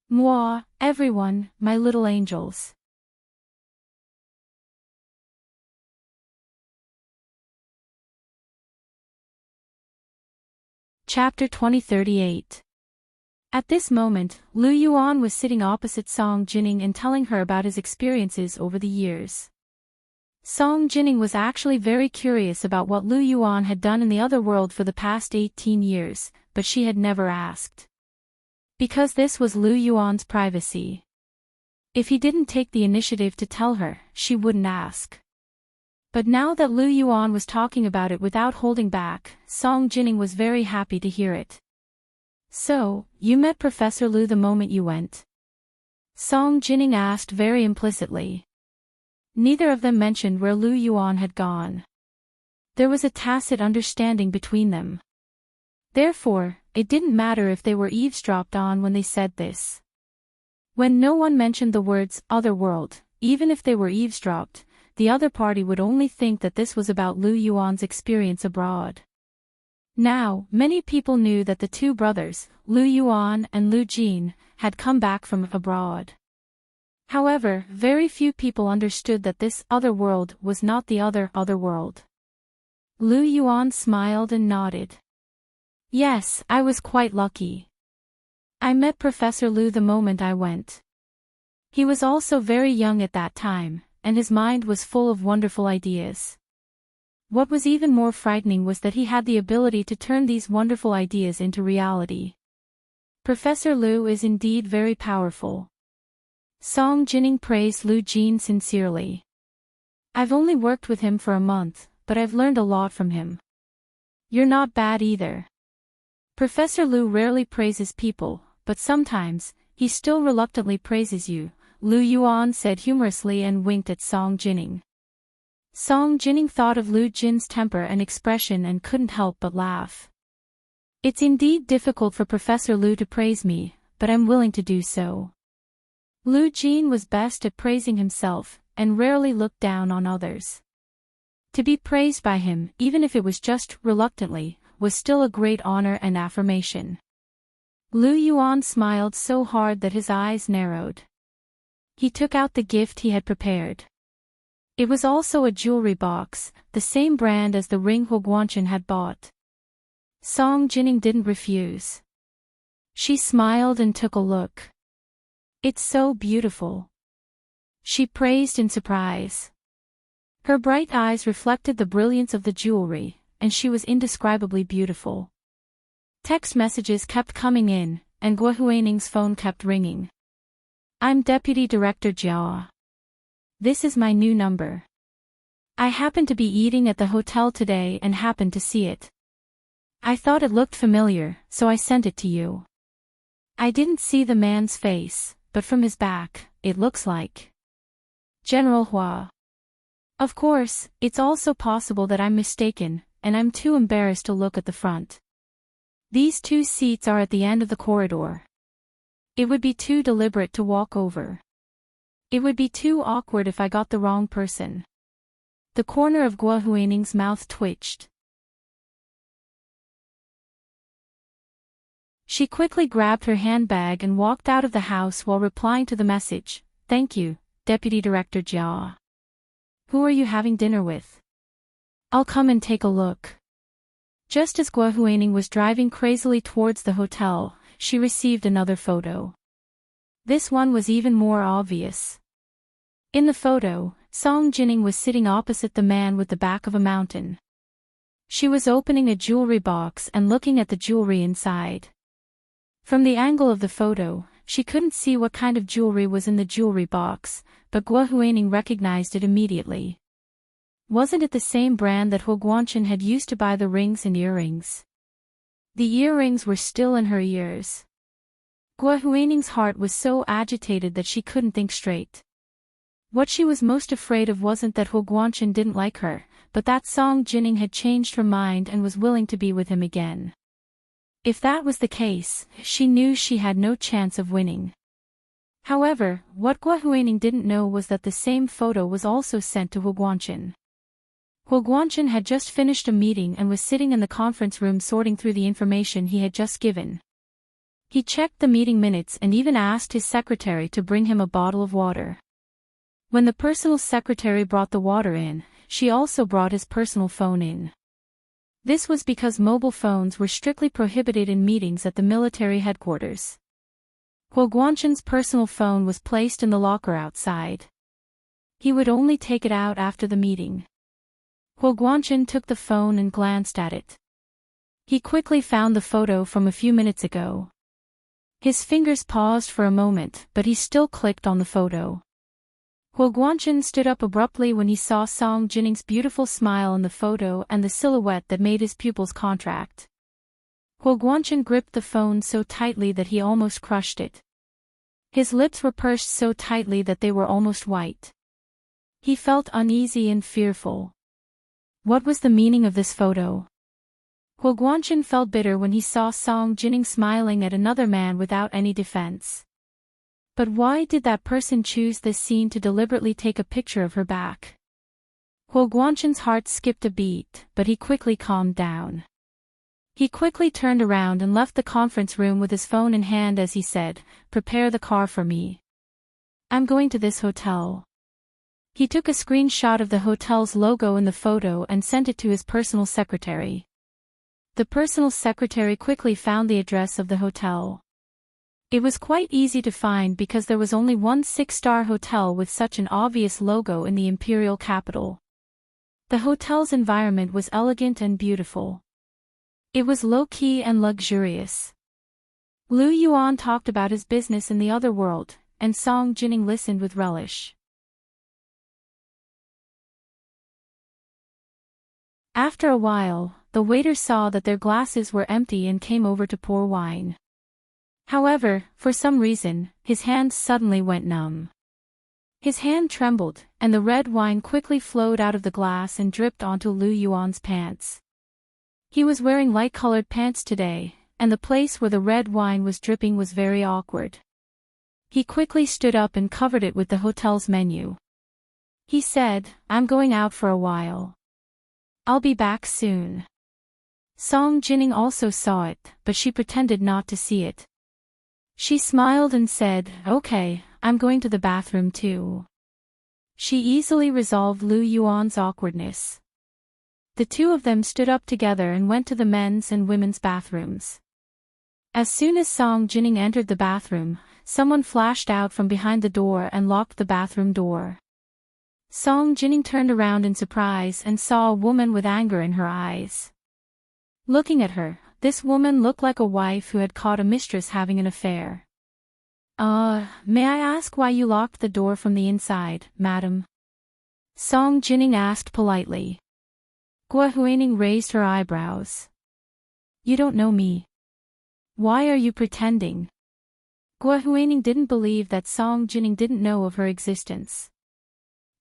Moi, everyone, my little angels. Chapter 2038. At this moment, Lu Yuan was sitting opposite Song Jining and telling her about his experiences over the years. Song Jining was actually very curious about what Lu Yuan had done in the other world for the past 18 years, but she had never asked. Because this was Lu Yuan's privacy. If he didn't take the initiative to tell her, she wouldn't ask. But now that Lu Yuan was talking about it without holding back, Song Jining was very happy to hear it. "So, you met Professor Lu the moment you went?" Song Jining asked very implicitly. Neither of them mentioned where Lu Yuan had gone. There was a tacit understanding between them. Therefore, it didn't matter if they were eavesdropped on when they said this. When no one mentioned the words "other world," even if they were eavesdropped, the other party would only think that this was about Lu Yuan's experience abroad. Now, many people knew that the 2 brothers, Lu Yuan and Lu Jin, had come back from abroad. However, very few people understood that this other world was not the other world. Lu Yuan smiled and nodded. "Yes, I was quite lucky. I met Professor Lu the moment I went. He was also very young at that time, and his mind was full of wonderful ideas. What was even more frightening was that he had the ability to turn these wonderful ideas into reality. Professor Liu is indeed very powerful. Song Jining praised Liu Jin sincerely. I've only worked with him for a month, but I've learned a lot from him. You're not bad either. Professor Liu rarely praises people, but sometimes, he still reluctantly praises you, Liu Yuan said humorously and winked at Song Jining. Song Jining thought of Liu Jin's temper and expression and couldn't help but laugh. It's indeed difficult for Professor Liu to praise me, but I'm willing to do so. Liu Jin was best at praising himself, and rarely looked down on others. To be praised by him, even if it was just reluctantly, was still a great honor and affirmation. Liu Yuan smiled so hard that his eyes narrowed. He took out the gift he had prepared. It was also a jewelry box, the same brand as the ring Huo Guanchen had bought. Song Jining didn't refuse. She smiled and took a look. It's so beautiful. She praised in surprise. Her bright eyes reflected the brilliance of the jewelry, and she was indescribably beautiful. Text messages kept coming in, and Guo Huining's phone kept ringing. I'm Deputy Director Jiao. This is my new number. I happened to be eating at the hotel today and happened to see it. I thought it looked familiar, so I sent it to you. I didn't see the man's face, but from his back, it looks like General Hua. Of course, it's also possible that I'm mistaken, and I'm too embarrassed to look at the front. These 2 seats are at the end of the corridor. It would be too deliberate to walk over. It would be too awkward if I got the wrong person. The corner of Guo Huining's mouth twitched. She quickly grabbed her handbag and walked out of the house while replying to the message. Thank you, Deputy Director Jiao. Who are you having dinner with? I'll come and take a look. Just as Guo Huining was driving crazily towards the hotel, she received another photo. This one was even more obvious. In the photo, Song Jining was sitting opposite the man with the back of a mountain. She was opening a jewelry box and looking at the jewelry inside. From the angle of the photo, she couldn't see what kind of jewelry was in the jewelry box, but Guo Huining recognized it immediately. Wasn't it the same brand that Huo Guanchen had used to buy the rings and earrings? The earrings were still in her ears. Guo Huining's heart was so agitated that she couldn't think straight. What she was most afraid of wasn't that Huo Guanchen didn't like her, but that Song Jining had changed her mind and was willing to be with him again. If that was the case, she knew she had no chance of winning. However, what Guo Huining didn't know was that the same photo was also sent to Huo Guanchen. Huo Guanchen had just finished a meeting and was sitting in the conference room sorting through the information he had just given. He checked the meeting minutes and even asked his secretary to bring him a bottle of water. When the personal secretary brought the water in, she also brought his personal phone in. This was because mobile phones were strictly prohibited in meetings at the military headquarters. Huo Guanchen's personal phone was placed in the locker outside. He would only take it out after the meeting. Huo Guanchen took the phone and glanced at it. He quickly found the photo from a few minutes ago. His fingers paused for a moment, but he still clicked on the photo. Huo Guanchen stood up abruptly when he saw Song Jining's beautiful smile in the photo and the silhouette that made his pupils contract. Huo Guanchen gripped the phone so tightly that he almost crushed it. His lips were pursed so tightly that they were almost white. He felt uneasy and fearful. What was the meaning of this photo? Huo Guanchen felt bitter when he saw Song Jining smiling at another man without any defense. But why did that person choose this scene to deliberately take a picture of her back? Huo Guanchen's heart skipped a beat, but he quickly calmed down. He quickly turned around and left the conference room with his phone in hand as he said, "Prepare the car for me. I'm going to this hotel." He took a screenshot of the hotel's logo in the photo and sent it to his personal secretary. The personal secretary quickly found the address of the hotel. It was quite easy to find because there was only one 6-star hotel with such an obvious logo in the imperial capital. The hotel's environment was elegant and beautiful. It was low-key and luxurious. Lu Yuan talked about his business in the other world, and Song Jining listened with relish. After a while, the waiter saw that their glasses were empty and came over to pour wine. However, for some reason, his hands suddenly went numb. His hand trembled, and the red wine quickly flowed out of the glass and dripped onto Lu Yuan's pants. He was wearing light-colored pants today, and the place where the red wine was dripping was very awkward. He quickly stood up and covered it with the hotel's menu. He said, "I'm going out for a while. I'll be back soon." Song Jining also saw it, but she pretended not to see it. She smiled and said, "Okay, I'm going to the bathroom too." She easily resolved Lu Yuan's awkwardness. The two of them stood up together and went to the men's and women's bathrooms. As soon as Song Jining entered the bathroom, someone flashed out from behind the door and locked the bathroom door. Song Jining turned around in surprise and saw a woman with anger in her eyes. Looking at her, this woman looked like a wife who had caught a mistress having an affair. May I ask why you locked the door from the inside, madam?" Song Jining asked politely. Gua Huining raised her eyebrows. "You don't know me. Why are you pretending?" Gua Huining didn't believe that Song Jining didn't know of her existence.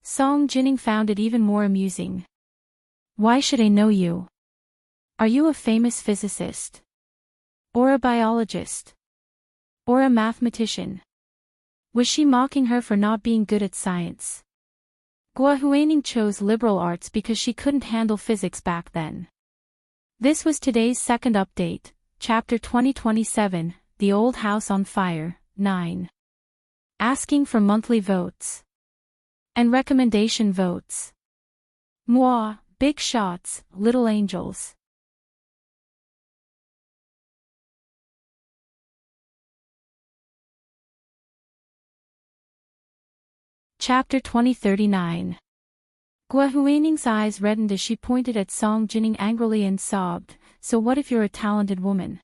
Song Jining found it even more amusing. "Why should I know you? Are you a famous physicist? Or a biologist? Or a mathematician?" Was she mocking her for not being good at science? Gua Huining chose liberal arts because she couldn't handle physics back then. This was today's second update, Chapter 2027, The Old House on Fire, 9. Asking for monthly votes. And recommendation votes. Moi, big shots, little angels. Chapter 2039. Gua Huining's eyes reddened as she pointed at Song Jining angrily and sobbed, "So what if you're a talented woman?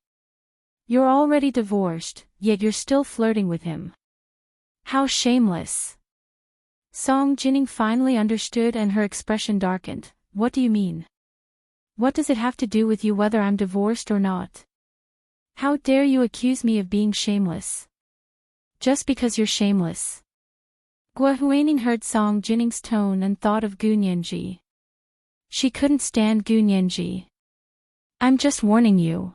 You're already divorced, yet you're still flirting with him. How shameless." Song Jining finally understood and her expression darkened. "What do you mean? What does it have to do with you whether I'm divorced or not? How dare you accuse me of being shameless? Just because you're shameless." Gua Huining heard Song Jining's tone and thought of Gu Nianji. She couldn't stand Gu Nianji. "I'm just warning you.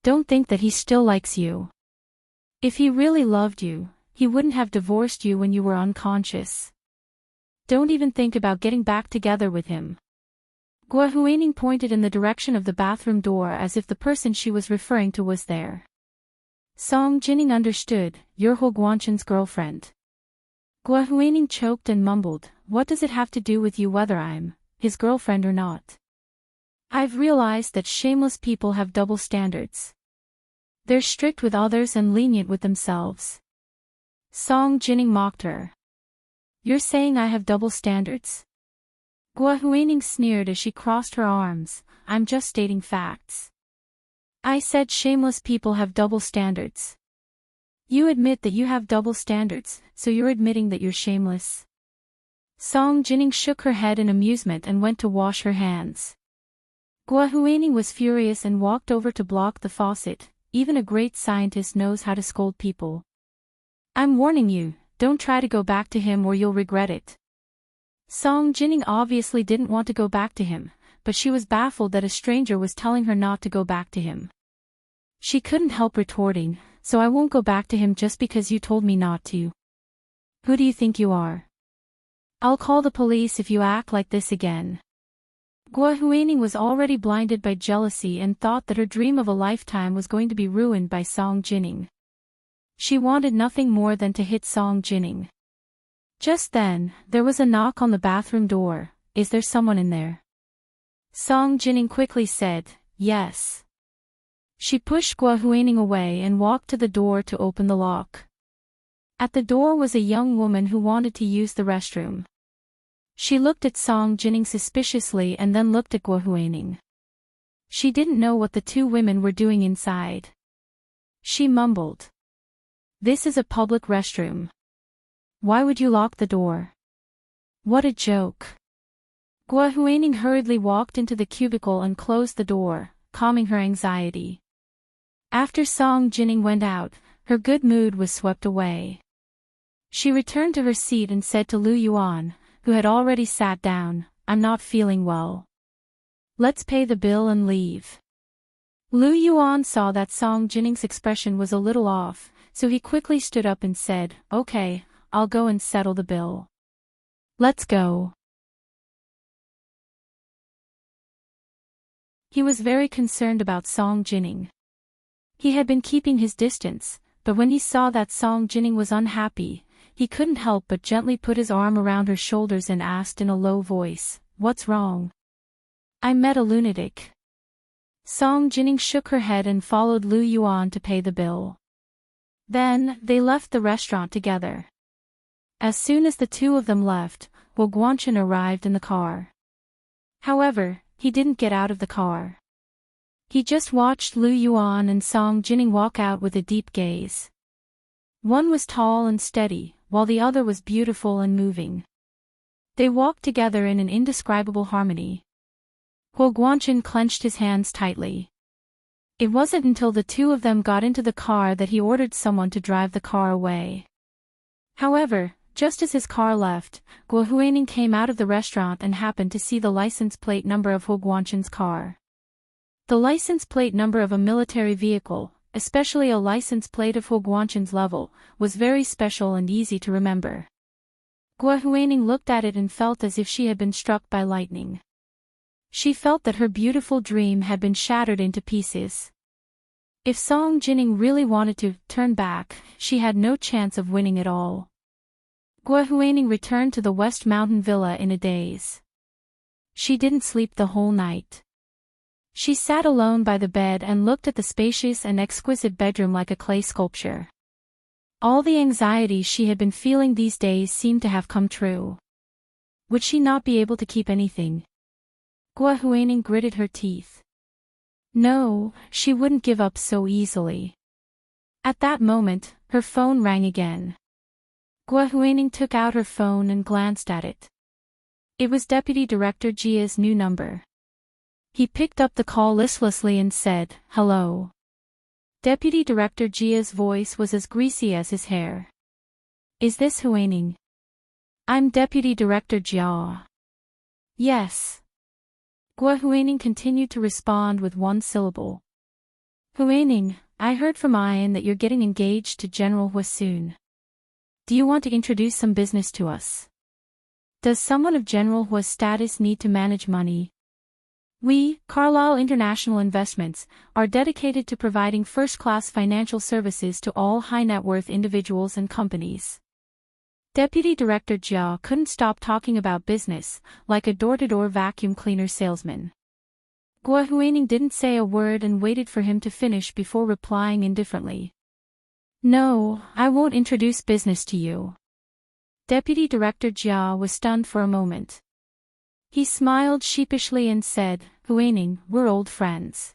Don't think that he still likes you. If he really loved you, he wouldn't have divorced you when you were unconscious. Don't even think about getting back together with him." Gua Huining pointed in the direction of the bathroom door as if the person she was referring to was there. Song Jining understood, "You're Ho Guanchen's girlfriend." Gua Huining choked and mumbled, "What does it have to do with you whether I'm his girlfriend or not? I've realized that shameless people have double standards. They're strict with others and lenient with themselves." Song Jining mocked her. "You're saying I have double standards?" Gua Huining sneered as she crossed her arms, "I'm just stating facts. I said shameless people have double standards. You admit that you have double standards, so you're admitting that you're shameless." Song Jining shook her head in amusement and went to wash her hands. Gua Huining was furious and walked over to block the faucet. Even a great scientist knows how to scold people. "I'm warning you, don't try to go back to him or you'll regret it." Song Jining obviously didn't want to go back to him, but she was baffled that a stranger was telling her not to go back to him. She couldn't help retorting, "So I won't go back to him just because you told me not to. Who do you think you are? I'll call the police if you act like this again." Gua Huining was already blinded by jealousy and thought that her dream of a lifetime was going to be ruined by Song Jining. She wanted nothing more than to hit Song Jining. Just then, there was a knock on the bathroom door. "Is there someone in there?" Song Jining quickly said, "Yes." She pushed Gua Huining away and walked to the door to open the lock. At the door was a young woman who wanted to use the restroom. She looked at Song Jining suspiciously and then looked at Guo Huining. She didn't know what the two women were doing inside. She mumbled. "This is a public restroom. Why would you lock the door? What a joke." Guo Huining hurriedly walked into the cubicle and closed the door, calming her anxiety. After Song Jining went out, her good mood was swept away. She returned to her seat and said to Lu Yuan, who had already sat down, "I'm not feeling well. Let's pay the bill and leave." Lu Yuan saw that Song Jining's expression was a little off, so he quickly stood up and said, "Okay, I'll go and settle the bill. Let's go." He was very concerned about Song Jining. He had been keeping his distance, but when he saw that Song Jining was unhappy, he couldn't help but gently put his arm around her shoulders and asked in a low voice, "What's wrong?" "I met a lunatic." Song Jining shook her head and followed Lu Yuan to pay the bill. Then, they left the restaurant together. As soon as the two of them left, Guo Guanchen arrived in the car. However, he didn't get out of the car. He just watched Lu Yuan and Song Jining walk out with a deep gaze. One was tall and steady, while the other was beautiful and moving. They walked together in an indescribable harmony. Guo Guanchen clenched his hands tightly. It wasn't until the two of them got into the car that he ordered someone to drive the car away. However, just as his car left, Guo Huining came out of the restaurant and happened to see the license plate number of Guo Guanchen's car. The license plate number of a military vehicle, especially a license plate of Guo Guanchen's level, was very special and easy to remember. Guo Huining looked at it and felt as if she had been struck by lightning. She felt that her beautiful dream had been shattered into pieces. If Song Jining really wanted to turn back, she had no chance of winning at all. Guo Huining returned to the West Mountain Villa in a daze. She didn't sleep the whole night. She sat alone by the bed and looked at the spacious and exquisite bedroom like a clay sculpture. All the anxiety she had been feeling these days seemed to have come true. Would she not be able to keep anything? Guo Huining gritted her teeth. No, she wouldn't give up so easily. At that moment, her phone rang again. Guo Huining took out her phone and glanced at it. It was Deputy Director Jia's new number. He picked up the call listlessly and said, "Hello." Deputy Director Jia's voice was as greasy as his hair. "Is this Huining?" "I'm Deputy Director Jia." "Yes." Guo Huining continued to respond with one syllable. "Huining, I heard from Ian that you're getting engaged to General Hua soon. Do you want to introduce some business to us? Does someone of General Hua's status need to manage money? We, Carlyle International Investments, are dedicated to providing first-class financial services to all high-net-worth individuals and companies." Deputy Director Jia couldn't stop talking about business, like a door-to-door vacuum cleaner salesman. Guo Huining didn't say a word and waited for him to finish before replying indifferently. "No, I won't introduce business to you." Deputy Director Jia was stunned for a moment. He smiled sheepishly and said, "Huining, we're old friends.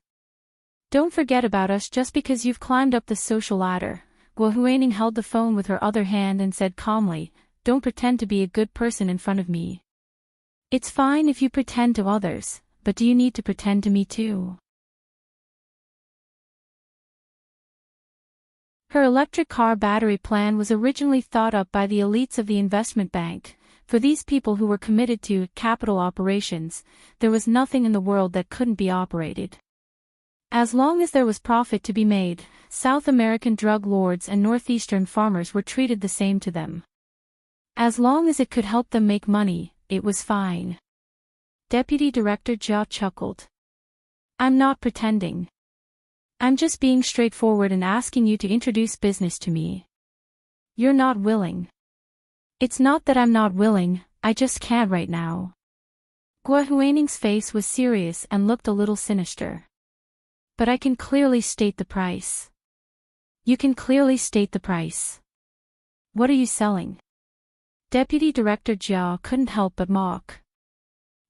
Don't forget about us just because you've climbed up the social ladder." Guo Huining held the phone with her other hand and said calmly, "Don't pretend to be a good person in front of me. It's fine if you pretend to others, but do you need to pretend to me too?" Her electric car battery plan was originally thought up by the elites of the investment bank. For these people who were committed to capital operations, there was nothing in the world that couldn't be operated. As long as there was profit to be made, South American drug lords and Northeastern farmers were treated the same to them. As long as it could help them make money, it was fine. Deputy Director Jia chuckled. "I'm not pretending. I'm just being straightforward and asking you to introduce business to me. You're not willing." "It's not that I'm not willing, I just can't right now." Guo Huining's face was serious and looked a little sinister. "But I can clearly state the price." "You can clearly state the price. What are you selling?" Deputy Director Jia couldn't help but mock.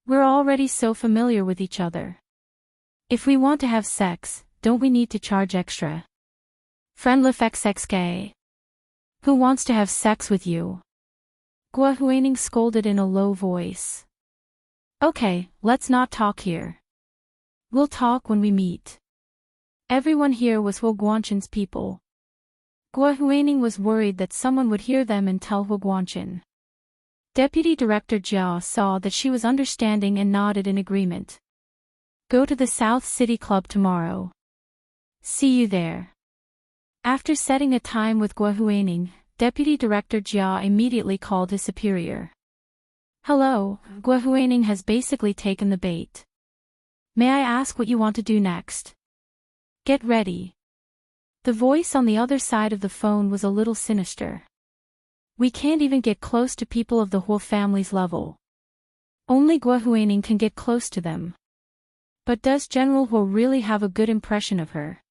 We're already so familiar with each other. If we want to have sex, don't we need to charge extra? Friend LFXXK. Who wants to have sex with you? Gua Huining scolded in a low voice. Okay, let's not talk here. We'll talk when we meet. Everyone here was Huo Guanchen's people. Gua Huining was worried that someone would hear them and tell Huo Guanchen. Deputy Director Jia saw that she was understanding and nodded in agreement. Go to the South City Club tomorrow. See you there. After setting a time with Gua Huining, Deputy Director Jia immediately called his superior. Hello, Gua Huining has basically taken the bait. May I ask what you want to do next? Get ready. The voice on the other side of the phone was a little sinister. We can't even get close to people of the Huo family's level. Only Gua Huining can get close to them. But does General Huo really have a good impression of her?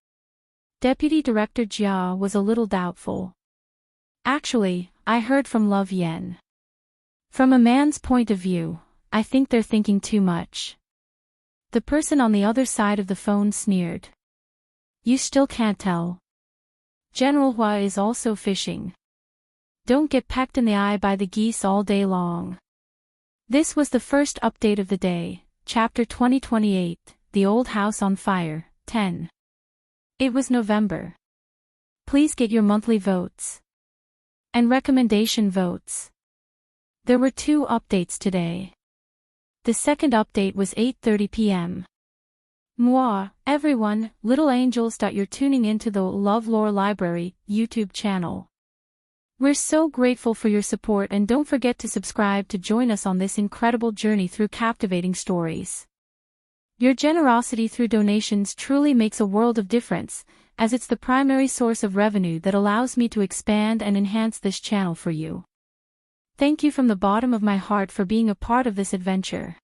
Deputy Director Jia was a little doubtful. Actually, I heard from Love Yen. From a man's point of view, I think they're thinking too much. The person on the other side of the phone sneered. You still can't tell. General Hua is also fishing. Don't get pecked in the eye by the geese all day long. This was the first update of the day, Chapter 2028, The Old House on Fire, 10. It was November. Please get your monthly votes. And recommendation votes. There were 2 updates today. The second update was 8:30 p.m. Mwah, everyone, little angels. You're tuning into the LoveLore Library YouTube channel. We're so grateful for your support, and don't forget to subscribe to join us on this incredible journey through captivating stories. Your generosity through donations truly makes a world of difference, as it's the primary source of revenue that allows me to expand and enhance this channel for you. Thank you from the bottom of my heart for being a part of this adventure.